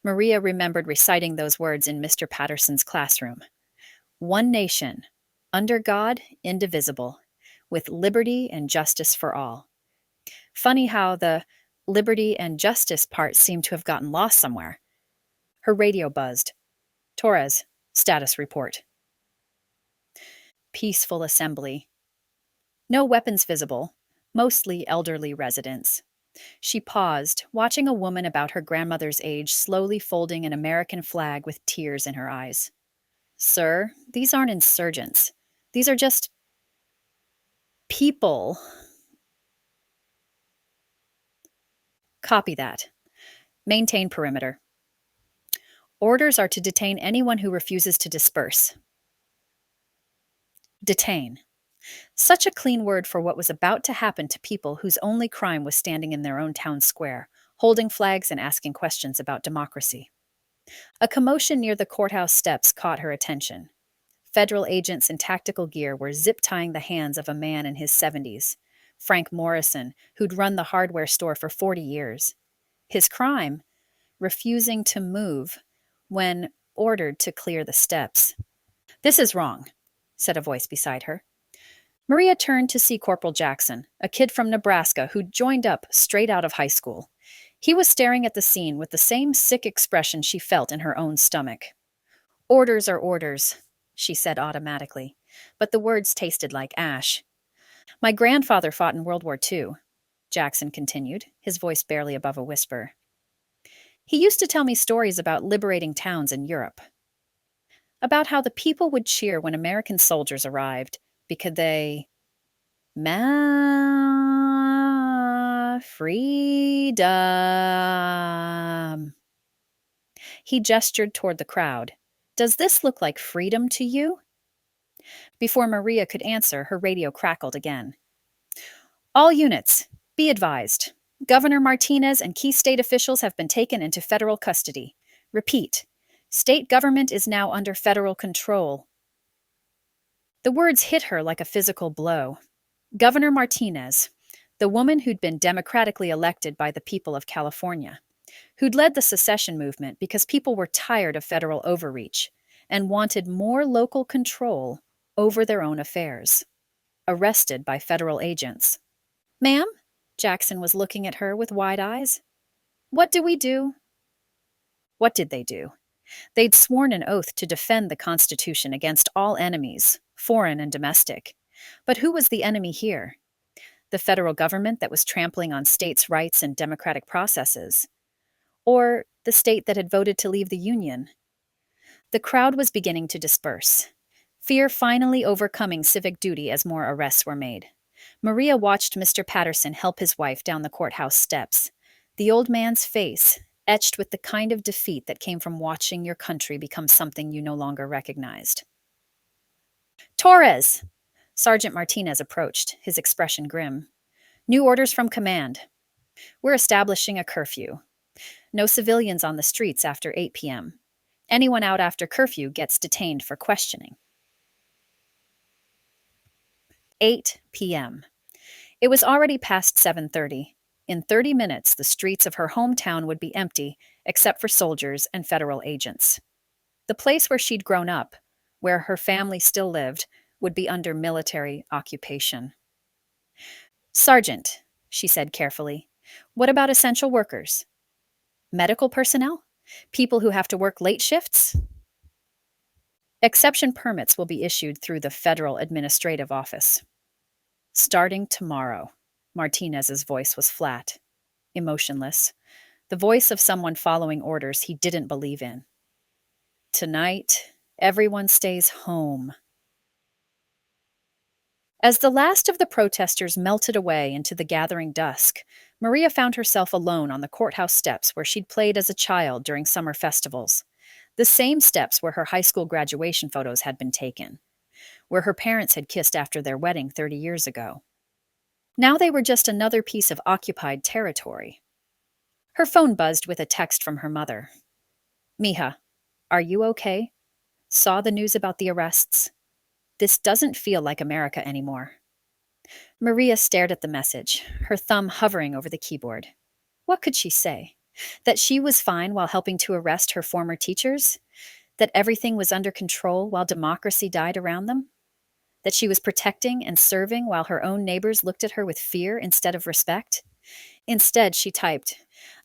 Maria remembered reciting those words in Mr. Patterson's classroom. One nation, under God, indivisible, with liberty and justice for all. Funny how the liberty and justice part seemed to have gotten lost somewhere. Her radio buzzed. "Torres, status report." Peaceful assembly. No weapons visible, mostly elderly residents. She paused, watching a woman about her grandmother's age slowly folding an American flag with tears in her eyes. "Sir, these aren't insurgents. These are just people." "Copy that. Maintain perimeter. Orders are to detain anyone who refuses to disperse." Detain. Such a clean word for what was about to happen to people whose only crime was standing in their own town square, holding flags and asking questions about democracy. A commotion near the courthouse steps caught her attention. Federal agents in tactical gear were zip-tying the hands of a man in his 70s, Frank Morrison, who'd run the hardware store for 40 years. His crime? Refusing to move when ordered to clear the steps. "This is wrong," said a voice beside her. Maria turned to see Corporal Jackson, a kid from Nebraska who'd joined up straight out of high school. He was staring at the scene with the same sick expression she felt in her own stomach. "Orders are orders," she said automatically, but the words tasted like ash. "My grandfather fought in World War II, Jackson continued, his voice barely above a whisper. "He used to tell me stories about liberating towns in Europe. About how the people would cheer when American soldiers arrived, because they... freedom." He gestured toward the crowd. "Does this look like freedom to you?" Before Maria could answer, her radio crackled again. "All units, be advised. Governor Martinez and key state officials have been taken into federal custody. Repeat, state government is now under federal control." The words hit her like a physical blow. Governor Martinez, the woman who'd been democratically elected by the people of California, who'd led the secession movement because people were tired of federal overreach and wanted more local control over their own affairs. Arrested by federal agents. "Ma'am?" Jackson was looking at her with wide eyes. "What do we do?" What did they do? They'd sworn an oath to defend the Constitution against all enemies, foreign and domestic. But who was the enemy here? The federal government that was trampling on states' rights and democratic processes? Or the state that had voted to leave the Union? The crowd was beginning to disperse, fear finally overcoming civic duty as more arrests were made. Maria watched Mr. Patterson help his wife down the courthouse steps, the old man's face etched with the kind of defeat that came from watching your country become something you no longer recognized. "Torres!" Sergeant Martinez approached, his expression grim. "New orders from command. We're establishing a curfew. No civilians on the streets after 8 p.m. Anyone out after curfew gets detained for questioning." 8 p.m. It was already past 7:30. In 30 minutes, the streets of her hometown would be empty, except for soldiers and federal agents. The place where she'd grown up, where her family still lived, would be under military occupation. "Sergeant," she said carefully, "what about essential workers? Medical personnel? People who have to work late shifts?" "Exception permits will be issued through the Federal Administrative Office. Starting tomorrow." Martinez's voice was flat, emotionless, the voice of someone following orders he didn't believe in. "Tonight, everyone stays home." As the last of the protesters melted away into the gathering dusk, Maria found herself alone on the courthouse steps where she'd played as a child during summer festivals. The same steps where her high school graduation photos had been taken, where her parents had kissed after their wedding 30 years ago. Now they were just another piece of occupied territory. Her phone buzzed with a text from her mother. Mija, are you okay? Saw the news about the arrests? This doesn't feel like America anymore. Maria stared at the message, her thumb hovering over the keyboard. What could she say? That she was fine while helping to arrest her former teachers? That everything was under control while democracy died around them? That she was protecting and serving while her own neighbors looked at her with fear instead of respect? Instead, she typed,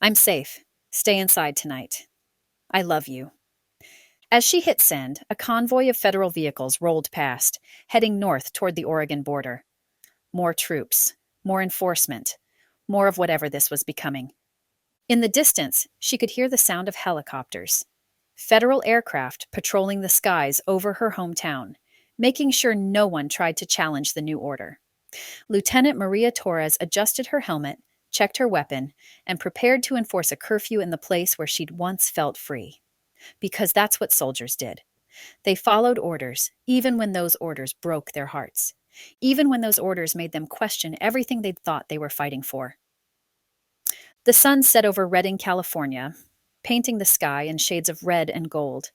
I'm safe. Stay inside tonight. I love you. As she hit send, a convoy of federal vehicles rolled past, heading north toward the Oregon border. More troops, more enforcement, more of whatever this was becoming. In the distance, she could hear the sound of helicopters. Federal aircraft patrolling the skies over her hometown, making sure no one tried to challenge the new order. Lieutenant Maria Torres adjusted her helmet, checked her weapon, and prepared to enforce a curfew in the place where she'd once felt free. Because that's what soldiers did. They followed orders, even when those orders broke their hearts. Even when those orders made them question everything they'd thought they were fighting for. The sun set over Redding, California, painting the sky in shades of red and gold.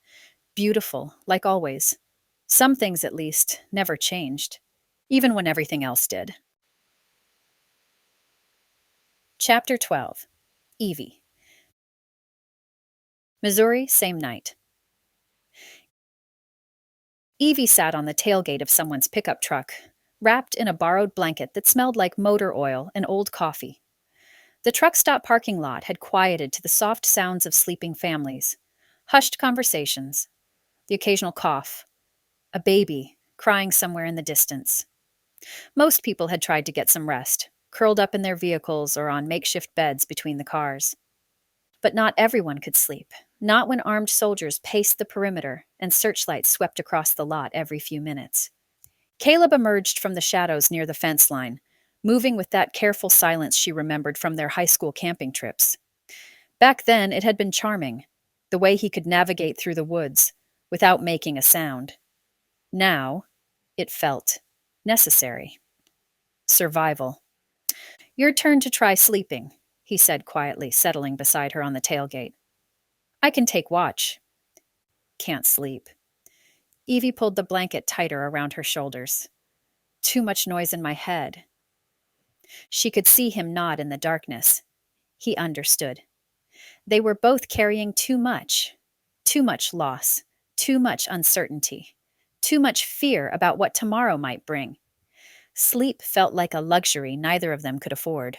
Beautiful, like always. Some things, at least, never changed, even when everything else did. Chapter 12. Evie. Missouri, same night. Evie sat on the tailgate of someone's pickup truck, wrapped in a borrowed blanket that smelled like motor oil and old coffee. The truck stop parking lot had quieted to the soft sounds of sleeping families, hushed conversations, the occasional cough, a baby crying somewhere in the distance. Most people had tried to get some rest, curled up in their vehicles or on makeshift beds between the cars. But not everyone could sleep, not when armed soldiers paced the perimeter and searchlights swept across the lot every few minutes. Caleb emerged from the shadows near the fence line, moving with that careful silence she remembered from their high school camping trips. Back then, it had been charming, the way he could navigate through the woods without making a sound. Now, it felt necessary. Survival. Your turn to try sleeping, he said quietly, settling beside her on the tailgate. I can take watch. Can't sleep. Evie pulled the blanket tighter around her shoulders. Too much noise in my head. She could see him nod in the darkness. He understood. They were both carrying too much loss, too much uncertainty, too much fear about what tomorrow might bring. Sleep felt like a luxury neither of them could afford.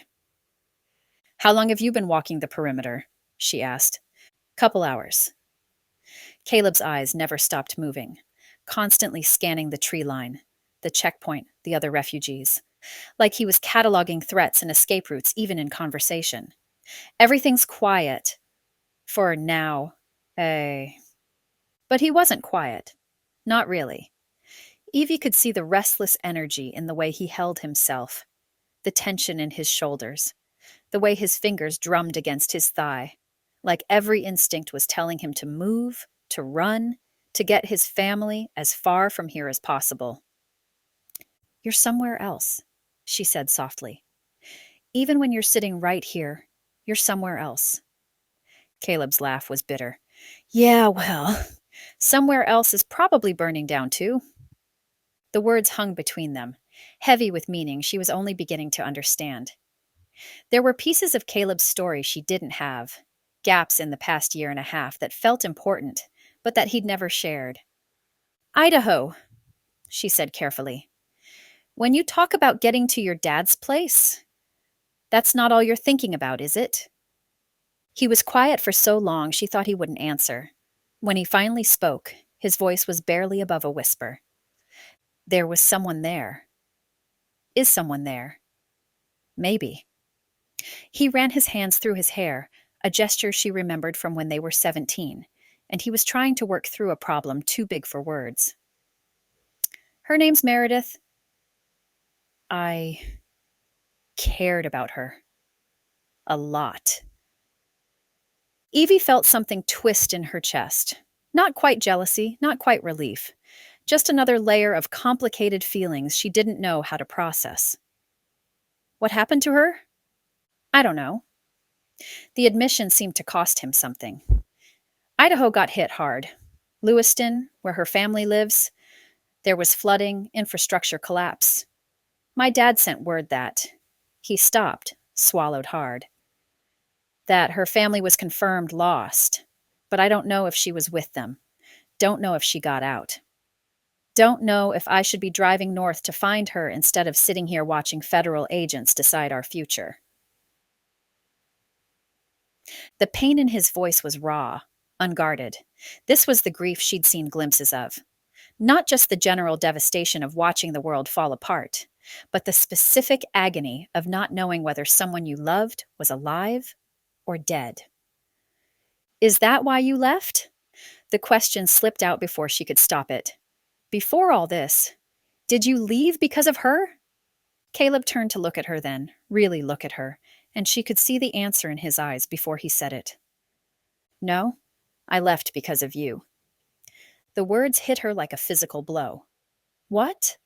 How long have you been walking the perimeter? She asked. Couple hours. Caleb's eyes never stopped moving, constantly scanning the tree line, the checkpoint, the other refugees, like he was cataloging threats and escape routes even in conversation. Everything's quiet. For now. But he wasn't quiet. Not really. Evie could see the restless energy in the way he held himself, the tension in his shoulders, the way his fingers drummed against his thigh, like every instinct was telling him to move, to run, to get his family as far from here as possible. You're somewhere else, she said softly. Even when you're sitting right here, you're somewhere else. Caleb's laugh was bitter. Yeah, well, somewhere else is probably burning down too. The words hung between them, heavy with meaning she was only beginning to understand. There were pieces of Caleb's story she didn't have, gaps in the past year and a half that felt important, but that he'd never shared. Idaho, she said carefully. When you talk about getting to your dad's place, that's not all you're thinking about, is it? He was quiet for so long she thought he wouldn't answer. When he finally spoke, his voice was barely above a whisper. There was someone there. Is someone there? Maybe. He ran his hands through his hair, a gesture she remembered from when they were 17, and he was trying to work through a problem too big for words. Her name's Meredith. I cared about her. A lot. Evie felt something twist in her chest. Not quite jealousy, not quite relief. Just another layer of complicated feelings she didn't know how to process. What happened to her? I don't know. The admission seemed to cost him something. Idaho got hit hard. Lewiston, where her family lives, there was flooding, infrastructure collapse. My dad sent word that. He stopped, swallowed hard. That her family was confirmed lost, but I don't know if she was with them. Don't know if she got out. Don't know if I should be driving north to find her instead of sitting here watching federal agents decide our future. The pain in his voice was raw, unguarded. This was the grief she'd seen glimpses of. Not just the general devastation of watching the world fall apart, but the specific agony of not knowing whether someone you loved was alive or dead. Is that why you left? The question slipped out before she could stop it. Before all this, did you leave because of her? Caleb turned to look at her then, really look at her, and she could see the answer in his eyes before he said it. No, I left because of you. The words hit her like a physical blow. What?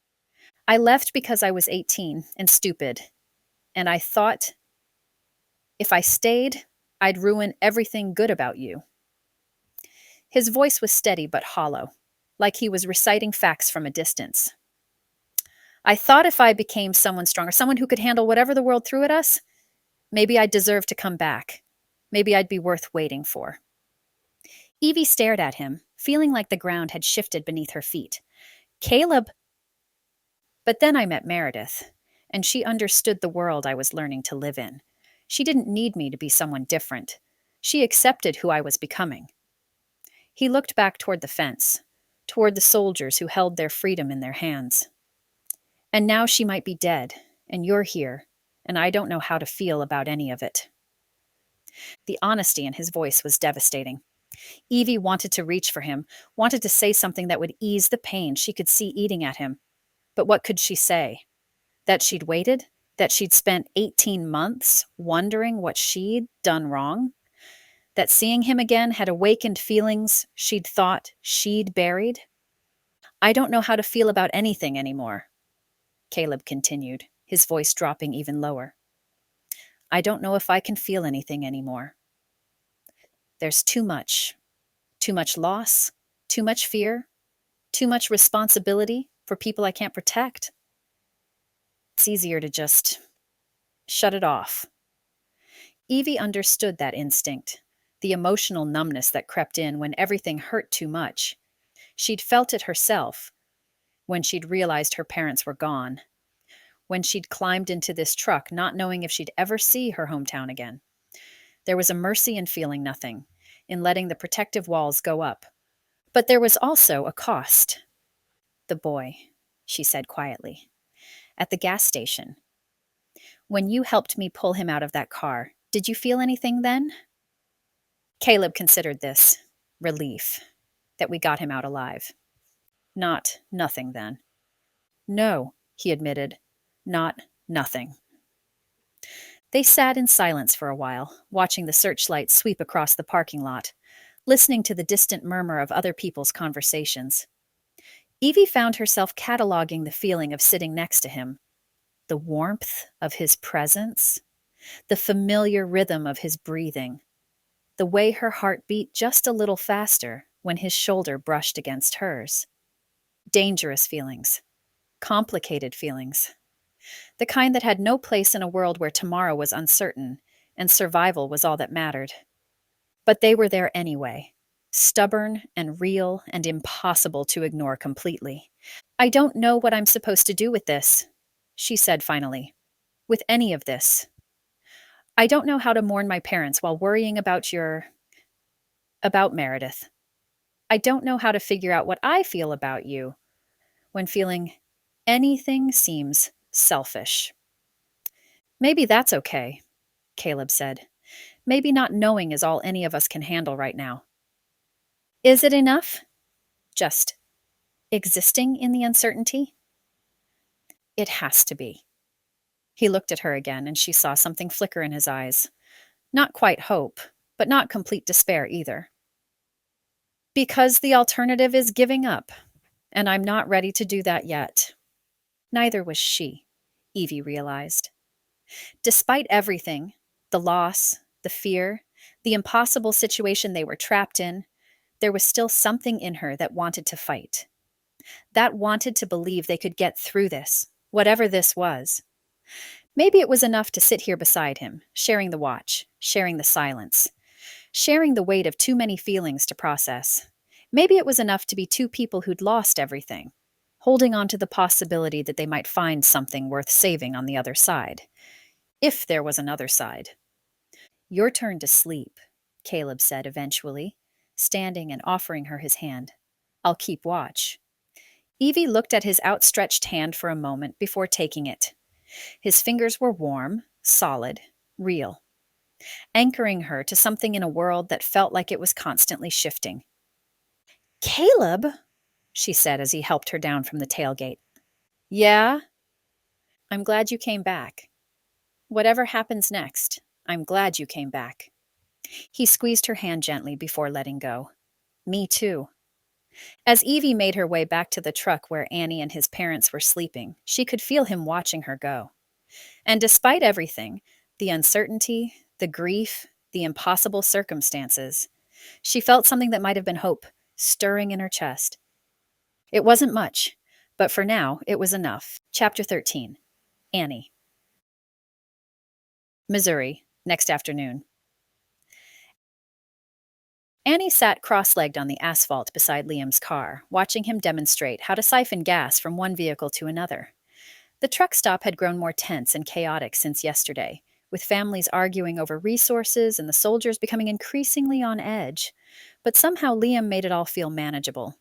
I left because I was 18 and stupid, and I thought if I stayed, I'd ruin everything good about you. His voice was steady but hollow, like he was reciting facts from a distance. I thought if I became someone stronger, someone who could handle whatever the world threw at us, maybe I'd deserve to come back. Maybe I'd be worth waiting for. Evie stared at him, feeling like the ground had shifted beneath her feet. Caleb. But then I met Meredith, and she understood the world I was learning to live in. She didn't need me to be someone different. She accepted who I was becoming. He looked back toward the fence, toward the soldiers who held their freedom in their hands. And now she might be dead, and you're here, and I don't know how to feel about any of it. The honesty in his voice was devastating. Evie wanted to reach for him, wanted to say something that would ease the pain she could see eating at him. But what could she say? That she'd waited? That she'd spent 18 months wondering what she'd done wrong? That seeing him again had awakened feelings she'd thought she'd buried? I don't know how to feel about anything anymore, Caleb continued, his voice dropping even lower. I don't know if I can feel anything anymore. There's too much loss, too much fear, too much responsibility for people I can't protect. It's easier to just shut it off. Evie understood that instinct, the emotional numbness that crept in when everything hurt too much. She'd felt it herself when she'd realized her parents were gone, when she'd climbed into this truck not knowing if she'd ever see her hometown again. There was a mercy in feeling nothing, in letting the protective walls go up. But there was also a cost. The boy, she said quietly, at the gas station. When you helped me pull him out of that car, did you feel anything then? Caleb considered this relief, that we got him out alive. Nothing then. No, he admitted, nothing. They sat in silence for a while, watching the searchlight sweep across the parking lot, listening to the distant murmur of other people's conversations. Evie found herself cataloging the feeling of sitting next to him, the warmth of his presence, the familiar rhythm of his breathing, the way her heart beat just a little faster when his shoulder brushed against hers. Dangerous feelings, complicated feelings, the kind that had no place in a world where tomorrow was uncertain and survival was all that mattered. But they were there anyway, stubborn and real and impossible to ignore completely. I don't know what I'm supposed to do with this, she said finally. With any of this. I don't know how to mourn my parents while worrying about Meredith. I don't know how to figure out what I feel about you when feeling anything seems selfish. Maybe that's okay, Caleb said. Maybe not knowing is all any of us can handle right now. Is it enough? Just existing in the uncertainty? It has to be. He looked at her again, and she saw something flicker in his eyes. Not quite hope, but not complete despair either. Because the alternative is giving up, and I'm not ready to do that yet. Neither was she, Evie realized. Despite everything, the loss, the fear, the impossible situation they were trapped in, there was still something in her that wanted to fight. That wanted to believe they could get through this, whatever this was. Maybe it was enough to sit here beside him, sharing the watch, sharing the silence, sharing the weight of too many feelings to process. Maybe it was enough to be two people who'd lost everything, holding on to the possibility that they might find something worth saving on the other side. If there was another side. Your turn to sleep, Caleb said eventually, standing and offering her his hand. I'll keep watch. Evie looked at his outstretched hand for a moment before taking it. His fingers were warm, solid, real, anchoring her to something in a world that felt like it was constantly shifting. Caleb, she said as he helped her down from the tailgate. Yeah? I'm glad you came back. Whatever happens next, I'm glad you came back. He squeezed her hand gently before letting go. Me too. As Evie made her way back to the truck where Annie and his parents were sleeping, she could feel him watching her go. And despite everything, the uncertainty, the grief, the impossible circumstances, she felt something that might have been hope stirring in her chest. It wasn't much, but for now, it was enough. Chapter 13. Annie. Missouri, next afternoon. Annie sat cross-legged on the asphalt beside Liam's car, watching him demonstrate how to siphon gas from one vehicle to another. The truck stop had grown more tense and chaotic since yesterday, with families arguing over resources and the soldiers becoming increasingly on edge. But somehow Liam made it all feel manageable.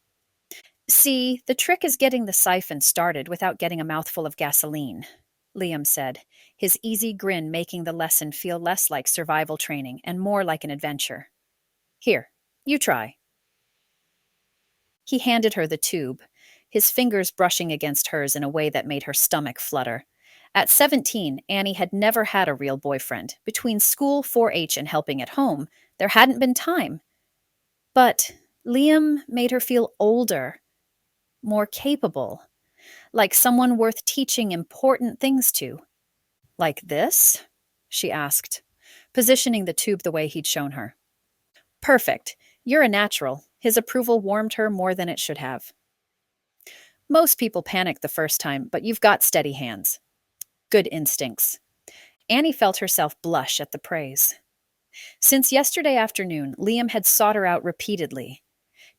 See, the trick is getting the siphon started without getting a mouthful of gasoline, Liam said, his easy grin making the lesson feel less like survival training and more like an adventure. Here, you try. He handed her the tube, his fingers brushing against hers in a way that made her stomach flutter. At 17, Annie had never had a real boyfriend. Between school, 4-H, and helping at home, there hadn't been time. But Liam made her feel older, more capable, like someone worth teaching important things to. Like this? She asked, positioning the tube the way he'd shown her. Perfect. You're a natural. His approval warmed her more than it should have. Most people panic the first time, but you've got steady hands. Good instincts. Annie felt herself blush at the praise. Since yesterday afternoon, Liam had sought her out repeatedly,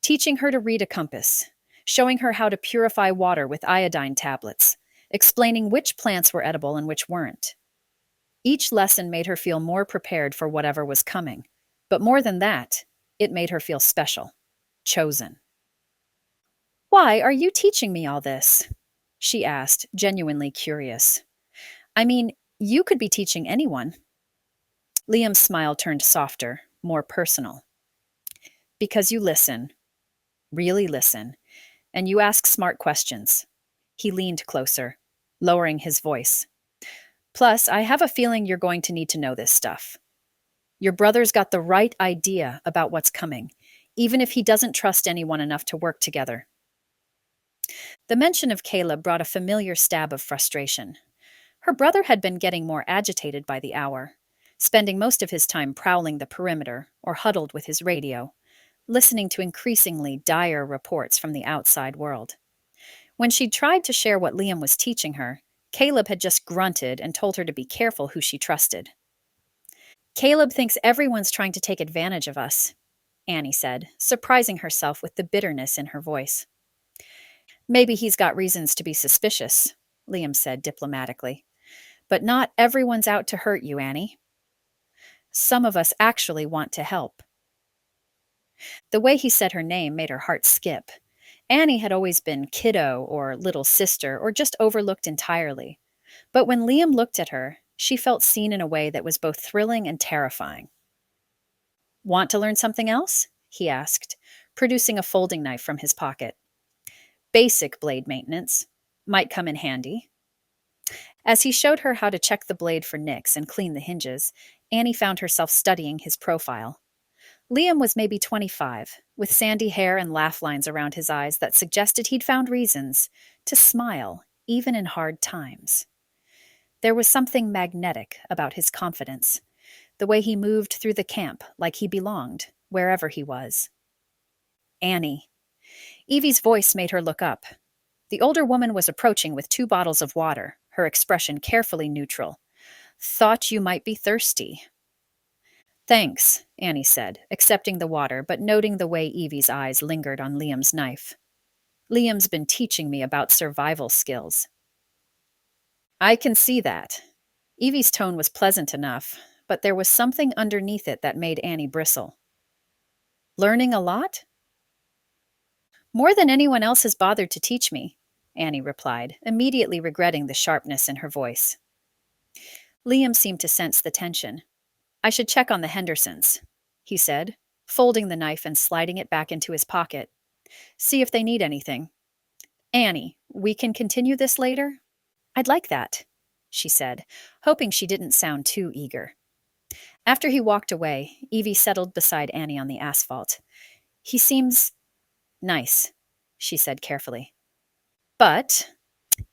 teaching her to read a compass, showing her how to purify water with iodine tablets, explaining which plants were edible and which weren't. Each lesson made her feel more prepared for whatever was coming. But more than that, it made her feel special, chosen. Why are you teaching me all this? She asked, genuinely curious. I mean, you could be teaching anyone. Liam's smile turned softer, more personal. Because you listen, really listen, and you ask smart questions. He leaned closer, lowering his voice. Plus, I have a feeling you're going to need to know this stuff. Your brother's got the right idea about what's coming, even if he doesn't trust anyone enough to work together. The mention of Caleb brought a familiar stab of frustration. Her brother had been getting more agitated by the hour, spending most of his time prowling the perimeter or huddled with his radio, listening to increasingly dire reports from the outside world. When she'd tried to share what Liam was teaching her, Caleb had just grunted and told her to be careful who she trusted. Caleb thinks everyone's trying to take advantage of us, Annie said, surprising herself with the bitterness in her voice. Maybe he's got reasons to be suspicious, Liam said diplomatically. But not everyone's out to hurt you, Annie. Some of us actually want to help. The way he said her name made her heart skip. Annie had always been kiddo or little sister or just overlooked entirely. But when Liam looked at her, she felt seen in a way that was both thrilling and terrifying. Want to learn something else? He asked, producing a folding knife from his pocket. Basic blade maintenance. Might come in handy. As he showed her how to check the blade for nicks and clean the hinges, Annie found herself studying his profile. Liam was maybe 25, with sandy hair and laugh lines around his eyes that suggested he'd found reasons to smile, even in hard times. There was something magnetic about his confidence, the way he moved through the camp like he belonged, wherever he was. Annie. Evie's voice made her look up. The older woman was approaching with 2 bottles of water, her expression carefully neutral. Thought you might be thirsty. Thanks, Annie said, accepting the water, but noting the way Evie's eyes lingered on Liam's knife. Liam's been teaching me about survival skills. I can see that. Evie's tone was pleasant enough, but there was something underneath it that made Annie bristle. Learning a lot? More than anyone else has bothered to teach me, Annie replied, immediately regretting the sharpness in her voice. Liam seemed to sense the tension. I should check on the Hendersons, he said, folding the knife and sliding it back into his pocket. See if they need anything. Annie, we can continue this later? I'd like that, she said, hoping she didn't sound too eager. After he walked away, Evie settled beside Annie on the asphalt. He seems nice, she said carefully. But,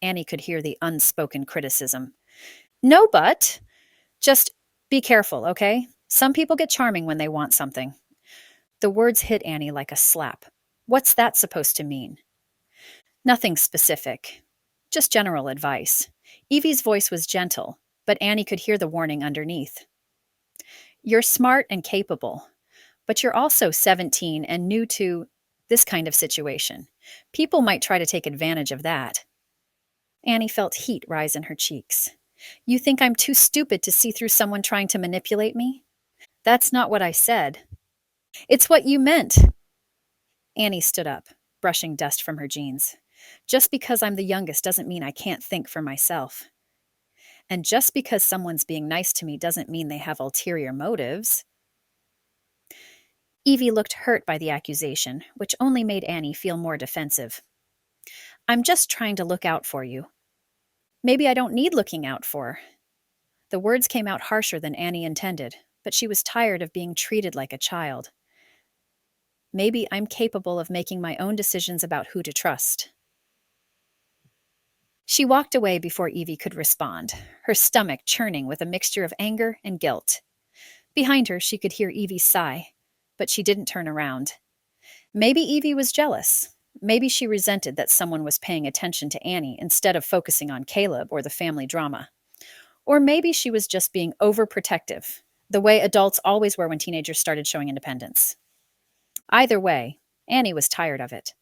Annie could hear the unspoken criticism. No but. Just be careful, okay? Some people get charming when they want something. The words hit Annie like a slap. What's that supposed to mean? Nothing specific. Just general advice. Evie's voice was gentle, but Annie could hear the warning underneath. You're smart and capable, but you're also 17 and new to this kind of situation. People might try to take advantage of that. Annie felt heat rise in her cheeks. You think I'm too stupid to see through someone trying to manipulate me? That's not what I said. It's what you meant. Annie stood up, brushing dust from her jeans. Just because I'm the youngest doesn't mean I can't think for myself. And just because someone's being nice to me doesn't mean they have ulterior motives. Evie looked hurt by the accusation, which only made Annie feel more defensive. I'm just trying to look out for you. Maybe I don't need looking out for. The words came out harsher than Annie intended, but she was tired of being treated like a child. Maybe I'm capable of making my own decisions about who to trust. She walked away before Evie could respond, her stomach churning with a mixture of anger and guilt. Behind her, she could hear Evie sigh, but she didn't turn around. Maybe Evie was jealous. Maybe she resented that someone was paying attention to Annie instead of focusing on Caleb or the family drama. Or maybe she was just being overprotective, the way adults always were when teenagers started showing independence. Either way, Annie was tired of it.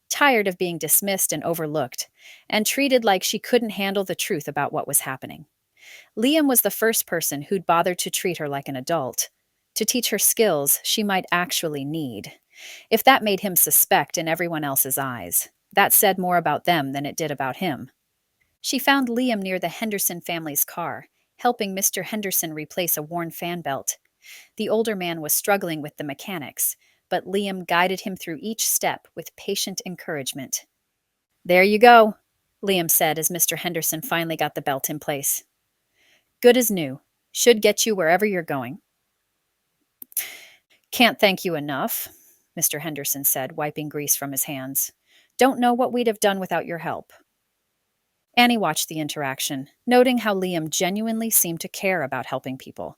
Tired of being dismissed and overlooked, and treated like she couldn't handle the truth about what was happening. Liam was the first person who'd bothered to treat her like an adult, to teach her skills she might actually need. If that made him suspect in everyone else's eyes, that said more about them than it did about him. She found Liam near the Henderson family's car, helping Mr. Henderson replace a worn fan belt. The older man was struggling with the mechanics, but Liam guided him through each step with patient encouragement. There you go, Liam said as Mr. Henderson finally got the belt in place. Good as new. Should get you wherever you're going. Can't thank you enough, Mr. Henderson said, wiping grease from his hands. Don't know what we'd have done without your help. Annie watched the interaction, noting how Liam genuinely seemed to care about helping people.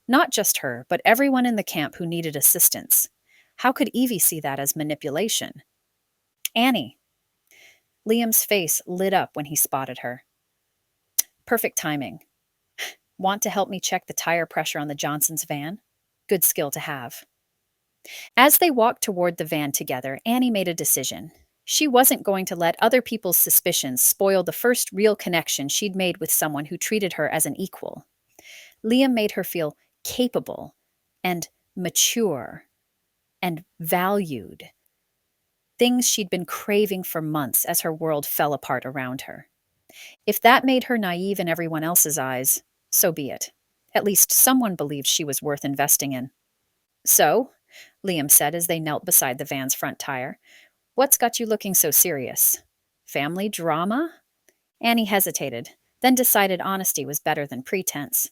Not just her, but everyone in the camp who needed assistance. How could Evie see that as manipulation? Annie. Liam's face lit up when he spotted her. Perfect timing. Want to help me check the tire pressure on the Johnsons' van? Good skill to have. As they walked toward the van together, Annie made a decision. She wasn't going to let other people's suspicions spoil the first real connection she'd made with someone who treated her as an equal. Liam made her feel capable and mature and valued. Things she'd been craving for months as her world fell apart around her. If that made her naive in everyone else's eyes, so be it. At least someone believed she was worth investing in. So, Liam said as they knelt beside the van's front tire, what's got you looking so serious? Family drama? Annie hesitated, then decided honesty was better than pretense.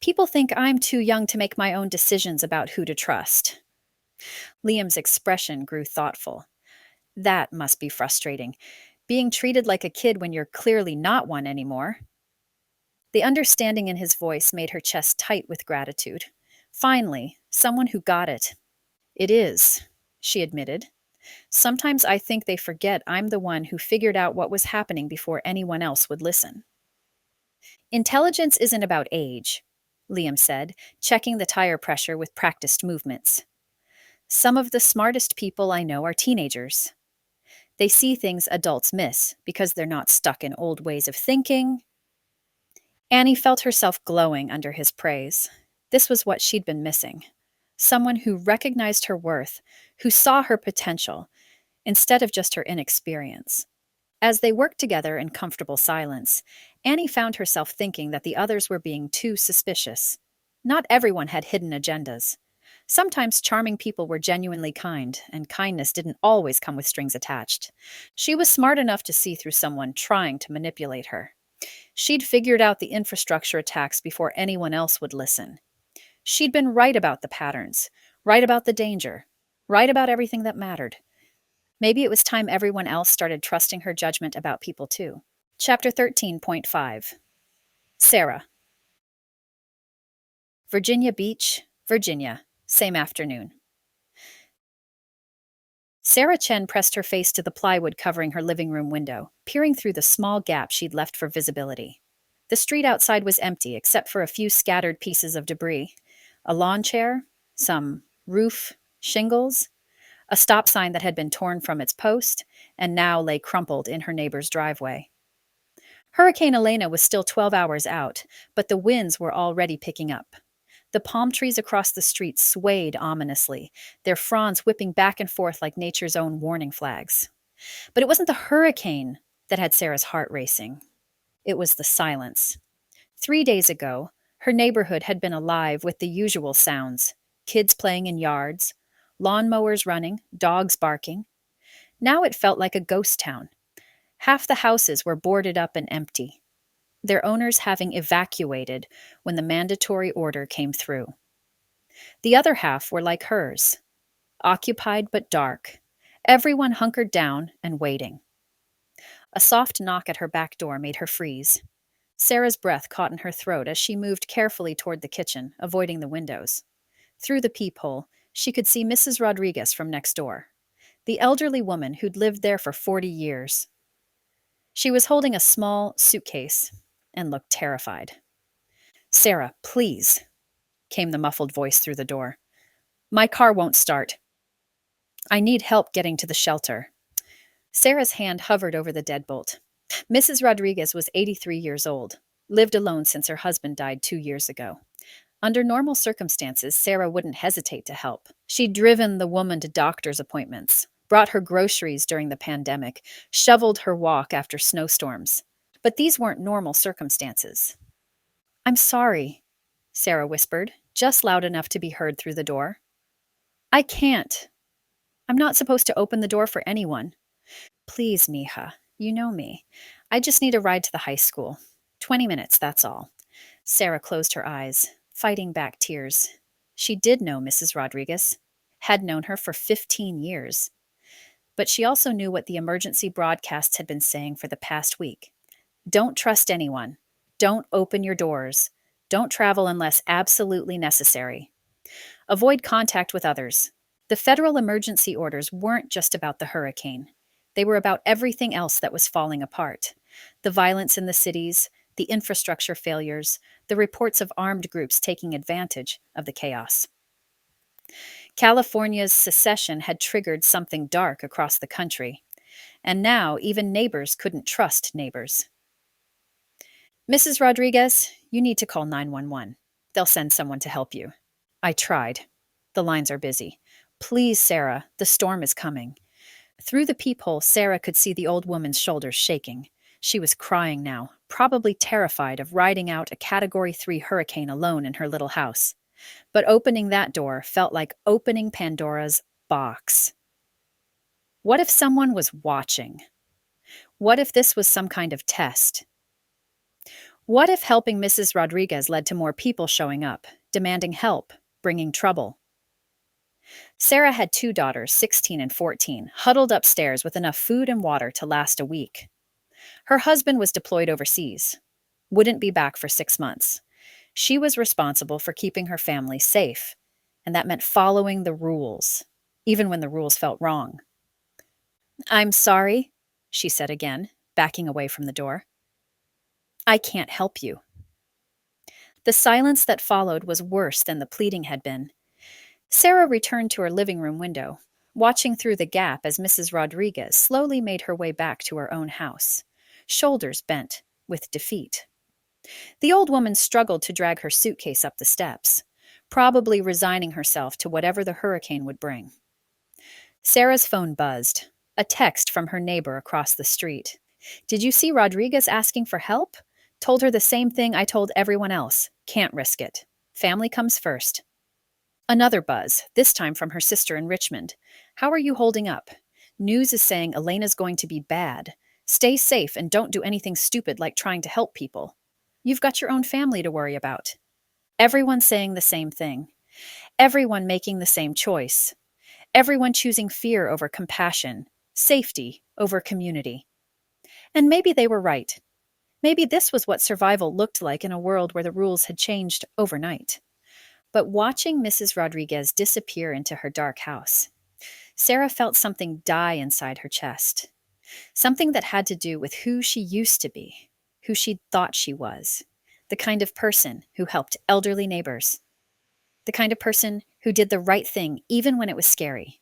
People think I'm too young to make my own decisions about who to trust. Liam's expression grew thoughtful. That must be frustrating. Being treated like a kid when you're clearly not one anymore. The understanding in his voice made her chest tight with gratitude. Finally, someone who got it. It is, she admitted. Sometimes I think they forget I'm the one who figured out what was happening before anyone else would listen. Intelligence isn't about age, Liam said, checking the tire pressure with practiced movements. Some of the smartest people I know are teenagers. They see things adults miss because they're not stuck in old ways of thinking. Annie felt herself glowing under his praise. This was what she'd been missing. Someone who recognized her worth, who saw her potential, instead of just her inexperience. As they worked together in comfortable silence, Annie found herself thinking that the others were being too suspicious. Not everyone had hidden agendas. Sometimes charming people were genuinely kind, and kindness didn't always come with strings attached. She was smart enough to see through someone trying to manipulate her. She'd figured out the infrastructure attacks before anyone else would listen. She'd been right about the patterns, right about the danger, right about everything that mattered. Maybe it was time everyone else started trusting her judgment about people too. Chapter 13.5 Sarah. Virginia Beach, Virginia, same afternoon. Sarah Chen pressed her face to the plywood covering her living room window, peering through the small gap she'd left for visibility. The street outside was empty except for a few scattered pieces of debris. A lawn chair, some roof shingles, a stop sign that had been torn from its post and now lay crumpled in her neighbor's driveway. Hurricane Elena was still 12 hours out, but the winds were already picking up. The palm trees across the street swayed ominously, their fronds whipping back and forth like nature's own warning flags. But it wasn't the hurricane that had Sarah's heart racing. It was the silence. 3 days ago, her neighborhood had been alive with the usual sounds: kids playing in yards, lawnmowers running, dogs barking. Now it felt like a ghost town. Half the houses were boarded up and empty, their owners having evacuated when the mandatory order came through. The other half were like hers, occupied but dark, everyone hunkered down and waiting. A soft knock at her back door made her freeze. Sarah's breath caught in her throat as she moved carefully toward the kitchen, avoiding the windows. Through the peephole, she could see Mrs. Rodriguez from next door, the elderly woman who'd lived there for 40 years. She was holding a small suitcase and looked terrified. "Sarah, please," came the muffled voice through the door. "My car won't start. I need help getting to the shelter." Sarah's hand hovered over the deadbolt. Mrs. Rodriguez was 83 years old, lived alone since her husband died 2 years ago. Under normal circumstances, Sarah wouldn't hesitate to help. She'd driven the woman to doctor's appointments, brought her groceries during the pandemic, shoveled her walk after snowstorms. But these weren't normal circumstances. "I'm sorry," Sarah whispered, just loud enough to be heard through the door. "I can't. I'm not supposed to open the door for anyone." "Please, mija, you know me. I just need a ride to the high school. 20 minutes, that's all." Sarah closed her eyes, fighting back tears. She did know Mrs. Rodriguez, had known her for 15 years. But she also knew what the emergency broadcasts had been saying for the past week. Don't trust anyone. Don't open your doors. Don't travel unless absolutely necessary. Avoid contact with others. The federal emergency orders weren't just about the hurricane. They were about everything else that was falling apart. The violence in the cities, the infrastructure failures, the reports of armed groups taking advantage of the chaos. California's secession had triggered something dark across the country, and now even neighbors couldn't trust neighbors. "Mrs. Rodriguez, you need to call 911. They'll send someone to help you." "I tried. The lines are busy." "Please, Sarah, the storm is coming." Through the peephole, Sarah could see the old woman's shoulders shaking. She was crying now, probably terrified of riding out a Category 3 hurricane alone in her little house. But opening that door felt like opening Pandora's box. What if someone was watching? What if this was some kind of test? What if helping Mrs. Rodriguez led to more people showing up, demanding help, bringing trouble? Sarah had two daughters, 16 and 14, huddled upstairs with enough food and water to last a week. Her husband was deployed overseas, wouldn't be back for 6 months. She was responsible for keeping her family safe, and that meant following the rules, even when the rules felt wrong. "I'm sorry," she said again, backing away from the door. "I can't help you." The silence that followed was worse than the pleading had been. Sarah returned to her living room window, watching through the gap as Mrs. Rodriguez slowly made her way back to her own house, shoulders bent with defeat. The old woman struggled to drag her suitcase up the steps, probably resigning herself to whatever the hurricane would bring. Sarah's phone buzzed, a text from her neighbor across the street. "Did you see Rodriguez asking for help? Told her the same thing I told everyone else. Can't risk it. Family comes first." Another buzz, this time from her sister in Richmond. "How are you holding up? News is saying Elena's going to be bad. Stay safe and don't do anything stupid like trying to help people. You've got your own family to worry about." Everyone saying the same thing. Everyone making the same choice. Everyone choosing fear over compassion, safety over community. And maybe they were right. Maybe this was what survival looked like in a world where the rules had changed overnight. But watching Mrs. Rodriguez disappear into her dark house, Sarah felt something die inside her chest. Something that had to do with who she used to be, who she thought she was, the kind of person who helped elderly neighbors, the kind of person who did the right thing even when it was scary.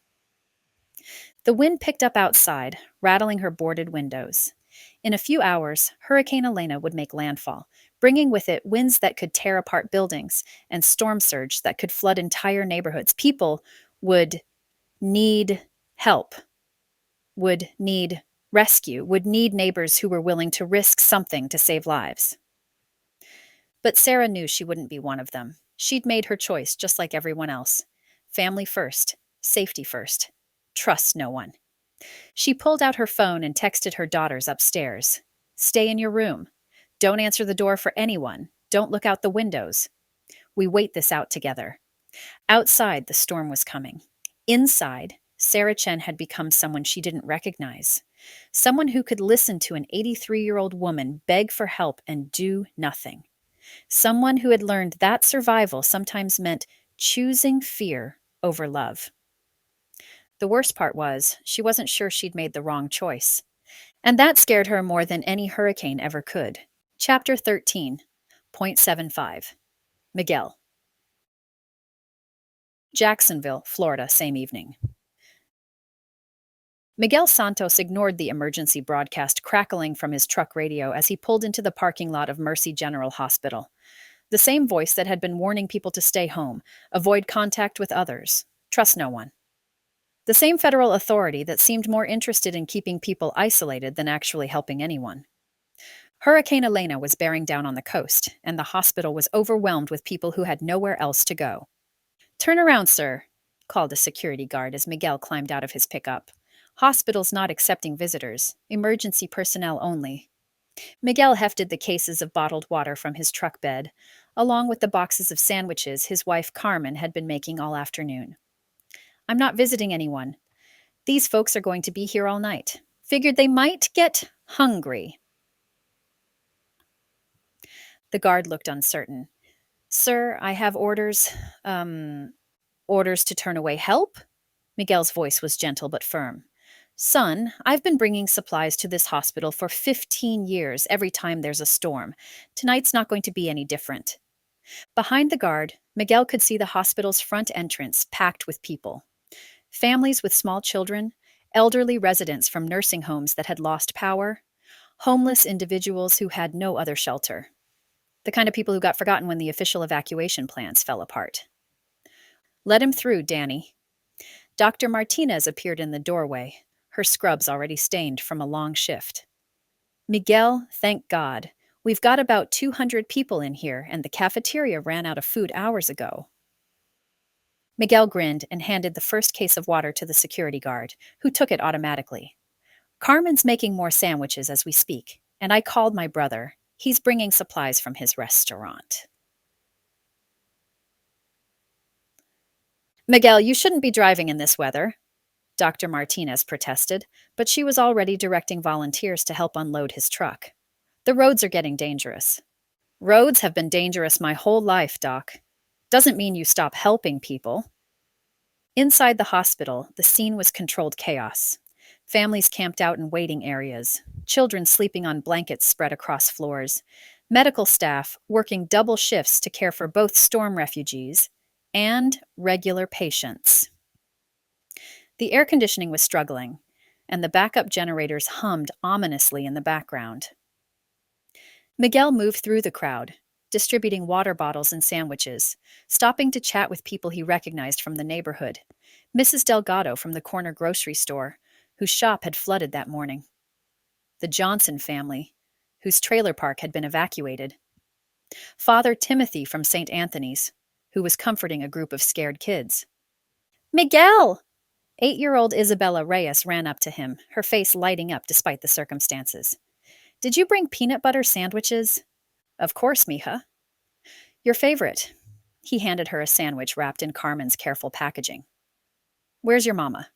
The wind picked up outside, rattling her boarded windows. In a few hours, Hurricane Elena would make landfall, bringing with it winds that could tear apart buildings and storm surge that could flood entire neighborhoods. People would need help, would need rescue, would need neighbors who were willing to risk something to save lives. But Sarah knew she wouldn't be one of them. She'd made her choice just like everyone else. Family first, safety first. Trust no one. She pulled out her phone and texted her daughters upstairs. "Stay in your room. Don't answer the door for anyone. Don't look out the windows. We wait this out together." Outside, the storm was coming. Inside, Sarah Chen had become someone she didn't recognize. Someone who could listen to an 83-year-old woman beg for help and do nothing. Someone who had learned that survival sometimes meant choosing fear over love. The worst part was, she wasn't sure she'd made the wrong choice. And that scared her more than any hurricane ever could. Chapter 13.75. Miguel. Jacksonville, Florida, same evening. Miguel Santos ignored the emergency broadcast crackling from his truck radio as he pulled into the parking lot of Mercy General Hospital. The same voice that had been warning people to stay home, avoid contact with others, trust no one. The same federal authority that seemed more interested in keeping people isolated than actually helping anyone. Hurricane Elena was bearing down on the coast, and the hospital was overwhelmed with people who had nowhere else to go. "Turn around, sir," called a security guard as Miguel climbed out of his pickup. "Hospital's not accepting visitors, emergency personnel only." Miguel hefted the cases of bottled water from his truck bed, along with the boxes of sandwiches his wife Carmen had been making all afternoon. "I'm not visiting anyone. These folks are going to be here all night. Figured they might get hungry." The guard looked uncertain. "Sir, I have orders to turn away help?" Miguel's voice was gentle but firm. "Son, I've been bringing supplies to this hospital for 15 years every time there's a storm. Tonight's not going to be any different." Behind the guard, Miguel could see the hospital's front entrance packed with people. Families with small children, elderly residents from nursing homes that had lost power, homeless individuals who had no other shelter. The kind of people who got forgotten when the official evacuation plans fell apart. "Let him through, Danny." Dr. Martinez appeared in the doorway, her scrubs already stained from a long shift. "Miguel, thank God. We've got about 200 people in here, and the cafeteria ran out of food hours ago." Miguel grinned and handed the first case of water to the security guard, who took it automatically. "Carmen's making more sandwiches as we speak, and I called my brother. He's bringing supplies from his restaurant. Miguel, you shouldn't be driving in this weather, Dr. Martinez protested, but she was already directing volunteers to help unload his truck. The roads are getting dangerous. Roads have been dangerous my whole life, Doc. Doesn't mean you stop helping people. Inside the hospital, the scene was controlled chaos. Families camped out in waiting areas, children sleeping on blankets spread across floors, medical staff working double shifts to care for both storm refugees and regular patients. The air conditioning was struggling, and the backup generators hummed ominously in the background. Miguel moved through the crowd, distributing water bottles and sandwiches, stopping to chat with people he recognized from the neighborhood. Mrs. Delgado from the corner grocery store, whose shop had flooded that morning. The Johnson family, whose trailer park had been evacuated. Father Timothy from St. Anthony's, who was comforting a group of scared kids. Miguel! 8-year-old Isabella Reyes ran up to him, her face lighting up despite the circumstances. Did you bring peanut butter sandwiches? Of course, mija. Your favorite. He handed her a sandwich wrapped in Carmen's careful packaging. Where's your mama?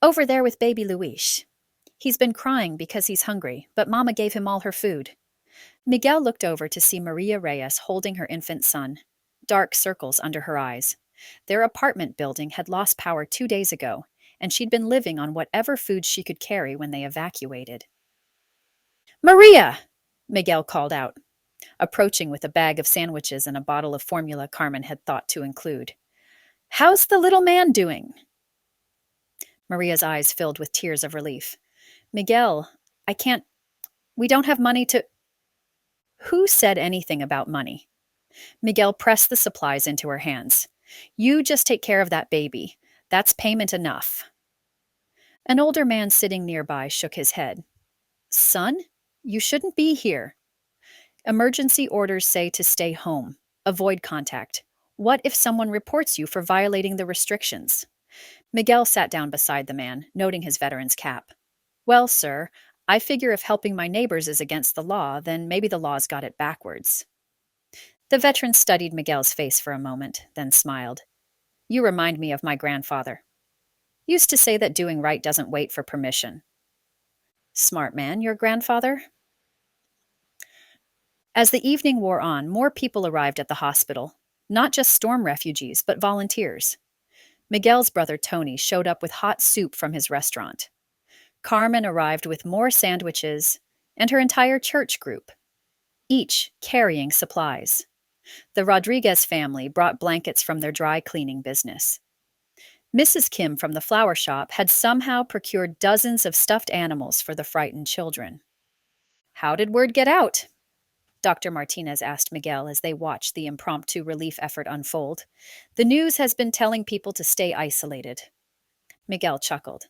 Over there with baby Luis. He's been crying because he's hungry, but Mama gave him all her food. Miguel looked over to see Maria Reyes holding her infant son, dark circles under her eyes. Their apartment building had lost power 2 days ago, and she'd been living on whatever food she could carry when they evacuated. Maria! Miguel called out, approaching with a bag of sandwiches and a bottle of formula Carmen had thought to include. How's the little man doing? Maria's eyes filled with tears of relief. Miguel, we don't have money to... Who said anything about money? Miguel pressed the supplies into her hands. You just take care of that baby. That's payment enough. An older man sitting nearby shook his head. Son, you shouldn't be here. Emergency orders say to stay home. Avoid contact. What if someone reports you for violating the restrictions? Miguel sat down beside the man, noting his veteran's cap. Well, sir, I figure if helping my neighbors is against the law, then maybe the law's got it backwards. The veteran studied Miguel's face for a moment, then smiled. You remind me of my grandfather. Used to say that doing right doesn't wait for permission. Smart man, your grandfather? As the evening wore on, more people arrived at the hospital. Not just storm refugees, but volunteers. Miguel's brother Tony showed up with hot soup from his restaurant. Carmen arrived with more sandwiches, and her entire church group, each carrying supplies. The Rodriguez family brought blankets from their dry cleaning business. Mrs. Kim from the flower shop had somehow procured dozens of stuffed animals for the frightened children. How did word get out? Dr. Martinez asked Miguel as they watched the impromptu relief effort unfold. The news has been telling people to stay isolated. Miguel chuckled.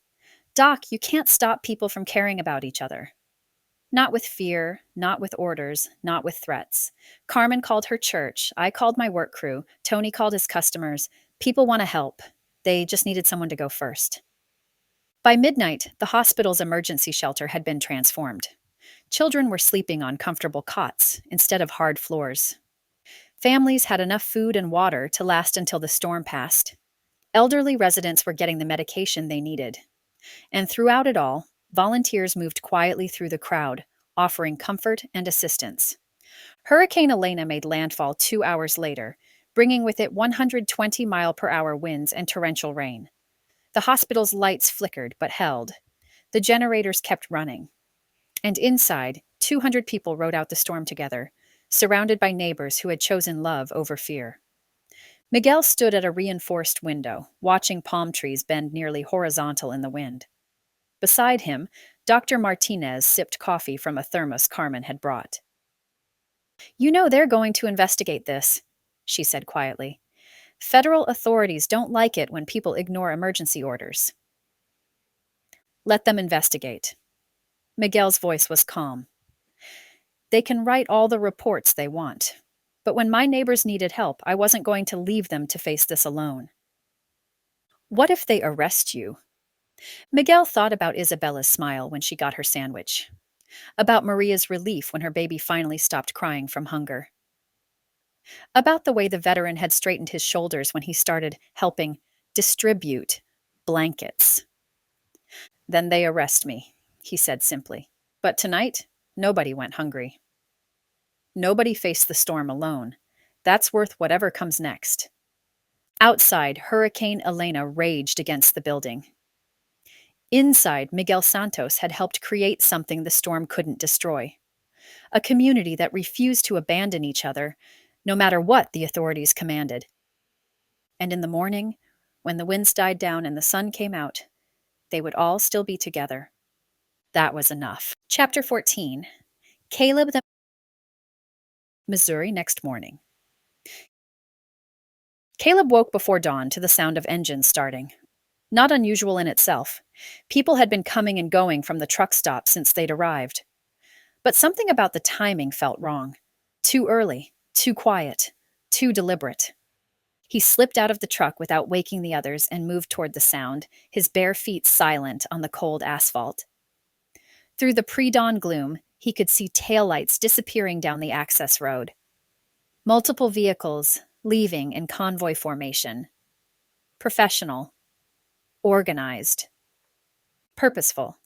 Doc, you can't stop people from caring about each other. Not with fear, not with orders, not with threats. Carmen called her church. I called my work crew. Tony called his customers. People want to help. They just needed someone to go first. By midnight, the hospital's emergency shelter had been transformed. Children were sleeping on comfortable cots instead of hard floors. Families had enough food and water to last until the storm passed. Elderly residents were getting the medication they needed. And throughout it all, volunteers moved quietly through the crowd, offering comfort and assistance. Hurricane Elena made landfall 2 hours later, bringing with it 120-mile-per-hour winds and torrential rain. The hospital's lights flickered but held. The generators kept running. And inside, 200 people rode out the storm together, surrounded by neighbors who had chosen love over fear. Miguel stood at a reinforced window, watching palm trees bend nearly horizontal in the wind. Beside him, Dr. Martinez sipped coffee from a thermos Carmen had brought. You know they're going to investigate this, she said quietly. Federal authorities don't like it when people ignore emergency orders. Let them investigate. Miguel's voice was calm. They can write all the reports they want. But when my neighbors needed help, I wasn't going to leave them to face this alone. What if they arrest you? Miguel thought about Isabella's smile when she got her sandwich. About Maria's relief when her baby finally stopped crying from hunger. About the way the veteran had straightened his shoulders when he started helping distribute blankets. Then they arrest me, he said simply. But tonight, nobody went hungry. Nobody faced the storm alone. That's worth whatever comes next. Outside, Hurricane Elena raged against the building. Inside, Miguel Santos had helped create something the storm couldn't destroy. A community that refused to abandon each other, no matter what the authorities commanded. And in the morning, when the winds died down and the sun came out, they would all still be together. That was enough. Chapter 14. Caleb the Missouri next morning. Caleb woke before dawn to the sound of engines starting. Not unusual in itself. People had been coming and going from the truck stop since they'd arrived. But something about the timing felt wrong. Too early, too quiet, too deliberate. He slipped out of the truck without waking the others and moved toward the sound, his bare feet silent on the cold asphalt. Through the pre-dawn gloom, he could see taillights disappearing down the access road. Multiple vehicles leaving in convoy formation. Professional. Organized. Purposeful.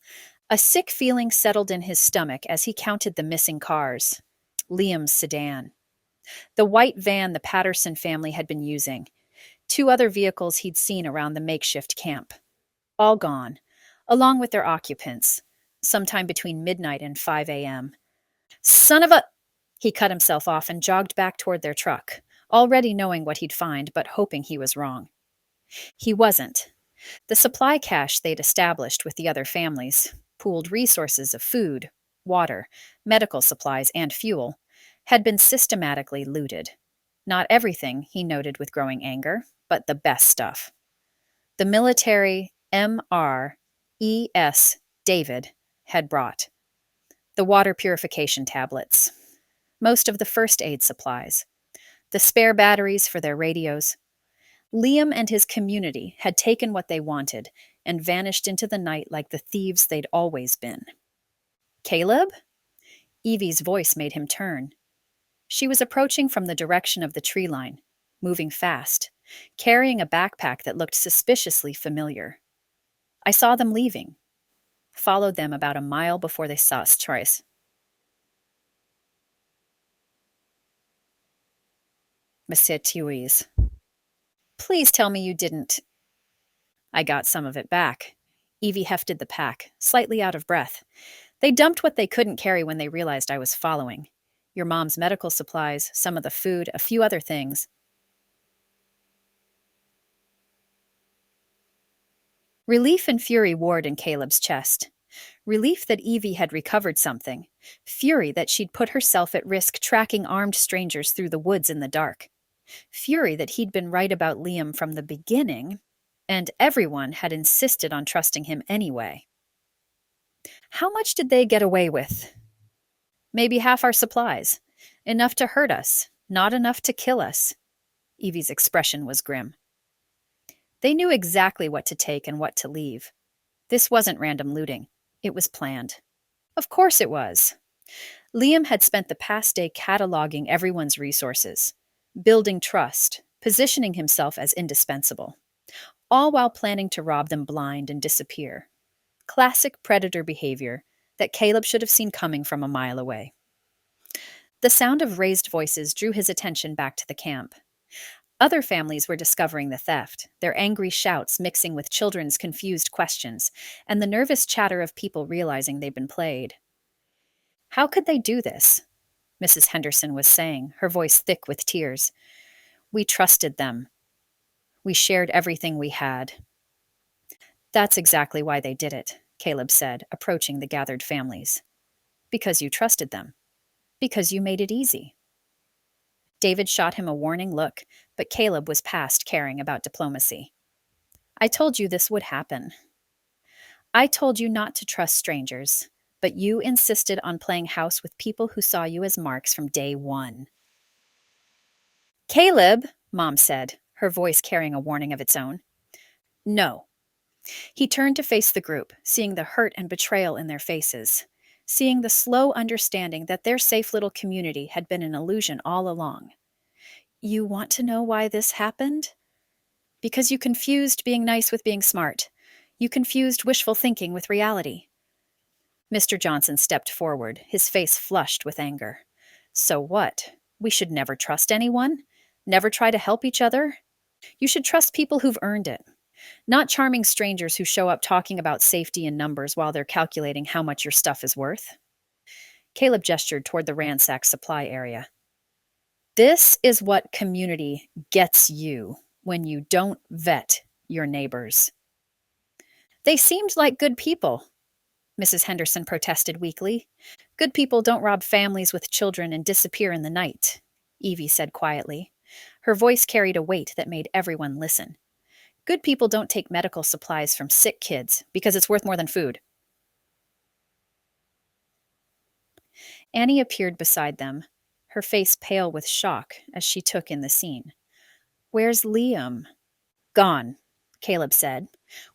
A sick feeling settled in his stomach as he counted the missing cars. Liam's sedan. The white van the Patterson family had been using. 2 other vehicles he'd seen around the makeshift camp. All gone, along with their occupants, sometime between midnight and 5 a.m. Son of a... He cut himself off and jogged back toward their truck, already knowing what he'd find, but hoping he was wrong. He wasn't. The supply cache they'd established with the other families, pooled resources of food, water, medical supplies, and fuel, had been systematically looted. Not everything, he noted with growing anger, but the best stuff. The military M.R.E.S. David had brought. The water purification tablets. Most of the first aid supplies. The spare batteries for their radios. Liam and his community had taken what they wanted and vanished into the night like the thieves they'd always been. Caleb? Evie's voice made him turn. She was approaching from the direction of the tree line, moving fast, carrying a backpack that looked suspiciously familiar. I saw them leaving. Followed them about a mile before they saw us twice. Monsieur Thuys. Please tell me you didn't. I got some of it back. Evie hefted the pack, slightly out of breath. They dumped what they couldn't carry when they realized I was following. Your mom's medical supplies, some of the food, a few other things. Relief and fury warred in Caleb's chest. Relief that Evie had recovered something. Fury that she'd put herself at risk tracking armed strangers through the woods in the dark. Fury that he'd been right about Liam from the beginning, and everyone had insisted on trusting him anyway. How much did they get away with? Maybe half our supplies. Enough to hurt us, not enough to kill us. Evie's expression was grim. They knew exactly what to take and what to leave. This wasn't random looting. It was planned. Of course it was. Liam had spent the past day cataloging everyone's resources, building trust, positioning himself as indispensable, all while planning to rob them blind and disappear. Classic predator behavior that Caleb should have seen coming from a mile away. The sound of raised voices drew his attention back to the camp. Other families were discovering the theft, their angry shouts mixing with children's confused questions, and the nervous chatter of people realizing they'd been played. How could they do this? Mrs. Henderson was saying, her voice thick with tears. We trusted them. We shared everything we had. That's exactly why they did it, Caleb said, approaching the gathered families. Because you trusted them. Because you made it easy. David shot him a warning look, but Caleb was past caring about diplomacy. I told you this would happen. I told you not to trust strangers, but you insisted on playing house with people who saw you as marks from day one. Caleb, Mom said, her voice carrying a warning of its own. No. He turned to face the group, seeing the hurt and betrayal in their faces, seeing the slow understanding that their safe little community had been an illusion all along. You want to know why this happened? Because you confused being nice with being smart. You confused wishful thinking with reality. Mr. Johnson stepped forward, his face flushed with anger. So what? We should never trust anyone? Never try to help each other? You should trust people who've earned it, not charming strangers who show up talking about safety and numbers while they're calculating how much your stuff is worth. Caleb gestured toward the ransacked supply area. This is what community gets you when you don't vet your neighbors. They seemed like good people, Mrs. Henderson protested weakly. Good people don't rob families with children and disappear in the night, Evie said quietly. Her voice carried a weight that made everyone listen. Good people don't take medical supplies from sick kids because it's worth more than food. Annie appeared beside them, her face pale with shock as she took in the scene. Where's Liam? Gone, Caleb said,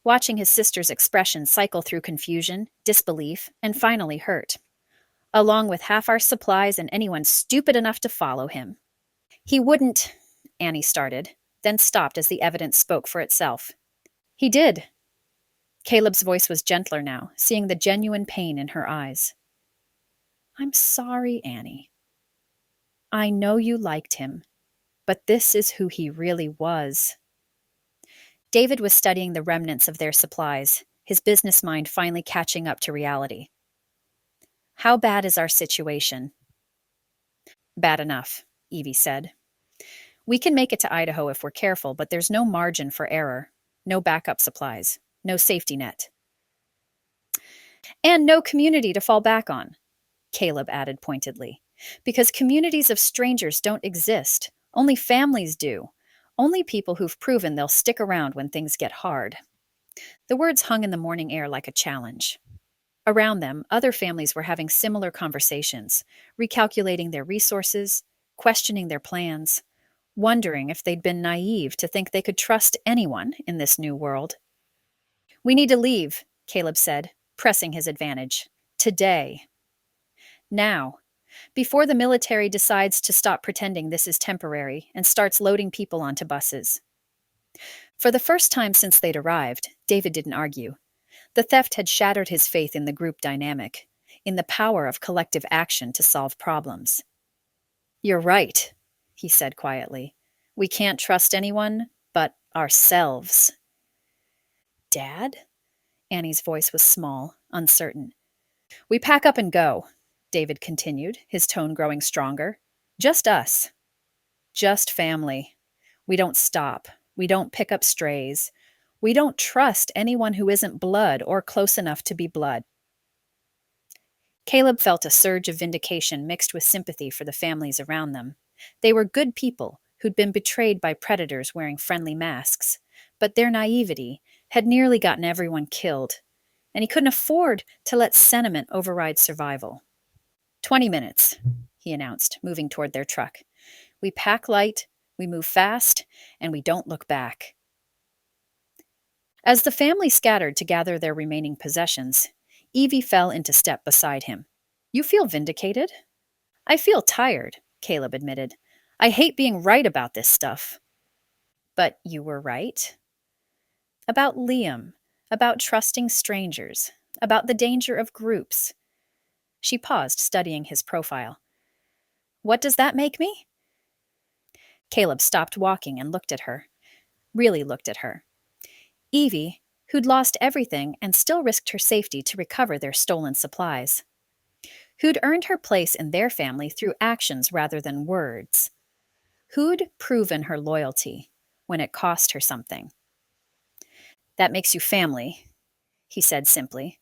watching his sister's expression cycle through confusion, disbelief, and finally hurt. Along with half our supplies and anyone stupid enough to follow him. He wouldn't, Annie started, then stopped as the evidence spoke for itself. He did. Caleb's voice was gentler now, seeing the genuine pain in her eyes. I'm sorry, Annie. I know you liked him, but this is who he really was. David was studying the remnants of their supplies, his business mind finally catching up to reality. How bad is our situation? Bad enough, Evie said. We can make it to Idaho if we're careful, but there's no margin for error, no backup supplies, no safety net. And no community to fall back on, Caleb added pointedly, because communities of strangers don't exist. Only families do. Only people who've proven they'll stick around when things get hard. The words hung in the morning air like a challenge. Around them, other families were having similar conversations, recalculating their resources, questioning their plans, wondering if they'd been naive to think they could trust anyone in this new world. We need to leave, Caleb said, pressing his advantage. Today. Now. Before the military decides to stop pretending this is temporary and starts loading people onto buses. For the first time since they'd arrived, David didn't argue. The theft had shattered his faith in the group dynamic, in the power of collective action to solve problems. You're right, he said quietly. We can't trust anyone but ourselves. Dad? Annie's voice was small, uncertain. We pack up and go, David continued, his tone growing stronger. Just us. Just family. We don't stop. We don't pick up strays. We don't trust anyone who isn't blood or close enough to be blood. Caleb felt a surge of vindication mixed with sympathy for the families around them. They were good people who'd been betrayed by predators wearing friendly masks, but their naivety had nearly gotten everyone killed, and he couldn't afford to let sentiment override survival. 20 minutes, he announced, moving toward their truck. We pack light, we move fast, and we don't look back. As the family scattered to gather their remaining possessions, Evie fell into step beside him. You feel vindicated? I feel tired, Caleb admitted. I hate being right about this stuff. But you were right? About Liam, about trusting strangers, about the danger of groups. She paused, studying his profile. What does that make me? Caleb stopped walking and looked at her. Really looked at her. Evie, who'd lost everything and still risked her safety to recover their stolen supplies. Who'd earned her place in their family through actions rather than words. Who'd proven her loyalty when it cost her something. That makes you family, he said simply.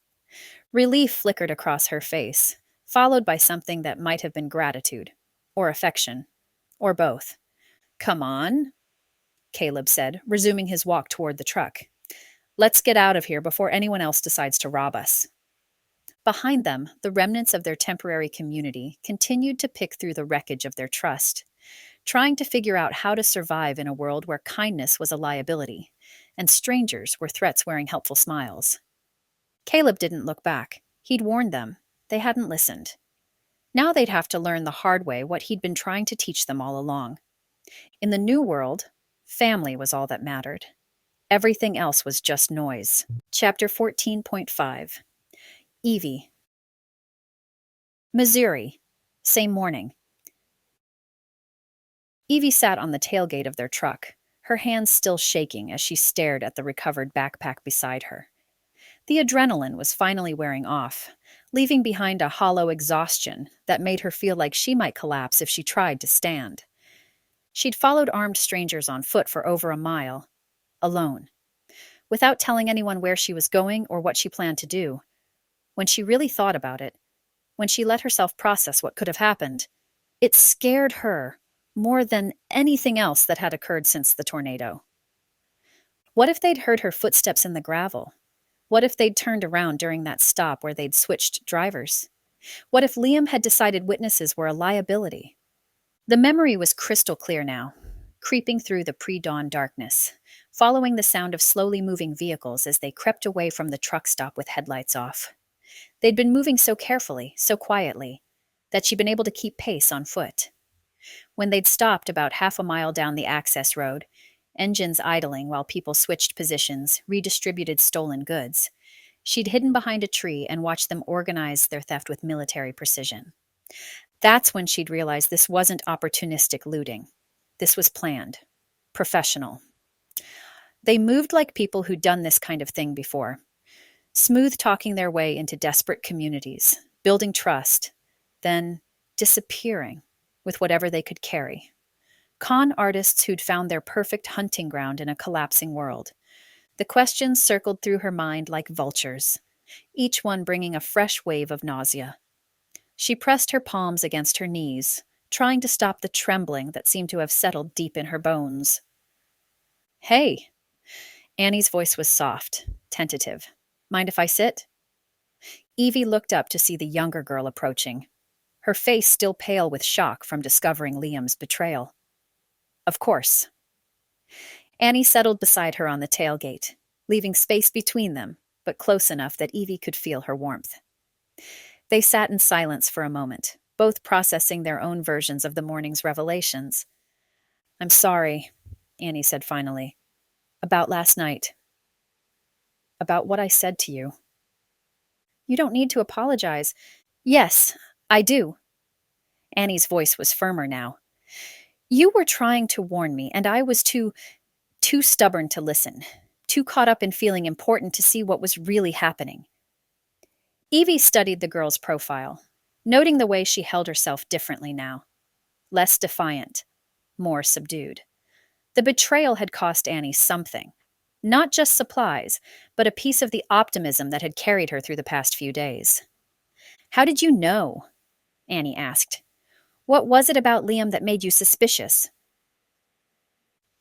Relief flickered across her face, followed by something that might have been gratitude, or affection, or both. Come on, Caleb said, resuming his walk toward the truck. Let's get out of here before anyone else decides to rob us. Behind them, the remnants of their temporary community continued to pick through the wreckage of their trust, trying to figure out how to survive in a world where kindness was a liability, and strangers were threats wearing helpful smiles. Caleb didn't look back. He'd warned them. they hadn't listened. Now they'd have to learn the hard way what he'd been trying to teach them all along. In the new world, family was all that mattered. Everything else was just noise. Chapter 14.5. Evie. Missouri. Same morning. Evie sat on the tailgate of their truck, her hands still shaking as she stared at the recovered backpack beside her. The adrenaline was finally wearing off, leaving behind a hollow exhaustion that made her feel like she might collapse if she tried to stand. She'd followed armed strangers on foot for over a mile, alone, without telling anyone where she was going or what she planned to do. When she really thought about it, when she let herself process what could have happened, it scared her more than anything else that had occurred since the tornado. What if they'd heard her footsteps in the gravel? What if they'd turned around during that stop where they'd switched drivers? What if Liam had decided witnesses were a liability? The memory was crystal clear now, creeping through the pre-dawn darkness, following the sound of slowly moving vehicles as they crept away from the truck stop with headlights off. They'd been moving so carefully, so quietly, that she'd been able to keep pace on foot. When they'd stopped about half a mile down the access road, engines idling while people switched positions, redistributed stolen goods, she'd hidden behind a tree and watched them organize their theft with military precision. That's when she'd realized this wasn't opportunistic looting. This was planned, professional. They moved like people who'd done this kind of thing before, smooth-talking their way into desperate communities, building trust, then disappearing with whatever they could carry. Con artists who'd found their perfect hunting ground in a collapsing world. The questions circled through her mind like vultures, each one bringing a fresh wave of nausea. She pressed her palms against her knees, trying to stop the trembling that seemed to have settled deep in her bones. "Hey." Annie's voice was soft, tentative. "Mind if I sit?" Evie looked up to see the younger girl approaching, her face still pale with shock from discovering Liam's betrayal. "Of course." Annie settled beside her on the tailgate, leaving space between them, but close enough that Evie could feel her warmth. They sat in silence for a moment, both processing their own versions of the morning's revelations. "I'm sorry," Annie said finally. "About last night. About what I said to you." "You don't need to apologize." "Yes, I do." Annie's voice was firmer now. "You were trying to warn me, and I was too stubborn to listen, too caught up in feeling important to see what was really happening." Evie studied the girl's profile, noting the way she held herself differently now. Less defiant, more subdued. The betrayal had cost Annie something. Not just supplies, but a piece of the optimism that had carried her through the past few days. "How did you know?" Annie asked. "What was it about Liam that made you suspicious?"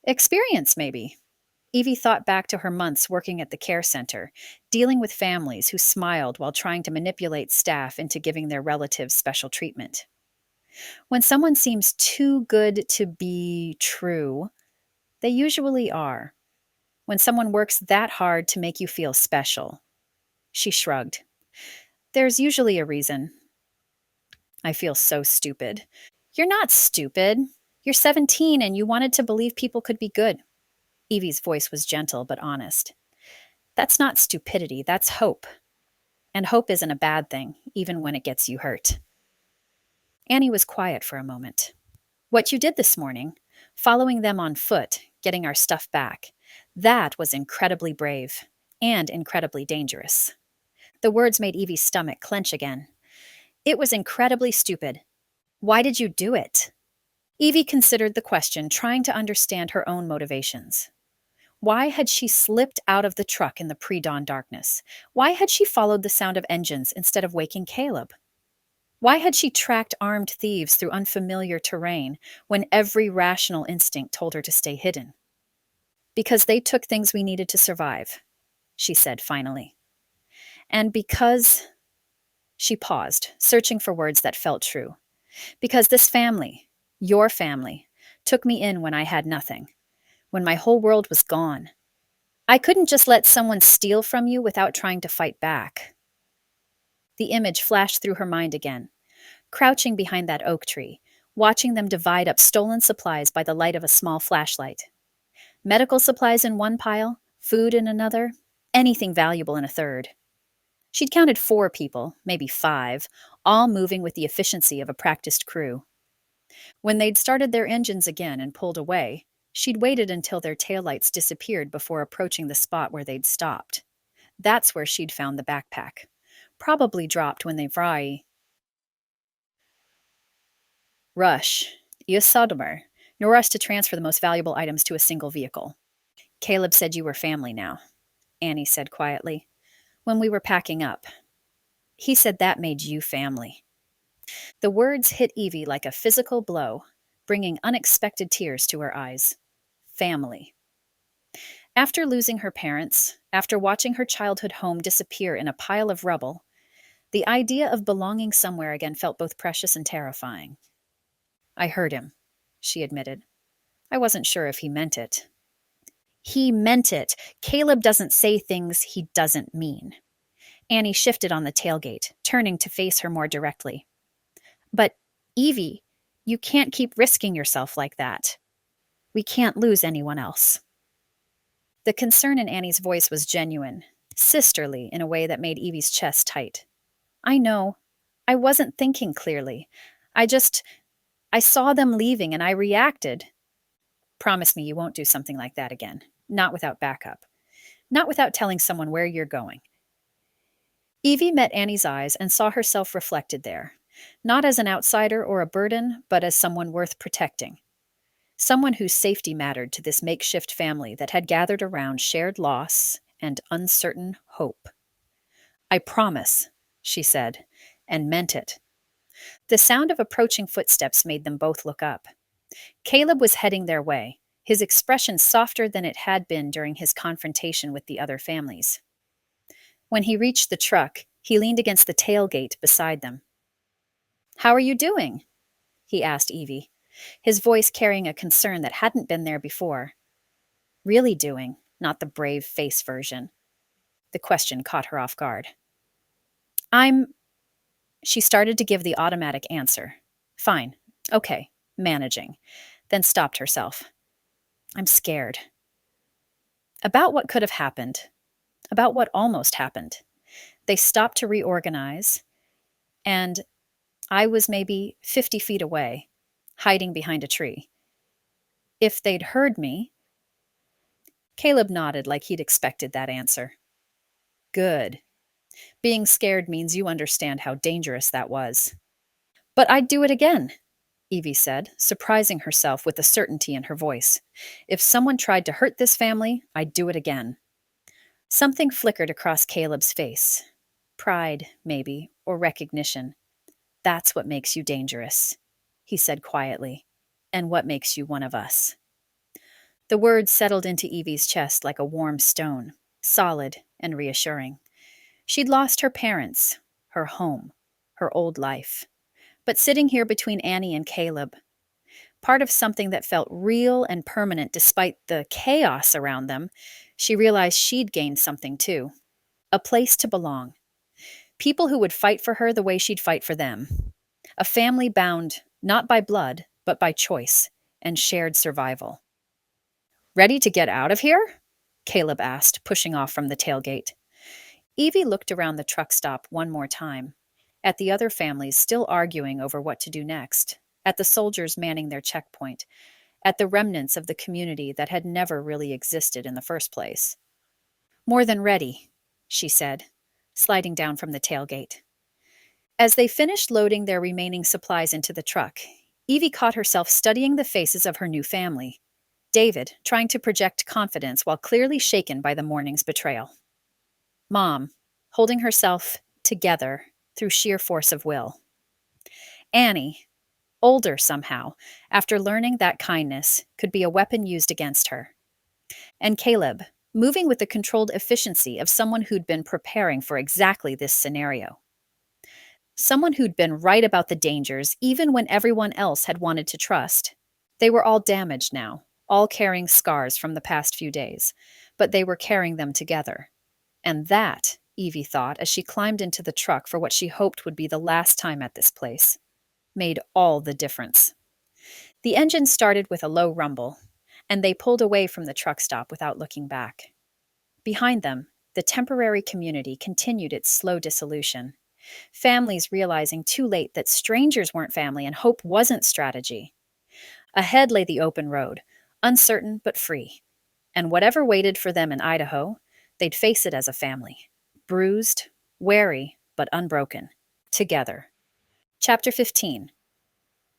"Experience, maybe." Evie thought back to her months working at the care center, dealing with families who smiled while trying to manipulate staff into giving their relatives special treatment. When someone seems too good to be true, they usually are. When someone works that hard to make you feel special. She shrugged. "There's usually a reason." "I feel so stupid." "You're not stupid. You're 17 and you wanted to believe people could be good." Evie's voice was gentle but honest. "That's not stupidity, that's hope. And hope isn't a bad thing, even when it gets you hurt." Annie was quiet for a moment. "What you did this morning, following them on foot, getting our stuff back, that was incredibly brave and incredibly dangerous." The words made Evie's stomach clench again. "It was incredibly stupid. Why did you do it?" Evie considered the question, trying to understand her own motivations. Why had she slipped out of the truck in the pre-dawn darkness? Why had she followed the sound of engines instead of waking Caleb? Why had she tracked armed thieves through unfamiliar terrain when every rational instinct told her to stay hidden? "Because they took things we needed to survive," she said finally. "And because—" She paused, searching for words that felt true. "Because this family, your family, took me in when I had nothing. When my whole world was gone. I couldn't just let someone steal from you without trying to fight back." The image flashed through her mind again, crouching behind that oak tree, watching them divide up stolen supplies by the light of a small flashlight. Medical supplies in one pile, food in another, anything valuable in a third. She'd counted 4 people, maybe 5, all moving with the efficiency of a practiced crew. When they'd started their engines again and pulled away, she'd waited until their taillights disappeared before approaching the spot where they'd stopped. That's where she'd found the backpack. Probably dropped when they fry. Rush. Yusodomer. Nor us to transfer the most valuable items to a single vehicle. Caleb said you were family now, Annie said quietly. When we were packing up. He said that made you family. The words hit Evie like a physical blow, bringing unexpected tears to her eyes. Family. After losing her parents, after watching her childhood home disappear in a pile of rubble, the idea of belonging somewhere again felt both precious and terrifying. I heard him, she admitted. I wasn't sure if he meant it. He meant it. Caleb doesn't say things he doesn't mean. Annie shifted on the tailgate, turning to face her more directly. But, Evie, you can't keep risking yourself like that. We can't lose anyone else. The concern in Annie's voice was genuine, sisterly in a way that made Evie's chest tight. I know. I wasn't thinking clearly. I saw them leaving and I reacted. Promise me you won't do something like that again. Not without backup. Not without telling someone where you're going. Evie met Annie's eyes and saw herself reflected there, not as an outsider or a burden, but as someone worth protecting. Someone whose safety mattered to this makeshift family that had gathered around shared loss and uncertain hope. I promise, she said, and meant it. The sound of approaching footsteps made them both look up. Caleb was heading their way, his expression softer than it had been during his confrontation with the other families. When he reached the truck, he leaned against the tailgate beside them. How are you doing? He asked Evie, his voice carrying a concern that hadn't been there before. Really doing, not the brave face version. The question caught her off guard. She started to give the automatic answer. Fine. Okay. Managing. Then stopped herself. I'm scared. About what could have happened. About what almost happened. They stopped to reorganize, and I was maybe 50 feet away, hiding behind a tree. If they'd heard me... Caleb nodded like he'd expected that answer. Good. Being scared means you understand how dangerous that was. But I'd do it again, Evie said, surprising herself with the certainty in her voice. If someone tried to hurt this family, I'd do it again. Something flickered across Caleb's face. Pride, maybe, or recognition. That's what makes you dangerous, he said quietly, and what makes you one of us. The words settled into Evie's chest like a warm stone, solid and reassuring. She'd lost her parents, her home, her old life. But sitting here between Annie and Caleb, part of something that felt real and permanent despite the chaos around them, she realized she'd gained something too. A place to belong. People who would fight for her the way she'd fight for them. A family bound not by blood, but by choice and shared survival. Ready to get out of here? Caleb asked, pushing off from the tailgate. Evie looked around the truck stop one more time, at the other families still arguing over what to do next, at the soldiers manning their checkpoint, at the remnants of the community that had never really existed in the first place. More than ready, she said, sliding down from the tailgate. As they finished loading their remaining supplies into the truck, Evie caught herself studying the faces of her new family. David, trying to project confidence while clearly shaken by the morning's betrayal. Mom, holding herself together through sheer force of will. Annie, older somehow, after learning that kindness could be a weapon used against her. And Caleb, moving with the controlled efficiency of someone who'd been preparing for exactly this scenario. Someone who'd been right about the dangers even when everyone else had wanted to trust. They were all damaged now, all carrying scars from the past few days, but they were carrying them together. And that Evie thought as she climbed into the truck for what she hoped would be the last time at this place. Made all the difference. The engine started with a low rumble, and they pulled away from the truck stop without looking back. Behind them, the temporary community continued its slow dissolution. Families realizing too late that strangers weren't family and hope wasn't strategy. Ahead lay the open road, uncertain but free. And whatever waited for them in Idaho, they'd face it as a family. Bruised, wary, but unbroken. Together. Chapter 15.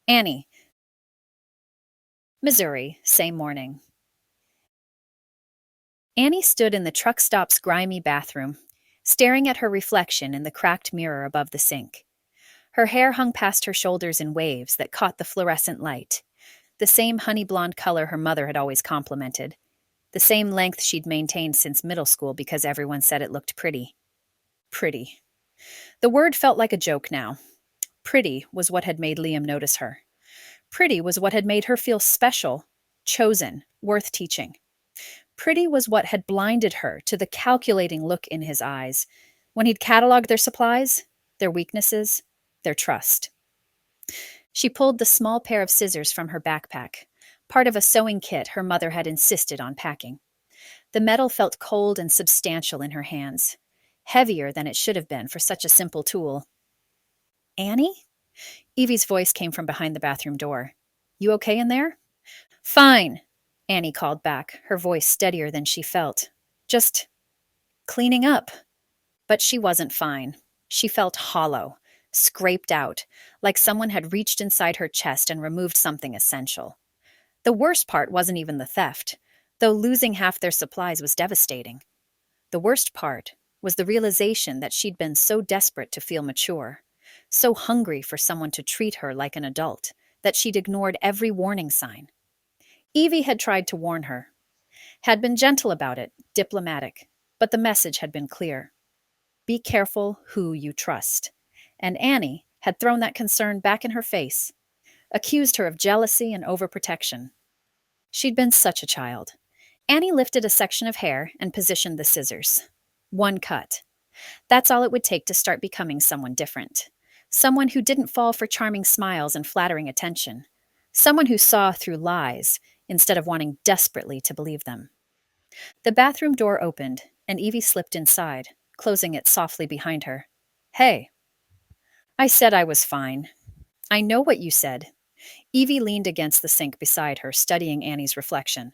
Annie. Missouri, same morning. Annie stood in the truck stop's grimy bathroom, staring at her reflection in the cracked mirror above the sink. Her hair hung past her shoulders in waves that caught the fluorescent light, the same honey blonde color her mother had always complimented, the same length she'd maintained since middle school because everyone said it looked pretty. Pretty. The word felt like a joke now. Pretty was what had made Liam notice her. Pretty was what had made her feel special, chosen, worth teaching. Pretty was what had blinded her to the calculating look in his eyes when he'd cataloged their supplies, their weaknesses, their trust. She pulled the small pair of scissors from her backpack, part of a sewing kit her mother had insisted on packing. The metal felt cold and substantial in her hands, heavier than it should have been for such a simple tool. Annie? Evie's voice came from behind the bathroom door. You okay in there? Fine, Annie called back, her voice steadier than she felt. Just cleaning up. But she wasn't fine. She felt hollow, scraped out, like someone had reached inside her chest and removed something essential. The worst part wasn't even the theft, though losing half their supplies was devastating. The worst part was the realization that she'd been so desperate to feel mature, so hungry for someone to treat her like an adult, that she'd ignored every warning sign. Evie had tried to warn her, had been gentle about it, diplomatic, but the message had been clear. Be careful who you trust. And Annie had thrown that concern back in her face, accused her of jealousy and overprotection. She'd been such a child. Annie lifted a section of hair and positioned the scissors. One cut. That's all it would take to start becoming someone different. Someone who didn't fall for charming smiles and flattering attention. Someone who saw through lies instead of wanting desperately to believe them. The bathroom door opened, and Evie slipped inside, closing it softly behind her. Hey. I said I was fine. I know what you said. Evie leaned against the sink beside her, studying Annie's reflection.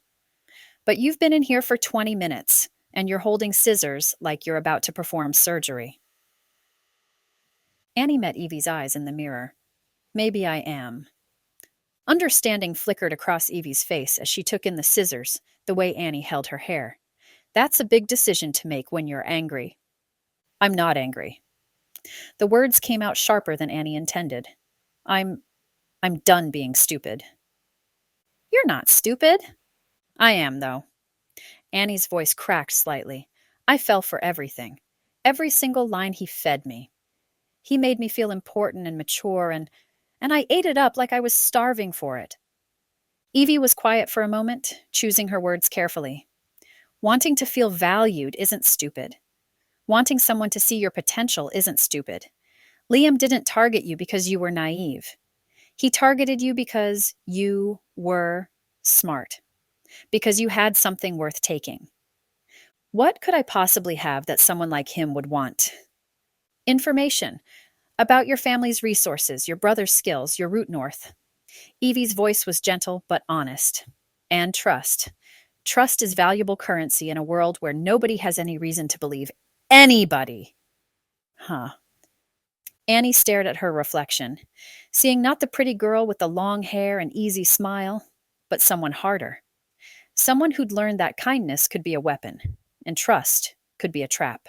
But you've been in here for 20 minutes, and you're holding scissors like you're about to perform surgery. Annie met Evie's eyes in the mirror. Maybe I am. Understanding flickered across Evie's face as she took in the scissors, the way Annie held her hair. That's a big decision to make when you're angry. I'm not angry. The words came out sharper than Annie intended. I'm done being stupid. You're not stupid. I am, though. Annie's voice cracked slightly. I fell for everything. Every single line he fed me. He made me feel important and mature, and I ate it up like I was starving for it. Evie was quiet for a moment, choosing her words carefully. Wanting to feel valued isn't stupid. Wanting someone to see your potential isn't stupid. Liam didn't target you because you were naive. He targeted you because you were smart. Because you had something worth taking. What could I possibly have that someone like him would want? Information. About your family's resources, your brother's skills, your route north. Evie's voice was gentle but honest. And trust. Trust is valuable currency in a world where nobody has any reason to believe anybody. Annie stared at her reflection, seeing not the pretty girl with the long hair and easy smile, but someone harder. Someone who'd learned that kindness could be a weapon, and trust could be a trap.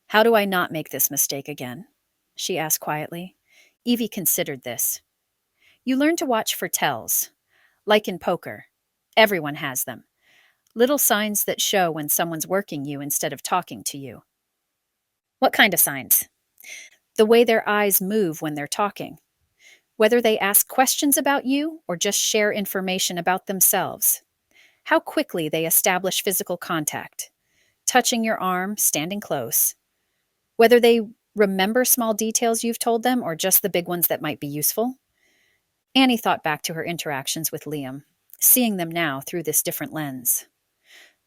How do I not make this mistake again? She asked quietly. Evie considered this. You learn to watch for tells. Like in poker. Everyone has them. Little signs that show when someone's working you instead of talking to you. What kind of signs? The way their eyes move when they're talking. Whether they ask questions about you or just share information about themselves. How quickly they establish physical contact. Touching your arm, standing close. whether they remember small details you've told them or just the big ones that might be useful. Annie thought back to her interactions with Liam, seeing them now through this different lens.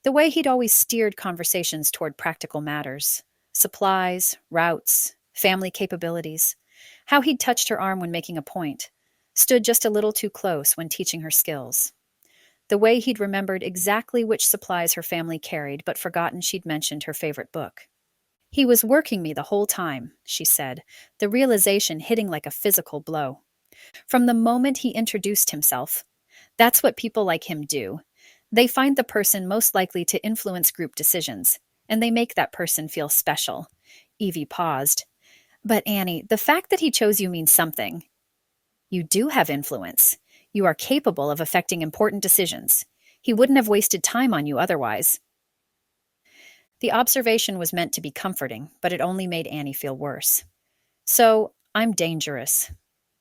The way he'd always steered conversations toward practical matters, supplies, routes, family capabilities, how he'd touched her arm when making a point, stood just a little too close when teaching her skills. The way he'd remembered exactly which supplies her family carried but forgotten she'd mentioned her favorite book. He was working me the whole time, she said, the realization hitting like a physical blow. From the moment he introduced himself. That's what people like him do. They find the person most likely to influence group decisions, and they make that person feel special. Evie paused. But Annie, the fact that he chose you means something. You do have influence. You are capable of affecting important decisions. He wouldn't have wasted time on you otherwise. The observation was meant to be comforting, but it only made Annie feel worse. So, I'm dangerous.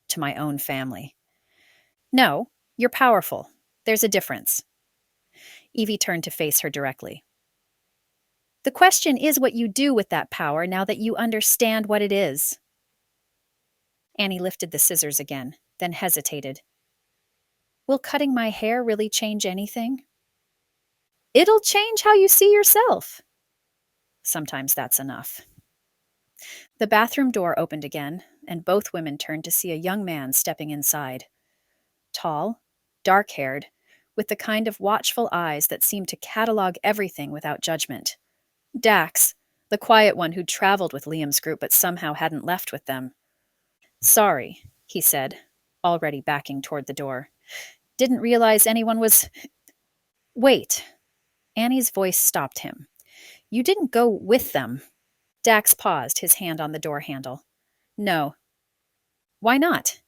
To my own family. No, you're powerful. There's a difference. Evie turned to face her directly. The question is what you do with that power now that you understand what it is. Annie lifted the scissors again, then hesitated. Will cutting my hair really change anything? It'll change how you see yourself. Sometimes that's enough. The bathroom door opened again, and both women turned to see a young man stepping inside. Tall, dark-haired, with the kind of watchful eyes that seemed to catalog everything without judgment. Dax, the quiet one who'd traveled with Liam's group but somehow hadn't left with them. Sorry, he said, already backing toward the door. Didn't realize anyone was... Wait. Annie's voice stopped him. You didn't go with them. Dax paused, his hand on the door handle. No. Why not?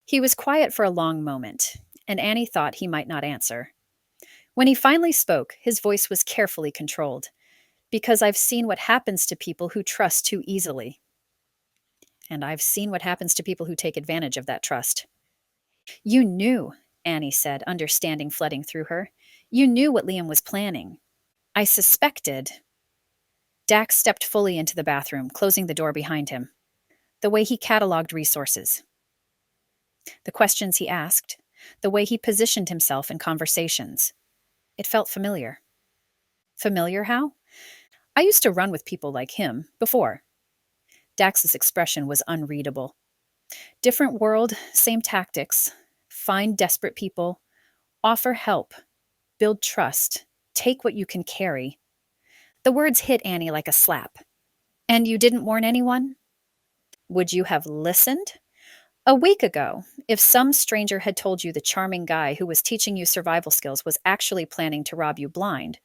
He was quiet for a long moment, and Annie thought he might not answer. When he finally spoke, his voice was carefully controlled. Because I've seen what happens to people who trust too easily. And I've seen what happens to people who take advantage of that trust. You knew, Annie said, understanding flooding through her. You knew what Liam was planning. I suspected. Dax stepped fully into the bathroom, closing the door behind him. The way he cataloged resources. The questions he asked. The way he positioned himself in conversations. It felt familiar. Familiar how? I used to run with people like him, before. Dax's expression was unreadable. Different world, same tactics. Find desperate people. Offer help. Build trust. Take what you can carry. The words hit Annie like a slap. And you didn't warn anyone? Would you have listened? A week ago, if some stranger had told you the charming guy who was teaching you survival skills was actually planning to rob you blind,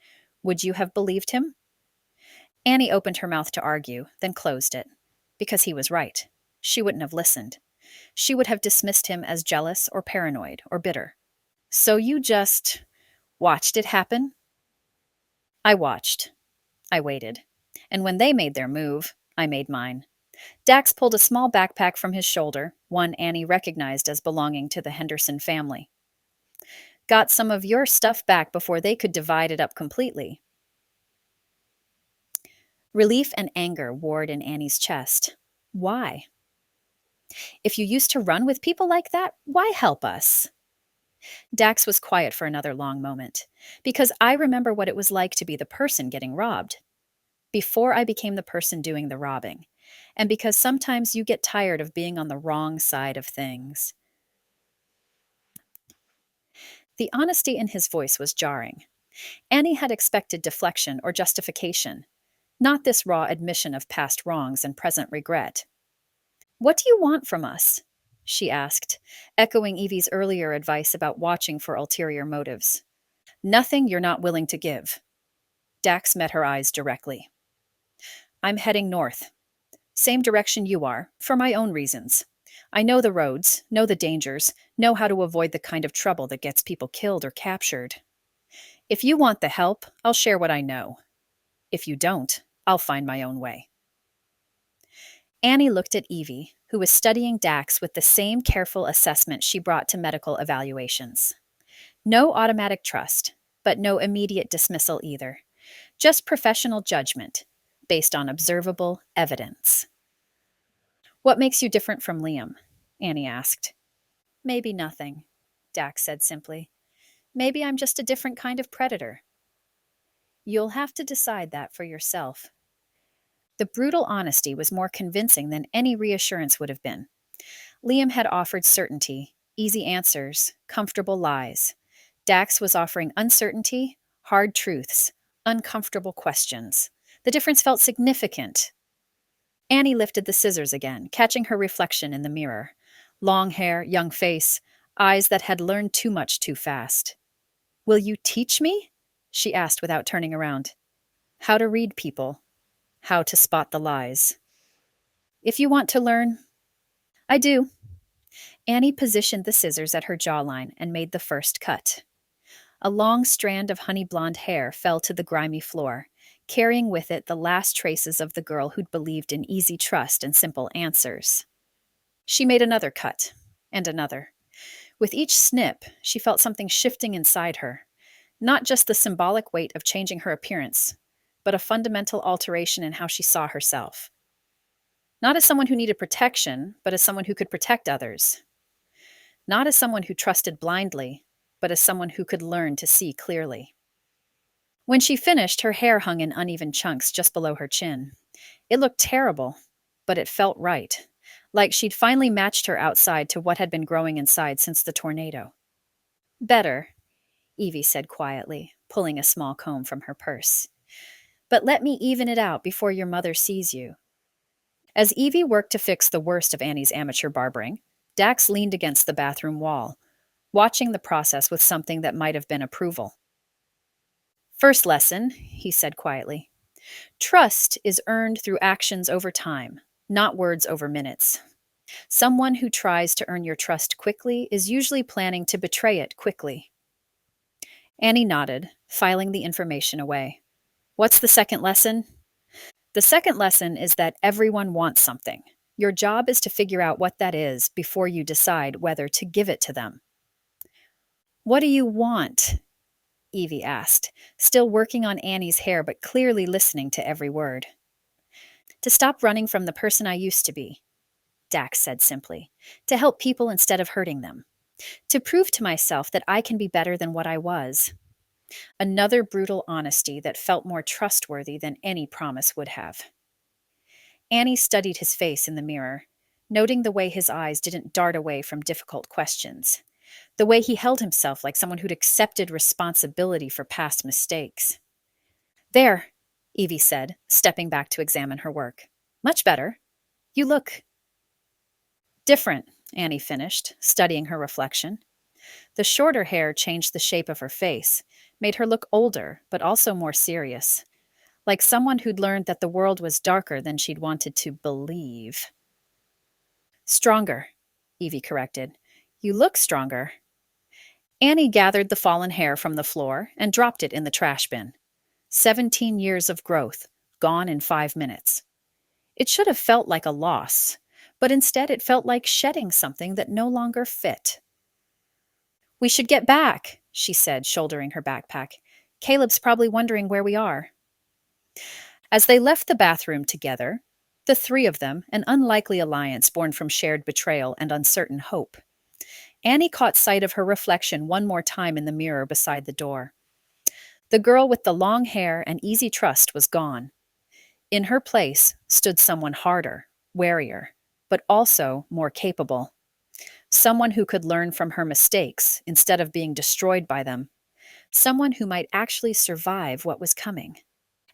would you have believed him? Annie opened her mouth to argue, then closed it. Because he was right. She wouldn't have listened. She would have dismissed him as jealous or paranoid or bitter. So you just watched it happen? I watched. I waited. And when they made their move, I made mine. Dax pulled a small backpack from his shoulder, one Annie recognized as belonging to the Henderson family. Got some of your stuff back before they could divide it up completely. Relief and anger warred in Annie's chest. Why? If you used to run with people like that, why help us? Dax was quiet for another long moment. Because I remember what it was like to be the person getting robbed. Before I became the person doing the robbing. And because sometimes you get tired of being on the wrong side of things. The honesty in his voice was jarring. Annie had expected deflection or justification. Not this raw admission of past wrongs and present regret. What do you want from us? She asked, echoing Evie's earlier advice about watching for ulterior motives. Nothing you're not willing to give. Dax met her eyes directly. I'm heading north. Same direction you are, for my own reasons. I know the roads, know the dangers, know how to avoid the kind of trouble that gets people killed or captured. If you want the help, I'll share what I know. If you don't, I'll find my own way. Annie looked at Evie, who was studying Dax with the same careful assessment she brought to medical evaluations. No automatic trust, but no immediate dismissal either. Just professional judgment. based on observable evidence. What makes you different from Liam? Annie asked. Maybe nothing, Dax said simply. Maybe I'm just a different kind of predator. You'll have to decide that for yourself. The brutal honesty was more convincing than any reassurance would have been. Liam had offered certainty, easy answers, comfortable lies. Dax was offering uncertainty, hard truths, uncomfortable questions. The difference felt significant. Annie lifted the scissors again, catching her reflection in the mirror. Long hair, young face, eyes that had learned too much too fast. Will you teach me? She asked without turning around. How to read people. How to spot the lies. If you want to learn, I do. Annie positioned the scissors at her jawline and made the first cut. A long strand of honey blonde hair fell to the grimy floor, carrying with it the last traces of the girl who'd believed in easy trust and simple answers. She made another cut, and another. With each snip, she felt something shifting inside her. Not just the symbolic weight of changing her appearance, but a fundamental alteration in how she saw herself. Not as someone who needed protection, but as someone who could protect others. Not as someone who trusted blindly, but as someone who could learn to see clearly. When she finished, her hair hung in uneven chunks just below her chin. It looked terrible, but it felt right, like she'd finally matched her outside to what had been growing inside since the tornado. Better, Evie said quietly, pulling a small comb from her purse. But let me even it out before your mother sees you. As Evie worked to fix the worst of Annie's amateur barbering, Dax leaned against the bathroom wall, watching the process with something that might have been approval. First lesson, he said quietly. Trust is earned through actions over time, not words over minutes. Someone who tries to earn your trust quickly is usually planning to betray it quickly. Annie nodded, filing the information away. What's the second lesson? The second lesson is that everyone wants something. Your job is to figure out what that is before you decide whether to give it to them. What do you want? Evie asked, still working on Annie's hair but clearly listening to every word. To stop running from the person I used to be, Dax said simply. To help people instead of hurting them. To prove to myself that I can be better than what I was. Another brutal honesty that felt more trustworthy than any promise would have. Annie studied his face in the mirror, noting the way his eyes didn't dart away from difficult questions. The way he held himself like someone who'd accepted responsibility for past mistakes. There, Evie said, stepping back to examine her work. Much better. You look different, Annie finished, studying her reflection. The shorter hair changed the shape of her face, made her look older, but also more serious. Like someone who'd learned that the world was darker than she'd wanted to believe. Stronger, Evie corrected. You look stronger. Annie gathered the fallen hair from the floor and dropped it in the trash bin. 17 years of growth, gone in 5 minutes. It should have felt like a loss, but instead it felt like shedding something that no longer fit. We should get back, she said, shouldering her backpack. Caleb's probably wondering where we are. As they left the bathroom together, the three of them, an unlikely alliance born from shared betrayal and uncertain hope, Annie caught sight of her reflection one more time in the mirror beside the door. The girl with the long hair and easy trust was gone. In her place stood someone harder, warier, but also more capable. Someone who could learn from her mistakes instead of being destroyed by them. Someone who might actually survive what was coming.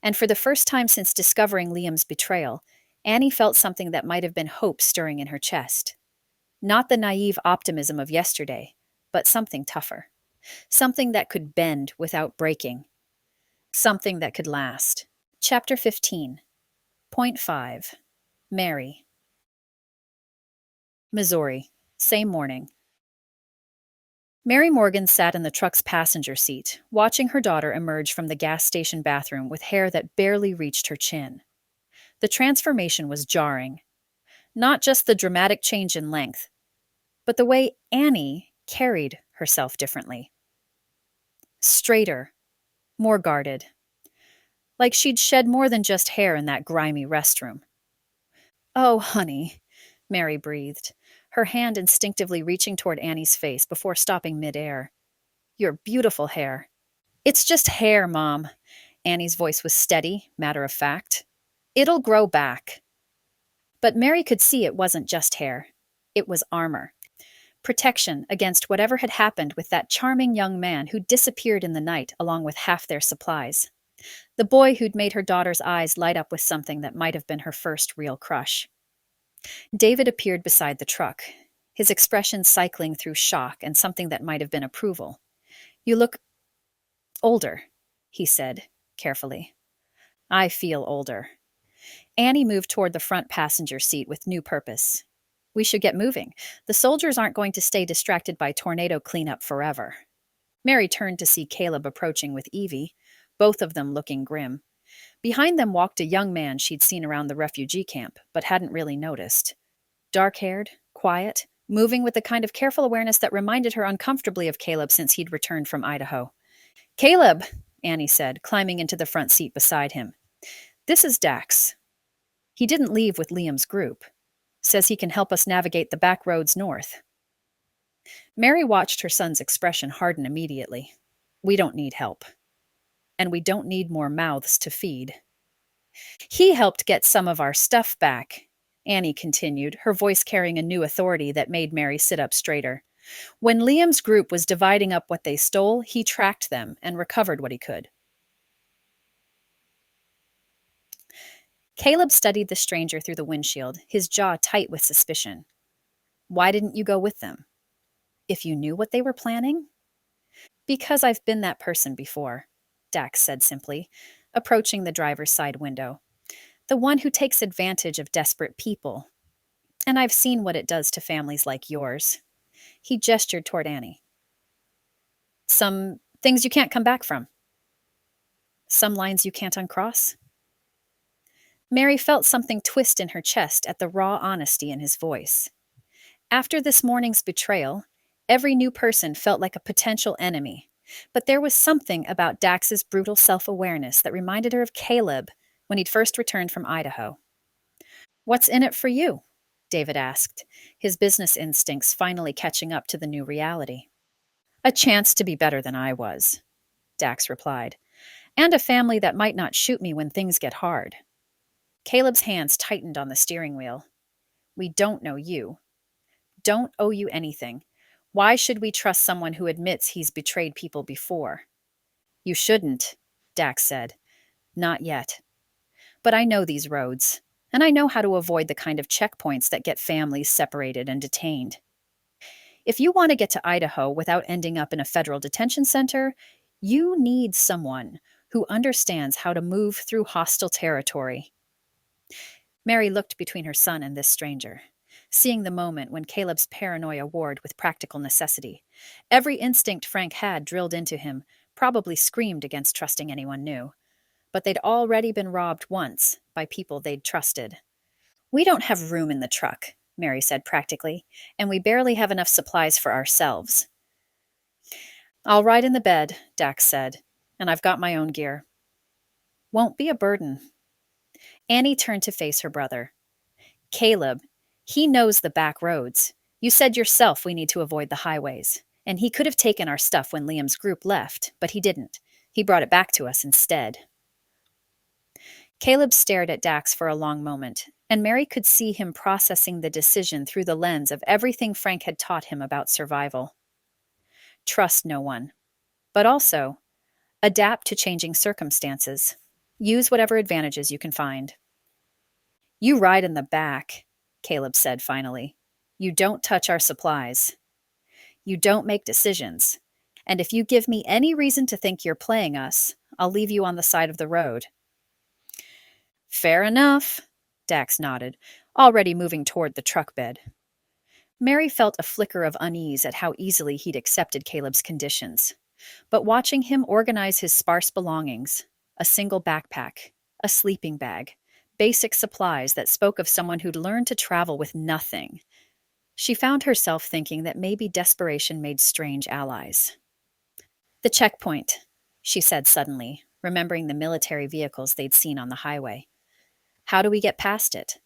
And for the first time since discovering Liam's betrayal, Annie felt something that might have been hope stirring in her chest. Not the naive optimism of yesterday, but something tougher. Something that could bend without breaking. Something that could last. Chapter 15. Point 5. Mary. Missouri. Same morning. Mary Morgan sat in the truck's passenger seat, watching her daughter emerge from the gas station bathroom with hair that barely reached her chin. The transformation was jarring. Not just the dramatic change in length, but the way Annie carried herself differently. Straighter, more guarded. like she'd shed more than just hair in that grimy restroom. "Oh, honey," Mary breathed, her hand instinctively reaching toward Annie's face before stopping midair. "Your beautiful hair." "It's just hair, Mom." Annie's voice was steady, matter of fact. "It'll grow back." But Mary could see it wasn't just hair. It was armor. Protection against whatever had happened with that charming young man who disappeared in the night along with half their supplies. The boy who'd made her daughter's eyes light up with something that might have been her first real crush. David appeared beside the truck, his expression cycling through shock and something that might have been approval. "You look older," he said, carefully. "I feel older." Annie moved toward the front passenger seat with new purpose. "We should get moving. The soldiers aren't going to stay distracted by tornado cleanup forever." Mary turned to see Caleb approaching with Evie, both of them looking grim. Behind them walked a young man she'd seen around the refugee camp, but hadn't really noticed. Dark-haired, quiet, moving with the kind of careful awareness that reminded her uncomfortably of Caleb since he'd returned from Idaho. "Caleb," Annie said, climbing into the front seat beside him. "This is Dax. He didn't leave with Liam's group. Says he can help us navigate the back roads north." Mary watched her son's expression harden immediately. "We don't need help. And we don't need more mouths to feed." "He helped get some of our stuff back," Annie continued, her voice carrying a new authority that made Mary sit up straighter. "When Liam's group was dividing up what they stole, he tracked them and recovered what he could." Caleb studied the stranger through the windshield, his jaw tight with suspicion. "Why didn't you go with them? If you knew what they were planning?" "Because I've been that person before," Dax said simply, approaching the driver's side window. "The one who takes advantage of desperate people. And I've seen what it does to families like yours." He gestured toward Annie. "Some things you can't come back from. Some lines you can't uncross." Mary felt something twist in her chest at the raw honesty in his voice. After this morning's betrayal, every new person felt like a potential enemy, but there was something about Dax's brutal self-awareness that reminded her of Caleb when he'd first returned from Idaho. "What's in it for you?" David asked, his business instincts finally catching up to the new reality. "A chance to be better than I was," Dax replied, "and a family that might not shoot me when things get hard." Caleb's hands tightened on the steering wheel. "We don't know you. Don't owe you anything. Why should we trust someone who admits he's betrayed people before?" "You shouldn't," Dax said. "Not yet. But I know these roads, and I know how to avoid the kind of checkpoints that get families separated and detained. If you want to get to Idaho without ending up in a federal detention center, you need someone who understands how to move through hostile territory." Mary looked between her son and this stranger, seeing the moment when Caleb's paranoia warred with practical necessity. Every instinct Frank had drilled into him probably screamed against trusting anyone new. But they'd already been robbed once by people they'd trusted. "We don't have room in the truck," Mary said practically, "and we barely have enough supplies for ourselves." "I'll ride in the bed," Dax said, "and I've got my own gear." "Won't be a burden." Annie turned to face her brother. "Caleb, he knows the back roads. You said yourself we need to avoid the highways. And he could have taken our stuff when Liam's group left, but he didn't. He brought it back to us instead." Caleb stared at Dax for a long moment, and Mary could see him processing the decision through the lens of everything Frank had taught him about survival. Trust no one, but also adapt to changing circumstances. Use whatever advantages you can find. "You ride in the back," Caleb said finally. "You don't touch our supplies. You don't make decisions. And if you give me any reason to think you're playing us, I'll leave you on the side of the road." "Fair enough," Dax nodded, already moving toward the truck bed. Mary felt a flicker of unease at how easily he'd accepted Caleb's conditions. But watching him organize his sparse belongings, a single backpack, a sleeping bag, basic supplies that spoke of someone who'd learned to travel with nothing, she found herself thinking that maybe desperation made strange allies. "The checkpoint," she said suddenly, remembering the military vehicles they'd seen on the highway. How do we get past it?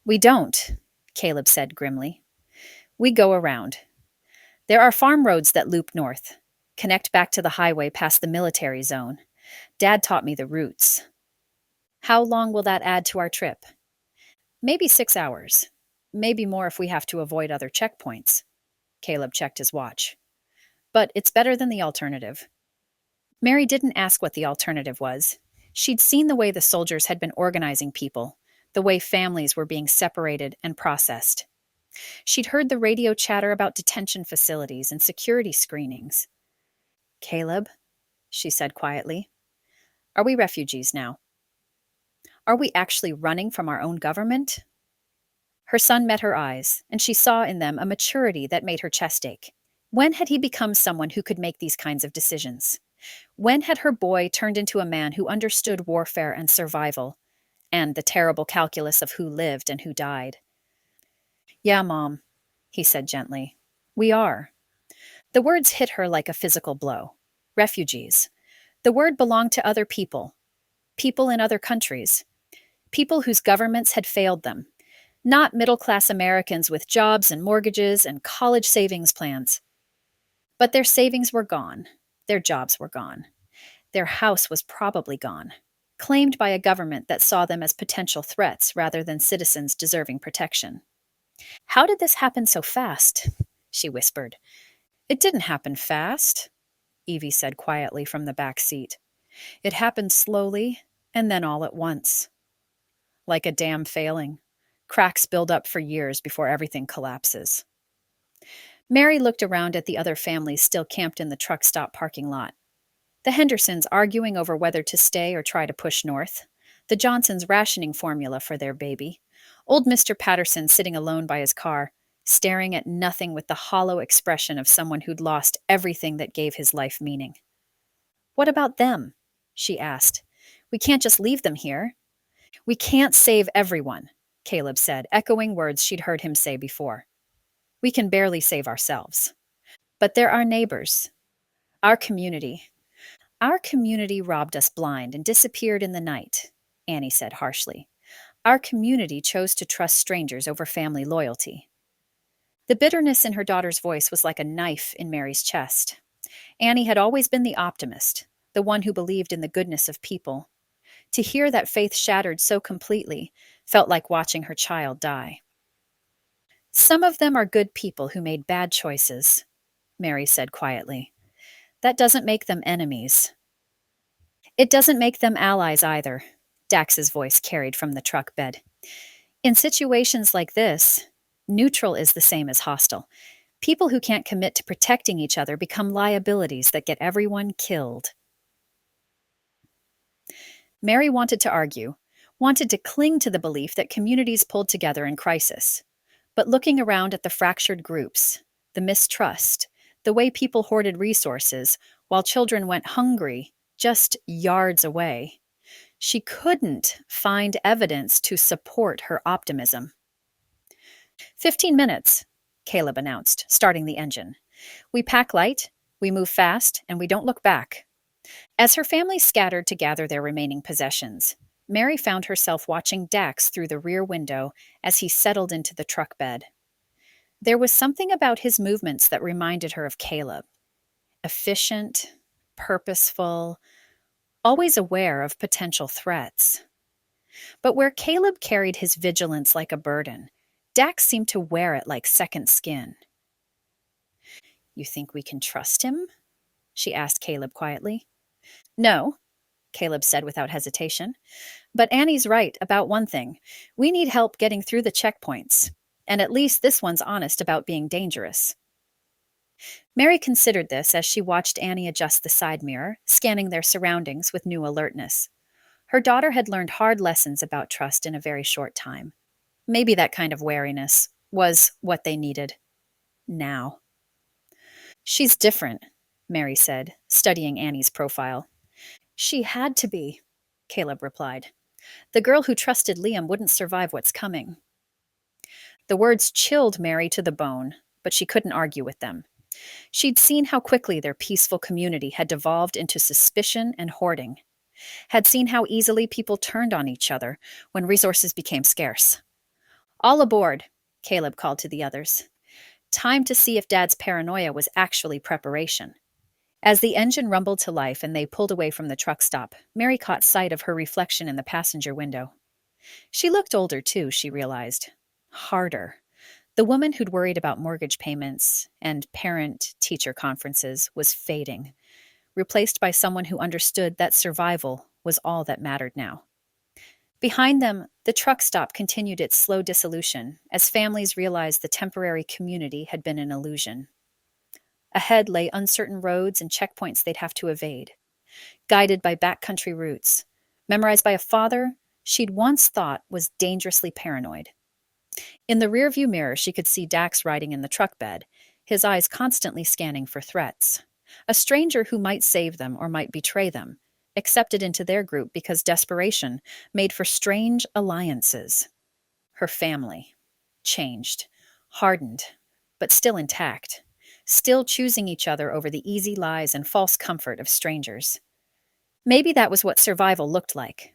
We don't, Caleb said grimly. We go around. There are farm roads that loop north, connect back to the highway past the military zone. Dad taught me the routes. How long will that add to our trip? Maybe 6 hours. Maybe more if we have to avoid other checkpoints. Caleb checked his watch. But it's better than the alternative. Mary didn't ask what the alternative was. She'd seen the way the soldiers had been organizing people, the way families were being separated and processed. She'd heard the radio chatter about detention facilities and security screenings. Caleb, she said quietly, are we refugees now? Are we actually running from our own government? Her son met her eyes, and she saw in them a maturity that made her chest ache. When had he become someone who could make these kinds of decisions? When had her boy turned into a man who understood warfare and survival, and the terrible calculus of who lived and who died? Yeah, Mom, he said gently. We are. The words hit her like a physical blow. Refugees. The word belonged to other people. People in other countries. People whose governments had failed them. Not middle-class Americans with jobs and mortgages and college savings plans. But their savings were gone. Their jobs were gone. Their house was probably gone, claimed by a government that saw them as potential threats rather than citizens deserving protection. How did this happen so fast? She whispered. It didn't happen fast, Evie said quietly from the back seat. It happened slowly and then all at once. Like a dam failing. Cracks build up for years before everything collapses. Mary looked around at the other families still camped in the truck stop parking lot. The Hendersons arguing over whether to stay or try to push north. The Johnsons rationing formula for their baby. Old Mr. Patterson sitting alone by his car, staring at nothing with the hollow expression of someone who'd lost everything that gave his life meaning. What about them? She asked. We can't just leave them here. We can't save everyone, Caleb said, echoing words she'd heard him say before. We can barely save ourselves. But they're our neighbors. Our community. Our community robbed us blind and disappeared in the night, Annie said harshly. Our community chose to trust strangers over family loyalty. The bitterness in her daughter's voice was like a knife in Mary's chest. Annie had always been the optimist, the one who believed in the goodness of people. To hear that faith shattered so completely felt like watching her child die. Some of them are good people who made bad choices, Mary said quietly. That doesn't make them enemies. It doesn't make them allies either, Dax's voice carried from the truck bed. In situations like this, neutral is the same as hostile. People who can't commit to protecting each other become liabilities that get everyone killed. Mary wanted to argue, wanted to cling to the belief that communities pulled together in crisis. But looking around at the fractured groups, the mistrust, the way people hoarded resources while children went hungry just yards away, she couldn't find evidence to support her optimism. 15 minutes, Caleb announced, starting the engine. We pack light, we move fast, and we don't look back. As her family scattered to gather their remaining possessions, Mary found herself watching Dax through the rear window as he settled into the truck bed. There was something about his movements that reminded her of Caleb. Efficient, purposeful, always aware of potential threats. But where Caleb carried his vigilance like a burden, Dax seemed to wear it like second skin. You think we can trust him? She asked Caleb quietly. No, Caleb said without hesitation. But Annie's right about one thing. We need help getting through the checkpoints. And at least this one's honest about being dangerous. Mary considered this as she watched Annie adjust the side mirror, scanning their surroundings with new alertness. Her daughter had learned hard lessons about trust in a very short time. Maybe that kind of wariness was what they needed. Now. She's different, Mary said, studying Annie's profile. She had to be, Caleb replied. The girl who trusted Liam wouldn't survive what's coming. The words chilled Mary to the bone, but she couldn't argue with them. She'd seen how quickly their peaceful community had devolved into suspicion and hoarding, had seen how easily people turned on each other when resources became scarce. All aboard, Caleb called to the others. Time to see if Dad's paranoia was actually preparation. As the engine rumbled to life and they pulled away from the truck stop, Mary caught sight of her reflection in the passenger window. She looked older, too, she realized. Harder. The woman who'd worried about mortgage payments and parent-teacher conferences was fading, replaced by someone who understood that survival was all that mattered now. Behind them, the truck stop continued its slow dissolution as families realized the temporary community had been an illusion. Ahead lay uncertain roads and checkpoints they'd have to evade, guided by backcountry routes, memorized by a father she'd once thought was dangerously paranoid. In the rearview mirror, she could see Dax riding in the truck bed, his eyes constantly scanning for threats. A stranger who might save them or might betray them, accepted into their group because desperation made for strange alliances. Her family. Changed. Hardened. But still intact. Still choosing each other over the easy lies and false comfort of strangers. Maybe that was what survival looked like.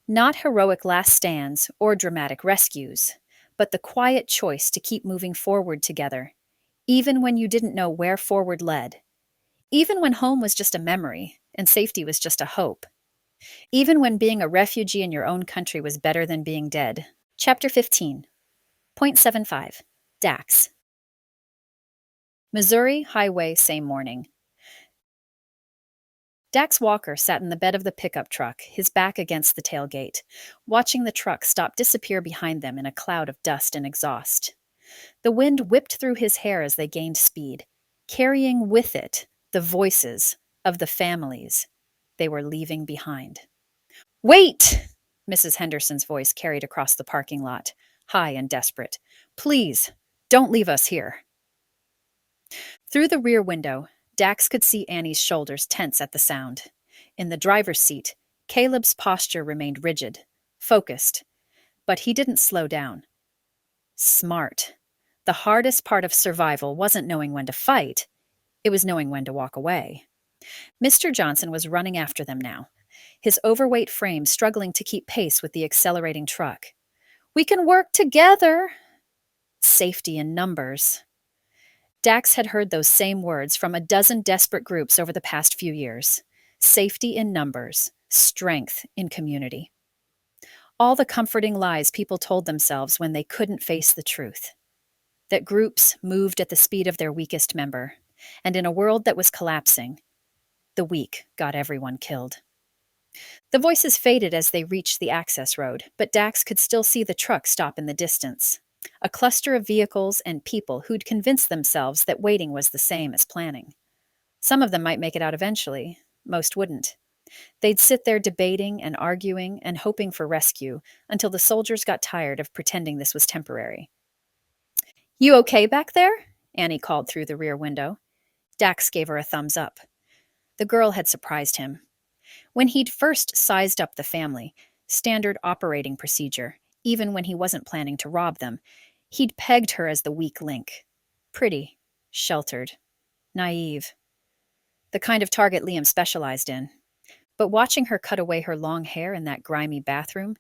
Not heroic last stands or dramatic rescues, but the quiet choice to keep moving forward together, even when you didn't know where forward led. Even when home was just a memory and safety was just a hope. Even when being a refugee in your own country was better than being dead. Chapter 15. Point 75. Dax. Missouri Highway same morning. Dax Walker sat in the bed of the pickup truck, his back against the tailgate, watching the truck disappear behind them in a cloud of dust and exhaust. The wind whipped through his hair as they gained speed, carrying with it the voices of the families they were leaving behind. "Wait!" Mrs. Henderson's voice carried across the parking lot, high and desperate. "Please, don't leave us here." Through the rear window, Dax could see Annie's shoulders tense at the sound. In the driver's seat, Caleb's posture remained rigid, focused, but he didn't slow down. Smart. The hardest part of survival wasn't knowing when to fight, it was knowing when to walk away. Mr. Johnson was running after them now, his overweight frame struggling to keep pace with the accelerating truck. "We can work together!" Safety in numbers. Dax had heard those same words from a dozen desperate groups over the past few years. Safety in numbers, strength in community. All the comforting lies people told themselves when they couldn't face the truth. That groups moved at the speed of their weakest member, and in a world that was collapsing, the weak got everyone killed. The voices faded as they reached the access road, but Dax could still see the truck stop in the distance. A cluster of vehicles and people who'd convinced themselves that waiting was the same as planning. Some of them might make it out eventually, most wouldn't. They'd sit there debating and arguing and hoping for rescue until the soldiers got tired of pretending this was temporary. "You okay back there?" Annie called through the rear window. Dax gave her a thumbs up. The girl had surprised him. When he'd first sized up the family, standard operating procedure, even when he wasn't planning to rob them, he'd pegged her as the weak link. Pretty, sheltered, naive. The kind of target Liam specialized in. But watching her cut away her long hair in that grimy bathroom,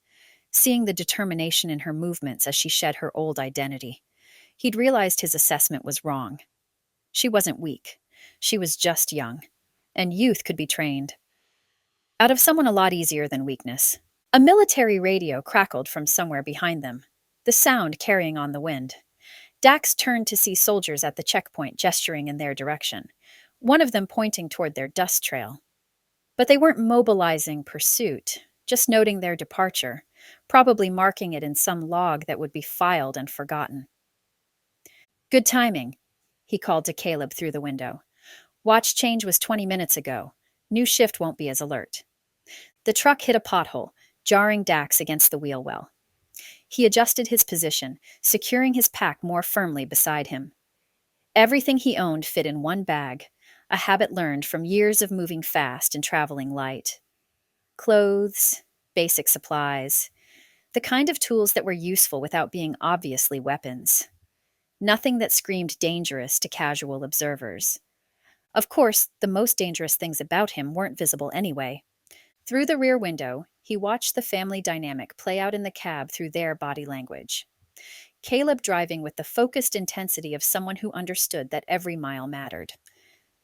seeing the determination in her movements as she shed her old identity, he'd realized his assessment was wrong. She wasn't weak. She was just young. And youth could be trained. Out of someone a lot easier than weakness. A military radio crackled from somewhere behind them, the sound carrying on the wind. Dax turned to see soldiers at the checkpoint gesturing in their direction, one of them pointing toward their dust trail. But they weren't mobilizing pursuit, just noting their departure, probably marking it in some log that would be filed and forgotten. "Good timing," he called to Caleb through the window. "Watch change was 20 minutes ago. New shift won't be as alert." The truck hit a pothole, jarring Dax against the wheel well. He adjusted his position, securing his pack more firmly beside him. Everything he owned fit in one bag, a habit learned from years of moving fast and traveling light. Clothes, basic supplies, the kind of tools that were useful without being obviously weapons. Nothing that screamed dangerous to casual observers. Of course, the most dangerous things about him weren't visible anyway. Through the rear window, he watched the family dynamic play out in the cab through their body language. Caleb driving with the focused intensity of someone who understood that every mile mattered.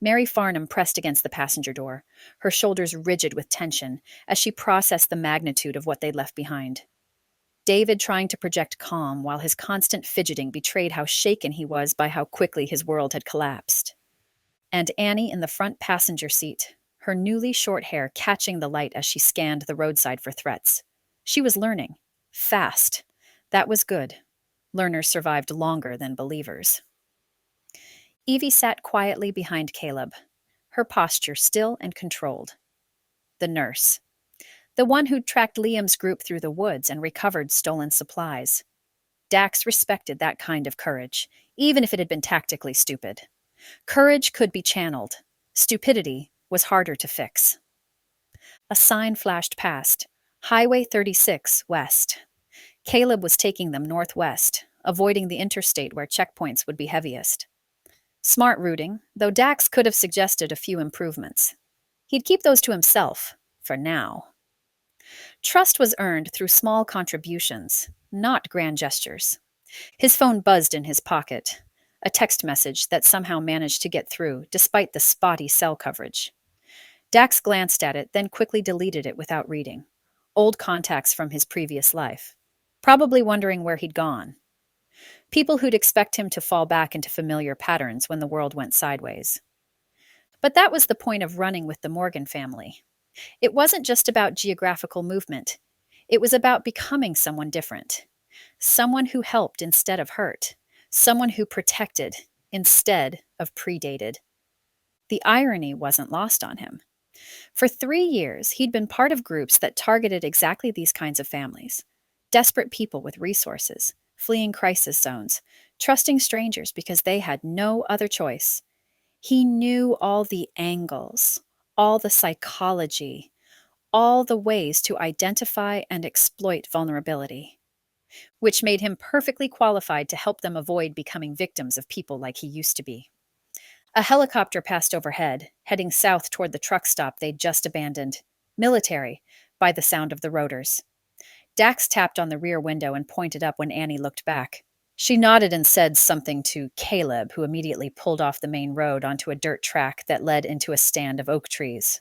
Mary Farnham pressed against the passenger door, her shoulders rigid with tension as she processed the magnitude of what they'd left behind. David trying to project calm while his constant fidgeting betrayed how shaken he was by how quickly his world had collapsed. And Annie in the front passenger seat, her newly short hair catching the light as she scanned the roadside for threats. She was learning. Fast. That was good. Learners survived longer than believers. Evie sat quietly behind Caleb, her posture still and controlled. The nurse. The one who'd tracked Liam's group through the woods and recovered stolen supplies. Dax respected that kind of courage, even if it had been tactically stupid. Courage could be channeled. Stupidity was harder to fix. A sign flashed past. Highway 36 west. Caleb was taking them northwest, avoiding the interstate where checkpoints would be heaviest. Smart routing, though Dax could have suggested a few improvements. He'd keep those to himself, for now. Trust was earned through small contributions, not grand gestures. His phone buzzed in his pocket, a text message that somehow managed to get through despite the spotty cell coverage. Dax glanced at it, then quickly deleted it without reading. Old contacts from his previous life. Probably wondering where he'd gone. People who'd expect him to fall back into familiar patterns when the world went sideways. But that was the point of running with the Morgan family. It wasn't just about geographical movement. It was about becoming someone different. Someone who helped instead of hurt. Someone who protected instead of predated. The irony wasn't lost on him. For 3 years, he'd been part of groups that targeted exactly these kinds of families. Desperate people with resources, fleeing crisis zones, trusting strangers because they had no other choice. He knew all the angles, all the psychology, all the ways to identify and exploit vulnerability, which made him perfectly qualified to help them avoid becoming victims of people like he used to be. A helicopter passed overhead, heading south toward the truck stop they'd just abandoned. Military, by the sound of the rotors. Dax tapped on the rear window and pointed up when Annie looked back. She nodded and said something to Caleb, who immediately pulled off the main road onto a dirt track that led into a stand of oak trees.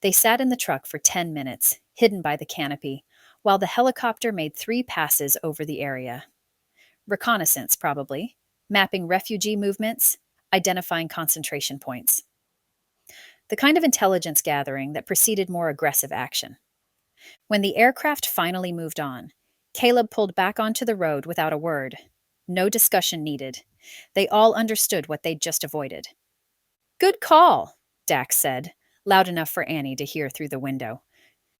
They sat in the truck for 10 minutes, hidden by the canopy, while the helicopter made 3 passes over the area. Reconnaissance, probably. Mapping refugee movements, identifying concentration points. The kind of intelligence gathering that preceded more aggressive action. When the aircraft finally moved on, Caleb pulled back onto the road without a word. No discussion needed. They all understood what they'd just avoided. "Good call," Dax said, loud enough for Annie to hear through the window.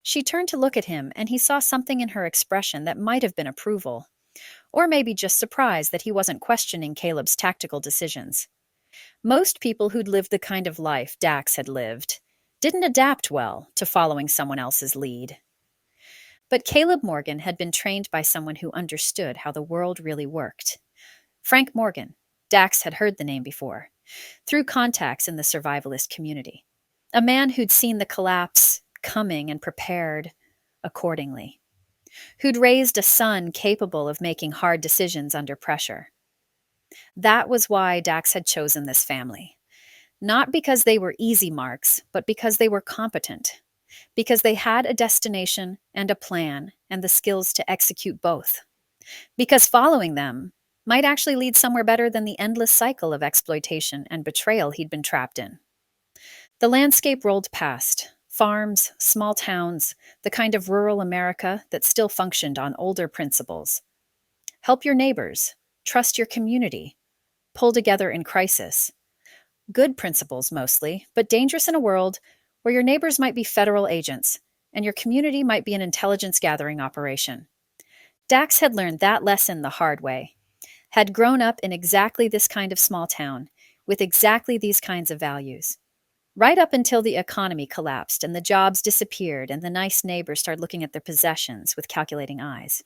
She turned to look at him, and he saw something in her expression that might have been approval, or maybe just surprise that he wasn't questioning Caleb's tactical decisions. Most people who'd lived the kind of life Dax had lived didn't adapt well to following someone else's lead. But Caleb Morgan had been trained by someone who understood how the world really worked. Frank Morgan. Dax had heard the name before, through contacts in the survivalist community. A man who'd seen the collapse coming and prepared accordingly. Who'd raised a son capable of making hard decisions under pressure. That was why Dax had chosen this family. Not because they were easy marks, but because they were competent. Because they had a destination and a plan and the skills to execute both. Because following them might actually lead somewhere better than the endless cycle of exploitation and betrayal he'd been trapped in. The landscape rolled past. Farms, small towns, the kind of rural America that still functioned on older principles. Help your neighbors. Trust your community. Pull together in crisis. Good principles mostly, but dangerous in a world where your neighbors might be federal agents and your community might be an intelligence gathering operation. Dax had learned that lesson the hard way, had grown up in exactly this kind of small town, with exactly these kinds of values. Right up until the economy collapsed and the jobs disappeared and the nice neighbors started looking at their possessions with calculating eyes.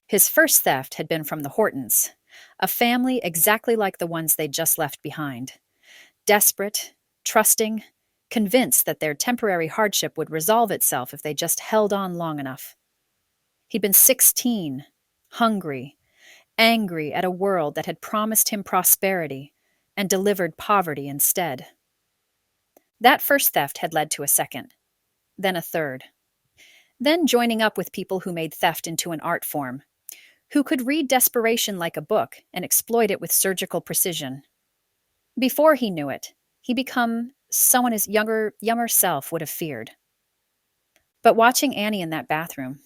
His first theft had been from the Hortons, A family exactly like the ones they'd just left behind. Desperate, trusting, convinced that their temporary hardship would resolve itself if they just held on long enough. He'd been 16, hungry, angry at a world that had promised him prosperity and delivered poverty instead. That first theft had led to a second, then a third. Then joining up with people who made theft into an art form, who could read desperation like a book and exploit it with surgical precision. Before he knew it, he'd become someone his younger self would have feared. But watching Annie in that bathroom,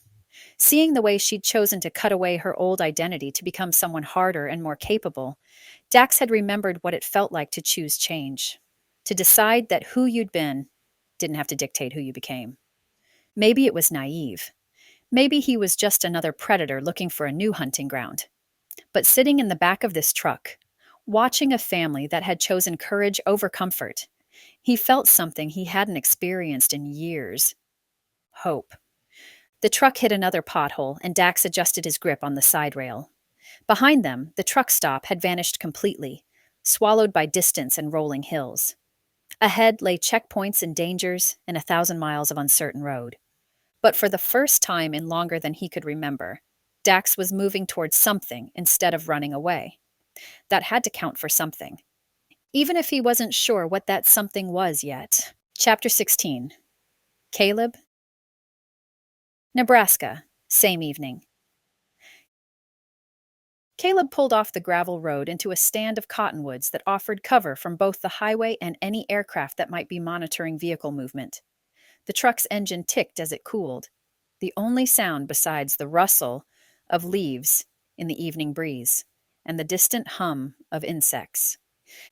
seeing the way she'd chosen to cut away her old identity to become someone harder and more capable, Dax had remembered what it felt like to choose change, to decide that who you'd been didn't have to dictate who you became. Maybe it was naive. Maybe he was just another predator looking for a new hunting ground. But sitting in the back of this truck, watching a family that had chosen courage over comfort, he felt something he hadn't experienced in years. Hope. The truck hit another pothole, and Dax adjusted his grip on the side rail. Behind them, the truck stop had vanished completely, swallowed by distance and rolling hills. Ahead lay checkpoints and dangers and 1,000 miles of uncertain road. But for the first time in longer than he could remember, Dax was moving towards something instead of running away. That had to count for something, even if he wasn't sure what that something was yet. Chapter 16. Caleb. Nebraska, same evening. Caleb pulled off the gravel road into a stand of cottonwoods that offered cover from both the highway and any aircraft that might be monitoring vehicle movement. The truck's engine ticked as it cooled, the only sound besides the rustle of leaves in the evening breeze and the distant hum of insects.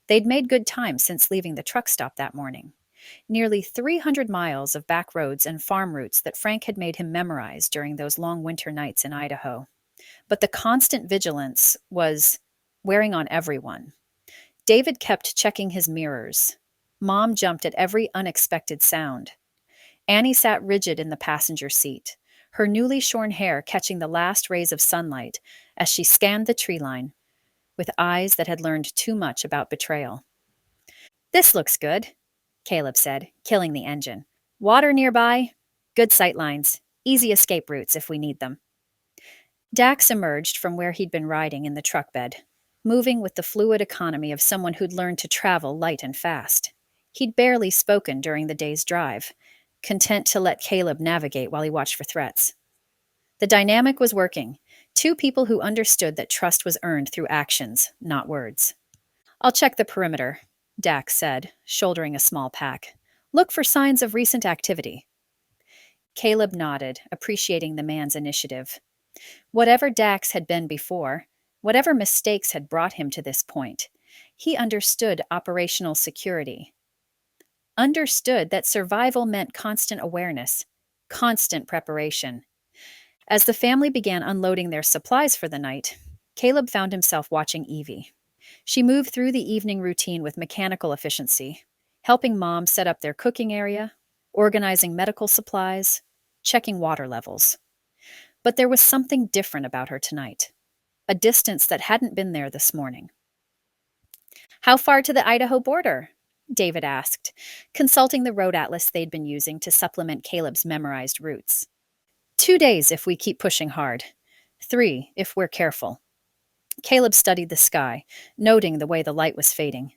They'd made good time since leaving the truck stop that morning. Nearly 300 miles of back roads and farm routes that Frank had made him memorize during those long winter nights in Idaho. But the constant vigilance was wearing on everyone. David kept checking his mirrors. Mom jumped at every unexpected sound. Annie sat rigid in the passenger seat, her newly shorn hair catching the last rays of sunlight as she scanned the tree line, with eyes that had learned too much about betrayal. "This looks good," Caleb said, killing the engine. "Water nearby, good sight lines, easy escape routes if we need them." Dax emerged from where he'd been riding in the truck bed, moving with the fluid economy of someone who'd learned to travel light and fast. He'd barely spoken during the day's drive, content to let Caleb navigate while he watched for threats. The dynamic was working. Two people who understood that trust was earned through actions, not words. "I'll check the perimeter," Dax said, shouldering a small pack. "Look for signs of recent activity." Caleb nodded, appreciating the man's initiative. Whatever Dax had been before, whatever mistakes had brought him to this point, he understood operational security. Understood that survival meant constant awareness, constant preparation. As the family began unloading their supplies for the night, Caleb found himself watching Evie. She moved through the evening routine with mechanical efficiency, helping Mom set up their cooking area, organizing medical supplies, checking water levels. But there was something different about her tonight, a distance that hadn't been there this morning. "How far to the Idaho border?" David asked, consulting the road atlas they'd been using to supplement Caleb's memorized routes. 2 days if we keep pushing hard. 3 if we're careful." Caleb studied the sky, noting the way the light was fading.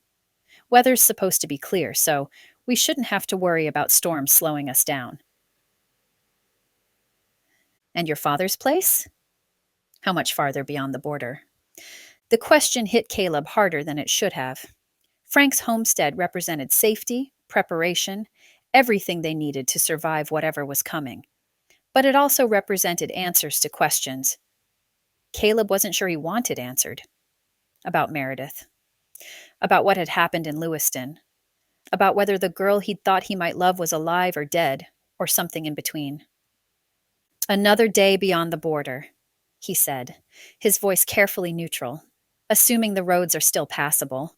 "Weather's supposed to be clear, so we shouldn't have to worry about storms slowing us down." "And your father's place? How much farther beyond the border?" The question hit Caleb harder than it should have. Frank's homestead represented safety, preparation, everything they needed to survive whatever was coming. But it also represented answers to questions Caleb wasn't sure he wanted answered. About Meredith. About what had happened in Lewiston. About whether the girl he'd thought he might love was alive or dead, or something in between. "Another day beyond the border," he said, his voice carefully neutral, assuming the roads are still passable.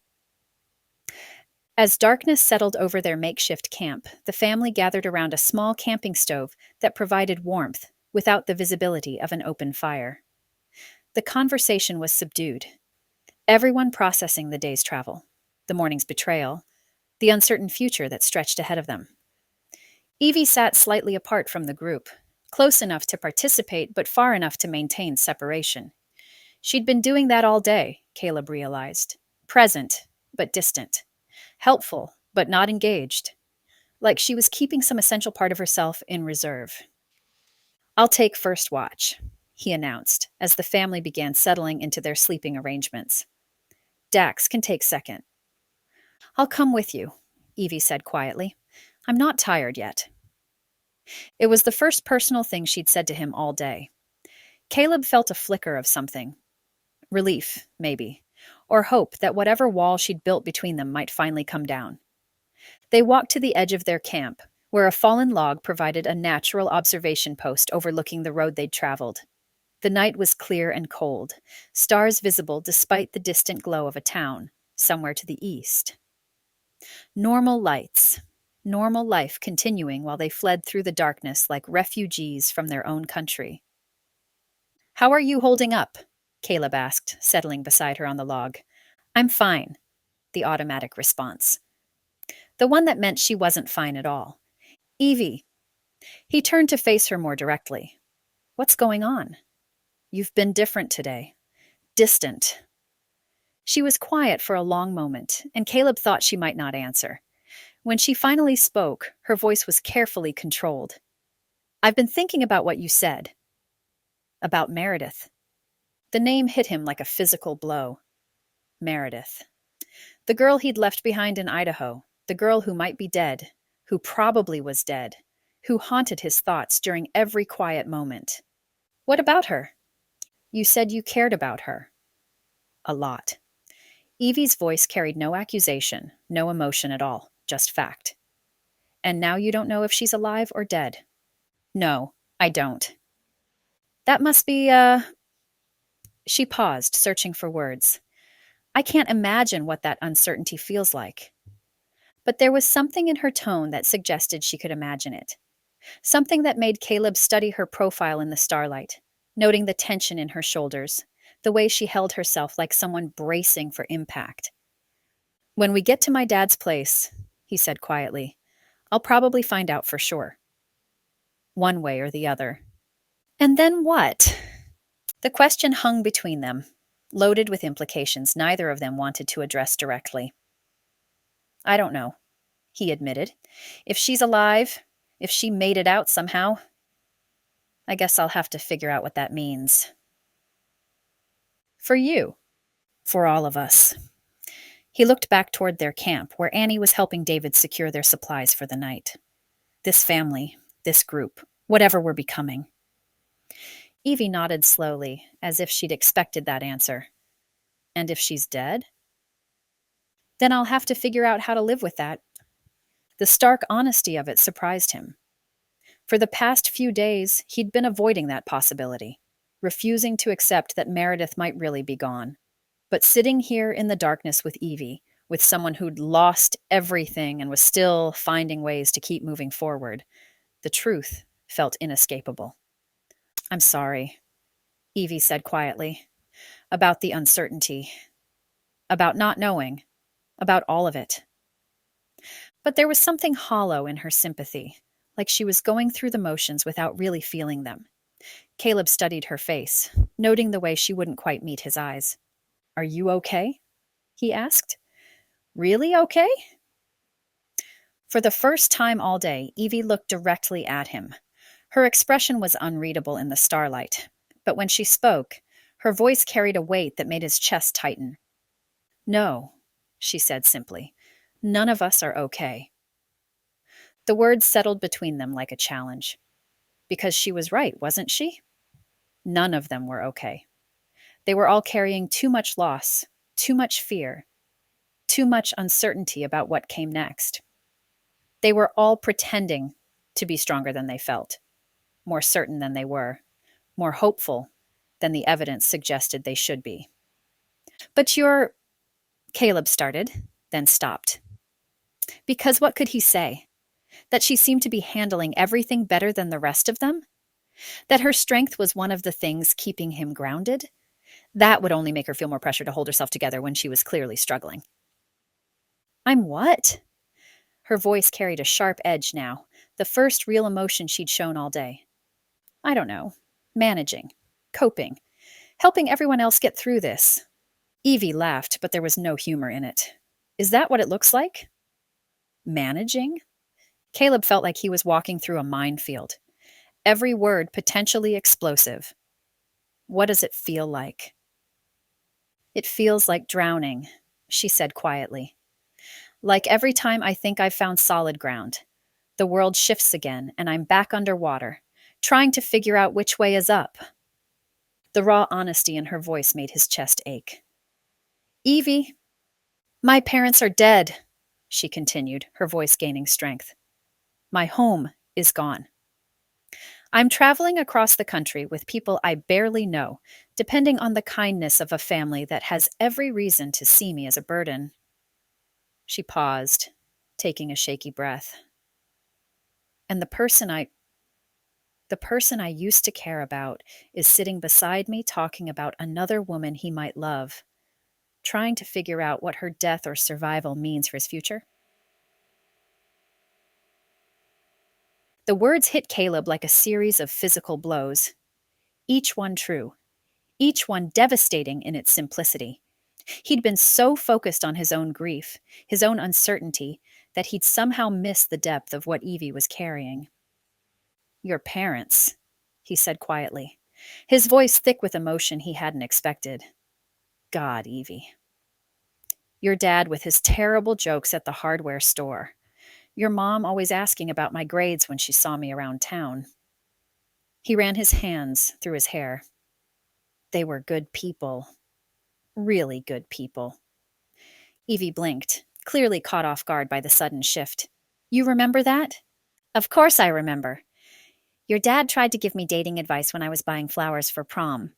As darkness settled over their makeshift camp, the family gathered around a small camping stove that provided warmth without the visibility of an open fire. The conversation was subdued. everyone processing the day's travel, the morning's betrayal, the uncertain future that stretched ahead of them. Evie sat slightly apart from the group, close enough to participate but far enough to maintain separation. She'd been doing that all day, Caleb realized. Present, but distant. Helpful, but not engaged. Like she was keeping some essential part of herself in reserve. "I'll take first watch," he announced, as the family began settling into their sleeping arrangements. "Dax can take second." "I'll come with you," Evie said quietly. "I'm not tired yet." It was the first personal thing she'd said to him all day. Caleb felt a flicker of something. Relief, maybe. Or hope that whatever wall she'd built between them might finally come down. They walked to the edge of their camp, where a fallen log provided a natural observation post overlooking the road they'd traveled. The night was clear and cold, stars visible despite the distant glow of a town, somewhere to the east. Normal lights. Normal life continuing while they fled through the darkness like refugees from their own country. "How are you holding up?" Caleb asked, settling beside her on the log. "I'm fine," the automatic response. The one that meant she wasn't fine at all. "Evie." He turned to face her more directly. "What's going on? You've been different today. Distant." She was quiet for a long moment, and Caleb thought she might not answer. When she finally spoke, her voice was carefully controlled. "I've been thinking about what you said. About Meredith." The name hit him like a physical blow. Meredith. The girl he'd left behind in Idaho, the girl who might be dead, who probably was dead, who haunted his thoughts during every quiet moment. "What about her?" "You said you cared about her." "A lot." Evie's voice carried no accusation, no emotion at all, just fact. "And now you don't know if she's alive or dead?" "No, I don't." "That must be, She paused, searching for words. "I can't imagine what that uncertainty feels like." But there was something in her tone that suggested she could imagine it. Something that made Caleb study her profile in the starlight, noting the tension in her shoulders, the way she held herself like someone bracing for impact. "When we get to my dad's place," he said quietly, "I'll probably find out for sure. One way or the other." "And then what?" The question hung between them, loaded with implications neither of them wanted to address directly. "I don't know," he admitted. "If she's alive, if she made it out somehow, I guess I'll have to figure out what that means." "For you." "For all of us." He looked back toward their camp, where Annie was helping David secure their supplies for the night. "This family, this group, whatever we're becoming." Evie nodded slowly, as if she'd expected that answer. "And if she's dead?" "Then I'll have to figure out how to live with that." The stark honesty of it surprised him. For the past few days, he'd been avoiding that possibility, refusing to accept that Meredith might really be gone. But sitting here in the darkness with Evie, with someone who'd lost everything and was still finding ways to keep moving forward, the truth felt inescapable. "I'm sorry," Evie said quietly, "about the uncertainty, about not knowing, about all of it." But there was something hollow in her sympathy, like she was going through the motions without really feeling them. Caleb studied her face, noting the way she wouldn't quite meet his eyes. "Are you okay?" he asked. "Really okay?" For the first time all day, Evie looked directly at him. Her expression was unreadable in the starlight, but when she spoke, her voice carried a weight that made his chest tighten. "No," she said simply. "None of us are okay." The words settled between them like a challenge. Because she was right, wasn't she? None of them were okay. They were all carrying too much loss, too much fear, too much uncertainty about what came next. They were all pretending to be stronger than they felt, more certain than they were, more hopeful than the evidence suggested they should be. "But you're—" Caleb started, then stopped. Because what could he say? That she seemed to be handling everything better than the rest of them? That her strength was one of the things keeping him grounded? That would only make her feel more pressure to hold herself together when she was clearly struggling. I'm what? Her voice carried a sharp edge now, the first real emotion she'd shown all day. I don't know. Managing. Coping. Helping everyone else get through this. Evie laughed, but there was no humor in it. Is that what it looks like? Managing? Caleb felt like he was walking through a minefield. Every word potentially explosive. What does it feel like? It feels like drowning, she said quietly. Like every time I think I've found solid ground. The world shifts again, and I'm back underwater, trying to figure out which way is up. The raw honesty in her voice made his chest ache. Evie, my parents are dead, she continued, her voice gaining strength. My home is gone. I'm traveling across the country with people I barely know, depending on the kindness of a family that has every reason to see me as a burden. She paused, taking a shaky breath. And the person I used to care about is sitting beside me talking about another woman he might love, trying to figure out what her death or survival means for his future. The words hit Caleb like a series of physical blows, each one true, each one devastating in its simplicity. He'd been so focused on his own grief, his own uncertainty, that he'd somehow missed the depth of what Evie was carrying. Your parents, he said quietly, his voice thick with emotion he hadn't expected. God, Evie. Your dad with his terrible jokes at the hardware store. Your mom always asking about my grades when she saw me around town. He ran his hands through his hair. They were good people. Really good people. Evie blinked, clearly caught off guard by the sudden shift. You remember that? Of course I remember. Your dad tried to give me dating advice when I was buying flowers for prom.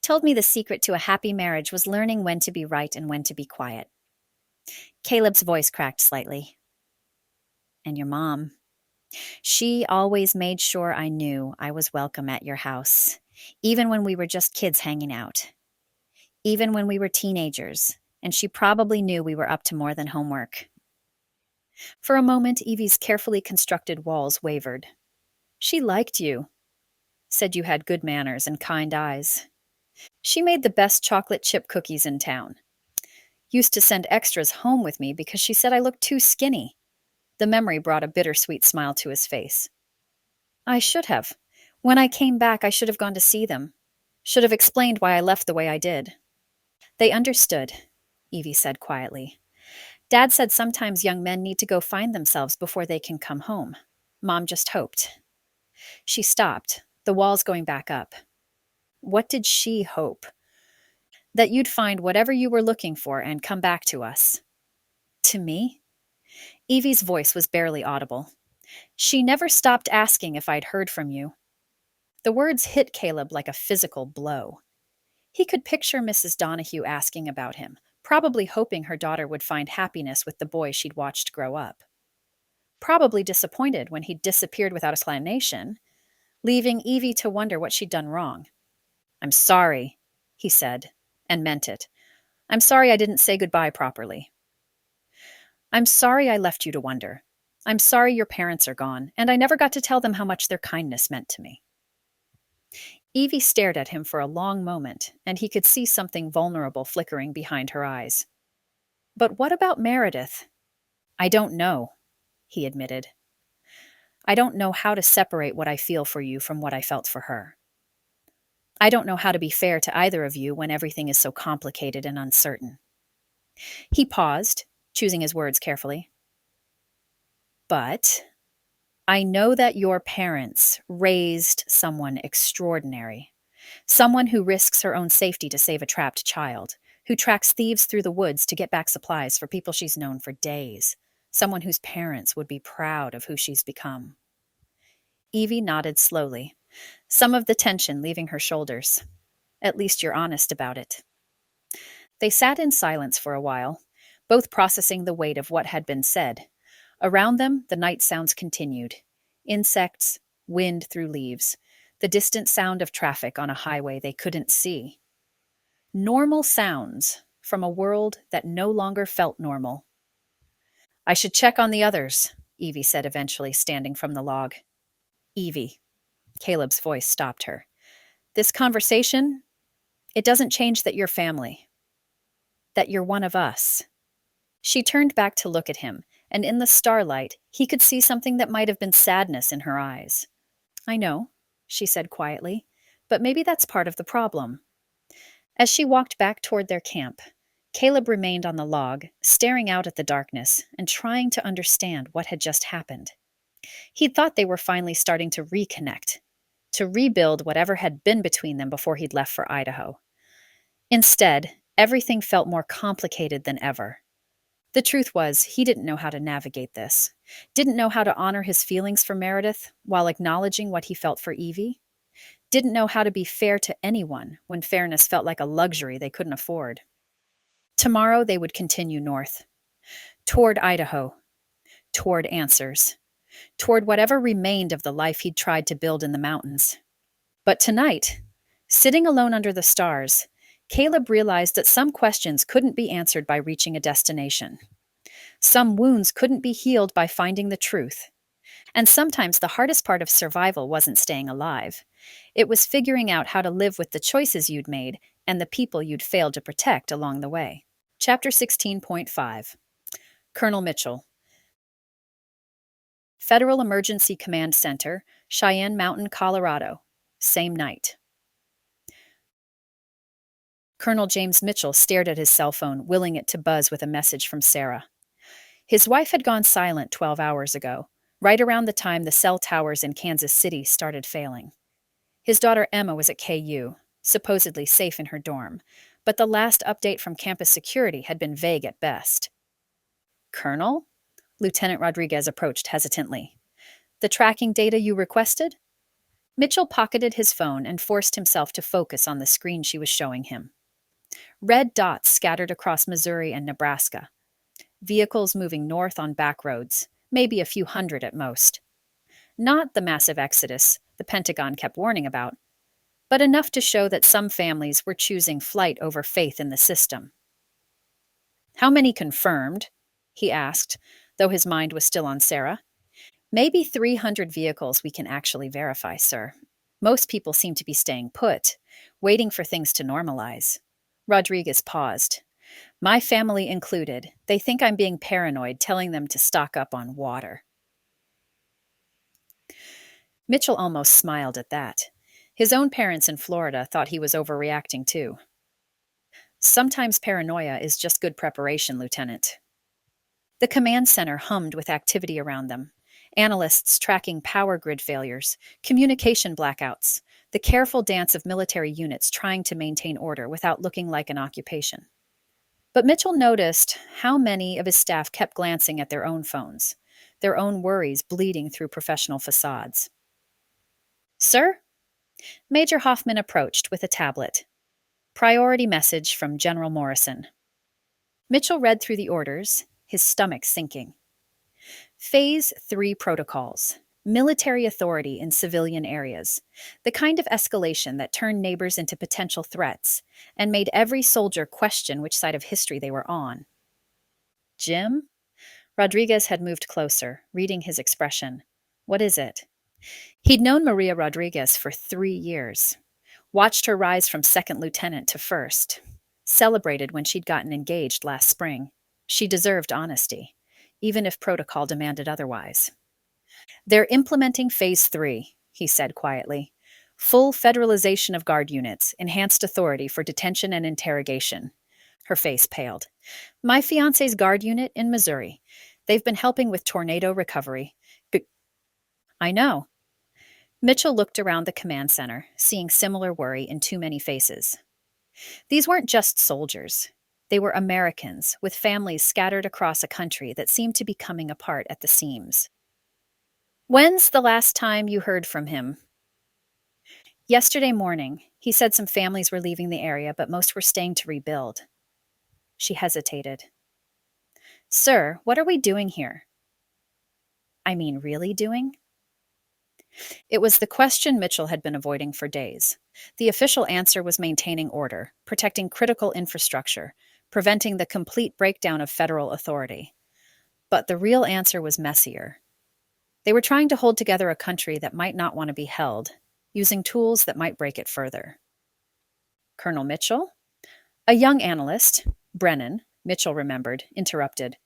Told me the secret to a happy marriage was learning when to be right and when to be quiet. Caleb's voice cracked slightly. And your mom. She always made sure I knew I was welcome at your house, even when we were just kids hanging out. Even when we were teenagers, and she probably knew we were up to more than homework. For a moment, Evie's carefully constructed walls wavered. She liked you. Said you had good manners and kind eyes. She made the best chocolate chip cookies in town. Used to send extras home with me because she said I looked too skinny. The memory brought a bittersweet smile to his face. I should have. When I came back, I should have gone to see them. Should have explained why I left the way I did. They understood, Evie said quietly. Dad said sometimes young men need to go find themselves before they can come home. Mom just hoped. She stopped, the walls going back up. What did she hope? That you'd find whatever you were looking for and come back to us. To me? Evie's voice was barely audible. She never stopped asking if I'd heard from you. The words hit Caleb like a physical blow. He could picture Mrs. Donahue asking about him, probably hoping her daughter would find happiness with the boy she'd watched grow up. Probably disappointed when he'd disappeared without explanation, leaving Evie to wonder what she'd done wrong. I'm sorry, he said, and meant it. I'm sorry I didn't say goodbye properly. I'm sorry I left you to wonder. I'm sorry your parents are gone, and I never got to tell them how much their kindness meant to me. Evie stared at him for a long moment, and he could see something vulnerable flickering behind her eyes. But what about Meredith? I don't know, he admitted. I don't know how to separate what I feel for you from what I felt for her. I don't know how to be fair to either of you when everything is so complicated and uncertain. He paused, choosing his words carefully. But I know that your parents raised someone extraordinary, someone who risks her own safety to save a trapped child, who tracks thieves through the woods to get back supplies for people she's known for days, someone whose parents would be proud of who she's become. Evie nodded slowly, some of the tension leaving her shoulders. At least you're honest about it. They sat in silence for a while, both processing the weight of what had been said. Around them, the night sounds continued. Insects, wind through leaves, the distant sound of traffic on a highway they couldn't see. Normal sounds from a world that no longer felt normal. I should check on the others, Evie said eventually, standing from the log. Evie. Caleb's voice stopped her. This conversation, it doesn't change that you're family, that you're one of us. She turned back to look at him, and in the starlight, he could see something that might have been sadness in her eyes. I know, she said quietly, but maybe that's part of the problem. As she walked back toward their camp, Caleb remained on the log, staring out at the darkness and trying to understand what had just happened. He'd thought they were finally starting to reconnect, to rebuild whatever had been between them before he'd left for Idaho. Instead, everything felt more complicated than ever. The truth was, he didn't know how to navigate this, didn't know how to honor his feelings for Meredith while acknowledging what he felt for Evie, didn't know how to be fair to anyone when fairness felt like a luxury they couldn't afford. Tomorrow they would continue north, toward Idaho, toward answers, toward whatever remained of the life he'd tried to build in the mountains. But tonight, sitting alone under the stars, Caleb realized that some questions couldn't be answered by reaching a destination. Some wounds couldn't be healed by finding the truth. And sometimes the hardest part of survival wasn't staying alive. It was figuring out how to live with the choices you'd made and the people you'd failed to protect along the way. Chapter 16.5. Colonel Mitchell. Federal Emergency Command Center, Cheyenne Mountain, Colorado. Same night. Colonel James Mitchell stared at his cell phone, willing it to buzz with a message from Sarah. His wife had gone silent 12 hours ago, right around the time the cell towers in Kansas City started failing. His daughter Emma was at KU, supposedly safe in her dorm, but the last update from campus security had been vague at best. Colonel? Lieutenant Rodriguez approached hesitantly. The tracking data you requested? Mitchell pocketed his phone and forced himself to focus on the screen she was showing him. Red dots scattered across Missouri and Nebraska. Vehicles moving north on back roads, maybe a few hundred at most. Not the massive exodus the Pentagon kept warning about, but enough to show that some families were choosing flight over faith in the system. How many confirmed? He asked, though his mind was still on Sarah. Maybe 300 vehicles we can actually verify, sir. Most people seem to be staying put, waiting for things to normalize. Rodriguez paused. My family included. They think I'm being paranoid, telling them to stock up on water. Mitchell almost smiled at that. His own parents in Florida thought he was overreacting too. Sometimes paranoia is just good preparation, Lieutenant. The command center hummed with activity around them. Analysts tracking power grid failures, communication blackouts, the careful dance of military units trying to maintain order without looking like an occupation. But Mitchell noticed how many of his staff kept glancing at their own phones, their own worries bleeding through professional facades. Sir? Major Hoffman approached with a tablet. Priority message from General Morrison. Mitchell read through the orders, his stomach sinking. Phase 3 protocols. Military authority in civilian areas. The kind of escalation that turned neighbors into potential threats and made every soldier question which side of history they were on. Jim? Rodriguez had moved closer, reading his expression. What is it? He'd known Maria Rodriguez for 3 years. Watched her rise from second lieutenant to first. Celebrated when she'd gotten engaged last spring. She deserved honesty, even if protocol demanded otherwise. They're implementing Phase 3, he said quietly. Full federalization of guard units, enhanced authority for detention and interrogation. Her face paled. My fiancé's guard unit in Missouri. They've been helping with tornado recovery. I know. Mitchell looked around the command center, seeing similar worry in too many faces. These weren't just soldiers. They were Americans, with families scattered across a country that seemed to be coming apart at the seams. When's the last time you heard from him? Yesterday morning. He said some families were leaving the area, but most were staying to rebuild. She hesitated. Sir, what are we doing here? Really doing? It was the question Mitchell had been avoiding for days. The official answer was maintaining order, protecting critical infrastructure, preventing the complete breakdown of federal authority. But the real answer was messier. They were trying to hold together a country that might not want to be held, using tools that might break it further. Colonel Mitchell? A young analyst, Brennan, Mitchell remembered, interrupted.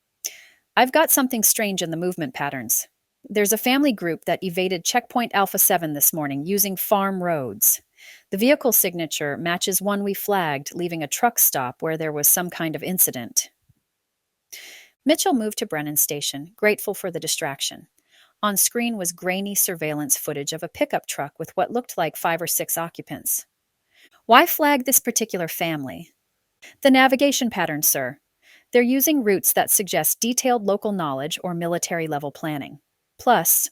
I've got something strange in the movement patterns. There's a family group that evaded checkpoint Alpha 7 this morning using farm roads. The vehicle signature matches one we flagged, leaving a truck stop where there was some kind of incident. Mitchell moved to Brennan Station, grateful for the distraction. On screen was grainy surveillance footage of a pickup truck with what looked like 5 or 6 occupants. Why flag this particular family? The navigation pattern, sir. They're using routes that suggest detailed local knowledge or military-level planning. Plus,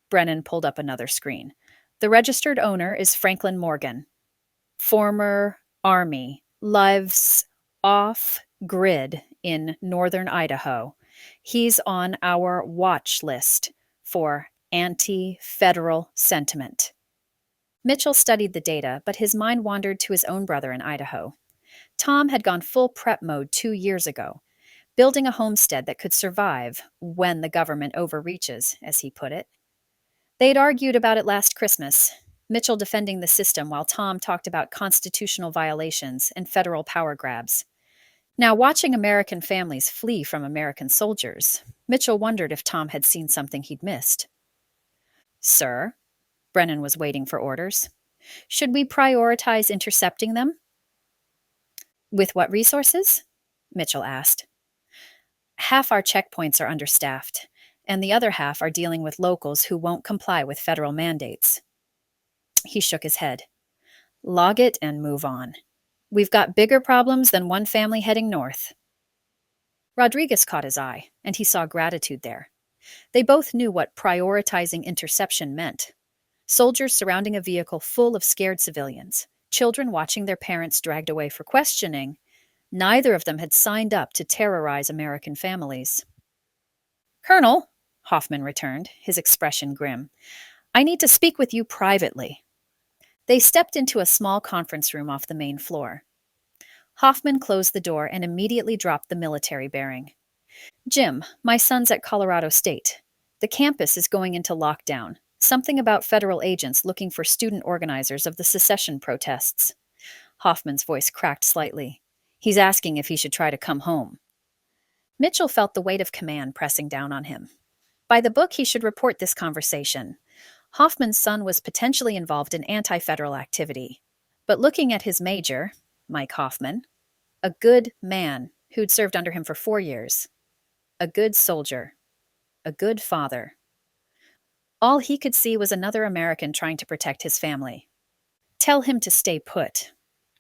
Brennan pulled up another screen. The registered owner is Franklin Morgan. Former Army, lives off-grid in northern Idaho. He's on our watch list for anti-federal sentiment. Mitchell studied the data, but his mind wandered to his own brother in Idaho. Tom had gone full prep mode 2 years ago, building a homestead that could survive when the government overreaches, as he put it. They'd argued about it last Christmas, Mitchell defending the system while Tom talked about constitutional violations and federal power grabs. Now, watching American families flee from American soldiers, Mitchell wondered if Tom had seen something he'd missed. Sir, Brennan was waiting for orders. Should we prioritize intercepting them? With what resources? Mitchell asked. Half our checkpoints are understaffed, and the other half are dealing with locals who won't comply with federal mandates. He shook his head. Log it and move on. We've got bigger problems than one family heading north. Rodriguez caught his eye, and he saw gratitude there. They both knew what prioritizing interception meant. Soldiers surrounding a vehicle full of scared civilians, children watching their parents dragged away for questioning. Neither of them had signed up to terrorize American families. Colonel, Hoffman returned, his expression grim, I need to speak with you privately. They stepped into a small conference room off the main floor. Hoffman closed the door and immediately dropped the military bearing. Jim, my son's at Colorado State. The campus is going into lockdown. Something about federal agents looking for student organizers of the secession protests. Hoffman's voice cracked slightly. He's asking if he should try to come home. Mitchell felt the weight of command pressing down on him. By the book, he should report this conversation. Hoffman's son was potentially involved in anti-federal activity. But looking at his major, Mike Hoffman, a good man who'd served under him for 4 years, a good soldier, a good father. All he could see was another American trying to protect his family. Tell him to stay put,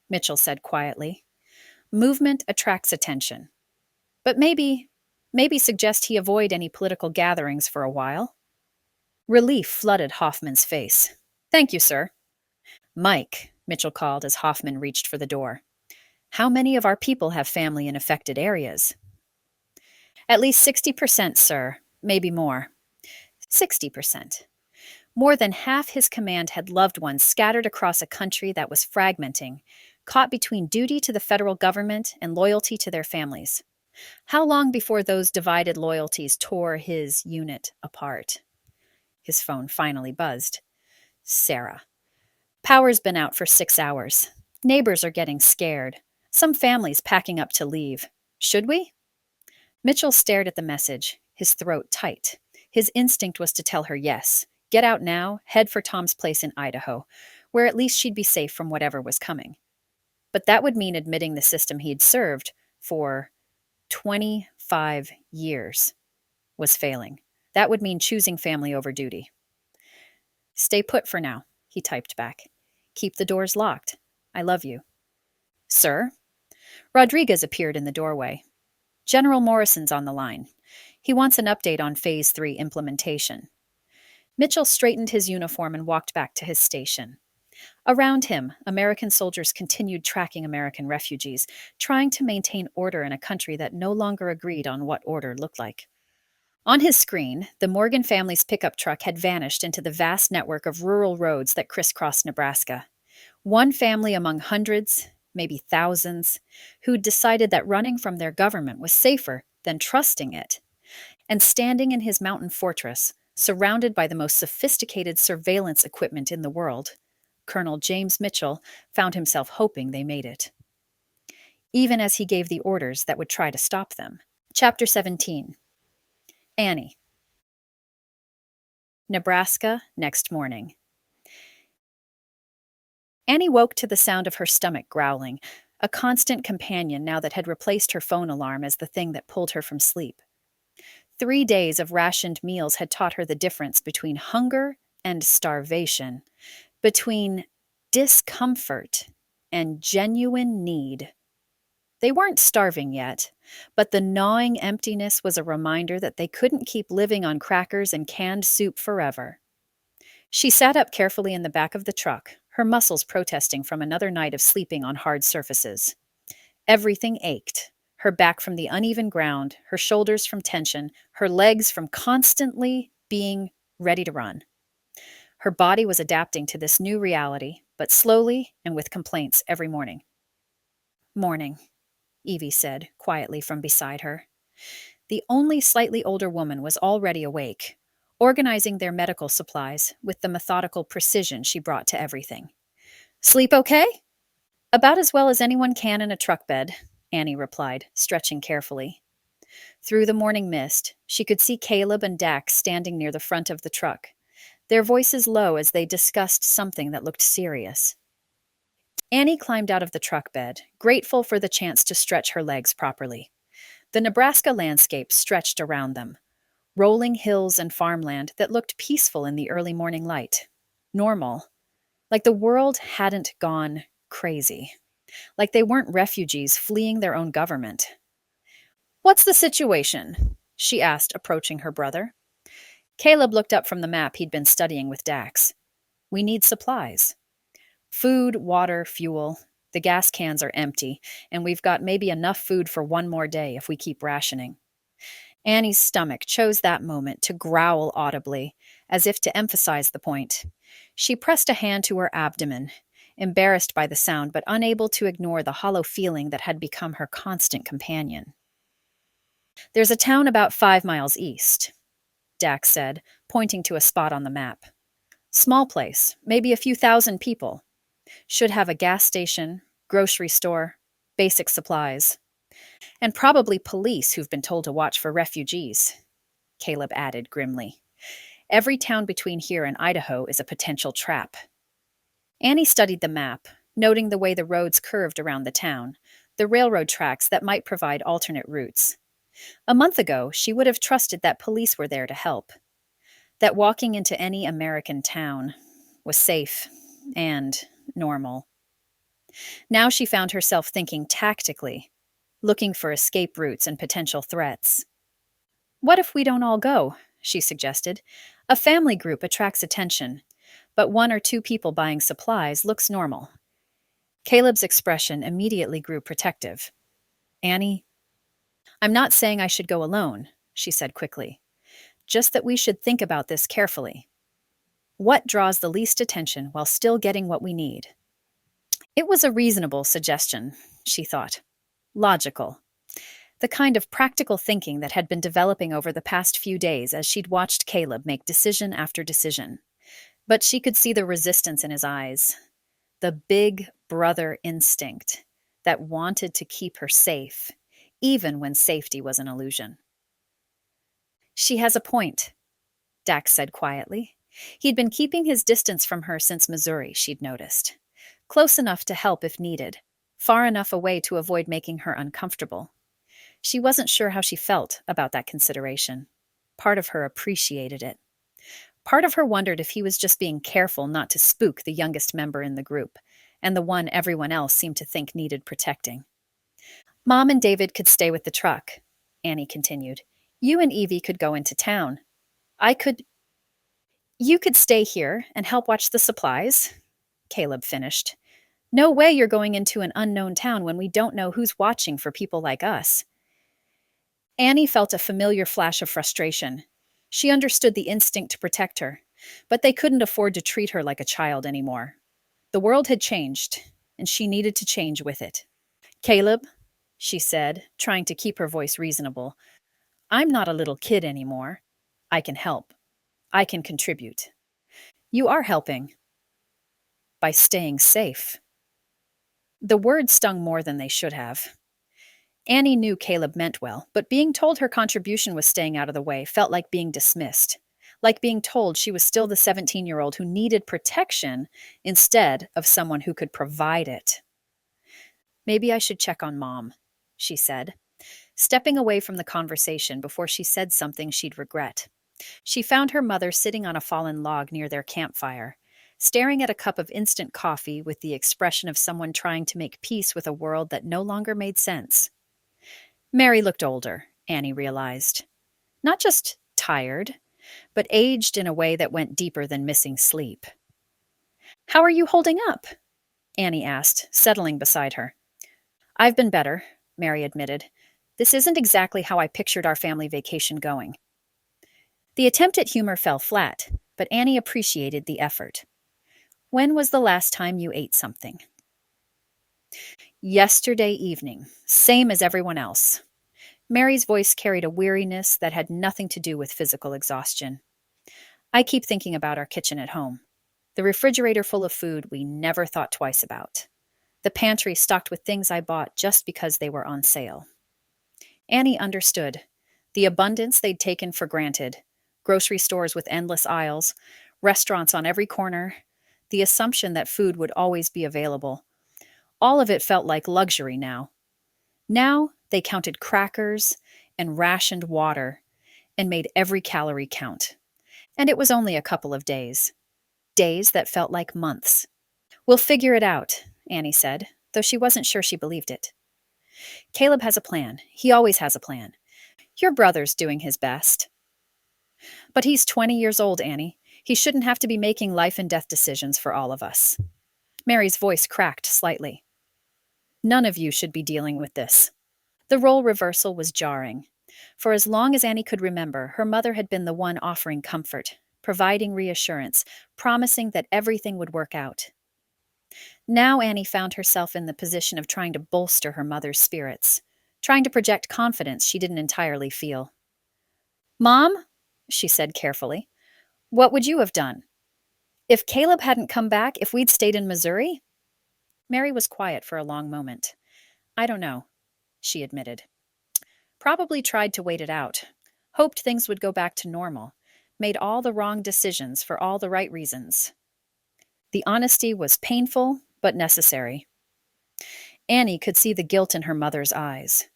Mitchell said quietly. Movement attracts attention. But maybe suggest he avoid any political gatherings for a while. Relief flooded Hoffman's face. Thank you, sir. Mike, Mitchell called as Hoffman reached for the door. How many of our people have family in affected areas? At least 60%, sir. Maybe more. 60%. More than half his command had loved ones scattered across a country that was fragmenting, caught between duty to the federal government and loyalty to their families. How long before those divided loyalties tore his unit apart? His phone finally buzzed. Sarah. Power's been out for 6 hours. Neighbors are getting scared. Some families packing up to leave. Should we? Mitchell stared at the message, his throat tight. His instinct was to tell her yes. Get out now, head for Tom's place in Idaho, where at least she'd be safe from whatever was coming. But that would mean admitting the system he'd served for 25 years was failing. That would mean choosing family over duty. Stay put for now, he typed back. Keep the doors locked. I love you. Sir? Rodriguez appeared in the doorway. General Morrison's on the line. He wants an update on Phase 3 implementation. Mitchell straightened his uniform and walked back to his station. Around him, American soldiers continued tracking American refugees, trying to maintain order in a country that no longer agreed on what order looked like. On his screen, the Morgan family's pickup truck had vanished into the vast network of rural roads that crisscrossed Nebraska. One family among hundreds, maybe thousands, who'd decided that running from their government was safer than trusting it. And standing in his mountain fortress, surrounded by the most sophisticated surveillance equipment in the world, Colonel James Mitchell found himself hoping they made it, even as he gave the orders that would try to stop them. Chapter 17. Annie. Nebraska, next morning. Annie woke to the sound of her stomach growling, a constant companion now that had replaced her phone alarm as the thing that pulled her from sleep. 3 days of rationed meals had taught her the difference between hunger and starvation, between discomfort and genuine need. They weren't starving yet, but the gnawing emptiness was a reminder that they couldn't keep living on crackers and canned soup forever. She sat up carefully in the back of the truck, her muscles protesting from another night of sleeping on hard surfaces. Everything ached. Her back from the uneven ground, her shoulders from tension, her legs from constantly being ready to run. Her body was adapting to this new reality, but slowly and with complaints every morning. "Morning," Evie said, quietly from beside her. The only slightly older woman was already awake, organizing their medical supplies with the methodical precision she brought to everything. "Sleep okay?" "About as well as anyone can in a truck bed," Annie replied, stretching carefully. Through the morning mist, she could see Caleb and Dax standing near the front of the truck, their voices low as they discussed something that looked serious. Annie climbed out of the truck bed, grateful for the chance to stretch her legs properly. The Nebraska landscape stretched around them, rolling hills and farmland that looked peaceful in the early morning light. Normal. Like the world hadn't gone crazy. Like they weren't refugees fleeing their own government. "What's the situation?" she asked, approaching her brother. Caleb looked up from the map he'd been studying with Dax. "We need supplies. Food, water, fuel. The gas cans are empty, and we've got maybe enough food for one more day if we keep rationing." Annie's stomach chose that moment to growl audibly, as if to emphasize the point. She pressed a hand to her abdomen, embarrassed by the sound but unable to ignore the hollow feeling that had become her constant companion. "There's a town about 5 miles east," Dax said, pointing to a spot on the map. "Small place, maybe a few thousand people. Should have a gas station, grocery store, basic supplies. And probably police who've been told to watch for refugees," Caleb added grimly. "Every town between here and Idaho is a potential trap." Annie studied the map, noting the way the roads curved around the town, the railroad tracks that might provide alternate routes. A month ago, she would have trusted that police were there to help, that walking into any American town was safe and normal. Now she found herself thinking tactically, looking for escape routes and potential threats. "What if we don't all go?" she suggested. "A family group attracts attention, but 1 or 2 people buying supplies looks normal." Caleb's expression immediately grew protective. "Annie, I'm not saying I should go alone," she said quickly. "Just that we should think about this carefully. What draws the least attention while still getting what we need?" It was a reasonable suggestion, she thought. Logical. The kind of practical thinking that had been developing over the past few days as she'd watched Caleb make decision after decision. But she could see the resistance in his eyes, the big brother instinct that wanted to keep her safe, even when safety was an illusion. "She has a point," Dax said quietly. He'd been keeping his distance from her since Missouri, she'd noticed. Close enough to help if needed, far enough away to avoid making her uncomfortable. She wasn't sure how she felt about that consideration. Part of her appreciated it. Part of her wondered if he was just being careful not to spook the youngest member in the group, and the one everyone else seemed to think needed protecting. "Mom and David could stay with the truck," Annie continued. "You and Evie could go into town. You could stay here and help watch the supplies," Caleb finished. "No way you're going into an unknown town when we don't know who's watching for people like us." Annie felt a familiar flash of frustration. She understood the instinct to protect her, but they couldn't afford to treat her like a child anymore. The world had changed, and she needed to change with it. Caleb, she said, trying to keep her voice reasonable, I'm not a little kid anymore. I can help. I can contribute. You are helping by staying safe. The words stung more than they should have. Annie knew Caleb meant well, but being told her contribution was staying out of the way felt like being dismissed, like being told she was still the 17-year-old who needed protection instead of someone who could provide it. Maybe I should check on Mom, she said, stepping away from the conversation before she said something she'd regret. She found her mother sitting on a fallen log near their campfire, staring at a cup of instant coffee with the expression of someone trying to make peace with a world that no longer made sense. Mary looked older, Annie realized. Not just tired, but aged in a way that went deeper than missing sleep. How are you holding up? Annie asked, settling beside her. I've been better, Mary admitted. This isn't exactly how I pictured our family vacation going. The attempt at humor fell flat, but Annie appreciated the effort. When was the last time you ate something? Yesterday evening, same as everyone else. Mary's voice carried a weariness that had nothing to do with physical exhaustion. I keep thinking about our kitchen at home. The refrigerator full of food we never thought twice about. The pantry stocked with things I bought just because they were on sale. Annie understood. The abundance they'd taken for granted. Grocery stores with endless aisles, restaurants on every corner, the assumption that food would always be available. All of it felt like luxury now. Now they counted crackers and rationed water and made every calorie count. And it was only a couple of days. Days that felt like months. We'll figure it out, Annie said, though she wasn't sure she believed it. Caleb has a plan. He always has a plan. Your brother's doing his best. But he's 20 years old, Annie. He shouldn't have to be making life and death decisions for all of us. Mary's voice cracked slightly. None of you should be dealing with this. The role reversal was jarring. For as long as Annie could remember, her mother had been the one offering comfort, providing reassurance, promising that everything would work out. Now Annie found herself in the position of trying to bolster her mother's spirits, trying to project confidence she didn't entirely feel. Mom, she said carefully, what would you have done? If Caleb hadn't come back, if we'd stayed in Missouri? Mary was quiet for a long moment. I don't know, she admitted. Probably tried to wait it out. Hoped things would go back to normal. Made all the wrong decisions for all the right reasons. The honesty was painful, but necessary. Annie could see the guilt in her mother's eyes.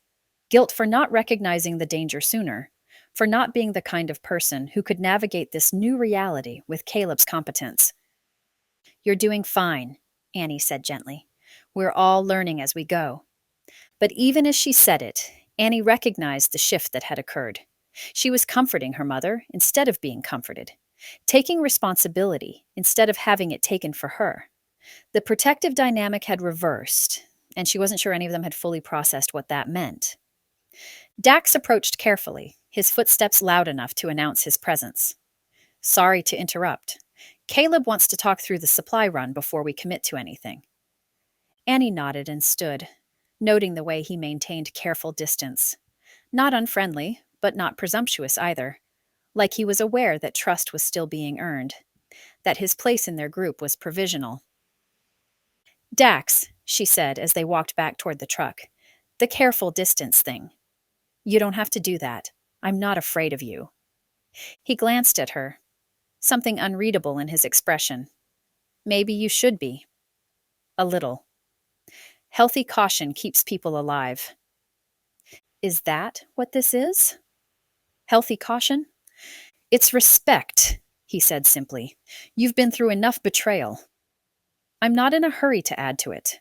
Guilt for not recognizing the danger sooner, for not being the kind of person who could navigate this new reality with Caleb's competence. You're doing fine, Annie said gently. We're all learning as we go. But even as she said it, Annie recognized the shift that had occurred. She was comforting her mother instead of being comforted, taking responsibility instead of having it taken for her. The protective dynamic had reversed, and she wasn't sure any of them had fully processed what that meant. Dax approached carefully, his footsteps loud enough to announce his presence. Sorry to interrupt. Caleb wants to talk through the supply run before we commit to anything. Annie nodded and stood, noting the way he maintained careful distance. Not unfriendly, but not presumptuous either. Like he was aware that trust was still being earned, that his place in their group was provisional. Dax, she said as they walked back toward the truck, the careful distance thing. You don't have to do that. I'm not afraid of you. He glanced at her, something unreadable in his expression. Maybe you should be. A little. Healthy caution keeps people alive. Is that what this is? Healthy caution? It's respect, he said simply. You've been through enough betrayal. I'm not in a hurry to add to it.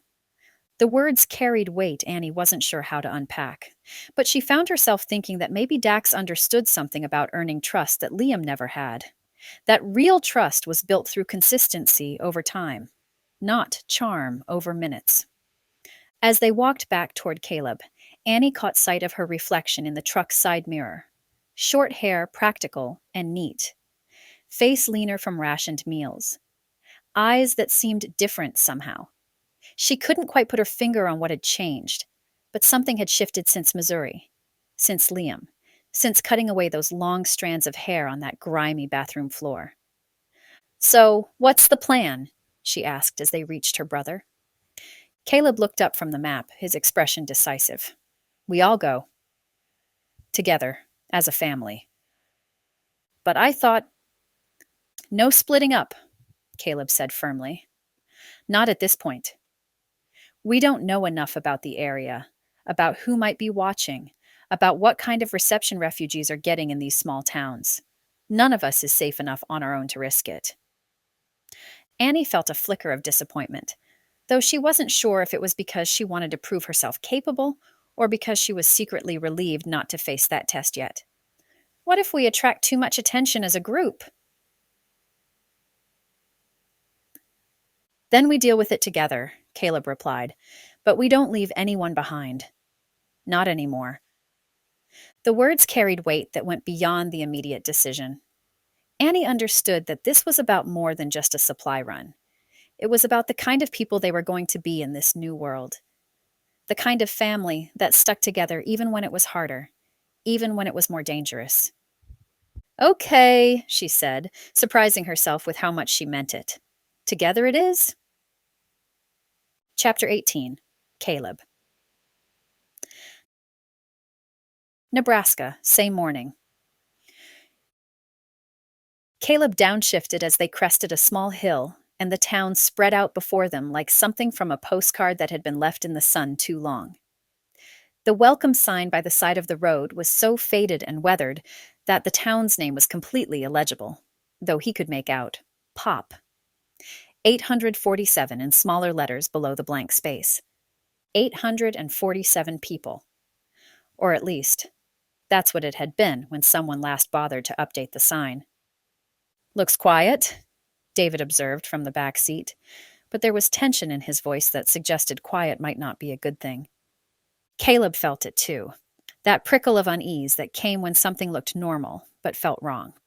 The words carried weight Annie wasn't sure how to unpack, but she found herself thinking that maybe Dax understood something about earning trust that Liam never had. That real trust was built through consistency over time, not charm over minutes. As they walked back toward Caleb, Annie caught sight of her reflection in the truck's side mirror. Short hair, practical and neat. Face leaner from rationed meals. eyes that seemed different somehow. She couldn't quite put her finger on what had changed, but something had shifted since Missouri, since Liam, since cutting away those long strands of hair on that grimy bathroom floor. "So, what's the plan?" she asked as they reached her brother. Caleb looked up from the map, his expression decisive. "We all go. Together, as a family." "But I thought—" "No splitting up," Caleb said firmly. "Not at this point. We don't know enough about the area, about who might be watching, about what kind of reception refugees are getting in these small towns. None of us is safe enough on our own to risk it." Annie felt a flicker of disappointment, though she wasn't sure if it was because she wanted to prove herself capable or because she was secretly relieved not to face that test yet. What if we attract too much attention as a group? "Then we deal with it together," Caleb replied, "but we don't leave anyone behind. Not anymore." The words carried weight that went beyond the immediate decision. Annie understood that this was about more than just a supply run. It was about the kind of people they were going to be in this new world. The kind of family that stuck together even when it was harder, even when it was more dangerous. "Okay," she said, surprising herself with how much she meant it. "Together it is?" Chapter 18. Caleb. Nebraska, same morning. Caleb downshifted as they crested a small hill, and the town spread out before them like something from a postcard that had been left in the sun too long. The welcome sign by the side of the road was so faded and weathered that the town's name was completely illegible, though he could make out POP. 847 in smaller letters below the blank space. 847 people. Or at least, that's what it had been when someone last bothered to update the sign. "Looks quiet," David observed from the back seat, but there was tension in his voice that suggested quiet might not be a good thing. Caleb felt it too, that prickle of unease that came when something looked normal but felt wrong.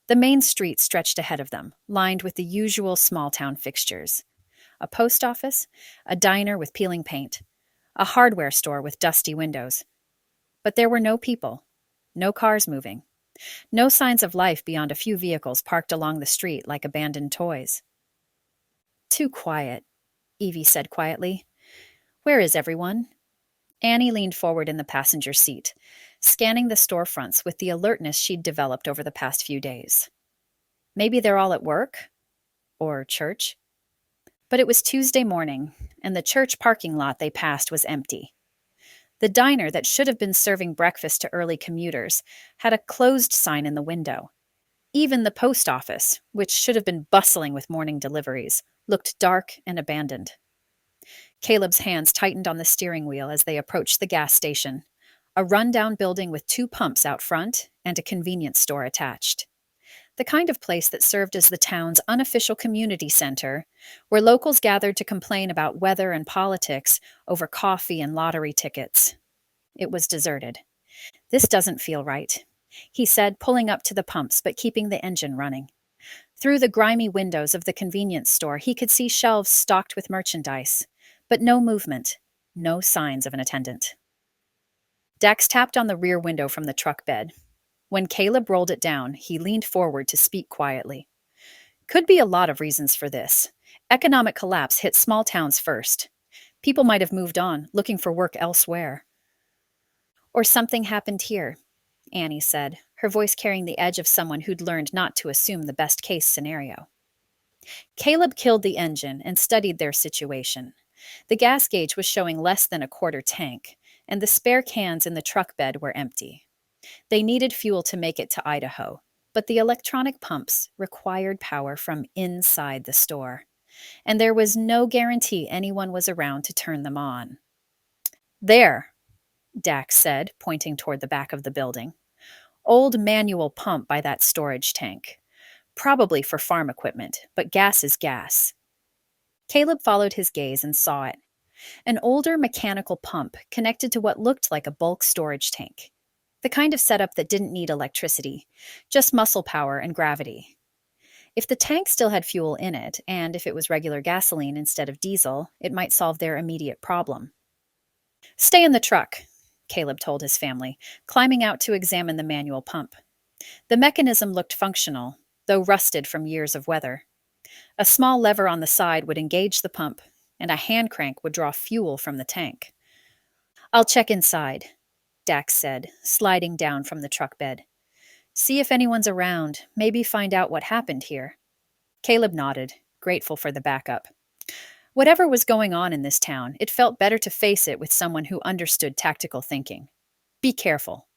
The main street stretched ahead of them, lined with the usual small-town fixtures. A post office, a diner with peeling paint, a hardware store with dusty windows. But there were no people, no cars moving, no signs of life beyond a few vehicles parked along the street like abandoned toys. "Too quiet," Evie said quietly. "Where is everyone?" Annie leaned forward in the passenger seat, scanning the storefronts with the alertness she'd developed over the past few days. Maybe they're all at work? Or church? But it was Tuesday morning, and the church parking lot they passed was empty. The diner that should have been serving breakfast to early commuters had a closed sign in the window. Even the post office, which should have been bustling with morning deliveries, looked dark and abandoned. Caleb's hands tightened on the steering wheel as they approached the gas station, a rundown building with 2 pumps out front and a convenience store attached. The kind of place that served as the town's unofficial community center, where locals gathered to complain about weather and politics over coffee and lottery tickets. It was deserted. "This doesn't feel right," he said, pulling up to the pumps but keeping the engine running. Through the grimy windows of the convenience store, he could see shelves stocked with merchandise, but no movement, no signs of an attendant. Dax tapped on the rear window from the truck bed. When Caleb rolled it down, he leaned forward to speak quietly. "Could be a lot of reasons for this. Economic collapse hit small towns first. People might have moved on, looking for work elsewhere." "Or something happened here," Annie said, her voice carrying the edge of someone who'd learned not to assume the best-case scenario. Caleb killed the engine and studied their situation. The gas gauge was showing less than a quarter tank, and the spare cans in the truck bed were empty. They needed fuel to make it to Idaho, but the electronic pumps required power from inside the store, and there was no guarantee anyone was around to turn them on. "There," Dax said, pointing toward the back of the building. "Old manual pump by that storage tank. Probably for farm equipment, but gas is gas." Caleb followed his gaze and saw it. An older mechanical pump connected to what looked like a bulk storage tank. The kind of setup that didn't need electricity, just muscle power and gravity. If the tank still had fuel in it, and if it was regular gasoline instead of diesel, it might solve their immediate problem. "Stay in the truck," Caleb told his family, climbing out to examine the manual pump. The mechanism looked functional, though rusted from years of weather. A small lever on the side would engage the pump, and a hand crank would draw fuel from the tank. "I'll check inside," Dax said, sliding down from the truck bed. "See if anyone's around, maybe find out what happened here." Caleb nodded, grateful for the backup. Whatever was going on in this town, it felt better to face it with someone who understood tactical thinking. Be careful.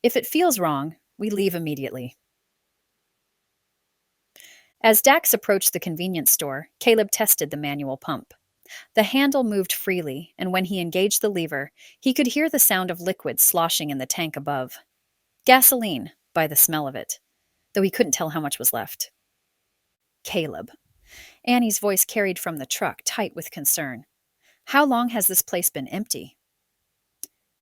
If it feels wrong, we leave immediately. As Dax approached the convenience store, Caleb tested the manual pump. The handle moved freely, and when he engaged the lever, he could hear the sound of liquid sloshing in the tank above. Gasoline, by the smell of it, though he couldn't tell how much was left. "Caleb." Annie's voice carried from the truck, tight with concern. "How long has this place been empty?"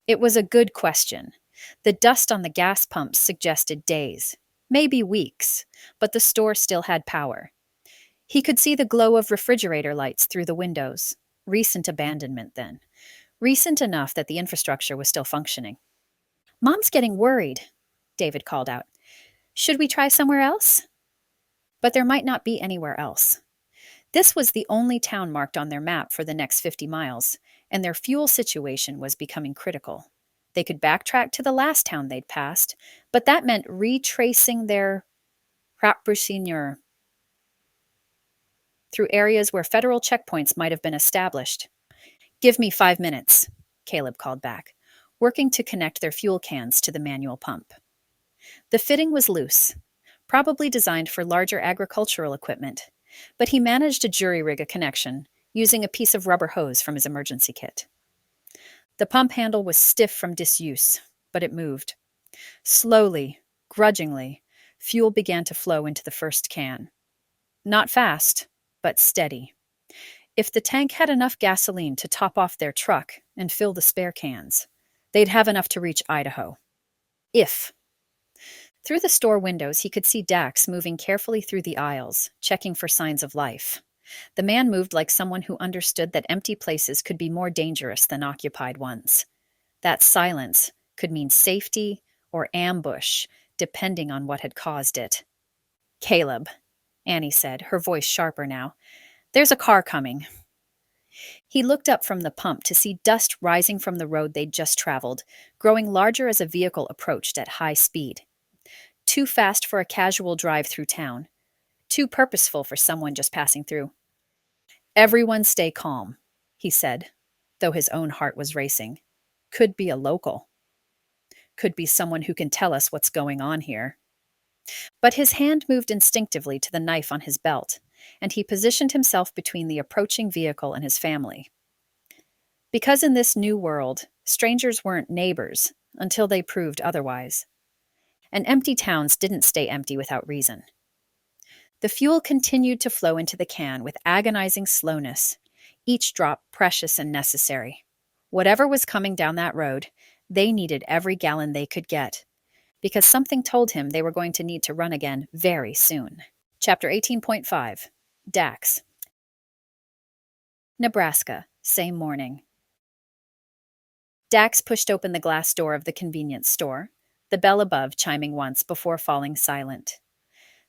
It was a good question. The dust on the gas pumps suggested days, maybe weeks, but the store still had power. He could see the glow of refrigerator lights through the windows. Recent abandonment, then. Recent enough that the infrastructure was still functioning. "Mom's getting worried," David called out. "Should we try somewhere else?" But there might not be anywhere else. This was the only town marked on their map for the next 50 miles, and their fuel situation was becoming critical. They could backtrack to the last town they'd passed, but that meant retracing their rapprochement through areas where federal checkpoints might have been established. "Give me 5 minutes," Caleb called back, working to connect their fuel cans to the manual pump. The fitting was loose, probably designed for larger agricultural equipment, but he managed to jury-rig a connection using a piece of rubber hose from his emergency kit. The pump handle was stiff from disuse, but it moved. Slowly, grudgingly, fuel began to flow into the first can. Not fast, but steady. If the tank had enough gasoline to top off their truck and fill the spare cans, they'd have enough to reach Idaho. If. Through the store windows, he could see Dax moving carefully through the aisles, checking for signs of life. The man moved like someone who understood that empty places could be more dangerous than occupied ones. That silence could mean safety or ambush, depending on what had caused it. "Caleb," Annie said, her voice sharper now. "There's a car coming." He looked up from the pump to see dust rising from the road they'd just traveled, growing larger as a vehicle approached at high speed. Too fast for a casual drive through town. Too purposeful for someone just passing through. "Everyone stay calm," he said, though his own heart was racing. Could be a local. Could be someone who can tell us what's going on here. But his hand moved instinctively to the knife on his belt, and he positioned himself between the approaching vehicle and his family. Because in this new world, strangers weren't neighbors until they proved otherwise. And empty towns didn't stay empty without reason. The fuel continued to flow into the can with agonizing slowness, each drop precious and necessary. Whatever was coming down that road, they needed every gallon they could get, because something told him they were going to need to run again very soon. Chapter 18.5. Dax. Nebraska, same morning. Dax pushed open the glass door of the convenience store, the bell above chiming once before falling silent.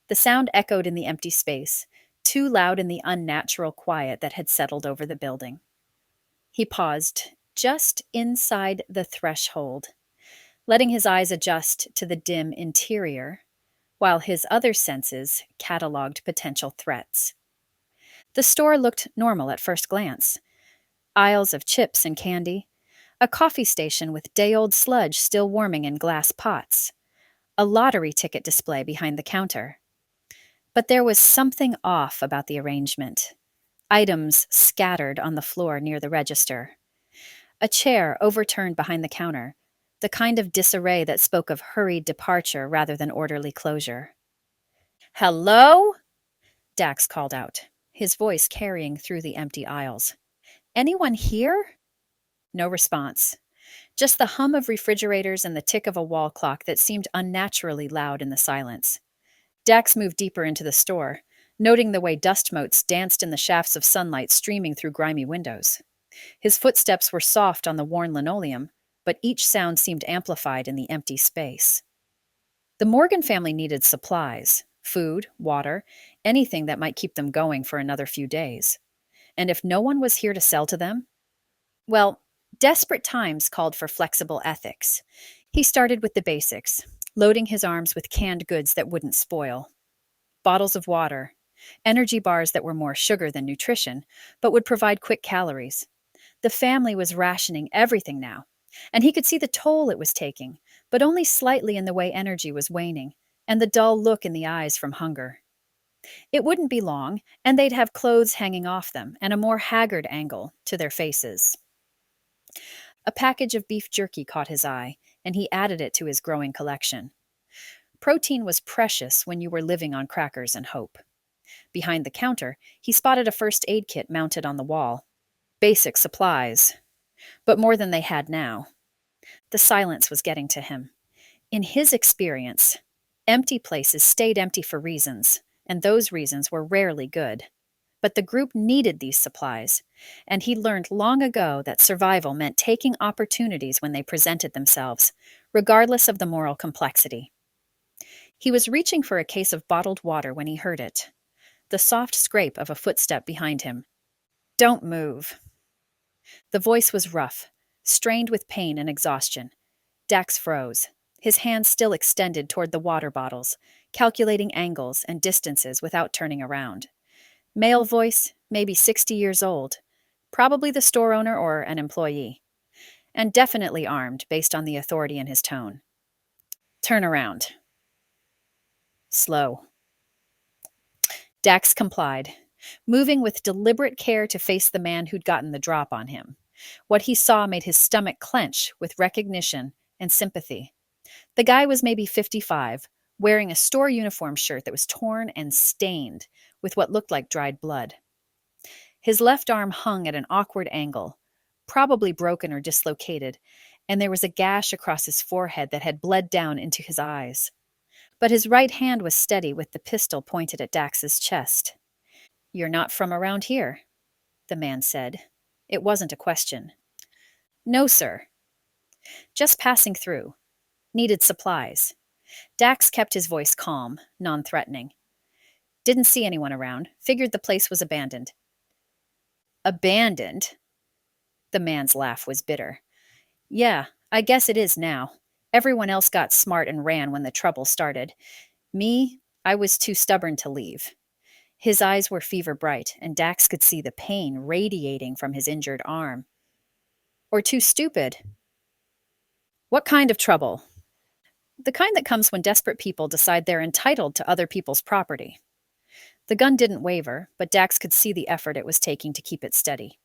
The sound echoed in the empty space, too loud in the unnatural quiet that had settled over the building. He paused, just inside the threshold, letting his eyes adjust to the dim interior, while his other senses cataloged potential threats. The store looked normal at first glance. Aisles of chips and candy, a coffee station with day-old sludge still warming in glass pots, a lottery ticket display behind the counter. But there was something off about the arrangement. Items scattered on the floor near the register. A chair overturned behind the counter, the kind of disarray that spoke of hurried departure rather than orderly closure. "Hello?" Dax called out, his voice carrying through the empty aisles. "Anyone here?" No response. Just the hum of refrigerators and the tick of a wall clock that seemed unnaturally loud in the silence. Dax moved deeper into the store, noting the way dust motes danced in the shafts of sunlight streaming through grimy windows. His footsteps were soft on the worn linoleum, but each sound seemed amplified in the empty space. The Morgan family needed supplies, food, water, anything that might keep them going for another few days. And if no one was here to sell to them, well, desperate times called for flexible ethics. He started with the basics, loading his arms with canned goods that wouldn't spoil. Bottles of water, energy bars that were more sugar than nutrition, but would provide quick calories. The family was rationing everything now, and he could see the toll it was taking, but only slightly in the way energy was waning, and the dull look in the eyes from hunger. It wouldn't be long, and they'd have clothes hanging off them and a more haggard angle to their faces. A package of beef jerky caught his eye, and he added it to his growing collection. Protein was precious when you were living on crackers and hope. Behind the counter, he spotted a first aid kit mounted on the wall. Basic supplies, but more than they had now. The silence was getting to him. In his experience, empty places stayed empty for reasons, and those reasons were rarely good. But the group needed these supplies, and he learned long ago that survival meant taking opportunities when they presented themselves, regardless of the moral complexity. He was reaching for a case of bottled water when he heard it. The soft scrape of a footstep behind him. "Don't move." The voice was rough, strained with pain and exhaustion. Dax froze, his hands still extended toward the water bottles, calculating angles and distances without turning around. Male voice, maybe 60 years old, probably the store owner or an employee, and definitely armed based on the authority in his tone. "Turn around." Slow. Dax complied, moving with deliberate care to face the man who'd gotten the drop on him. What he saw made his stomach clench with recognition and sympathy. The guy was maybe 55, wearing a store uniform shirt that was torn and stained with what looked like dried blood. His left arm hung at an awkward angle, probably broken or dislocated, and there was a gash across his forehead that had bled down into his eyes. But his right hand was steady with the pistol pointed at Dax's chest. "You're not from around here," the man said. It wasn't a question. "No, sir. Just passing through. Needed supplies." Dax kept his voice calm, non-threatening. "Didn't see anyone around. Figured the place was abandoned." "Abandoned?" The man's laugh was bitter. "Yeah, I guess it is now. Everyone else got smart and ran when the trouble started. Me, I was too stubborn to leave." His eyes were fever bright, and Dax could see the pain radiating from his injured arm. "Or too stupid." "What kind of trouble?" "The kind that comes when desperate people decide they're entitled to other people's property." The gun didn't waver, but Dax could see the effort it was taking to keep it steady.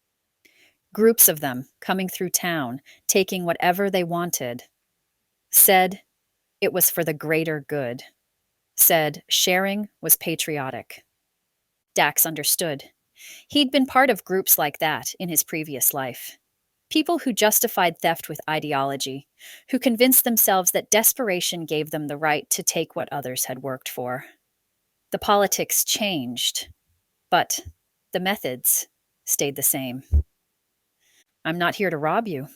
Groups of them, coming through town, taking whatever they wanted. Said it was for the greater good. Said sharing was patriotic. Dax understood. He'd been part of groups like that in his previous life. People who justified theft with ideology, who convinced themselves that desperation gave them the right to take what others had worked for. The politics changed, but the methods stayed the same. "I'm not here to rob you,"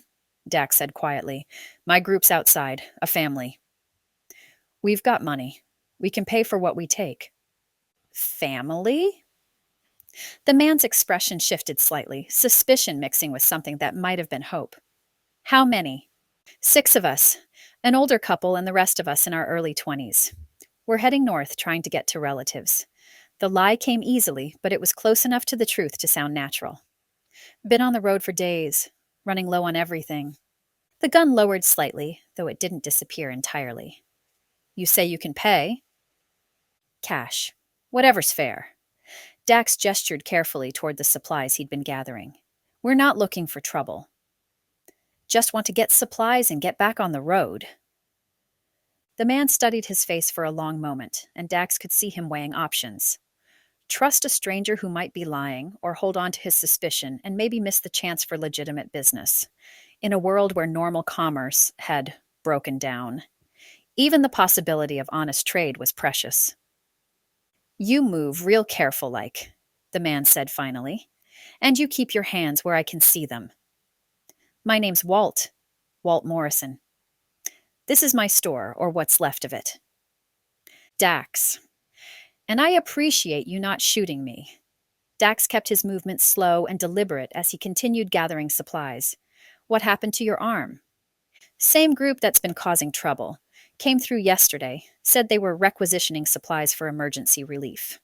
Dax said quietly. "My group's outside, a family. We've got money. We can pay for what we take." "Family?" The man's expression shifted slightly, suspicion mixing with something that might have been hope. "How many?" "6 of us, an older couple and the rest of us in our early 20s. We're heading north, trying to get to relatives." The lie came easily, but it was close enough to the truth to sound natural. "Been on the road for days, running low on everything." The gun lowered slightly, though it didn't disappear entirely. "You say you can pay?" "Cash. Whatever's fair." Dax gestured carefully toward the supplies he'd been gathering. "We're not looking for trouble. Just want to get supplies and get back on the road." The man studied his face for a long moment, and Dax could see him weighing options. Trust a stranger who might be lying, or hold on to his suspicion and maybe miss the chance for legitimate business. In a world where normal commerce had broken down, even the possibility of honest trade was precious. You move real careful like, the man said finally, and you keep your hands where I can see them. My name's Walt Morrison. This is my store, or what's left of it. Dax. And I appreciate you not shooting me. Dax kept his movements slow and deliberate as he continued gathering supplies. What happened to your arm? Same group that's been causing trouble. Came through yesterday, said they were requisitioning supplies for emergency relief.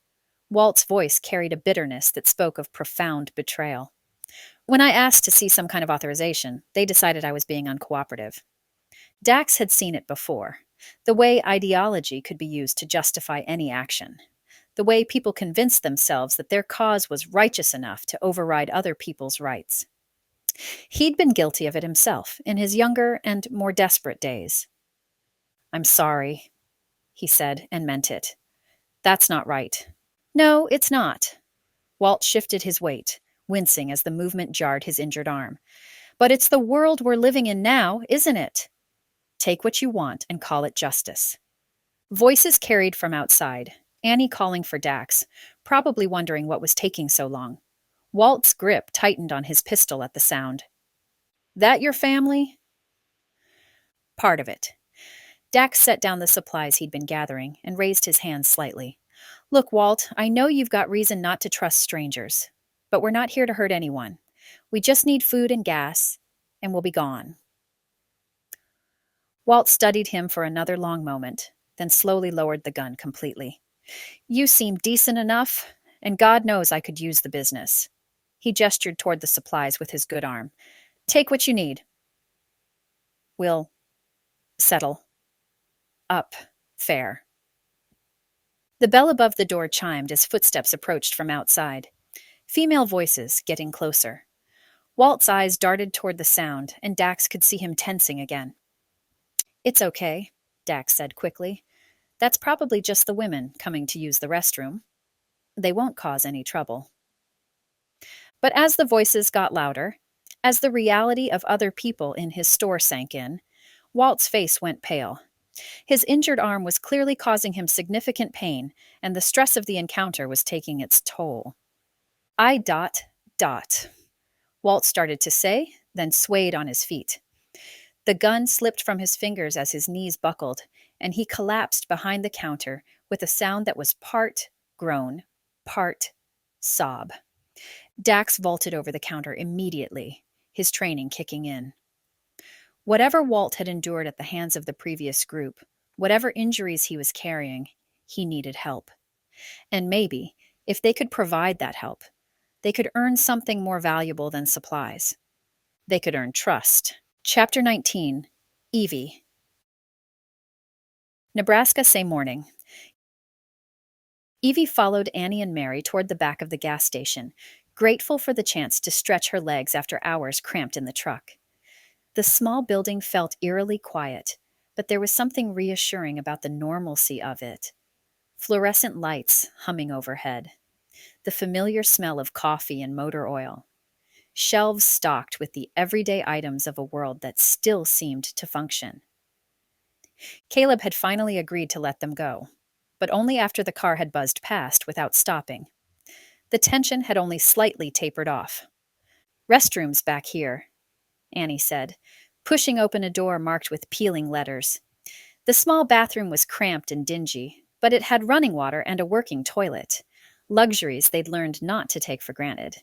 Walt's voice carried a bitterness that spoke of profound betrayal. When I asked to see some kind of authorization, they decided I was being uncooperative. Dax had seen it before. The way ideology could be used to justify any action. The way people convinced themselves that their cause was righteous enough to override other people's rights. He'd been guilty of it himself in his younger and more desperate days. I'm sorry, he said, and meant it. That's not right. No, it's not. Walt shifted his weight, wincing as the movement jarred his injured arm. But it's the world we're living in now, isn't it? Take what you want and call it justice. Voices carried from outside, Annie calling for Dax, probably wondering what was taking so long. Walt's grip tightened on his pistol at the sound. That your family? Part of it. Dax set down the supplies he'd been gathering and raised his hands slightly. Look, Walt, I know you've got reason not to trust strangers, but we're not here to hurt anyone. We just need food and gas, and we'll be gone. Walt studied him for another long moment, then slowly lowered the gun completely. You seem decent enough, and God knows I could use the business. He gestured toward the supplies with his good arm. Take what you need. We'll settle. Up. Fair. The bell above the door chimed as footsteps approached from outside. Female voices getting closer. Walt's eyes darted toward the sound, and Dax could see him tensing again. It's okay, Dax said quickly. That's probably just the women coming to use the restroom. They won't cause any trouble. But as the voices got louder, as the reality of other people in his store sank in, Walt's face went pale. His injured arm was clearly causing him significant pain, and the stress of the encounter was taking its toll. Walt started to say, then swayed on his feet. The gun slipped from his fingers as his knees buckled, and he collapsed behind the counter with a sound that was part groan, part sob. Dax vaulted over the counter immediately, his training kicking in. Whatever Walt had endured at the hands of the previous group, whatever injuries he was carrying, he needed help. And maybe, if they could provide that help, they could earn something more valuable than supplies. They could earn trust. Chapter 19. Evie. Nebraska same morning. Evie followed Annie and Mary toward the back of the gas station, grateful for the chance to stretch her legs after hours cramped in the truck. The small building felt eerily quiet, but there was something reassuring about the normalcy of it. Fluorescent lights humming overhead. The familiar smell of coffee and motor oil. Shelves stocked with the everyday items of a world that still seemed to function. Caleb had finally agreed to let them go, but only after the car had buzzed past without stopping. The tension had only slightly tapered off. Restrooms back here, Annie said, pushing open a door marked with peeling letters. The small bathroom was cramped and dingy, but it had running water and a working toilet, luxuries they'd learned not to take for granted.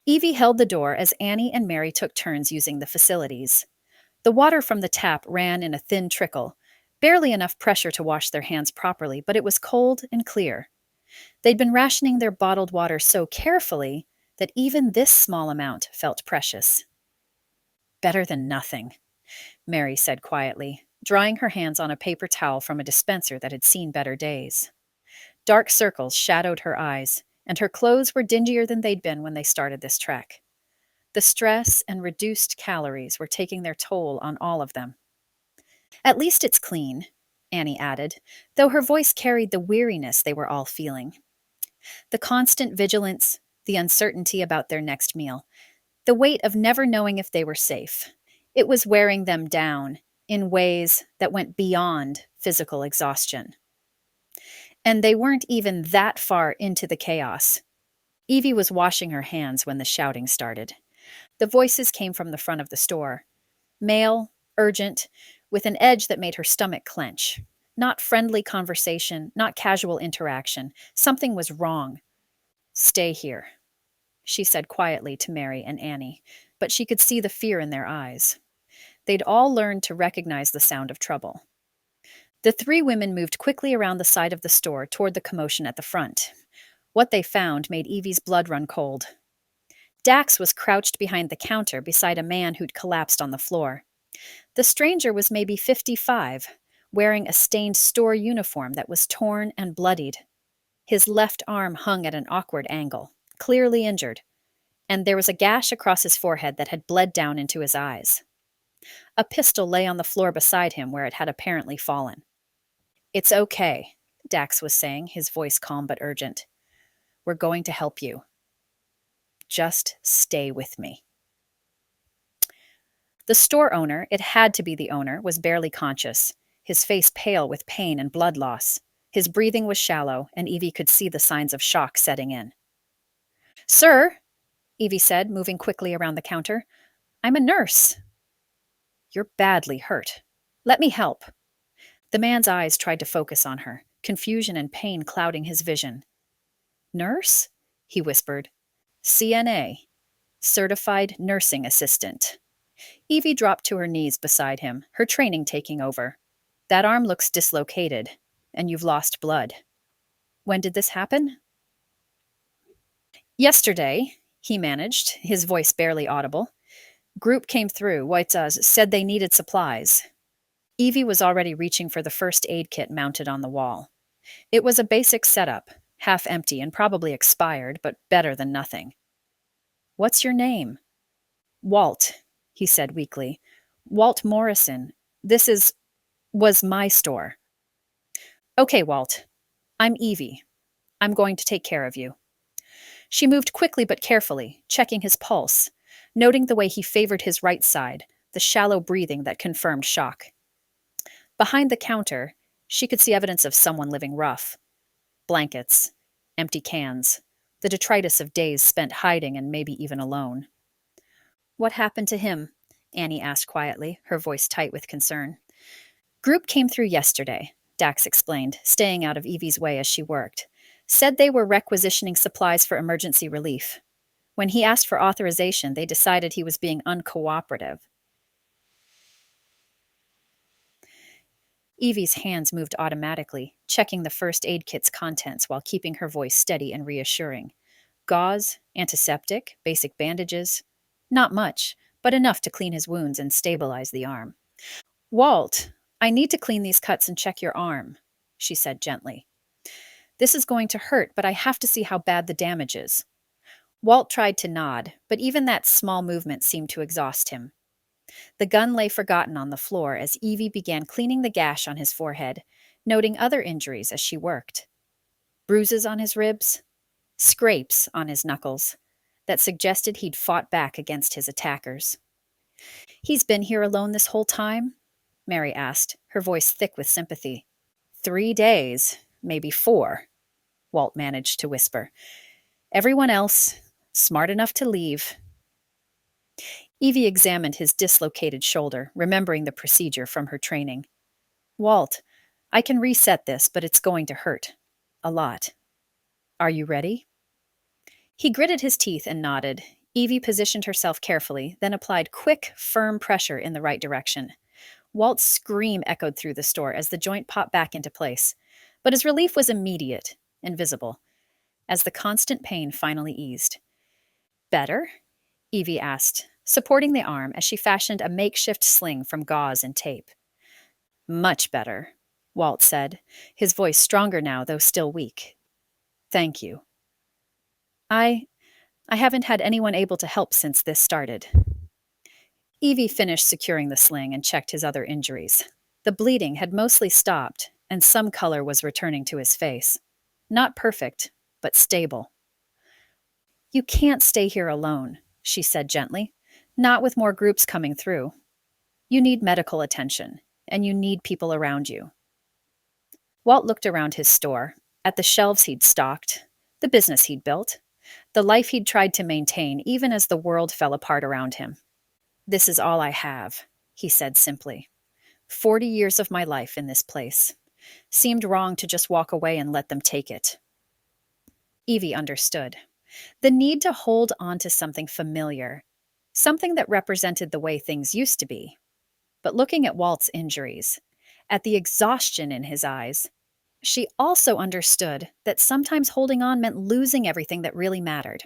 Evie held the door as Annie and Mary took turns using the facilities. The water from the tap ran in a thin trickle, barely enough pressure to wash their hands properly, but it was cold and clear. They'd been rationing their bottled water so carefully that even this small amount felt precious. Better than nothing, Mary said quietly, drying her hands on a paper towel from a dispenser that had seen better days. Dark circles shadowed her eyes, and her clothes were dingier than they'd been when they started this trek. The stress and reduced calories were taking their toll on all of them. At least it's clean, Annie added, though her voice carried the weariness they were all feeling. The constant vigilance, the uncertainty about their next meal, the weight of never knowing if they were safe. It was wearing them down in ways that went beyond physical exhaustion. And they weren't even that far into the chaos. Evie was washing her hands when the shouting started. The voices came from the front of the store. Male, urgent, with an edge that made her stomach clench. Not friendly conversation, not casual interaction. Something was wrong. "Stay here," she said quietly to Mary and Annie, but she could see the fear in their eyes. They'd all learned to recognize the sound of trouble. The three women moved quickly around the side of the store toward the commotion at the front. What they found made Evie's blood run cold. Dax was crouched behind the counter beside a man who'd collapsed on the floor. The stranger was maybe 55, wearing a stained store uniform that was torn and bloodied. His left arm hung at an awkward angle, clearly injured, and there was a gash across his forehead that had bled down into his eyes. A pistol lay on the floor beside him where it had apparently fallen. "It's okay," Dax was saying, his voice calm but urgent. "We're going to help you. Just stay with me." The store owner, it had to be the owner, was barely conscious, his face pale with pain and blood loss. His breathing was shallow, and Evie could see the signs of shock setting in. "Sir," Evie said, moving quickly around the counter, "I'm a nurse." "You're badly hurt. Let me help." The man's eyes tried to focus on her, confusion and pain clouding his vision. "Nurse?" he whispered. "CNA, Certified Nursing Assistant." Evie dropped to her knees beside him, her training taking over. "That arm looks dislocated, and you've lost blood. When did this happen?" "Yesterday," he managed, his voice barely audible. "Group came through, said they needed supplies." Evie was already reaching for the first aid kit mounted on the wall. It was a basic setup, half empty and probably expired, but better than nothing. "What's your name?" "Walt," he said weakly. "Walt Morrison. Was my store." "Okay, Walt. I'm Evie. I'm going to take care of you." She moved quickly but carefully, checking his pulse, noting the way he favored his right side, the shallow breathing that confirmed shock. Behind the counter, she could see evidence of someone living rough. Blankets, empty cans, the detritus of days spent hiding and maybe even alone. "What happened to him?" Annie asked quietly, her voice tight with concern. "Group came through yesterday," Dax explained, staying out of Evie's way as she worked. "Said they were requisitioning supplies for emergency relief. When he asked for authorization, they decided he was being uncooperative." Evie's hands moved automatically, checking the first aid kit's contents while keeping her voice steady and reassuring. Gauze, antiseptic, basic bandages. Not much, but enough to clean his wounds and stabilize the arm. "Walt, I need to clean these cuts and check your arm," she said gently. "This is going to hurt, but I have to see how bad the damage is." Walt tried to nod, but even that small movement seemed to exhaust him. The gun lay forgotten on the floor as Evie began cleaning the gash on his forehead, noting other injuries as she worked. Bruises on his ribs, scrapes on his knuckles, that suggested he'd fought back against his attackers. "He's been here alone this whole time?" Mary asked, her voice thick with sympathy. 3 days, maybe 4, Walt managed to whisper. "Everyone else, smart enough to leave." Evie examined his dislocated shoulder, remembering the procedure from her training. "Walt, I can reset this, but it's going to hurt. A lot. Are you ready?" He gritted his teeth and nodded. Evie positioned herself carefully, then applied quick, firm pressure in the right direction. Walt's scream echoed through the store as the joint popped back into place, but his relief was immediate and visible, as the constant pain finally eased. "Better?" Evie asked, supporting the arm as she fashioned a makeshift sling from gauze and tape. "Much better," Walt said, his voice stronger now, though still weak. "Thank you. I haven't had anyone able to help since this started." Evie finished securing the sling and checked his other injuries. The bleeding had mostly stopped, and some color was returning to his face. Not perfect, but stable. "You can't stay here alone," she said gently. "Not with more groups coming through. You need medical attention, and you need people around you." Walt looked around his store. At the shelves he'd stocked, the business he'd built, the life he'd tried to maintain even as the world fell apart around him. "This is all I have," he said simply. 40 years of my life in this place. Seemed wrong to just walk away and let them take it. Evie understood. The need to hold on to something familiar, something that represented the way things used to be. But looking at Walt's injuries, at the exhaustion in his eyes, she also understood that sometimes holding on meant losing everything that really mattered.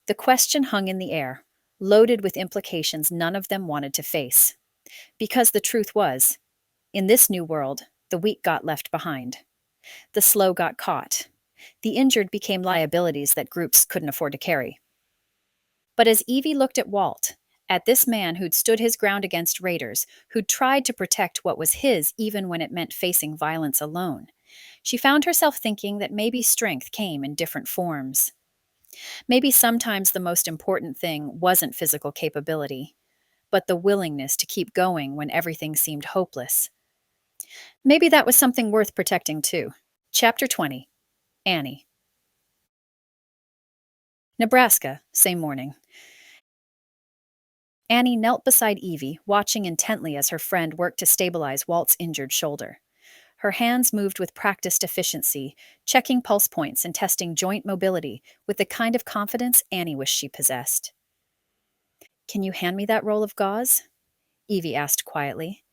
The question hung in the air, loaded with implications none of them wanted to face. Because the truth was, in this new world, the weak got left behind. The slow got caught. The injured became liabilities that groups couldn't afford to carry. But as Evie looked at Walt, at this man who'd stood his ground against raiders, who'd tried to protect what was his even when it meant facing violence alone, she found herself thinking that maybe strength came in different forms. Maybe sometimes the most important thing wasn't physical capability, but the willingness to keep going when everything seemed hopeless. Maybe that was something worth protecting too. Chapter 20. Annie. Nebraska, same morning. Annie knelt beside Evie, watching intently as her friend worked to stabilize Walt's injured shoulder. Her hands moved with practiced efficiency, checking pulse points and testing joint mobility with the kind of confidence Annie wished she possessed. "Can you hand me that roll of gauze?" Evie asked quietly,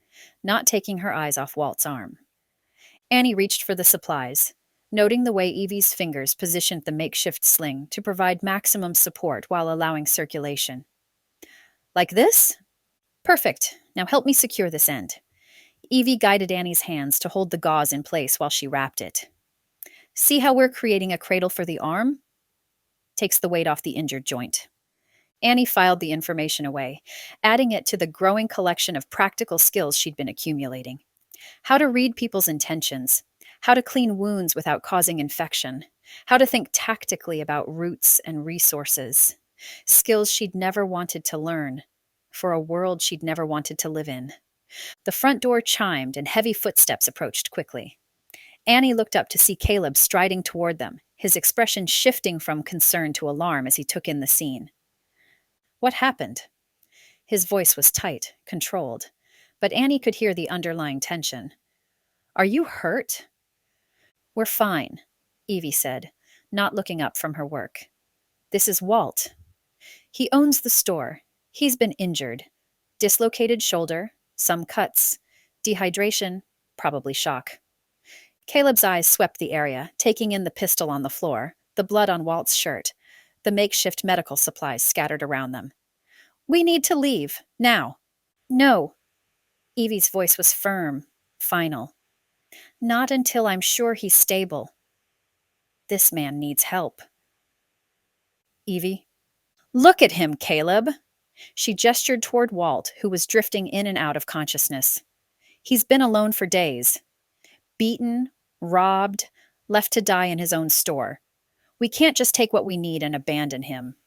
not taking her eyes off Walt's arm. Annie reached for the supplies, noting the way Evie's fingers positioned the makeshift sling to provide maximum support while allowing circulation. "Like this? Perfect. Now help me secure this end." Evie guided Annie's hands to hold the gauze in place while she wrapped it. "See how we're creating a cradle for the arm?" Takes the weight off the injured joint. Annie filed the information away, adding it to the growing collection of practical skills she'd been accumulating. How to read people's intentions, how to clean wounds without causing infection, how to think tactically about routes and resources. Skills she'd never wanted to learn, for a world she'd never wanted to live in. The front door chimed and heavy footsteps approached quickly. Annie looked up to see Caleb striding toward them, his expression shifting from concern to alarm as he took in the scene. "What happened?" His voice was tight, controlled, but Annie could hear the underlying tension. "Are you hurt?" "We're fine," Evie said, not looking up from her work. "This is Walt. He owns the store. He's been injured. Dislocated shoulder, some cuts, dehydration, probably shock." Caleb's eyes swept the area, taking in the pistol on the floor, the blood on Walt's shirt, the makeshift medical supplies scattered around them. "We need to leave, now." "No." Evie's voice was firm, final. "Not until I'm sure he's stable. This man needs help." "Evie?" "Look at him, Caleb!" She gestured toward Walt, who was drifting in and out of consciousness. "He's been alone for days. Beaten, robbed, left to die in his own store. We can't just take what we need and abandon him."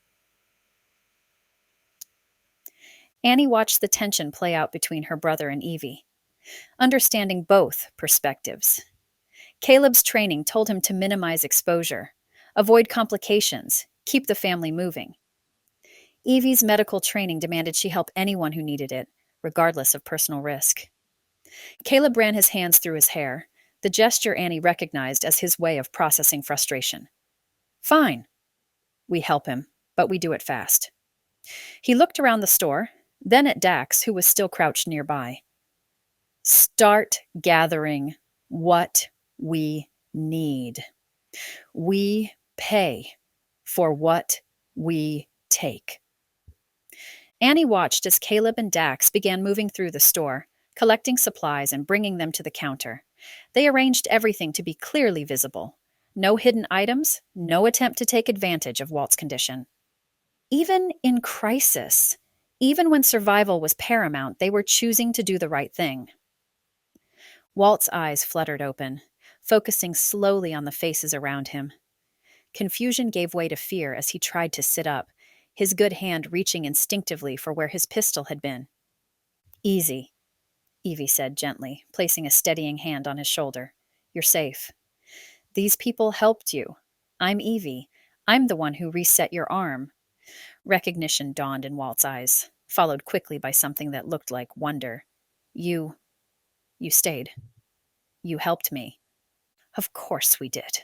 Annie watched the tension play out between her brother and Evie, understanding both perspectives. Caleb's training told him to minimize exposure, avoid complications, keep the family moving. Evie's medical training demanded she help anyone who needed it, regardless of personal risk. Caleb ran his hands through his hair, the gesture Annie recognized as his way of processing frustration. "Fine. We help him, but we do it fast." He looked around the store, then at Dax, who was still crouched nearby. "Start gathering what we need. We pay for what we take." Annie watched as Caleb and Dax began moving through the store, collecting supplies and bringing them to the counter. They arranged everything to be clearly visible. No hidden items, no attempt to take advantage of Walt's condition. Even in crisis, even when survival was paramount, they were choosing to do the right thing. Walt's eyes fluttered open, focusing slowly on the faces around him. Confusion gave way to fear as he tried to sit up, his good hand reaching instinctively for where his pistol had been. "Easy," Evie said gently, placing a steadying hand on his shoulder. "You're safe." These people helped you. I'm Evie. I'm the one who reset your arm. Recognition dawned in Walt's eyes, followed quickly by something that looked like wonder. You stayed. You helped me. Of course we did,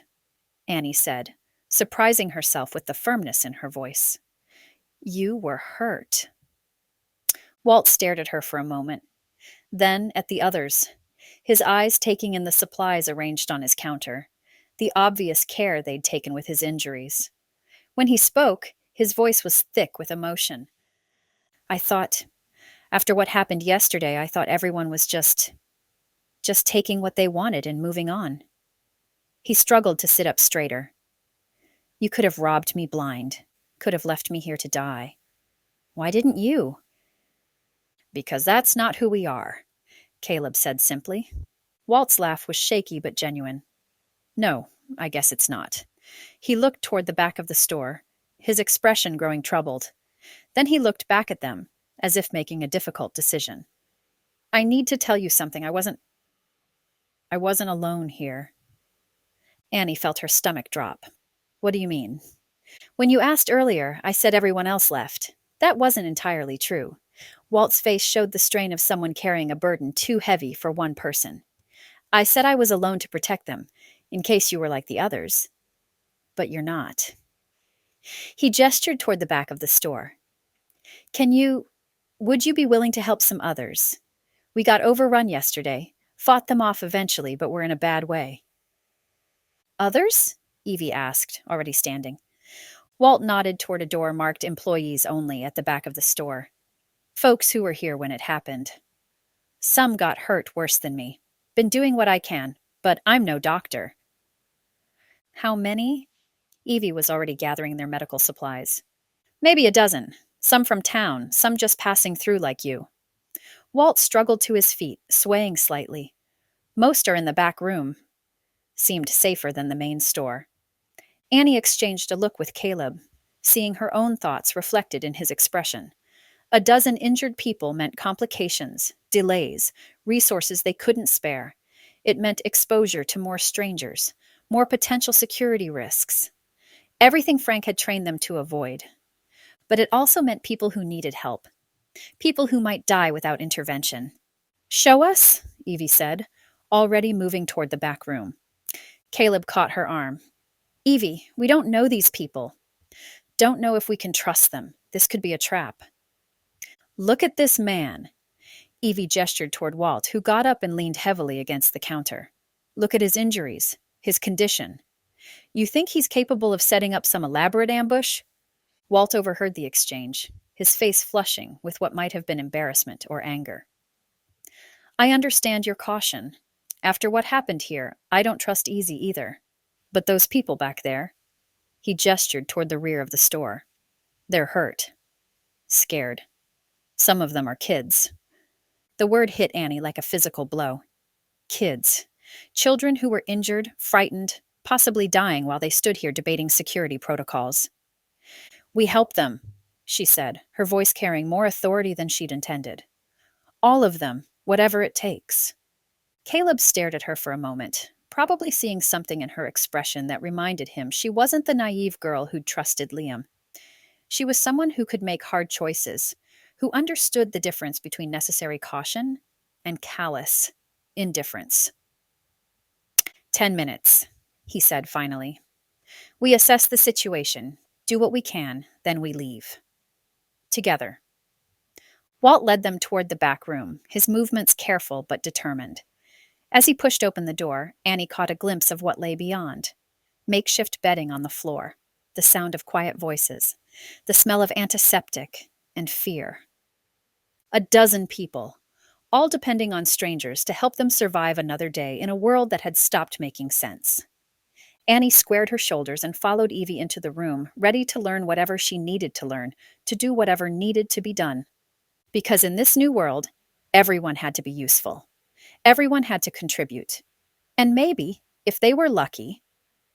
Annie said, surprising herself with the firmness in her voice. You were hurt. Walt stared at her for a moment, then at the others, his eyes taking in the supplies arranged on his counter, the obvious care they'd taken with his injuries. When he spoke, his voice was thick with emotion. I thought, after what happened yesterday, I thought everyone was just taking what they wanted and moving on. He struggled to sit up straighter. You could have robbed me blind, could have left me here to die. Why didn't you? Because that's not who we are, Caleb said simply. Walt's laugh was shaky but genuine. No, I guess it's not. He looked toward the back of the store, his expression growing troubled. Then he looked back at them, as if making a difficult decision. I need to tell you something. I wasn't alone here. Annie felt her stomach drop. What do you mean? When you asked earlier, I said everyone else left. That wasn't entirely true. Walt's face showed the strain of someone carrying a burden too heavy for one person. I said I was alone to protect them, in case you were like the others. But you're not. He gestured toward the back of the store. Would you be willing to help some others? We got overrun yesterday, fought them off eventually, but we're in a bad way. Others? Evie asked, already standing. Walt nodded toward a door marked Employees Only at the back of the store. Folks who were here when it happened. Some got hurt worse than me. Been doing what I can, but I'm no doctor. How many? Evie was already gathering their medical supplies. Maybe a dozen. Some from town, some just passing through like you. Walt struggled to his feet, swaying slightly. Most are in the back room. Seemed safer than the main store. Annie exchanged a look with Caleb, seeing her own thoughts reflected in his expression. A dozen injured people meant complications, delays, resources they couldn't spare. It meant exposure to more strangers, more potential security risks. Everything Frank had trained them to avoid. But it also meant people who needed help. People who might die without intervention. Show us, Evie said, already moving toward the back room. Caleb caught her arm. Evie, we don't know these people. Don't know if we can trust them. This could be a trap. Look at this man. Evie gestured toward Walt, who got up and leaned heavily against the counter. Look at his injuries, his condition. You think he's capable of setting up some elaborate ambush? Walt overheard the exchange, his face flushing with what might have been embarrassment or anger. I understand your caution. After what happened here, I don't trust Easy either. But those people back there, he gestured toward the rear of the store. They're hurt. Scared. Some of them are kids. The word hit Annie like a physical blow. Kids. Children who were injured, frightened, possibly dying while they stood here debating security protocols. We help them, she said, her voice carrying more authority than she'd intended. All of them, whatever it takes. Caleb stared at her for a moment, probably seeing something in her expression that reminded him she wasn't the naive girl who'd trusted Liam. She was someone who could make hard choices, who understood the difference between necessary caution and callous indifference. 10 minutes, he said finally. We assess the situation, do what we can, then we leave. Together. Walt led them toward the back room, his movements careful but determined. As he pushed open the door, Annie caught a glimpse of what lay beyond. Makeshift bedding on the floor, the sound of quiet voices, the smell of antiseptic and fear. A dozen people, all depending on strangers to help them survive another day in a world that had stopped making sense. Annie squared her shoulders and followed Evie into the room, ready to learn whatever she needed to learn, to do whatever needed to be done. Because in this new world, everyone had to be useful. Everyone had to contribute. And maybe, if they were lucky,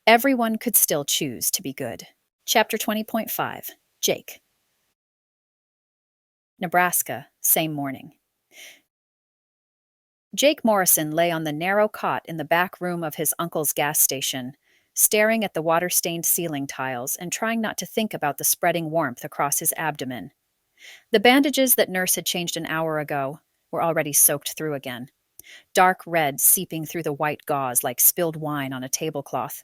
everyone could still choose to be good. Chapter 20.5, Jake. Nebraska, same morning. Jake Morrison lay on the narrow cot in the back room of his uncle's gas station, staring at the water-stained ceiling tiles and trying not to think about the spreading warmth across his abdomen. The bandages that Nurse had changed an hour ago were already soaked through again, dark red seeping through the white gauze like spilled wine on a tablecloth.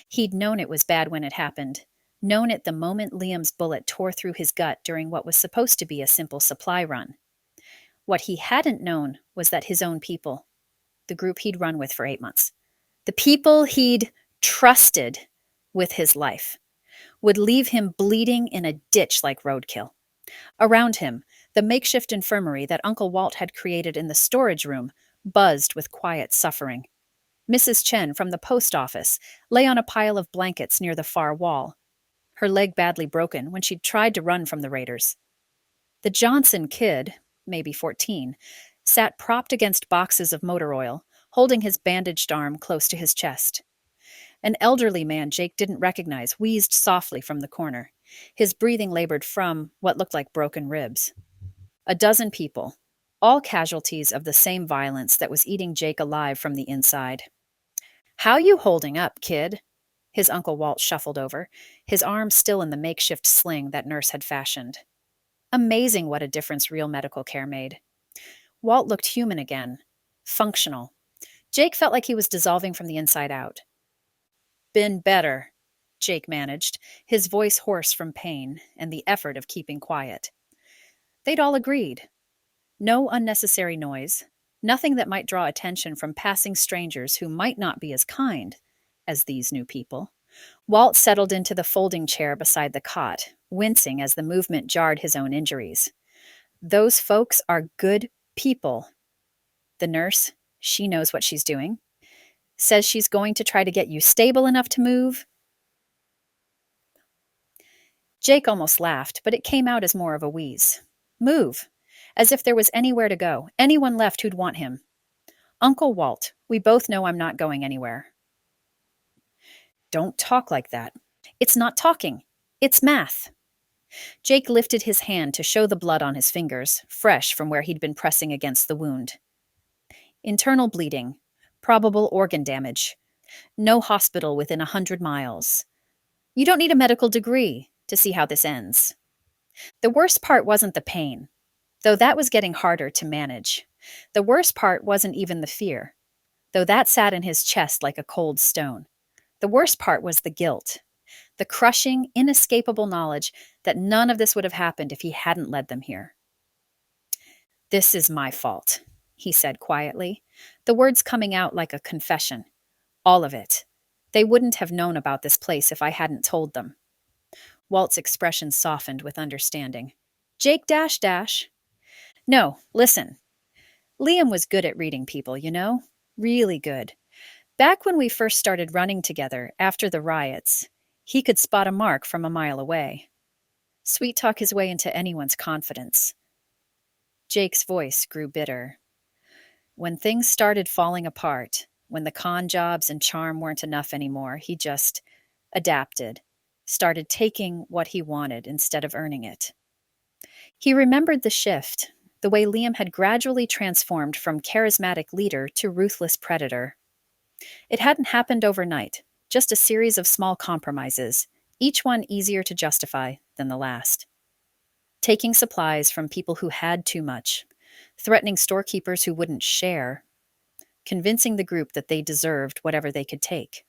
He'd known it was bad when it happened, known it the moment Liam's bullet tore through his gut during what was supposed to be a simple supply run. What he hadn't known was that his own people, the group he'd run with for 8 months, the people he'd trusted with his life, would leave him bleeding in a ditch like roadkill. Around him, the makeshift infirmary that Uncle Walt had created in the storage room buzzed with quiet suffering. Mrs. Chen from the post office lay on a pile of blankets near the far wall, her leg badly broken when she'd tried to run from the raiders. The Johnson kid, maybe 14, sat propped against boxes of motor oil, holding his bandaged arm close to his chest. An elderly man Jake didn't recognize wheezed softly from the corner, his breathing labored from what looked like broken ribs. A dozen people, all casualties of the same violence that was eating Jake alive from the inside. "How you holding up, kid?" His Uncle Walt shuffled over, his arm still in the makeshift sling that Nurse had fashioned. Amazing what a difference real medical care made. Walt looked human again, functional. Jake felt like he was dissolving from the inside out. "Been better," Jake managed, his voice hoarse from pain and the effort of keeping quiet. They'd all agreed. No unnecessary noise, nothing that might draw attention from passing strangers who might not be as kind as these new people. Walt settled into the folding chair beside the cot, wincing as the movement jarred his own injuries. "Those folks are good people. The nurse, she knows what she's doing. Says she's going to try to get you stable enough to move." Jake almost laughed, but it came out as more of a wheeze. Move. As if there was anywhere to go, anyone left who'd want him. "Uncle Walt, we both know I'm not going anywhere." "Don't talk like that." "It's not talking. It's math." Jake lifted his hand to show the blood on his fingers, fresh from where he'd been pressing against the wound. "Internal bleeding. Probable organ damage. No hospital within 100 miles. You don't need a medical degree to see how this ends." The worst part wasn't the pain, though that was getting harder to manage. The worst part wasn't even the fear, though that sat in his chest like a cold stone. The worst part was the guilt, the crushing, inescapable knowledge that none of this would have happened if he hadn't led them here. "This is my fault," he said quietly, the words coming out like a confession. "All of it. They wouldn't have known about this place if I hadn't told them." Walt's expression softened with understanding. "Jake dash dash. No, listen. Liam was good at reading people, you know? Really good. Back when we first started running together after the riots, he could spot a mark from a mile away. Sweet-talk his way into anyone's confidence." Jake's voice grew bitter. "When things started falling apart, when the con jobs and charm weren't enough anymore, he just adapted, started taking what he wanted instead of earning it." He remembered the shift, the way Liam had gradually transformed from charismatic leader to ruthless predator. It hadn't happened overnight, just a series of small compromises, each one easier to justify than the last. Taking supplies from people who had too much, threatening storekeepers who wouldn't share, convincing the group that they deserved whatever they could take.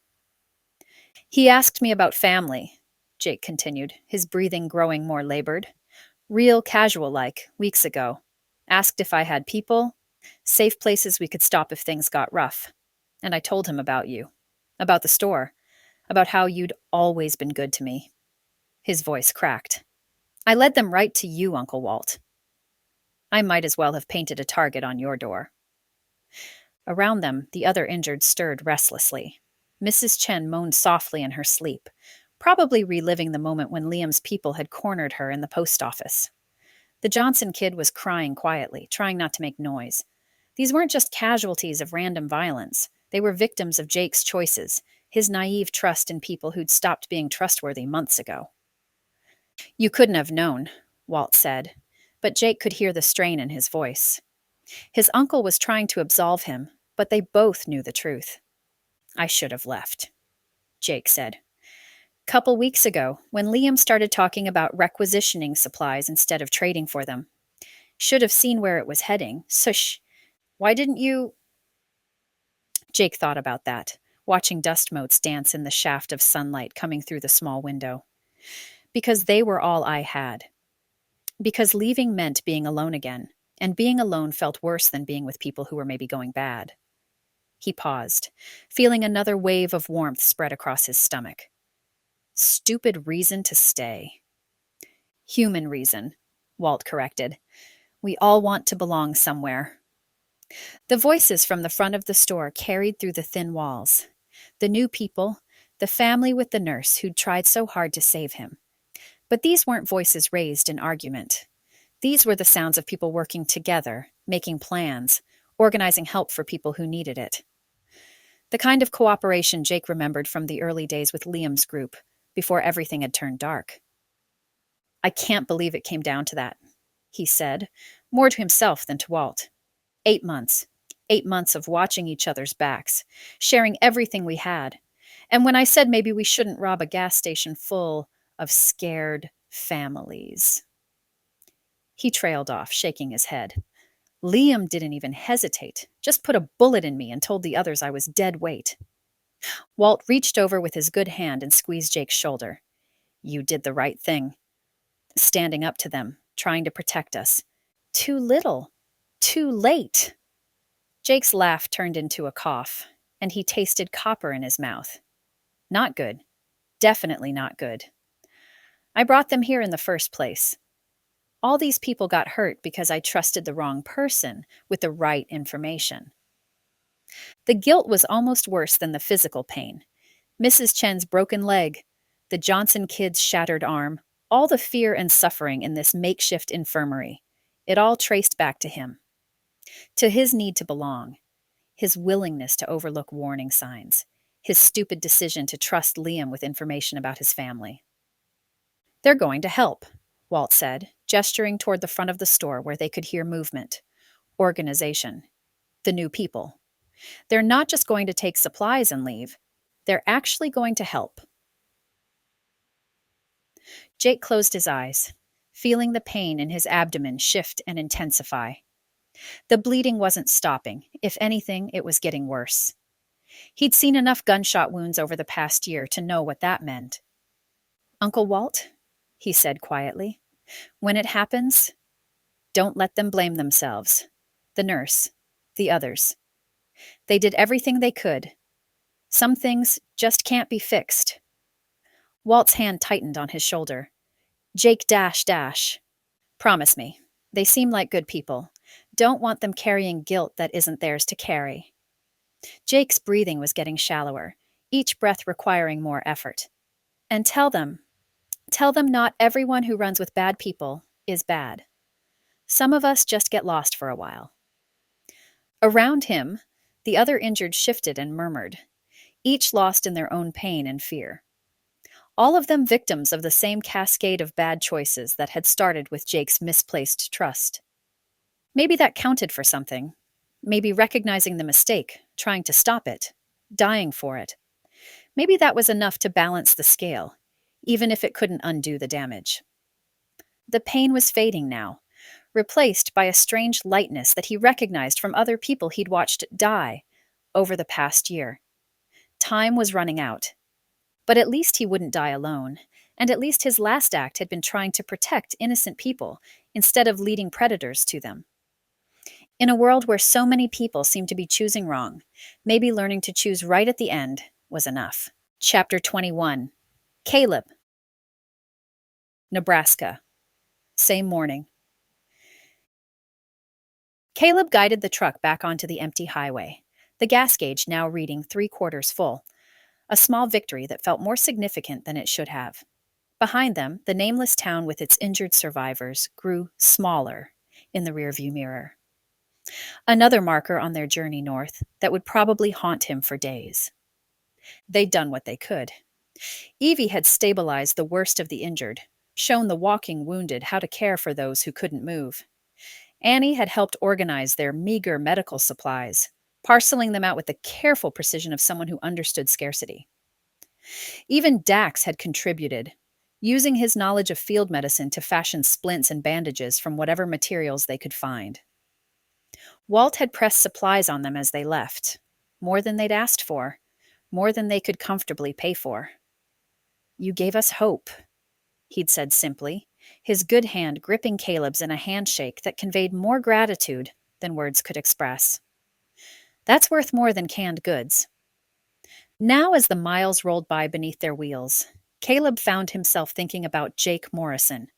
"He asked me about family," Jake continued, his breathing growing more labored. "Real casual-like, weeks ago. Asked if I had people, safe places we could stop if things got rough. And I told him about you, about the store, about how you'd always been good to me." His voice cracked. "I led them right to you, Uncle Walt. I might as well have painted a target on your door." Around them, the other injured stirred restlessly. Mrs. Chen moaned softly in her sleep, probably reliving the moment when Liam's people had cornered her in the post office. The Johnson kid was crying quietly, trying not to make noise. These weren't just casualties of random violence. They were victims of Jake's choices, his naive trust in people who'd stopped being trustworthy months ago. "You couldn't have known," Walt said, but Jake could hear the strain in his voice. His uncle was trying to absolve him, but they both knew the truth. "I should have left." Jake said. Couple weeks ago, when Liam started talking about requisitioning supplies instead of trading for them. Should have seen where it was heading. Sush. Why didn't you? Jake thought about that, watching dust motes dance in the shaft of sunlight coming through the small window. Because they were all I had. Because leaving meant being alone again, and being alone felt worse than being with people who were maybe going bad. He paused, feeling another wave of warmth spread across his stomach. Stupid reason to stay. Human reason, Walt corrected. We all want to belong somewhere. The voices from the front of the store carried through the thin walls. The new people, the family with the nurse who'd tried so hard to save him. But these weren't voices raised in argument. These were the sounds of people working together, making plans, organizing help for people who needed it. The kind of cooperation Jake remembered from the early days with Liam's group, before everything had turned dark. I can't believe it came down to that, he said, more to himself than to Walt. 8 months. 8 months of watching each other's backs, sharing everything we had. And when I said maybe we shouldn't rob a gas station full of scared families. He trailed off, shaking his head. Liam didn't even hesitate, just put a bullet in me and told the others I was dead weight. Walt reached over with his good hand and squeezed Jake's shoulder. You did the right thing. Standing up to them, trying to protect us. Too little. Too late. Jake's laugh turned into a cough, and he tasted copper in his mouth. Not good. Definitely not good. I brought them here in the first place. All these people got hurt because I trusted the wrong person with the right information. The guilt was almost worse than the physical pain. Mrs. Chen's broken leg, the Johnson kid's shattered arm, all the fear and suffering in this makeshift infirmary. It all traced back to him. To his need to belong, his willingness to overlook warning signs, his stupid decision to trust Liam with information about his family. They're going to help, Walt said, gesturing toward the front of the store where they could hear movement, organization, the new people. They're not just going to take supplies and leave. They're actually going to help. Jake closed his eyes, feeling the pain in his abdomen shift and intensify. The bleeding wasn't stopping. If anything, it was getting worse. He'd seen enough gunshot wounds over the past year to know what that meant. Uncle Walt, he said quietly, when it happens, don't let them blame themselves. The nurse, the others. They did everything they could. Some things just can't be fixed. Walt's hand tightened on his shoulder. Jake dash. Promise me. They seem like good people. Don't want them carrying guilt that isn't theirs to carry. Jake's breathing was getting shallower, each breath requiring more effort. And tell them not everyone who runs with bad people is bad. Some of us just get lost for a while. Around him, the other injured shifted and murmured, each lost in their own pain and fear. All of them victims of the same cascade of bad choices that had started with Jake's misplaced trust. Maybe that counted for something. Maybe recognizing the mistake, trying to stop it, dying for it. Maybe that was enough to balance the scale, even if it couldn't undo the damage. The pain was fading now, replaced by a strange lightness that he recognized from other people he'd watched die over the past year. Time was running out. But at least he wouldn't die alone, and at least his last act had been trying to protect innocent people instead of leading predators to them. In a world where so many people seem to be choosing wrong, maybe learning to choose right at the end was enough. Chapter 21. Caleb. Nebraska. Same morning. Caleb guided the truck back onto the empty highway, the gas gauge now reading 3/4 full, a small victory that felt more significant than it should have. Behind them, the nameless town with its injured survivors grew smaller in the rearview mirror. Another marker on their journey north that would probably haunt him for days. They'd done what they could. Evie had stabilized the worst of the injured, shown the walking wounded how to care for those who couldn't move. Annie had helped organize their meager medical supplies, parceling them out with the careful precision of someone who understood scarcity. Even Dax had contributed, using his knowledge of field medicine to fashion splints and bandages from whatever materials they could find. Walt had pressed supplies on them as they left, more than they'd asked for, more than they could comfortably pay for. "You gave us hope," he'd said simply, his good hand gripping Caleb's in a handshake that conveyed more gratitude than words could express. That's worth more than canned goods. Now, as the miles rolled by beneath their wheels, Caleb found himself thinking about Jake Morrison,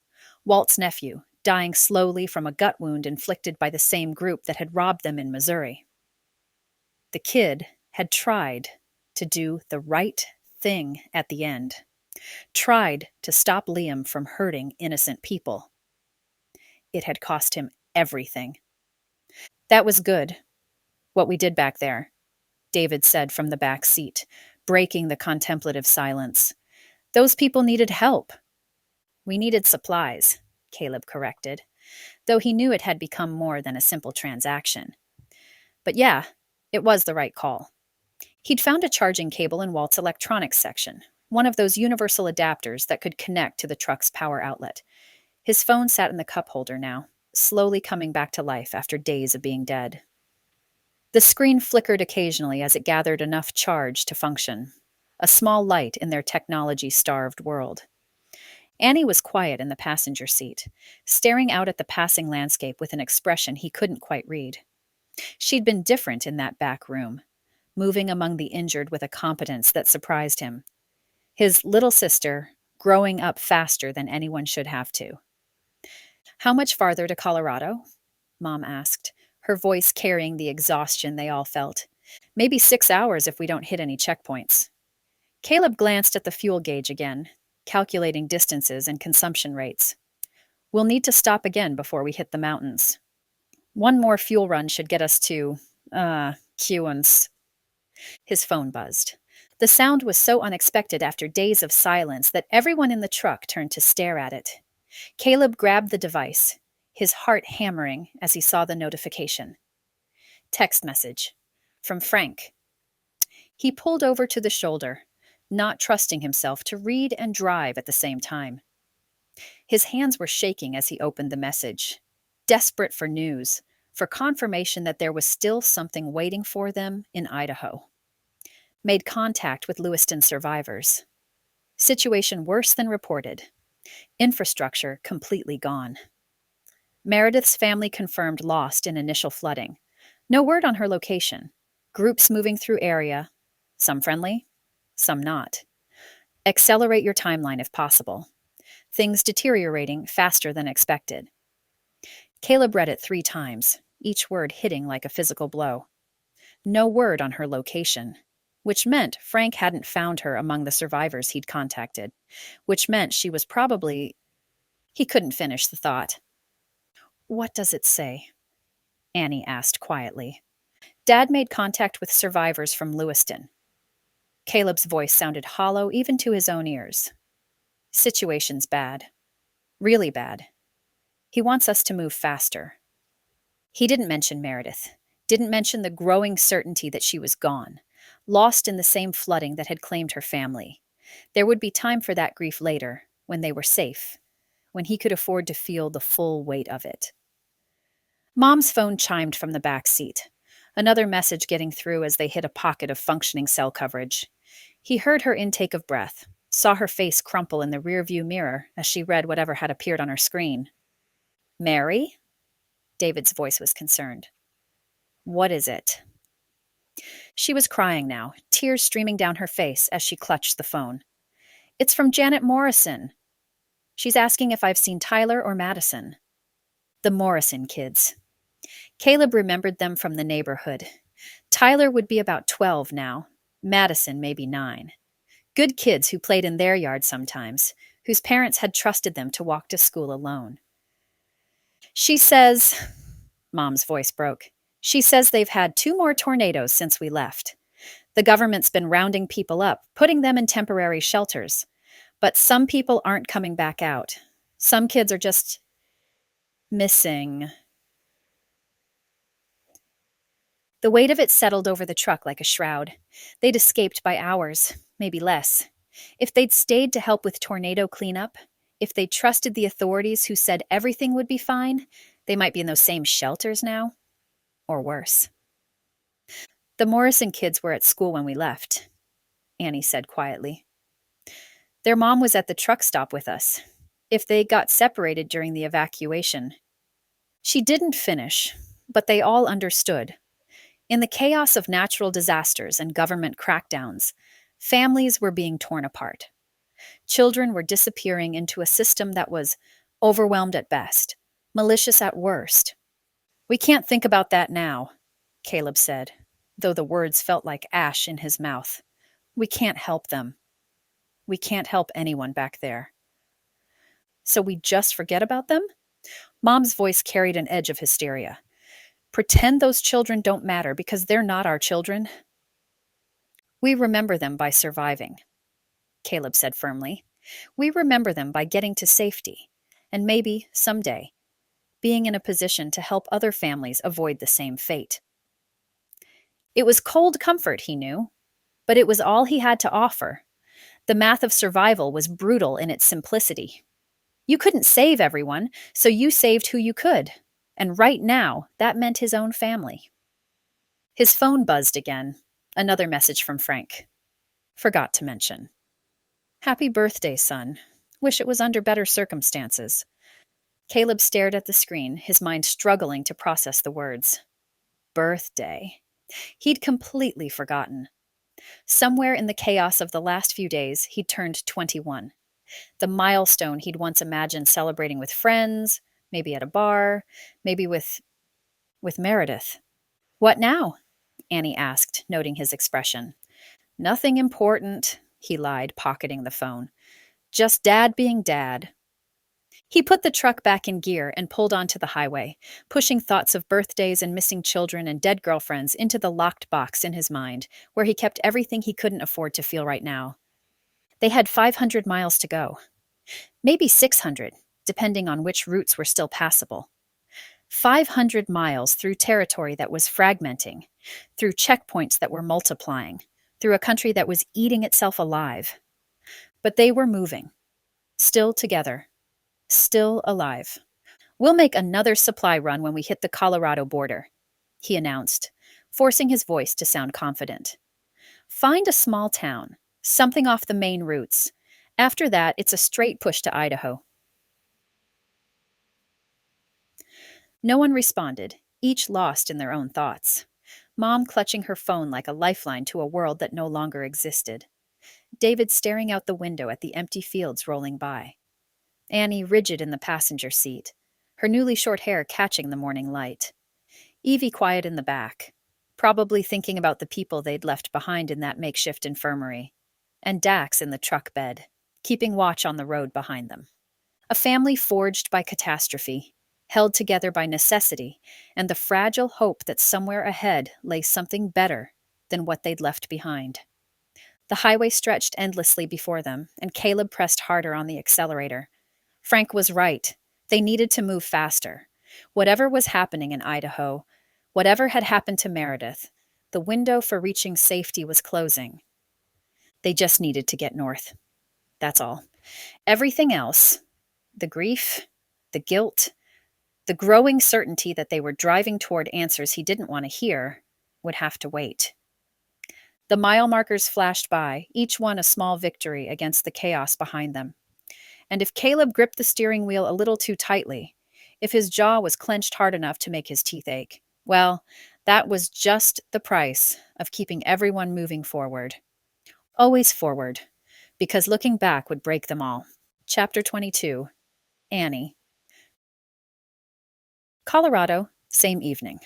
Walt's nephew, dying slowly from a gut wound inflicted by the same group that had robbed them in Missouri. The kid had tried to do the right thing at the end, tried to stop Liam from hurting innocent people. It had cost him everything. "That was good, what we did back there," David said from the back seat, breaking the contemplative silence. "Those people needed help." "We needed supplies," Caleb corrected, though he knew it had become more than a simple transaction. But yeah, it was the right call. He'd found a charging cable in Walt's electronics section, one of those universal adapters that could connect to the truck's power outlet. His phone sat in the cup holder now, slowly coming back to life after days of being dead. The screen flickered occasionally as it gathered enough charge to function, a small light in their technology-starved world. Annie was quiet in the passenger seat, staring out at the passing landscape with an expression he couldn't quite read. She'd been different in that back room, moving among the injured with a competence that surprised him. His little sister, growing up faster than anyone should have to. "How much farther to Colorado?" Mom asked, her voice carrying the exhaustion they all felt. "Maybe 6 hours if we don't hit any checkpoints." Caleb glanced at the fuel gauge again, calculating distances and consumption rates. "We'll need to stop again before we hit the mountains. One more fuel run should get us to, Kewans." His phone buzzed. The sound was so unexpected after days of silence that everyone in the truck turned to stare at it. Caleb grabbed the device, his heart hammering as he saw the notification. Text message. From Frank. He pulled over to the shoulder, not trusting himself to read and drive at the same time. His hands were shaking as he opened the message, desperate for news, for confirmation that there was still something waiting for them in Idaho. Made contact with Lewiston survivors. Situation worse than reported. Infrastructure completely gone. Meredith's family confirmed lost in initial flooding. No word on her location. Groups moving through area. Some friendly, some not. Accelerate your timeline if possible. Things deteriorating faster than expected. Caleb read it 3 times, each word hitting like a physical blow. No word on her location, which meant Frank hadn't found her among the survivors he'd contacted, which meant she was probably... He couldn't finish the thought. "What does it say?" Annie asked quietly. Dad made contact with survivors from Lewiston. Caleb's voice sounded hollow even to his own ears. "Situation's bad. Really bad. He wants us to move faster." He didn't mention Meredith, didn't mention the growing certainty that she was gone, lost in the same flooding that had claimed her family. There would be time for that grief later, when they were safe, when he could afford to feel the full weight of it. Mom's phone chimed from the back seat, another message getting through as they hit a pocket of functioning cell coverage. He heard her intake of breath, saw her face crumple in the rearview mirror as she read whatever had appeared on her screen. "Mary?" David's voice was concerned. "What is it?" She was crying now, tears streaming down her face as she clutched the phone. "It's from Janet Morrison. She's asking if I've seen Tyler or Madison." The Morrison kids. Caleb remembered them from the neighborhood. Tyler would be about 12 now, Madison maybe 9. Good kids who played in their yard sometimes, whose parents had trusted them to walk to school alone. "She says," Mom's voice broke, "she says they've had 2 more tornadoes since we left. The government's been rounding people up, putting them in temporary shelters. But some people aren't coming back out. Some kids are just missing." The weight of it settled over the truck like a shroud. They'd escaped by hours, maybe less. If they'd stayed to help with tornado cleanup, if they'd trusted the authorities who said everything would be fine, they might be in those same shelters now, or worse. The Morrison kids were at school when we left, Annie said quietly. Their mom was at the truck stop with us. If they got separated during the evacuation. She didn't finish, but they all understood. In the chaos of natural disasters and government crackdowns, families were being torn apart. Children were disappearing into a system that was overwhelmed at best, malicious at worst. We can't think about that now, Caleb said, though the words felt like ash in his mouth. We can't help them. We can't help anyone back there. So we just forget about them? Mom's voice carried an edge of hysteria. Pretend those children don't matter because they're not our children? We remember them by surviving, Caleb said firmly. We remember them by getting to safety, and maybe, someday, being in a position to help other families avoid the same fate. It was cold comfort, he knew, but it was all he had to offer. The math of survival was brutal in its simplicity. You couldn't save everyone, so you saved who you could. And right now, that meant his own family. His phone buzzed again. Another message from Frank. Forgot to mention. Happy birthday, son. Wish it was under better circumstances. Caleb stared at the screen, his mind struggling to process the words. Birthday. He'd completely forgotten. Somewhere in the chaos of the last few days, he'd turned 21. The milestone he'd once imagined celebrating with friends, maybe at a bar, maybe with Meredith. What now? Annie asked, noting his expression. Nothing important, he lied, pocketing the phone. Just Dad being Dad. He put the truck back in gear and pulled onto the highway, pushing thoughts of birthdays and missing children and dead girlfriends into the locked box in his mind, where he kept everything he couldn't afford to feel right now. They had 500 miles to go. Maybe 600, depending on which routes were still passable. 500 miles through territory that was fragmenting, through checkpoints that were multiplying, through a country that was eating itself alive. But they were moving. Still together. Still alive. We'll make another supply run when we hit the Colorado border, he announced, forcing his voice to sound confident. Find a small town, something off the main routes. After that, it's a straight push to Idaho. No one responded, each lost in their own thoughts. Mom clutching her phone like a lifeline to a world that no longer existed. David staring out the window at the empty fields rolling by. Annie rigid in the passenger seat, her newly short hair catching the morning light. Evie quiet in the back, probably thinking about the people they'd left behind in that makeshift infirmary. And Dax in the truck bed, keeping watch on the road behind them. A family forged by catastrophe, held together by necessity, and the fragile hope that somewhere ahead lay something better than what they'd left behind. The highway stretched endlessly before them, and Caleb pressed harder on the accelerator. Frank was right. They needed to move faster. Whatever was happening in Idaho, whatever had happened to Meredith, the window for reaching safety was closing. They just needed to get north. That's all. Everything else, the grief, the guilt, the growing certainty that they were driving toward answers he didn't want to hear, would have to wait. The mile markers flashed by, each one a small victory against the chaos behind them. And if Caleb gripped the steering wheel a little too tightly, if his jaw was clenched hard enough to make his teeth ache, well, that was just the price of keeping everyone moving forward. Always forward, because looking back would break them all. Chapter 22. Annie. Colorado, same evening.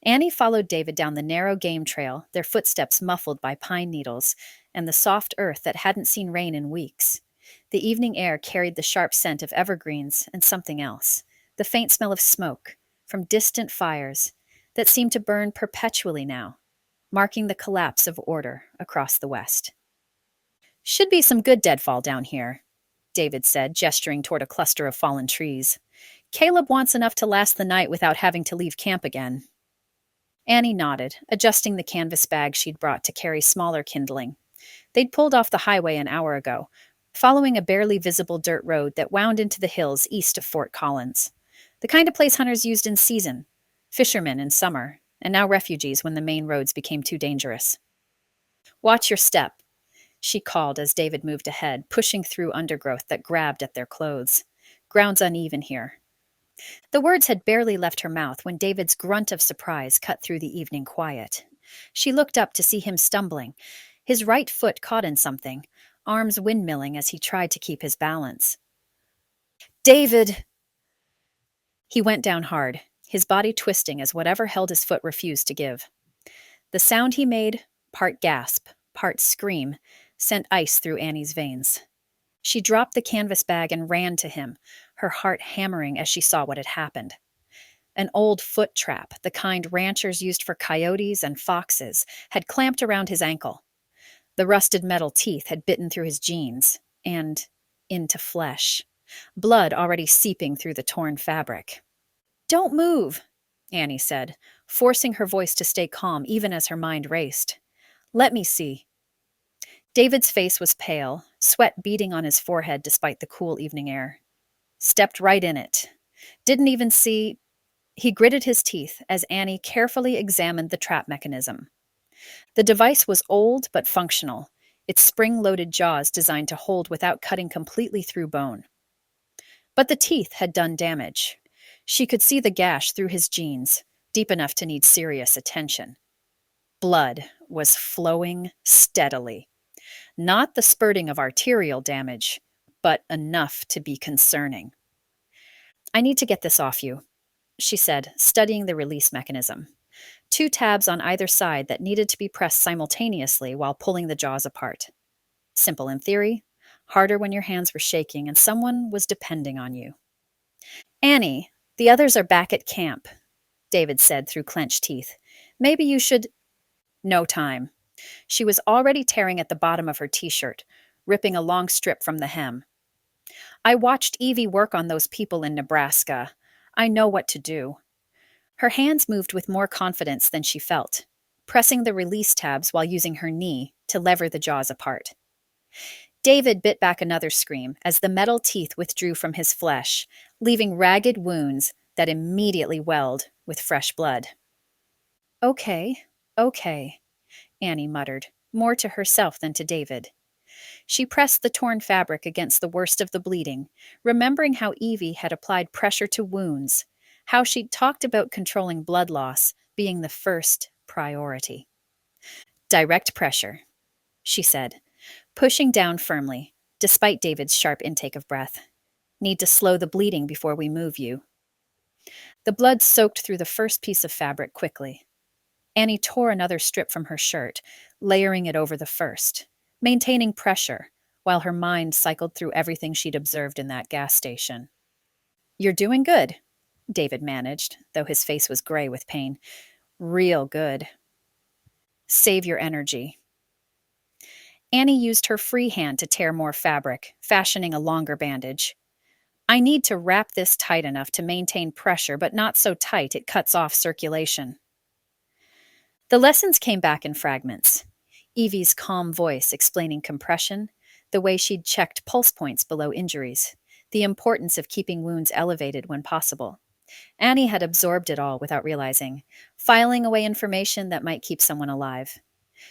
Annie followed David down the narrow game trail, their footsteps muffled by pine needles and the soft earth that hadn't seen rain in weeks. The evening air carried the sharp scent of evergreens and something else, the faint smell of smoke from distant fires that seemed to burn perpetually now, marking the collapse of order across the west. Should be some good deadfall down here, David said, gesturing toward a cluster of fallen trees. Caleb wants enough to last the night without having to leave camp again. Annie nodded, adjusting the canvas bag she'd brought to carry smaller kindling. They'd pulled off the highway an hour ago, following a barely visible dirt road that wound into the hills east of Fort Collins. The kind of place hunters used in season, fishermen in summer, and now refugees when the main roads became too dangerous. "Watch your step," she called as David moved ahead, pushing through undergrowth that grabbed at their clothes. "Ground's uneven here." The words had barely left her mouth when David's grunt of surprise cut through the evening quiet. She looked up to see him stumbling, his right foot caught in something, arms windmilling as he tried to keep his balance. "David!" He went down hard, his body twisting as whatever held his foot refused to give. The sound he made, part gasp, part scream, sent ice through Annie's veins. She dropped the canvas bag and ran to him, her heart hammering as she saw what had happened. An old foot trap, the kind ranchers used for coyotes and foxes, had clamped around his ankle. The rusted metal teeth had bitten through his jeans and into flesh, blood already seeping through the torn fabric. "Don't move," Annie said, forcing her voice to stay calm even as her mind raced. "Let me see." David's face was pale, sweat beading on his forehead despite the cool evening air. "Stepped right in it. Didn't even see—" He gritted his teeth as Annie carefully examined the trap mechanism. The device was old but functional, its spring-loaded jaws designed to hold without cutting completely through bone. But the teeth had done damage. She could see the gash through his jeans, deep enough to need serious attention. Blood was flowing steadily. Not the spurting of arterial damage, but enough to be concerning. "I need to get this off you," she said, studying the release mechanism. 2 tabs on either side that needed to be pressed simultaneously while pulling the jaws apart. Simple in theory, harder when your hands were shaking and someone was depending on you. "Annie, the others are back at camp," David said through clenched teeth. "Maybe you should—" No time. She was already tearing at the bottom of her t-shirt, ripping a long strip from the hem. "I watched Evie work on those people in Nebraska. I know what to do." Her hands moved with more confidence than she felt, pressing the release tabs while using her knee to lever the jaws apart. David bit back another scream as the metal teeth withdrew from his flesh, leaving ragged wounds that immediately welled with fresh blood. Okay, Annie muttered, more to herself than to David. She pressed the torn fabric against the worst of the bleeding, remembering how Evie had applied pressure to wounds, how she'd talked about controlling blood loss being the first priority. "Direct pressure," she said, pushing down firmly, despite David's sharp intake of breath. "Need to slow the bleeding before we move you." The blood soaked through the first piece of fabric quickly. Annie tore another strip from her shirt, layering it over the first, maintaining pressure, while her mind cycled through everything she'd observed in that gas station. "You're doing good," David managed, though his face was gray with pain. "Real good. Save your energy." Annie used her free hand to tear more fabric, fashioning a longer bandage. "I need to wrap this tight enough to maintain pressure, but not so tight it cuts off circulation." The lessons came back in fragments. Evie's calm voice explaining compression, the way she'd checked pulse points below injuries, the importance of keeping wounds elevated when possible. Annie had absorbed it all without realizing, filing away information that might keep someone alive.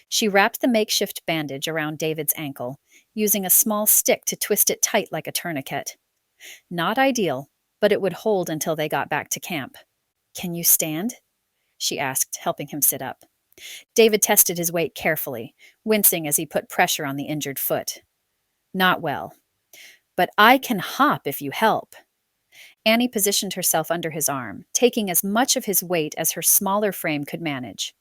She wrapped the makeshift bandage around David's ankle, using a small stick to twist it tight like a tourniquet. Not ideal, but it would hold until they got back to camp. "Can you stand?" she asked, helping him sit up. David tested his weight carefully, wincing as he put pressure on the injured foot. "Not well. But I can hop if you help." Annie positioned herself under his arm, taking as much of his weight as her smaller frame could manage.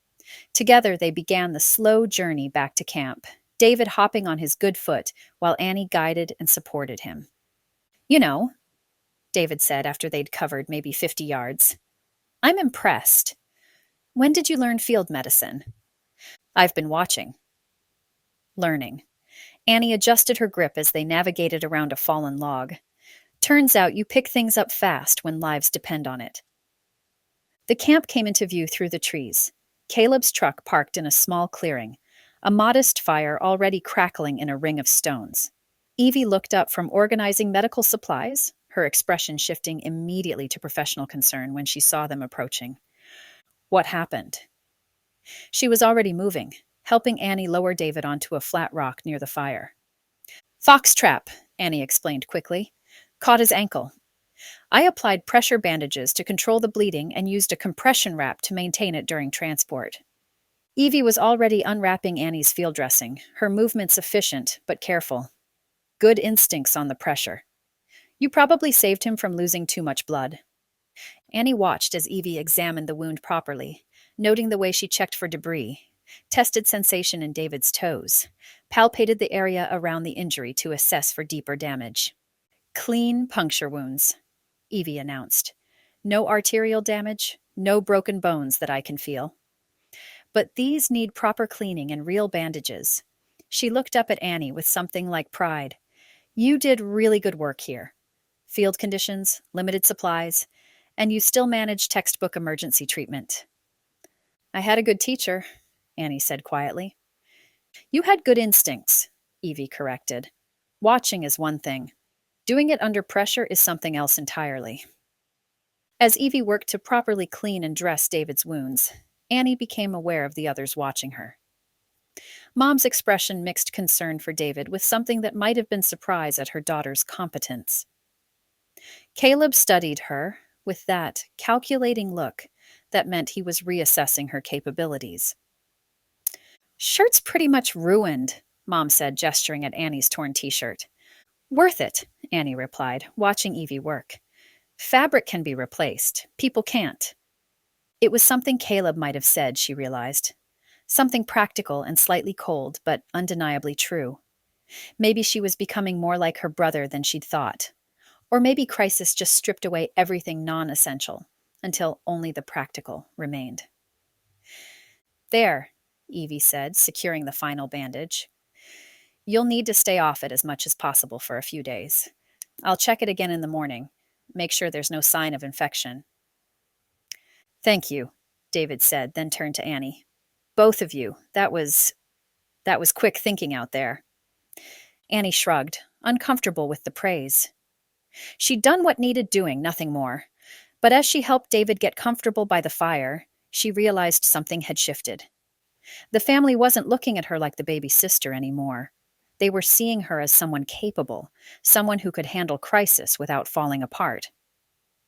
Together they began the slow journey back to camp, David hopping on his good foot while Annie guided and supported him. "You know," David said after they'd covered maybe 50 yards, "I'm impressed. When did you learn field medicine?" "I've been watching." Learning. Annie adjusted her grip as they navigated around a fallen log. "Turns out you pick things up fast when lives depend on it." The camp came into view through the trees. Caleb's truck parked in a small clearing, a modest fire already crackling in a ring of stones. Evie looked up from organizing medical supplies, her expression shifting immediately to professional concern when she saw them approaching. What happened? She was already moving, helping Annie lower David onto a flat rock near the fire. Fox trap, Annie explained quickly. Caught his ankle. I applied pressure bandages to control the bleeding and used a compression wrap to maintain it during transport. Evie was already unwrapping Annie's field dressing, her movements efficient but careful. Good instincts on the pressure. You probably saved him from losing too much blood. Annie watched as Evie examined the wound properly, noting the way she checked for debris, tested sensation in David's toes, palpated the area around the injury to assess for deeper damage. Clean puncture wounds, Evie announced. No arterial damage, no broken bones that I can feel. But these need proper cleaning and real bandages. She looked up at Annie with something like pride. You did really good work here. Field conditions, limited supplies, and you still managed textbook emergency treatment. I had a good teacher, Annie said quietly. You had good instincts, Evie corrected. Watching is one thing. Doing it under pressure is something else entirely. As Evie worked to properly clean and dress David's wounds, Annie became aware of the others watching her. Mom's expression mixed concern for David with something that might have been surprise at her daughter's competence. Caleb studied her with that calculating look that meant he was reassessing her capabilities. Shirt's pretty much ruined, Mom said, gesturing at Annie's torn t-shirt. Worth it, Annie replied, watching Evie work. Fabric can be replaced. People can't. It was something Caleb might have said, she realized. Something practical and slightly cold, but undeniably true. Maybe she was becoming more like her brother than she'd thought. Or maybe crisis just stripped away everything non-essential, until only the practical remained. There, Evie said, securing the final bandage. You'll need to stay off it as much as possible for a few days. I'll check it again in the morning. Make sure there's no sign of infection. Thank you, David said, then turned to Annie. Both of you. That was quick thinking out there. Annie shrugged, uncomfortable with the praise. She'd done what needed doing, nothing more. But as she helped David get comfortable by the fire, she realized something had shifted. The family wasn't looking at her like the baby sister anymore. They were seeing her as someone capable, someone who could handle crisis without falling apart.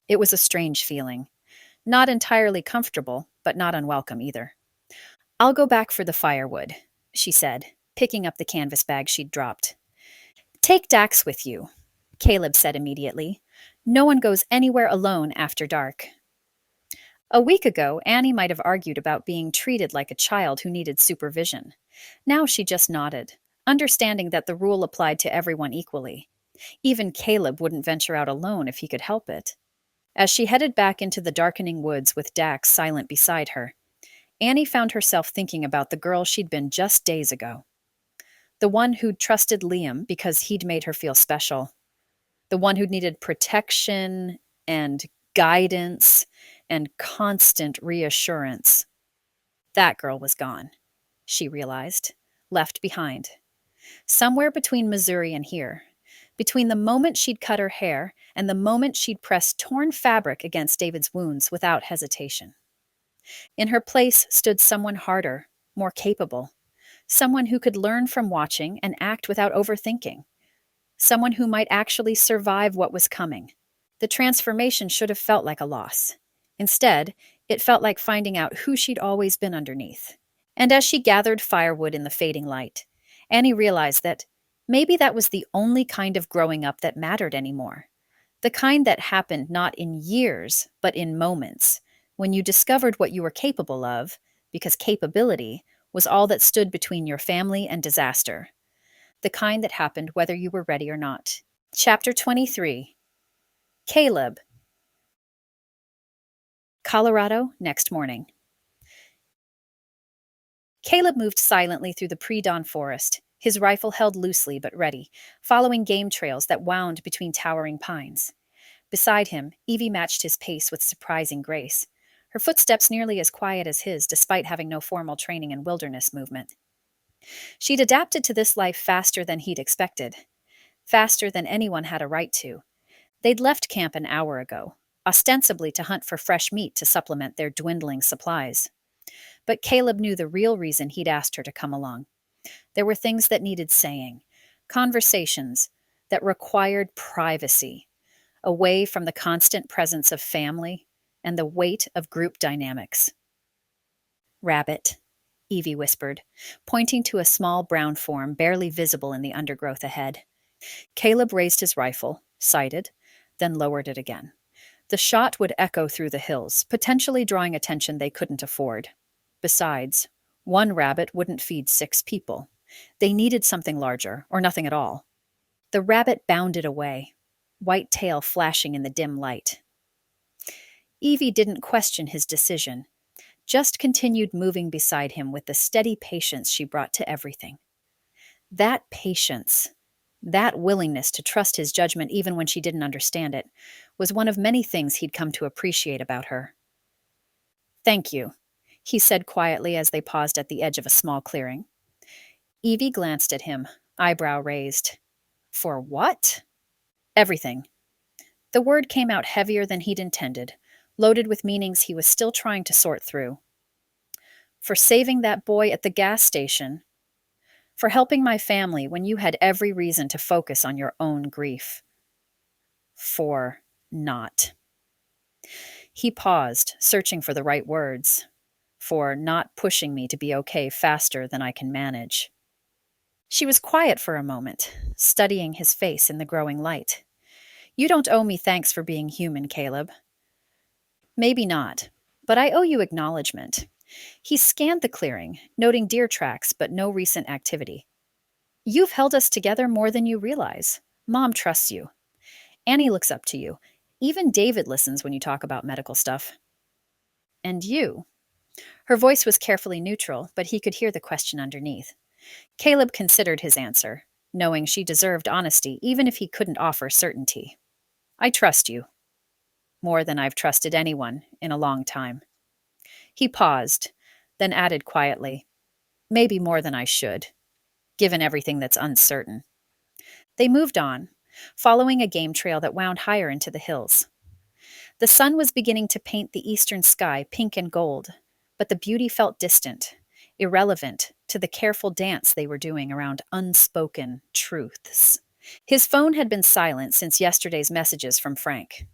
It was a strange feeling. Not entirely comfortable, but not unwelcome either. I'll go back for the firewood, she said, picking up the canvas bag she'd dropped. Take Dax with you, Caleb said immediately. No one goes anywhere alone after dark. A week ago, Annie might have argued about being treated like a child who needed supervision. Now she just nodded, understanding that the rule applied to everyone equally. Even Caleb wouldn't venture out alone if he could help it. As she headed back into the darkening woods with Dax silent beside her, Annie found herself thinking about the girl she'd been just days ago. The one who'd trusted Liam because he'd made her feel special. The one who'd needed protection and guidance and constant reassurance. That girl was gone, she realized, left behind. Somewhere between Missouri and here, between the moment she'd cut her hair and the moment she'd pressed torn fabric against David's wounds without hesitation. In her place stood someone harder, more capable, someone who could learn from watching and act without overthinking, someone who might actually survive what was coming. The transformation should have felt like a loss. Instead, it felt like finding out who she'd always been underneath. And as she gathered firewood in the fading light, Annie realized that maybe that was the only kind of growing up that mattered anymore. The kind that happened not in years, but in moments, when you discovered what you were capable of, because capability was all that stood between your family and disaster. The kind that happened whether you were ready or not. Chapter 23. Caleb. Colorado, next morning. Caleb moved silently through the pre-dawn forest, his rifle held loosely but ready, following game trails that wound between towering pines. Beside him, Evie matched his pace with surprising grace, her footsteps nearly as quiet as his despite having no formal training in wilderness movement. She'd adapted to this life faster than he'd expected, faster than anyone had a right to. They'd left camp an hour ago, ostensibly to hunt for fresh meat to supplement their dwindling supplies. But Caleb knew the real reason he'd asked her to come along. There were things that needed saying, conversations that required privacy, away from the constant presence of family and the weight of group dynamics. Rabbit, Evie whispered, pointing to a small brown form barely visible in the undergrowth ahead. Caleb raised his rifle, sighted, then lowered it again. The shot would echo through the hills, potentially drawing attention they couldn't afford. Besides, one rabbit wouldn't feed 6 people. They needed something larger, or nothing at all. The rabbit bounded away, white tail flashing in the dim light. Evie didn't question his decision, just continued moving beside him with the steady patience she brought to everything. That patience, that willingness to trust his judgment even when she didn't understand it, was one of many things he'd come to appreciate about her. "Thank you," he said quietly as they paused at the edge of a small clearing. Evie glanced at him, eyebrow raised. "For what?" "Everything." The word came out heavier than he'd intended, loaded with meanings he was still trying to sort through. "For saving that boy at the gas station. For helping my family when you had every reason to focus on your own grief. For not." He paused, searching for the right words. "For not pushing me to be okay faster than I can manage." She was quiet for a moment, studying his face in the growing light. "You don't owe me thanks for being human, Caleb." "Maybe not, but I owe you acknowledgement." He scanned the clearing, noting deer tracks but no recent activity. "You've held us together more than you realize. Mom trusts you. Annie looks up to you. Even David listens when you talk about medical stuff." "And you?" Her voice was carefully neutral, but he could hear the question underneath. Caleb considered his answer, knowing she deserved honesty even if he couldn't offer certainty. "I trust you. More than I've trusted anyone in a long time." He paused, then added quietly, "Maybe more than I should, given everything that's uncertain." They moved on, following a game trail that wound higher into the hills. The sun was beginning to paint the eastern sky pink and gold, but the beauty felt distant, irrelevant to the careful dance they were doing around unspoken truths. His phone had been silent since yesterday's messages from Frank.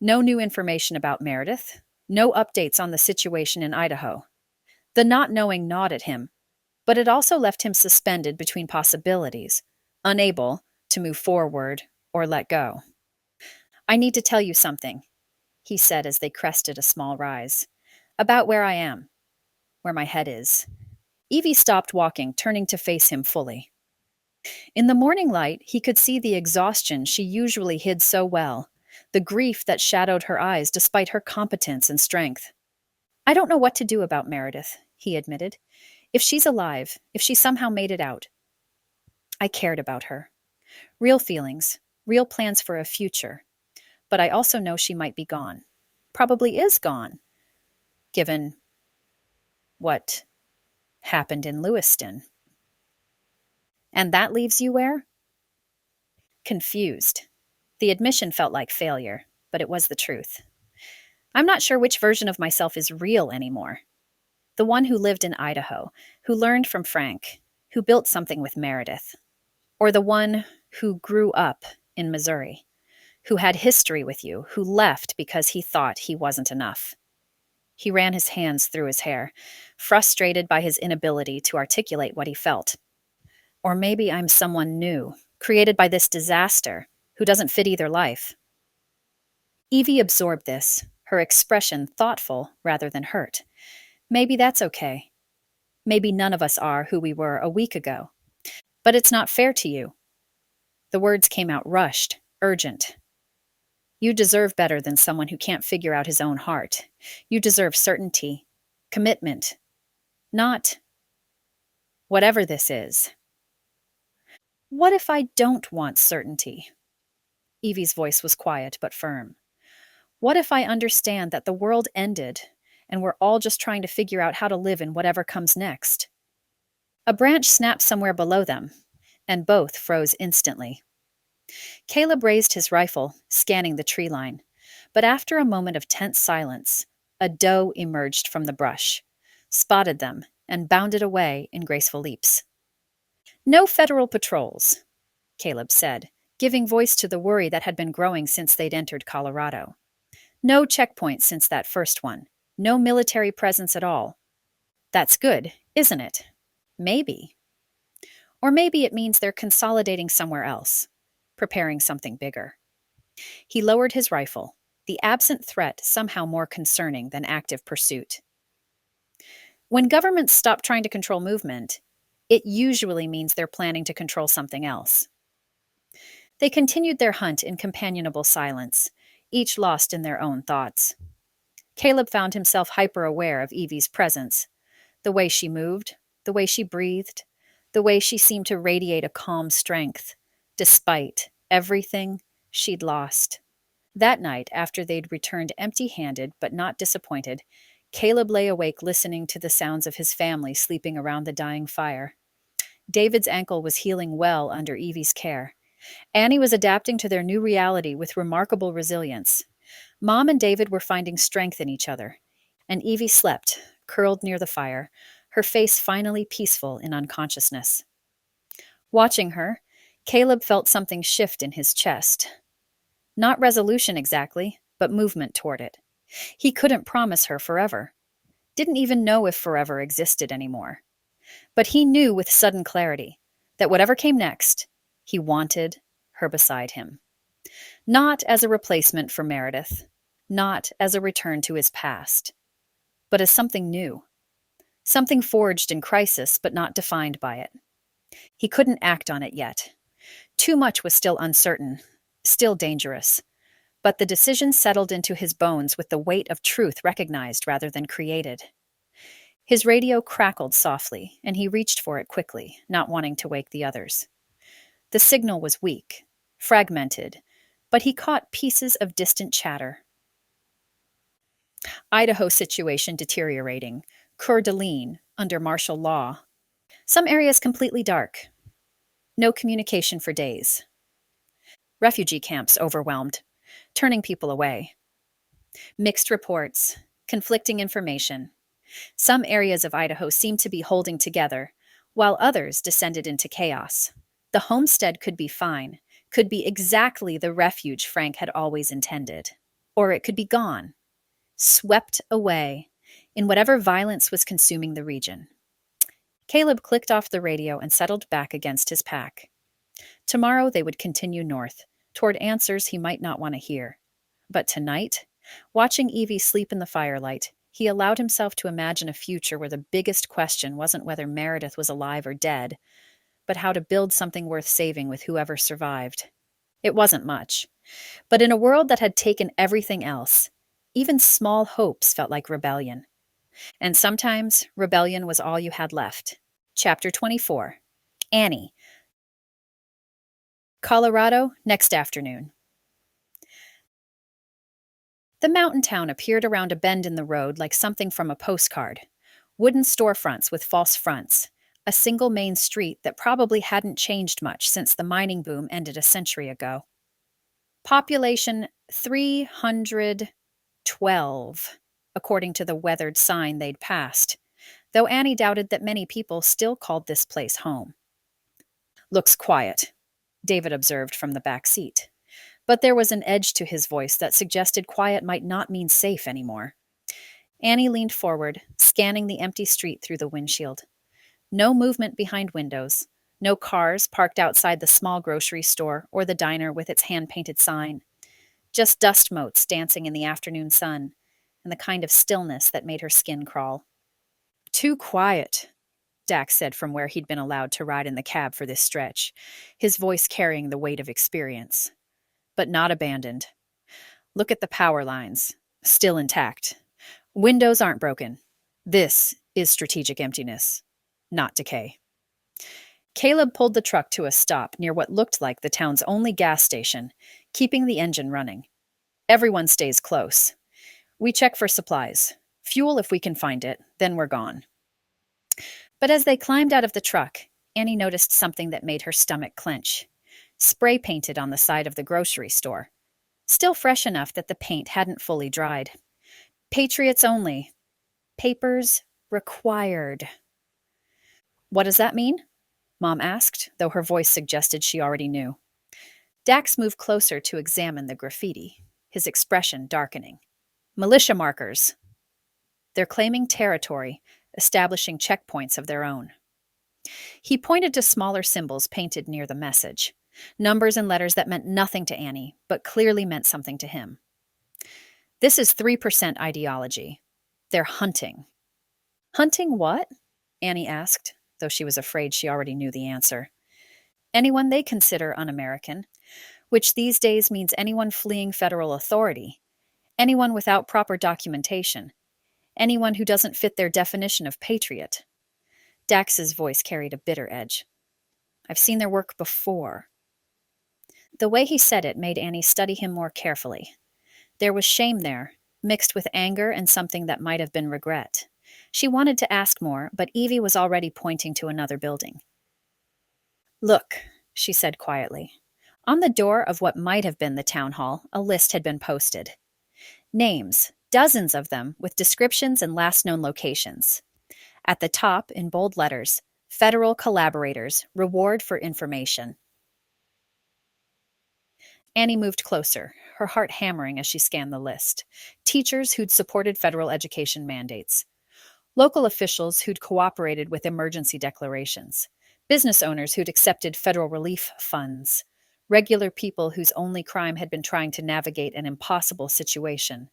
No new information about Meredith, no updates on the situation in Idaho. The not knowing gnawed at him, but it also left him suspended between possibilities, unable to move forward or let go. "I need to tell you something," he said as they crested a small rise. "About where I am, where my head is." Evie stopped walking, turning to face him fully. In the morning light, he could see the exhaustion she usually hid so well, the grief that shadowed her eyes despite her competence and strength. "I don't know what to do about Meredith," he admitted. "If she's alive, if she somehow made it out. I cared about her. Real feelings, real plans for a future. But I also know she might be gone. Probably is gone, given what happened in Lewiston." "And that leaves you where?" Confused. The admission felt like failure, but it was the truth. "I'm not sure which version of myself is real anymore. The one who lived in Idaho, who learned from Frank, who built something with Meredith. Or the one who grew up in Missouri, who had history with you, who left because he thought he wasn't enough." He ran his hands through his hair, frustrated by his inability to articulate what he felt. "Or maybe I'm someone new, created by this disaster, who doesn't fit either life." Evie absorbed this, her expression thoughtful rather than hurt. "Maybe that's okay. Maybe none of us are who we were a week ago. But it's not fair to you." The words came out rushed, urgent. "You deserve better than someone who can't figure out his own heart. You deserve certainty, commitment, not whatever this is." "What if I don't want certainty?" Evie's voice was quiet but firm. "What if I understand that the world ended and we're all just trying to figure out how to live in whatever comes next?" A branch snapped somewhere below them, and both froze instantly. Caleb raised his rifle, scanning the tree line. But after a moment of tense silence, a doe emerged from the brush, spotted them, and bounded away in graceful leaps. No federal patrols, Caleb said, giving voice to the worry that had been growing since they'd entered Colorado. No checkpoints since that first one. No military presence at all. That's good, isn't it? Maybe. Or maybe it means they're consolidating somewhere else, preparing something bigger. He lowered his rifle, the absent threat somehow more concerning than active pursuit. When governments stop trying to control movement, it usually means they're planning to control something else. They continued their hunt in companionable silence, each lost in their own thoughts. Caleb found himself hyper-aware of Evie's presence, the way she moved, the way she breathed, the way she seemed to radiate a calm strength, despite everything she'd lost. That night, after they'd returned empty-handed but not disappointed, Caleb lay awake listening to the sounds of his family sleeping around the dying fire. David's ankle was healing well under Evie's care. Annie was adapting to their new reality with remarkable resilience. Mom and David were finding strength in each other, and Evie slept, curled near the fire, her face finally peaceful in unconsciousness. Watching her, Caleb felt something shift in his chest. Not resolution exactly, but movement toward it. He couldn't promise her forever. Didn't even know if forever existed anymore. But he knew with sudden clarity that whatever came next, he wanted her beside him. Not as a replacement for Meredith, not as a return to his past, but as something new. Something forged in crisis but not defined by it. He couldn't act on it yet. Too much was still uncertain, still dangerous. But the decision settled into his bones with the weight of truth recognized rather than created. His radio crackled softly, and he reached for it quickly, not wanting to wake the others. The signal was weak, fragmented, but he caught pieces of distant chatter. Idaho situation deteriorating. Coeur d'Alene, under martial law. Some areas completely dark. No communication for days. Refugee camps overwhelmed, turning people away. Mixed reports, conflicting information. Some areas of Idaho seemed to be holding together, while others descended into chaos. The homestead could be fine, could be exactly the refuge Frank had always intended. Or it could be gone, swept away, in whatever violence was consuming the region. Caleb clicked off the radio and settled back against his pack. Tomorrow they would continue north, toward answers he might not want to hear. But tonight, watching Evie sleep in the firelight, he allowed himself to imagine a future where the biggest question wasn't whether Meredith was alive or dead, but how to build something worth saving with whoever survived. It wasn't much, but in a world that had taken everything else, even small hopes felt like rebellion. And sometimes rebellion was all you had left. Chapter 24. Annie. Colorado, next afternoon. The mountain town appeared around a bend in the road like something from a postcard. Wooden storefronts with false fronts. A single main street that probably hadn't changed much since the mining boom ended a century ago. Population 312, according to the weathered sign they'd passed, though Annie doubted that many people still called this place home. Looks quiet, David observed from the back seat. But there was an edge to his voice that suggested quiet might not mean safe anymore. Annie leaned forward, scanning the empty street through the windshield. No movement behind windows, no cars parked outside the small grocery store or the diner with its hand-painted sign. Just dust motes dancing in the afternoon sun, and the kind of stillness that made her skin crawl. Too quiet, Dax said from where he'd been allowed to ride in the cab for this stretch, his voice carrying the weight of experience. But not abandoned. Look at the power lines, still intact. Windows aren't broken. This is strategic emptiness, not decay. Caleb pulled the truck to a stop near what looked like the town's only gas station, keeping the engine running. Everyone stays close. We check for supplies. Fuel if we can find it, then we're gone. But as they climbed out of the truck, Annie noticed something that made her stomach clench. Spray painted on the side of the grocery store, still fresh enough that the paint hadn't fully dried. Patriots only. Papers required. What does that mean? Mom asked, though her voice suggested she already knew. Dax moved closer to examine the graffiti, his expression darkening. Militia markers. They're claiming territory, establishing checkpoints of their own. He pointed to smaller symbols painted near the message, numbers and letters that meant nothing to Annie, but clearly meant something to him. This is 3% ideology. They're hunting. Hunting what? Annie asked, though she was afraid she already knew the answer. Anyone they consider un-American, which these days means anyone fleeing federal authority, anyone without proper documentation, anyone who doesn't fit their definition of patriot. Dax's voice carried a bitter edge. I've seen their work before. The way he said it made Annie study him more carefully. There was shame there, mixed with anger and something that might have been regret. She wanted to ask more, but Evie was already pointing to another building. Look, she said quietly. On the door of what might have been the town hall, a list had been posted. Names, dozens of them, with descriptions and last known locations. At the top, in bold letters, Federal Collaborators, Reward for Information. Annie moved closer, her heart hammering as she scanned the list. Teachers who'd supported federal education mandates. Local officials who'd cooperated with emergency declarations. Business owners who'd accepted federal relief funds. Regular people whose only crime had been trying to navigate an impossible situation.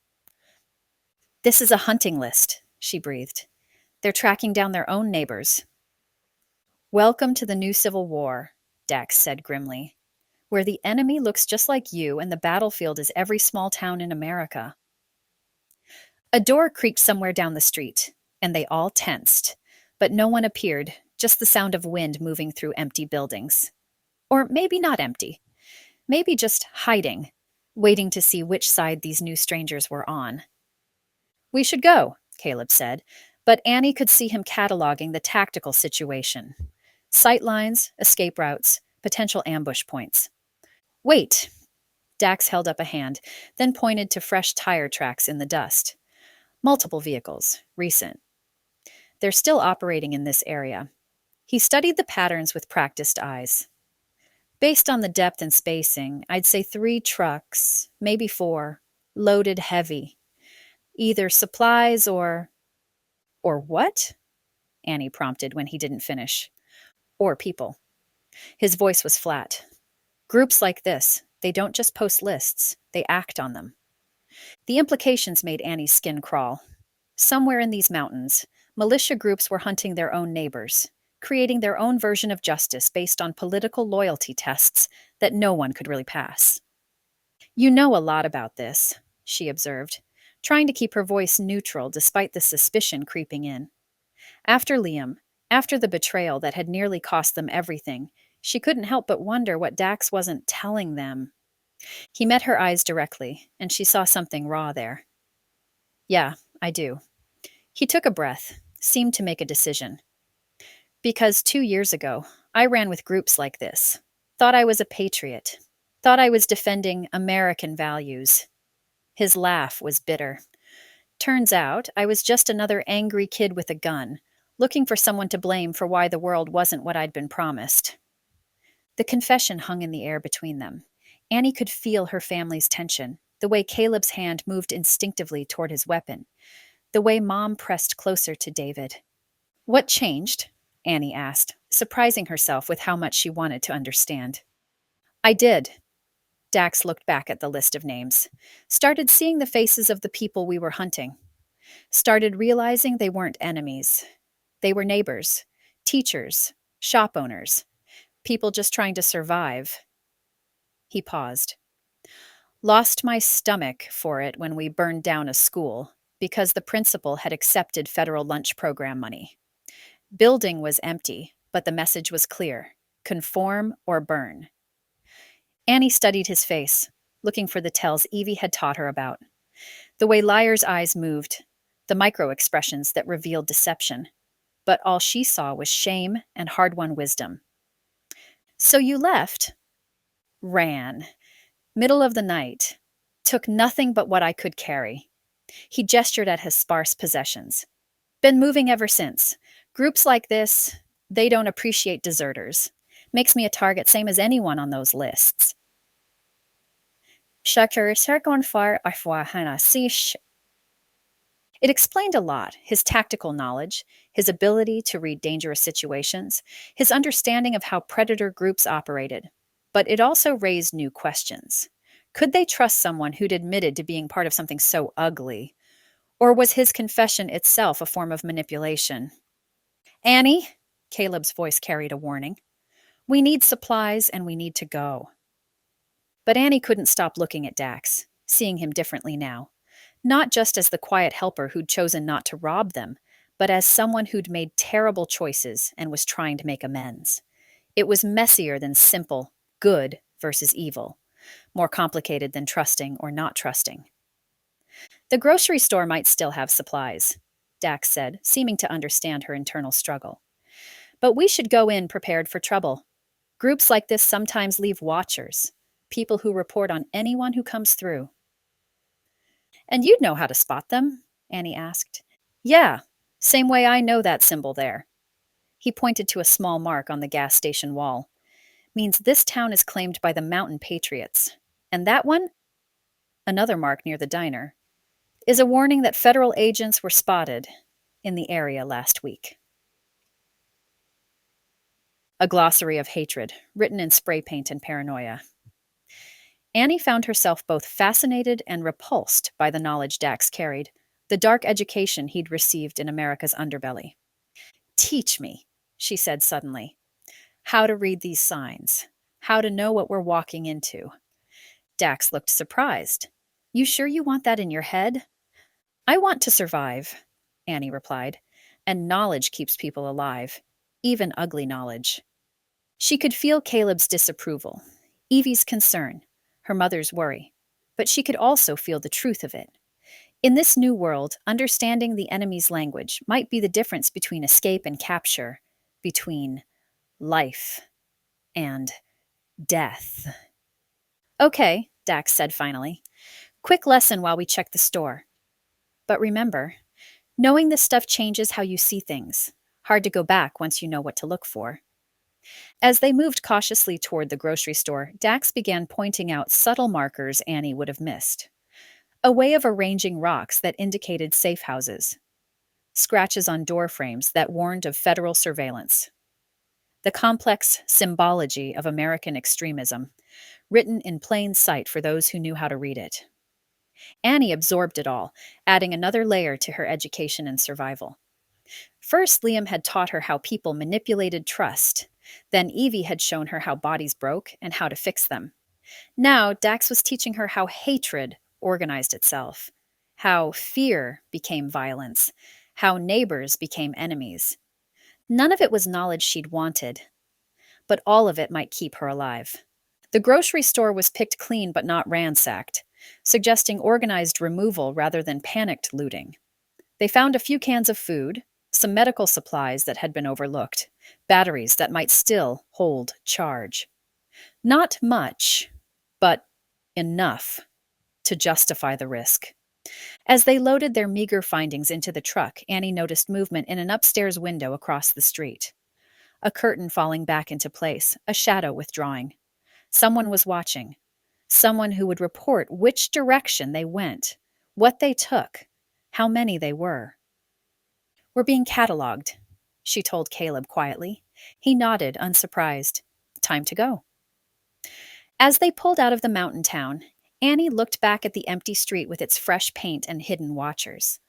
This is a hunting list, she breathed. They're tracking down their own neighbors. Welcome to the new Civil War, Dax said grimly, where the enemy looks just like you and the battlefield is every small town in America. A door creaked somewhere down the street, and they all tensed, but no one appeared, just the sound of wind moving through empty buildings. Or maybe not empty. Maybe just hiding, waiting to see which side these new strangers were on. We should go, Caleb said, but Annie could see him cataloging the tactical situation. Sight lines, escape routes, potential ambush points. Wait! Dax held up a hand, then pointed to fresh tire tracks in the dust. Multiple vehicles, recent. They're still operating in this area. He studied the patterns with practiced eyes. Based on the depth and spacing, I'd say 3 trucks, maybe 4, loaded heavy. Either supplies or... Or what? Annie prompted when he didn't finish. Or people. His voice was flat. Groups like this, they don't just post lists, they act on them. The implications made Annie's skin crawl. Somewhere in these mountains, militia groups were hunting their own neighbors, creating their own version of justice based on political loyalty tests that no one could really pass. You know a lot about this, she observed, trying to keep her voice neutral despite the suspicion creeping in. After Liam, after the betrayal that had nearly cost them everything, she couldn't help but wonder what Dax wasn't telling them. He met her eyes directly, and she saw something raw there. Yeah, I do. He took a breath, seemed to make a decision. Because 2 years ago, I ran with groups like this. Thought I was a patriot. Thought I was defending American values. His laugh was bitter. Turns out, I was just another angry kid with a gun, looking for someone to blame for why the world wasn't what I'd been promised. The confession hung in the air between them. Annie could feel her family's tension, the way Caleb's hand moved instinctively toward his weapon, the way Mom pressed closer to David. What changed? Annie asked, surprising herself with how much she wanted to understand. I did. Dax looked back at the list of names. Started seeing the faces of the people we were hunting. Started realizing they weren't enemies. They were neighbors, teachers, shop owners, people just trying to survive. He paused. Lost my stomach for it when we burned down a school, because the principal had accepted federal lunch program money. Building was empty, but the message was clear. Conform or burn. Annie studied his face, looking for the tells Evie had taught her about. The way Liar's eyes moved, the micro-expressions that revealed deception. but all she saw was shame and hard-won wisdom. So you left? Ran. Middle of the night. Took nothing but what I could carry. He gestured at his sparse possessions. Been moving ever since. Groups like this, they don't appreciate deserters. Makes me a target same as anyone on those lists. Shatters It explained a lot: his tactical knowledge, his ability to read dangerous situations, his understanding of how predator groups operated. But it also raised new questions. Could they trust someone who'd admitted to being part of something so ugly? Or was his confession itself a form of manipulation? Annie, Caleb's voice carried a warning. We need supplies and we need to go. But Annie couldn't stop looking at Dax, seeing him differently now. Not just as the quiet helper who'd chosen not to rob them, but as someone who'd made terrible choices and was trying to make amends. It was messier than simple good versus evil, more complicated than trusting or not trusting. The grocery store might still have supplies, Dax said, seeming to understand her internal struggle. But we should go in prepared for trouble. Groups like this sometimes leave watchers, people who report on anyone who comes through. And you'd know how to spot them? Annie asked. Yeah, same way I know that symbol there. He pointed to a small mark on the gas station wall. Means this town is claimed by the Mountain Patriots. And that one, another mark near the diner, is a warning that federal agents were spotted in the area last week. A glossary of hatred, written in spray paint and paranoia. Annie found herself both fascinated and repulsed by the knowledge Dax carried, the dark education he'd received in America's underbelly. Teach me, she said suddenly, how to read these signs, how to know what we're walking into. Dax looked surprised. You sure you want that in your head? I want to survive, Annie replied, and knowledge keeps people alive, even ugly knowledge. She could feel Caleb's disapproval, Evie's concern, her mother's worry, but she could also feel the truth of it. In this new world, understanding the enemy's language might be the difference between escape and capture, between life and death. Okay, Dax said finally. Quick lesson while we check the store. But remember, knowing this stuff changes how you see things. Hard to go back once you know what to look for. As they moved cautiously toward the grocery store, Dax began pointing out subtle markers Annie would have missed. A way of arranging rocks that indicated safe houses. Scratches on door frames that warned of federal surveillance. The complex symbology of American extremism, written in plain sight for those who knew how to read it. Annie absorbed it all, adding another layer to her education in survival. First, Liam had taught her how people manipulated trust. Then Evie had shown her how bodies broke and how to fix them. Now, Dax was teaching her how hatred organized itself, how fear became violence, how neighbors became enemies. None of it was knowledge she'd wanted, but all of it might keep her alive. The grocery store was picked clean but not ransacked, suggesting organized removal rather than panicked looting. They found a few cans of food, some medical supplies that had been overlooked, batteries that might still hold charge. Not much, but enough to justify the risk. As they loaded their meager findings into the truck, Annie noticed movement in an upstairs window across the street. A curtain falling back into place, a shadow withdrawing. Someone was watching. Someone who would report which direction they went, what they took, how many they were. We're being catalogued, she told Caleb quietly. He nodded, unsurprised. Time to go. As they pulled out of the mountain town, Annie looked back at the empty street with its fresh paint and hidden watchers.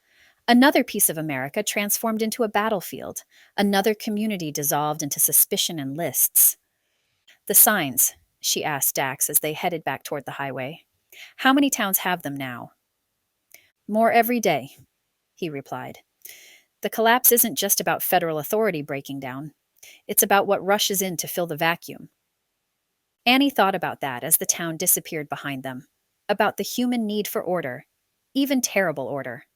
Another piece of America transformed into a battlefield, another community dissolved into suspicion and lists. The signs, she asked Dax as they headed back toward the highway. How many towns have them now? More every day, he replied. The collapse isn't just about federal authority breaking down. It's about what rushes in to fill the vacuum. Annie thought about that as the town disappeared behind them, about the human need for order, even terrible order,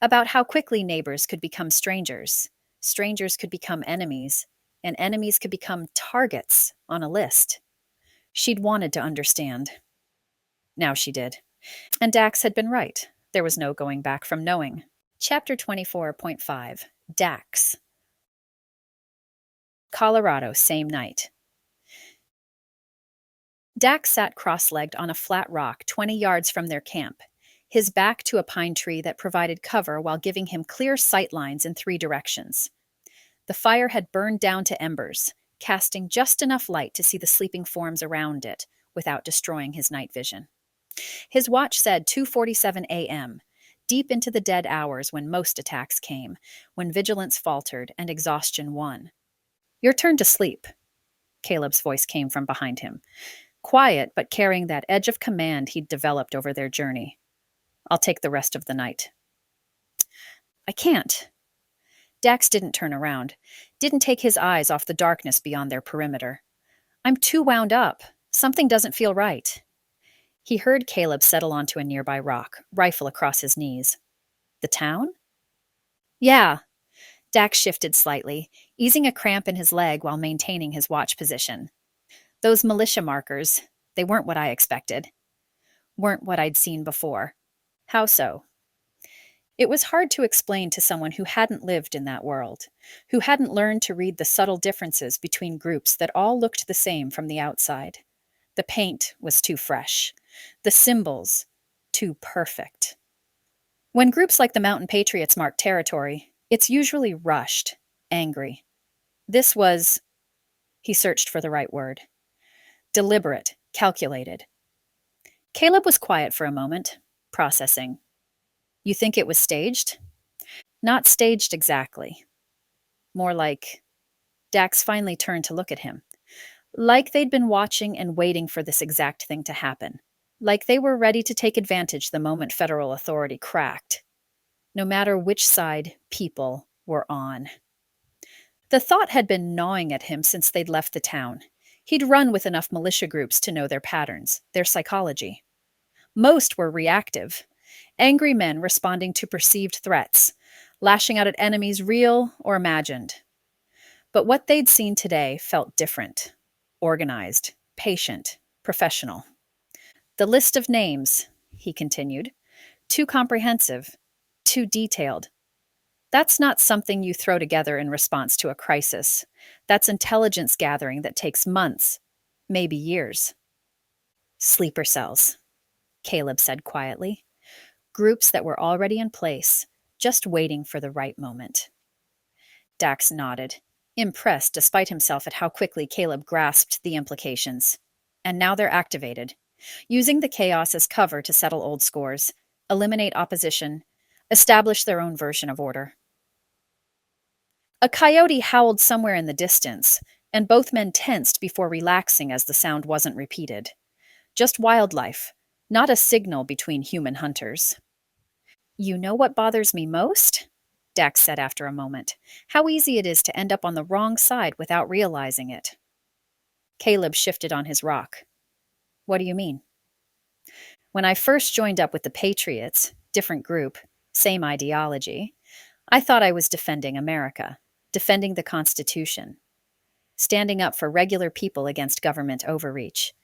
about how quickly neighbors could become strangers, Strangers could become enemies, and enemies could become targets on a list. She'd wanted to understand. Now she did. And Dax had been right. There was no going back from knowing. Chapter 24.5 Dax. Colorado, same night. Dax sat cross-legged on a flat rock 20 yards from their camp, his back to a pine tree that provided cover while giving him clear sight lines in 3 directions. The fire had burned down to embers, casting just enough light to see the sleeping forms around it without destroying his night vision. His watch said 2:47 a.m., deep into the dead hours when most attacks came, when vigilance faltered and exhaustion won. "Your turn to sleep," Caleb's voice came from behind him, quiet but carrying that edge of command he'd developed over their journey. "I'll take the rest of the night." "I can't." Dax didn't turn around, didn't take his eyes off the darkness beyond their perimeter. "I'm too wound up. Something doesn't feel right." He heard Caleb settle onto a nearby rock, rifle across his knees. "The town?" "Yeah." Dax shifted slightly, easing a cramp in his leg while maintaining his watch position. "Those militia markers, they weren't what I expected. Weren't what I'd seen before." "How so?" It was hard to explain to someone who hadn't lived in that world, who hadn't learned to read the subtle differences between groups that all looked the same from the outside. The paint was too fresh. The symbols, too perfect. When groups like the Mountain Patriots mark territory, it's usually rushed, angry. This was, he searched for the right word, deliberate, calculated. Caleb was quiet for a moment, processing. "You think it was staged?" "Not staged exactly. More like..." Dax finally turned to look at him. Like they'd been watching and waiting for this exact thing to happen. Like they were ready to take advantage the moment federal authority cracked. No matter which side people were on. The thought had been gnawing at him since they'd left the town. He'd run with enough militia groups to know their patterns, their psychology. Most were reactive. Angry men responding to perceived threats, lashing out at enemies real or imagined. But what they'd seen today felt different. Organized, patient, professional. "The list of names," he continued, "too comprehensive, too detailed. That's not something you throw together in response to a crisis. That's intelligence gathering that takes months, maybe years." "Sleeper cells," Caleb said quietly. "Groups that were already in place, just waiting for the right moment." Dax nodded, impressed despite himself at how quickly Caleb grasped the implications. "And now they're activated, using the chaos as cover to settle old scores, eliminate opposition, establish their own version of order." A coyote howled somewhere in the distance, and both men tensed before relaxing as the sound wasn't repeated. Just wildlife, not a signal between human hunters. "You know what bothers me most?" Dax said after a moment. "How easy it is to end up on the wrong side without realizing it." Caleb shifted on his rock. "What do you mean?" "When I first joined up with the Patriots, different group, same ideology, I thought I was defending America, defending the Constitution, standing up for regular people against government overreach.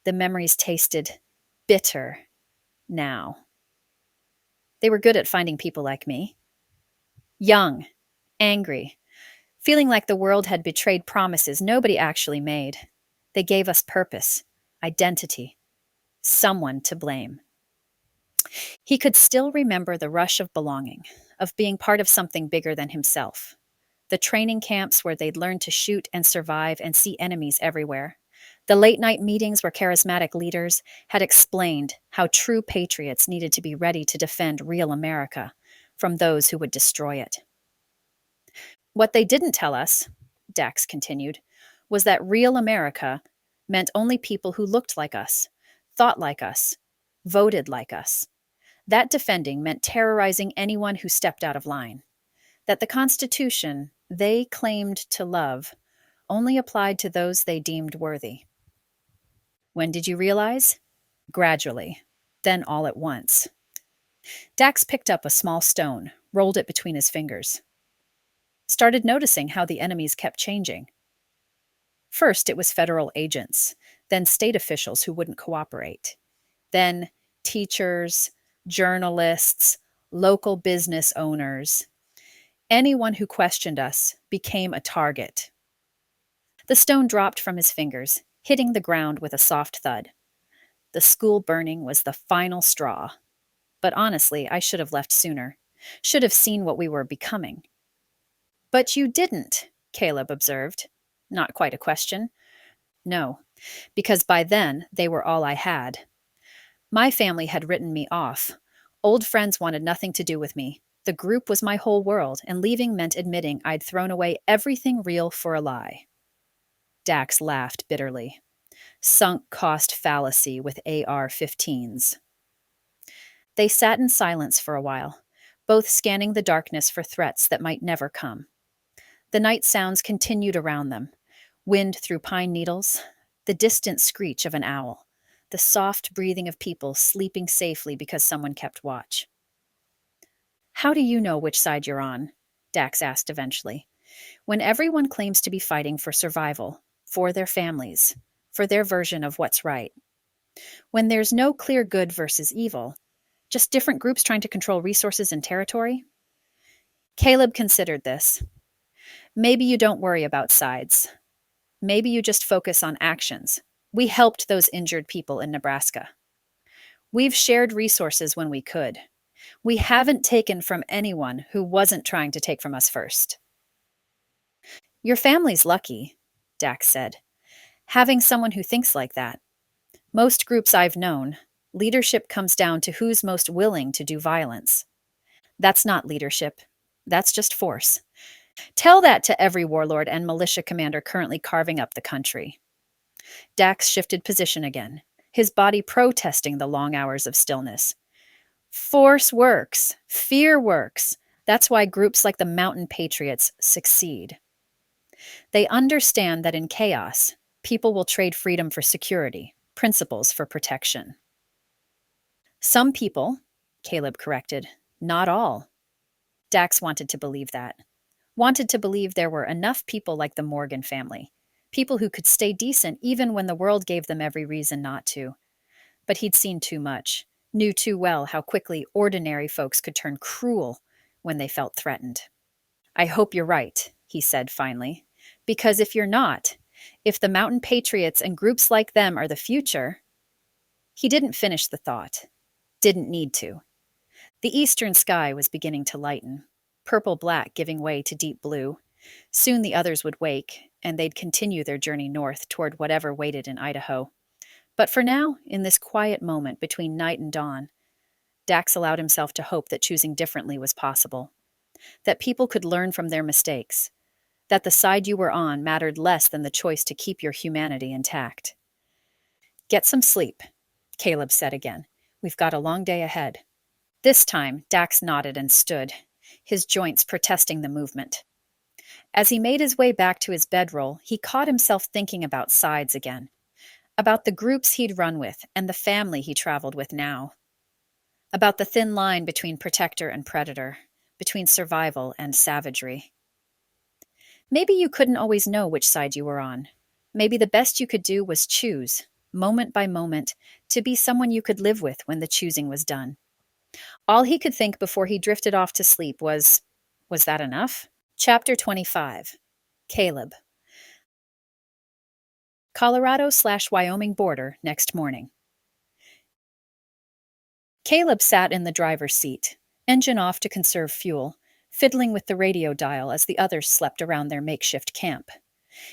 The memories tasted bitter now. They were good at finding people like me. Young, angry, feeling like the world had betrayed promises nobody actually made. They gave us purpose, identity, someone to blame." He could still remember the rush of belonging, of being part of something bigger than himself. The training camps where they'd learn to shoot and survive and see enemies everywhere. The late-night meetings where charismatic leaders had explained how true patriots needed to be ready to defend real America from those who would destroy it. "What they didn't tell us," Dax continued, "was that real America meant only people who looked like us, thought like us, voted like us. That defending meant terrorizing anyone who stepped out of line. That the Constitution they claimed to love only applied to those they deemed worthy." "When did you realize?" "Gradually, then all at once." Dax picked up a small stone, rolled it between his fingers. started noticing how the enemies kept changing. First, it was federal agents, then state officials who wouldn't cooperate, then teachers, journalists, local business owners. Anyone who questioned us became a target. The stone dropped from his fingers, hitting the ground with a soft thud. The school burning was the final straw. But honestly, I should have left sooner. Should have seen what we were becoming. But you didn't, Caleb observed. Not quite a question. No, because by then they were all I had. My family had written me off. Old friends wanted nothing to do with me. The group was my whole world, and leaving meant admitting I'd thrown away everything real for a lie. Dax laughed bitterly. Sunk cost fallacy with AR-15s. They sat in silence for a while, both scanning the darkness for threats that might never come. The night sounds continued around them. Wind through pine needles, the distant screech of an owl, the soft breathing of people sleeping safely because someone kept watch. How do you know which side you're on? Dax asked eventually. When everyone claims to be fighting for survival, for their families, for their version of what's right. When there's no clear good versus evil, just different groups trying to control resources and territory? Caleb considered this. Maybe you don't worry about sides. Maybe you just focus on actions. We helped those injured people in Nebraska. We've shared resources when we could. We haven't taken from anyone who wasn't trying to take from us first. Your family's lucky, Dax said, having someone who thinks like that. Most groups I've known, leadership comes down to who's most willing to do violence. That's not leadership. That's just force. Tell that to every warlord and militia commander currently carving up the country. Dax shifted position again, his body protesting the long hours of stillness. Force works. Fear works. That's why groups like the Mountain Patriots succeed. They understand that in chaos, people will trade freedom for security, principles for protection. Some people, Caleb corrected, not all. Dax wanted to believe that. Wanted to believe there were enough people like the Morgan family, people who could stay decent even when the world gave them every reason not to. But he'd seen too much, knew too well how quickly ordinary folks could turn cruel when they felt threatened. I hope you're right, he said finally, because if you're not, if the Mountain Patriots and groups like them are the future... He didn't finish the thought. Didn't need to. The eastern sky was beginning to lighten, purple-black giving way to deep blue. Soon the others would wake, and they'd continue their journey north toward whatever waited in Idaho. But for now, in this quiet moment between night and dawn, Dax allowed himself to hope that choosing differently was possible, that people could learn from their mistakes, that the side you were on mattered less than the choice to keep your humanity intact. Get some sleep, Caleb said again. We've got a long day ahead. This time, Dax nodded and stood, his joints protesting the movement. As he made his way back to his bedroll, he caught himself thinking about sides again, about the groups he'd run with and the family he traveled with now, about the thin line between protector and predator, between survival and savagery. Maybe you couldn't always know which side you were on. Maybe the best you could do was choose, moment by moment, to be someone you could live with when the choosing was done. All he could think before he drifted off to sleep was that enough? Chapter 25. Caleb. Colorado/Wyoming border next morning. Caleb sat in the driver's seat, engine off to conserve fuel, fiddling with the radio dial as the others slept around their makeshift camp.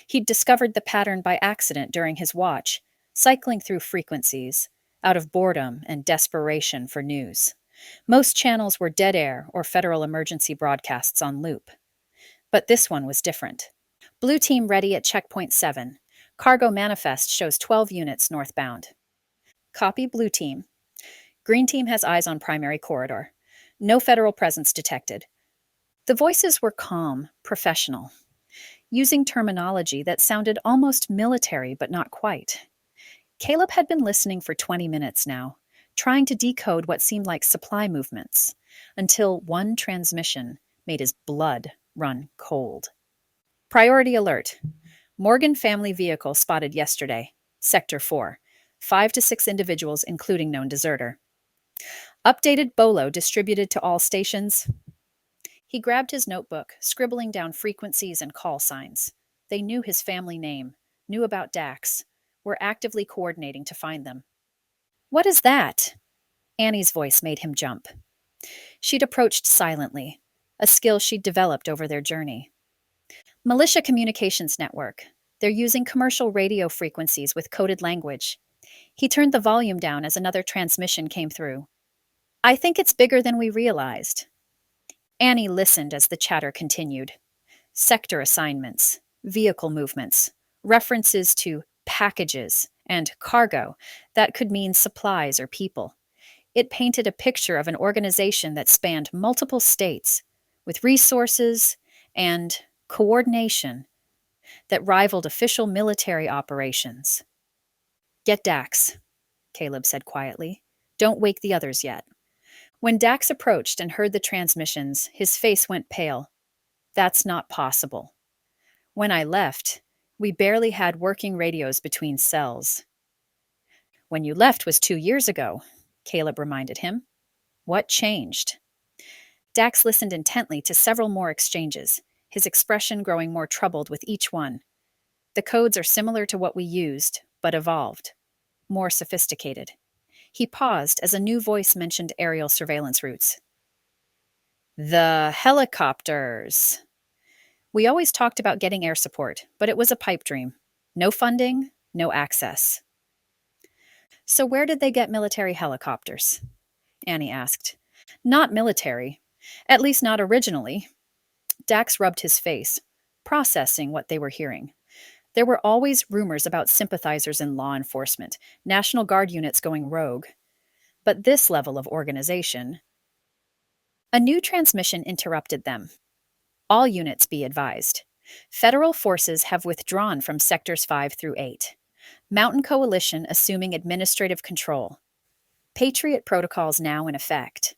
He'd discovered the pattern by accident during his watch, cycling through frequencies, out of boredom and desperation for news. Most channels were dead air or federal emergency broadcasts on loop. But this one was different. Blue team ready at checkpoint 7. Cargo manifest shows 12 units northbound. Copy blue team. Green team has eyes on primary corridor. No federal presence detected. The voices were calm, professional, using terminology that sounded almost military but not quite. Caleb had been listening for 20 minutes now, trying to decode what seemed like supply movements, until one transmission made his blood run cold. Priority alert. Morgan family vehicle spotted yesterday. Sector 4. 5 to 6 individuals, including known deserter. Updated bolo distributed to all stations. He grabbed his notebook, scribbling down frequencies and call signs. They knew his family name, knew about Dax, were actively coordinating to find them. What is that? Annie's voice made him jump. She'd approached silently, a skill she'd developed over their journey. Militia Communications Network. They're using commercial radio frequencies with coded language. He turned the volume down as another transmission came through. I think it's bigger than we realized. Annie listened as the chatter continued. Sector assignments, vehicle movements, references to packages and cargo that could mean supplies or people. It painted a picture of an organization that spanned multiple states, with resources and coordination that rivaled official military operations. Get Dax, Caleb said quietly. Don't wake the others yet. When Dax approached and heard the transmissions, his face went pale. That's not possible. When I left, we barely had working radios between cells. When you left was 2 years ago, Caleb reminded him. What changed? Dax listened intently to several more exchanges, his expression growing more troubled with each one. The codes are similar to what we used, but evolved, more sophisticated. He paused as a new voice mentioned aerial surveillance routes. The helicopters. We always talked about getting air support, but it was a pipe dream. No funding, no access. So where did they get military helicopters? Annie asked. Not military. At least not originally. Dax rubbed his face, processing what they were hearing. There were always rumors about sympathizers in law enforcement, National Guard units going rogue. But this level of organization... A new transmission interrupted them. All units be advised. Federal forces have withdrawn from Sectors 5 through 8. Mountain Coalition assuming administrative control. Patriot protocols now in effect.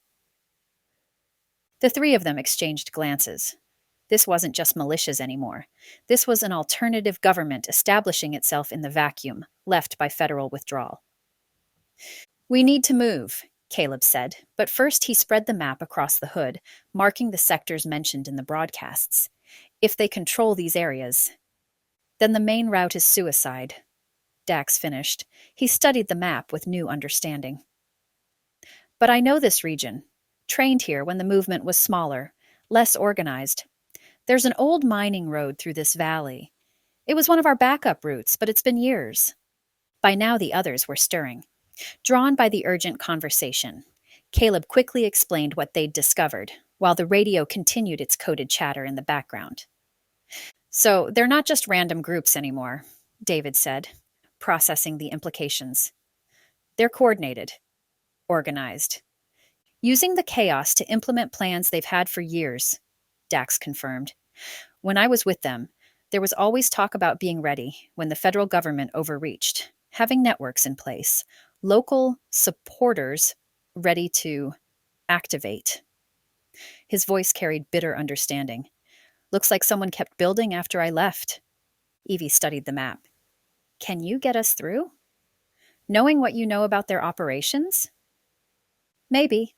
The three of them exchanged glances. This wasn't just militias anymore. This was an alternative government establishing itself in the vacuum left by federal withdrawal. We need to move, Caleb said, but first he spread the map across the hood, marking the sectors mentioned in the broadcasts. If they control these areas, then the main route is suicide. Dax finished. He studied the map with new understanding. But I know this region. Trained here when the movement was smaller, less organized. There's an old mining road through this valley. It was one of our backup routes, but it's been years. By now the others were stirring. Drawn by the urgent conversation, Caleb quickly explained what they'd discovered, while the radio continued its coded chatter in the background. So they're not just random groups anymore, David said, processing the implications. They're coordinated, organized, using the chaos to implement plans they've had for years, Dax confirmed. When I was with them, there was always talk about being ready when the federal government overreached, having networks in place, local supporters ready to activate. His voice carried bitter understanding. Looks like someone kept building after I left. Evie studied the map. Can you get us through? Knowing what you know about their operations? Maybe.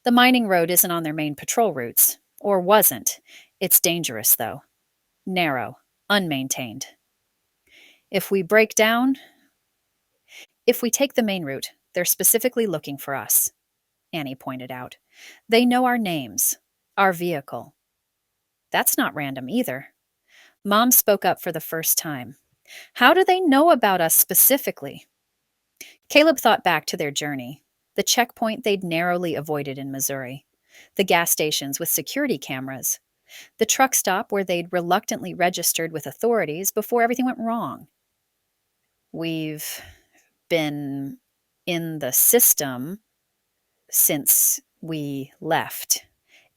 The mining road isn't on their main patrol routes. Or wasn't. It's dangerous, though. Narrow. Unmaintained. If we take the main route, they're specifically looking for us, Annie pointed out. They know our names, our vehicle. That's not random either. Mom spoke up for the first time. How do they know about us specifically? Caleb thought back to their journey, the checkpoint they'd narrowly avoided in Missouri, the gas stations with security cameras, the truck stop where they'd reluctantly registered with authorities before everything went wrong. We've been in the system since we left.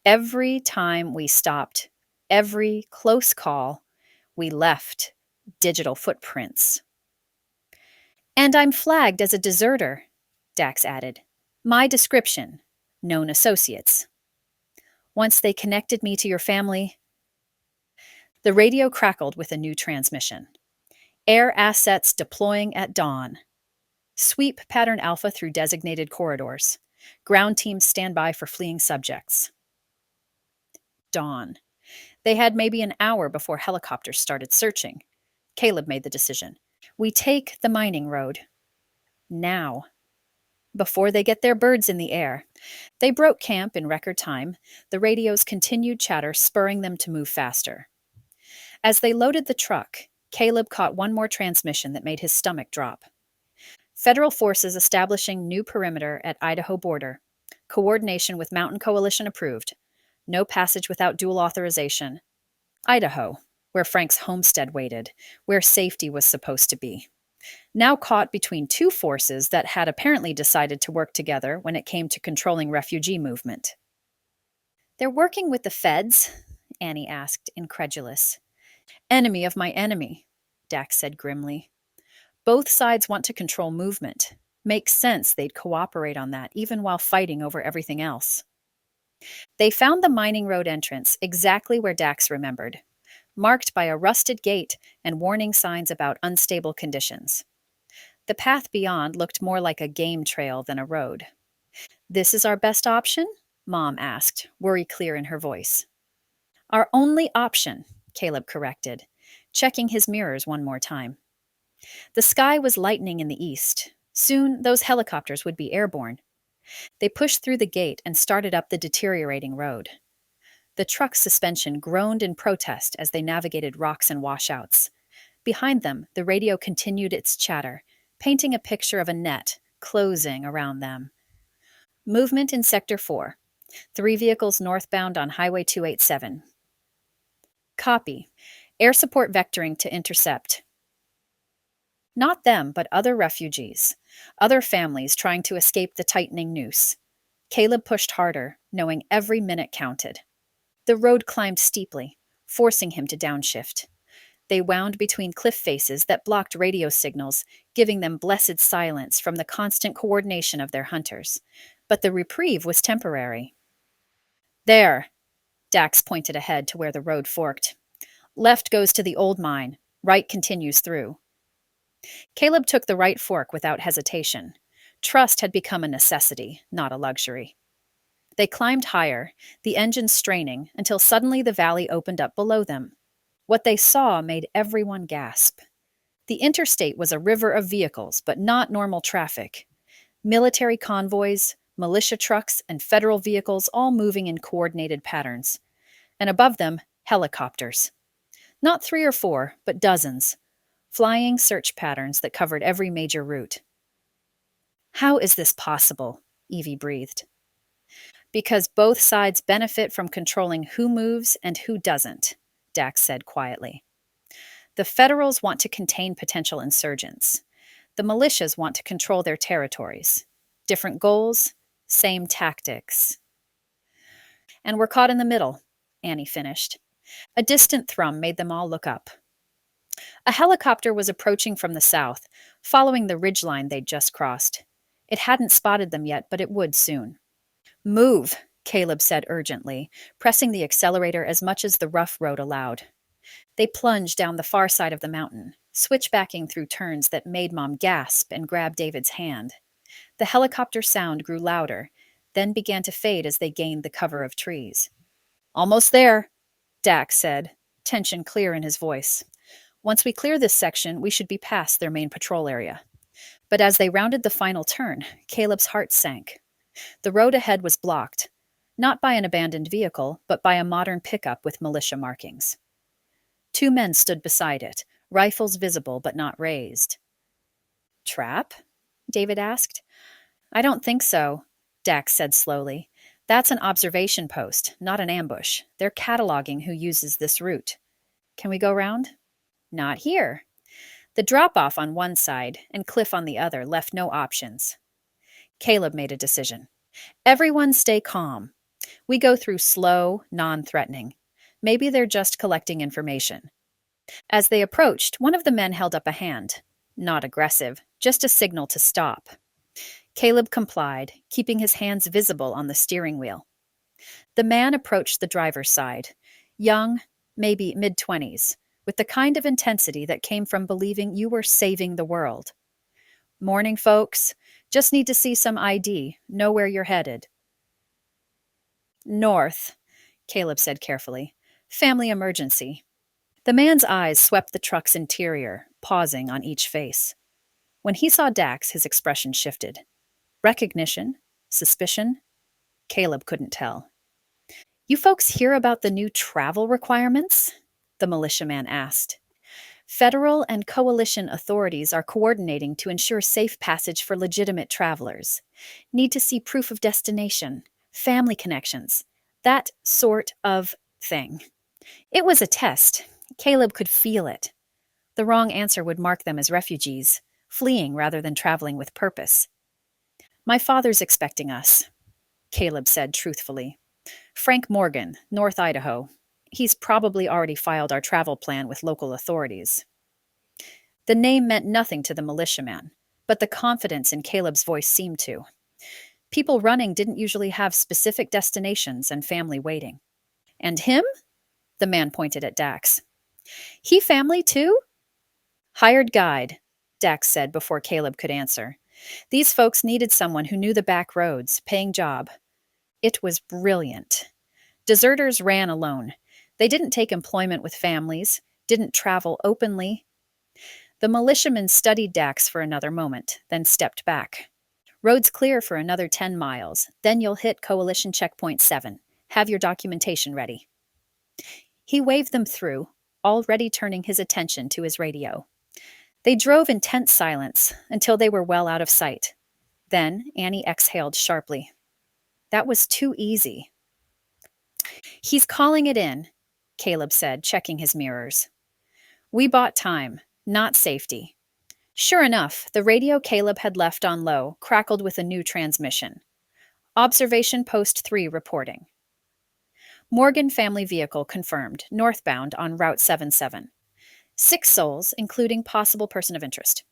Every time we stopped, every close call, we left digital footprints. And I'm flagged as a deserter, Dax added. My description, known associates. Once they connected me to your family, The radio crackled with a new transmission. Air assets deploying at dawn. Sweep pattern alpha through designated corridors. Ground teams stand by for fleeing subjects. Dawn. They had maybe an hour before helicopters started searching. Caleb made the decision. We take the mining road. Now. Before they get their birds in the air. They broke camp in record time, the radio's continued chatter spurring them to move faster. As they loaded the truck, Caleb caught one more transmission that made his stomach drop. Federal forces establishing new perimeter at Idaho border. Coordination with Mountain Coalition approved. No passage without dual authorization. Idaho, where Frank's homestead waited, where safety was supposed to be. Now caught between two forces that had apparently decided to work together when it came to controlling refugee movement. They're working with the feds? Annie asked, incredulous. Enemy of my enemy, Dax said grimly. Both sides want to control movement. Makes sense they'd cooperate on that, even while fighting over everything else. They found the mining road entrance exactly where Dax remembered, marked by a rusted gate and warning signs about unstable conditions. The path beyond looked more like a game trail than a road. This is our best option? Mom asked, worry clear in her voice. Our only option, Caleb corrected, checking his mirrors one more time. The sky was lightening in the east. Soon, those helicopters would be airborne. They pushed through the gate and started up the deteriorating road. The truck's suspension groaned in protest as they navigated rocks and washouts. Behind them, the radio continued its chatter, painting a picture of a net closing around them. Movement in Sector 4. 3 vehicles northbound on Highway 287. Copy. Air support vectoring to intercept. Not them, but other refugees. Other families trying to escape the tightening noose. Caleb pushed harder, knowing every minute counted. The road climbed steeply, forcing him to downshift. They wound between cliff faces that blocked radio signals, giving them blessed silence from the constant coordination of their hunters. But the reprieve was temporary. There, Dax pointed ahead to where the road forked. Left goes to the old mine, right continues through. Caleb took the right fork without hesitation. Trust had become a necessity, not a luxury. They climbed higher, the engine straining, until suddenly the valley opened up below them. What they saw made everyone gasp. The interstate was a river of vehicles, but not normal traffic. Military convoys, militia trucks, and federal vehicles all moving in coordinated patterns. And above them, helicopters. Not 3 or 4, but dozens. Flying search patterns that covered every major route. How is this possible? Evie breathed. Because both sides benefit from controlling who moves and who doesn't, Dax said quietly. The Federals want to contain potential insurgents. The militias want to control their territories. Different goals, same tactics. And we're caught in the middle, Annie finished. A distant thrum made them all look up. A helicopter was approaching from the south, following the ridgeline they'd just crossed. It hadn't spotted them yet, but it would soon. Move, Caleb said urgently, pressing the accelerator as much as the rough road allowed. They plunged down the far side of the mountain, switchbacking through turns that made Mom gasp and grab David's hand. The helicopter sound grew louder, then began to fade as they gained the cover of trees. Almost there, Dax said, tension clear in his voice. Once we clear this section, we should be past their main patrol area. But as they rounded the final turn, Caleb's heart sank. The road ahead was blocked, not by an abandoned vehicle, but by a modern pickup with militia markings. 2 men stood beside it, rifles visible but not raised. Trap? David asked. I don't think so, Dax said slowly. That's an observation post, not an ambush. They're cataloging who uses this route. Can we go round? Not here. The drop-off on one side and cliff on the other left no options. Caleb made a decision. Everyone stay calm. We go through slow, non-threatening. Maybe they're just collecting information. As they approached, one of the men held up a hand. Not aggressive, just a signal to stop. Caleb complied, keeping his hands visible on the steering wheel. The man approached the driver's side. Young, maybe mid-20s, with the kind of intensity that came from believing you were saving the world. Morning, folks. Just need to see some ID, know where you're headed. North, Caleb said carefully. Family emergency. The man's eyes swept the truck's interior, pausing on each face. When he saw Dax, his expression shifted. Recognition? Suspicion? Caleb couldn't tell. You folks hear about the new travel requirements? The militiaman asked. Federal and coalition authorities are coordinating to ensure safe passage for legitimate travelers. Need to see proof of destination, family connections, that sort of thing. It was a test. Caleb could feel it. The wrong answer would mark them as refugees, fleeing rather than traveling with purpose. My father's expecting us, Caleb said truthfully. Frank Morgan, North Idaho. He's probably already filed our travel plan with local authorities. The name meant nothing to the militiaman, but the confidence in Caleb's voice seemed to. People running didn't usually have specific destinations and family waiting. And him? The man pointed at Dax. He family too? Hired guide, Dax said before Caleb could answer. These folks needed someone who knew the back roads, paying job. It was brilliant. Deserters ran alone. They didn't take employment with families, didn't travel openly. The militiaman studied Dax for another moment, then stepped back. Road's clear for another 10 miles. Then you'll hit Coalition Checkpoint 7. Have your documentation ready. He waved them through, already turning his attention to his radio. They drove in tense silence until they were well out of sight. Then Annie exhaled sharply. That was too easy. He's calling it in, Caleb said, checking his mirrors. We bought time, not safety. Sure enough, the radio Caleb had left on low crackled with a new transmission. Observation Post 3 reporting. Morgan family vehicle confirmed, northbound on Route 77. 6 souls, including possible person of interest.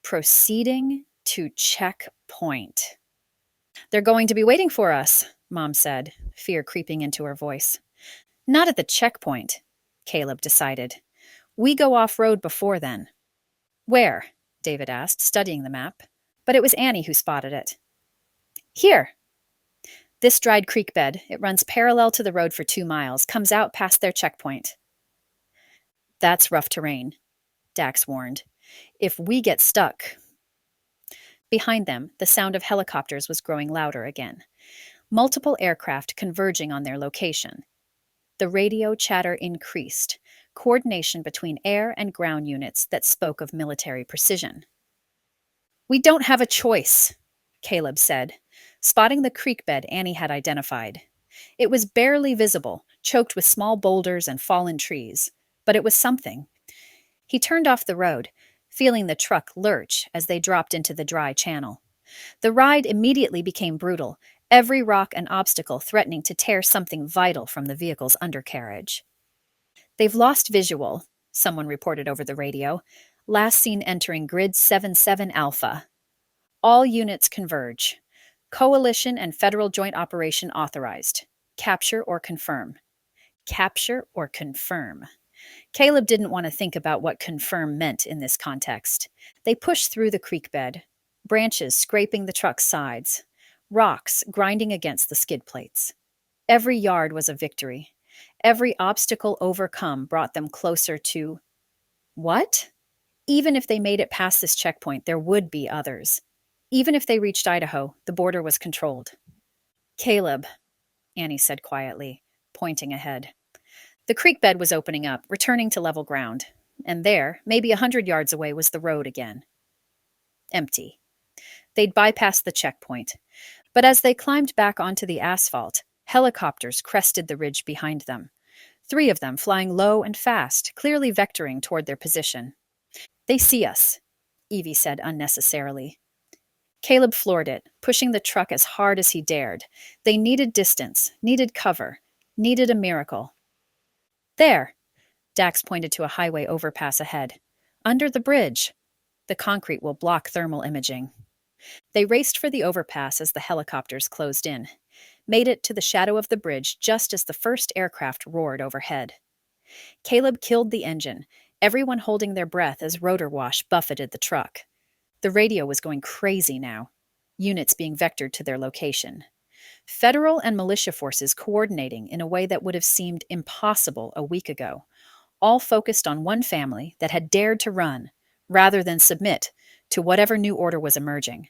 Proceeding to checkpoint. They're going to be waiting for us, Mom said, fear creeping into her voice. Not at the checkpoint, Caleb decided. We go off-road before then. Where? David asked, studying the map. But it was Annie who spotted it. Here. This dried creek bed. It runs parallel to the road for 2 miles, comes out past their checkpoint. That's rough terrain, Dax warned. If we get stuck... Behind them, the sound of helicopters was growing louder again. Multiple aircraft converging on their location. The radio chatter increased, coordination between air and ground units that spoke of military precision. We don't have a choice, Caleb said, spotting the creek bed Annie had identified. It was barely visible, choked with small boulders and fallen trees, but it was something. He turned off the road, feeling the truck lurch as they dropped into the dry channel. The ride immediately became brutal, every rock and obstacle threatening to tear something vital from the vehicle's undercarriage. They've lost visual, someone reported over the radio. Last seen entering Grid 77 Alpha. All units converge. Coalition and Federal Joint Operation authorized. Capture or confirm. Capture or confirm. Caleb didn't want to think about what confirm meant in this context. They pushed through the creek bed, branches scraping the truck's sides, rocks grinding against the skid plates. Every yard was a victory. Every obstacle overcome brought them closer to... What? Even if they made it past this checkpoint, there would be others. Even if they reached Idaho, the border was controlled. Caleb, Annie said quietly, pointing ahead. The creek bed was opening up, returning to level ground. And there, maybe 100 yards away, was the road again. Empty. They'd bypassed the checkpoint. But as they climbed back onto the asphalt, helicopters crested the ridge behind them. 3 of them flying low and fast, clearly vectoring toward their position. They see us, Evie said unnecessarily. Caleb floored it, pushing the truck as hard as he dared. They needed distance, needed cover, needed a miracle. There, Dax pointed to a highway overpass ahead. Under the bridge. The concrete will block thermal imaging. They raced for the overpass as the helicopters closed in, made it to the shadow of the bridge just as the first aircraft roared overhead. Caleb killed the engine, everyone holding their breath as rotor wash buffeted the truck. The radio was going crazy now, units being vectored to their location. Federal and militia forces coordinating in a way that would have seemed impossible a week ago, all focused on one family that had dared to run, rather than submit to whatever new order was emerging.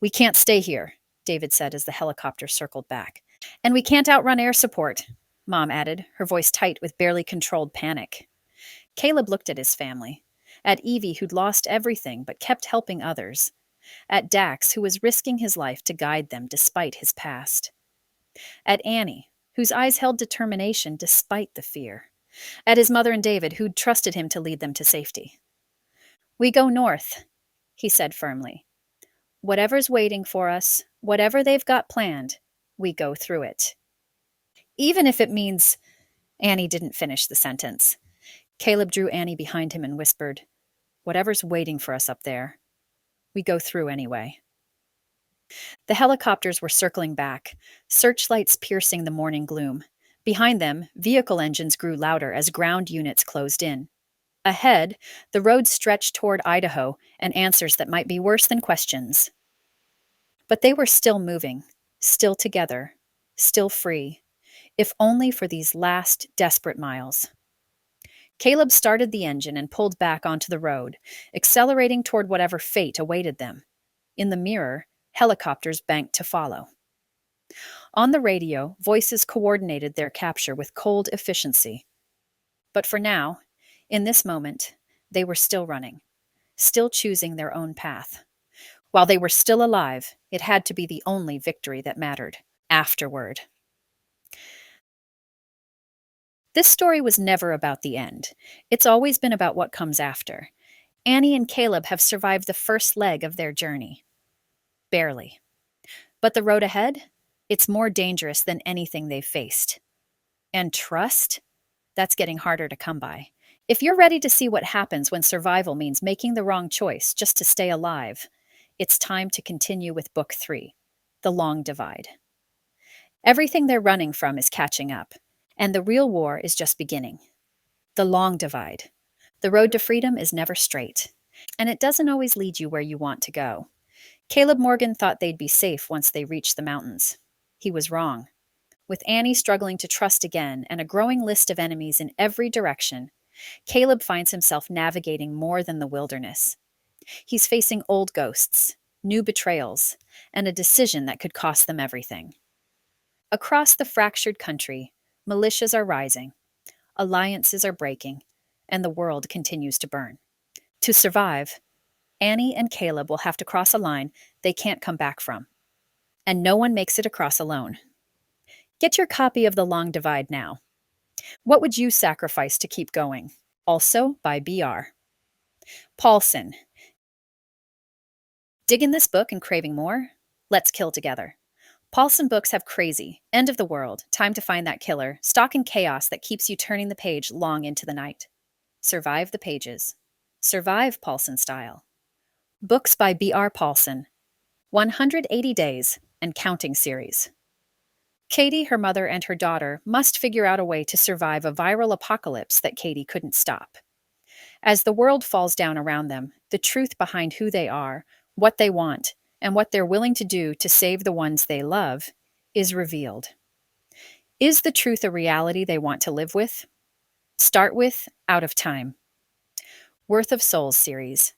"We can't stay here," David said as the helicopter circled back. "And we can't outrun air support," Mom added, her voice tight with barely controlled panic. Caleb looked at his family, at Evie, who'd lost everything but kept helping others, at Dax, who was risking his life to guide them despite his past, at Annie, whose eyes held determination despite the fear, at his mother and David, who'd trusted him to lead them to safety. "We go north," he said firmly. "Whatever's waiting for us, whatever they've got planned, we go through it. Even if it means—" Annie didn't finish the sentence. Caleb drew Annie behind him and whispered, "Whatever's waiting for us up there, we go through anyway." The helicopters were circling back, searchlights piercing the morning gloom. Behind them, vehicle engines grew louder as ground units closed in. Ahead, the road stretched toward Idaho and answers that might be worse than questions. But they were still moving, still together, still free, if only for these last desperate miles. Caleb started the engine and pulled back onto the road, accelerating toward whatever fate awaited them. In the mirror, helicopters banked to follow. On the radio, voices coordinated their capture with cold efficiency. But for now, in this moment, they were still running, still choosing their own path. While they were still alive, it had to be the only victory that mattered. Afterward. This story was never about the end. It's always been about what comes after. Annie and Caleb have survived the first leg of their journey. Barely. But the road ahead? It's more dangerous than anything they've faced. And trust? That's getting harder to come by. If you're ready to see what happens when survival means making the wrong choice just to stay alive, it's time to continue with Book 3, The Long Divide. Everything they're running from is catching up, and the real war is just beginning. The Long Divide. The road to freedom is never straight, and it doesn't always lead you where you want to go. Caleb Morgan thought they'd be safe once they reached the mountains. He was wrong. With Annie struggling to trust again and a growing list of enemies in every direction, Caleb finds himself navigating more than the wilderness. He's facing old ghosts, new betrayals, and a decision that could cost them everything. Across the fractured country, militias are rising, alliances are breaking, and the world continues to burn. To survive, Annie and Caleb will have to cross a line they can't come back from. And no one makes it across alone. Get your copy of The Long Divide now. What would you sacrifice to keep going? Also by BR. PAULSON. Digging this book and craving more? Let's kill together. PAULSON books have crazy, end of the world, time to find that killer, stock in chaos that keeps you turning the page long into the night. Survive the pages. Survive PAULSON style. Books by B.R. PAULSON. 180 Days and Counting series. Katie, her mother, and her daughter must figure out a way to survive a viral apocalypse that Katie couldn't stop. As the world falls down around them, the truth behind who they are, what they want, and what they're willing to do to save the ones they love is revealed. Is the truth a reality they want to live with? Start with Out of Time. Worth of Souls series.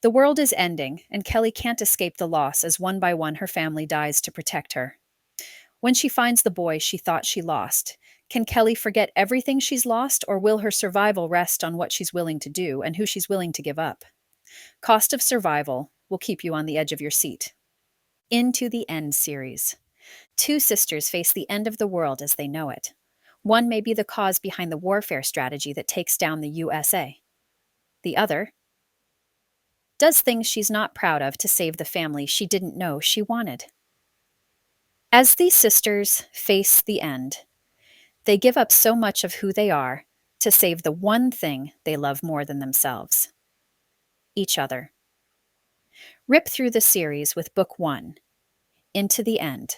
The world is ending, and Kelly can't escape the loss as one by one her family dies to protect her. When she finds the boy she thought she lost, can Kelly forget everything she's lost, or will her survival rest on what she's willing to do and who she's willing to give up? Cost of Survival will keep you on the edge of your seat. Into the End series. Two sisters face the end of the world as they know it. One may be the cause behind the warfare strategy that takes down the USA. The other does things she's not proud of to save the family she didn't know she wanted. As these sisters face the end, they give up so much of who they are to save the one thing they love more than themselves: each other. Rip through the series with Book 1, Into the End.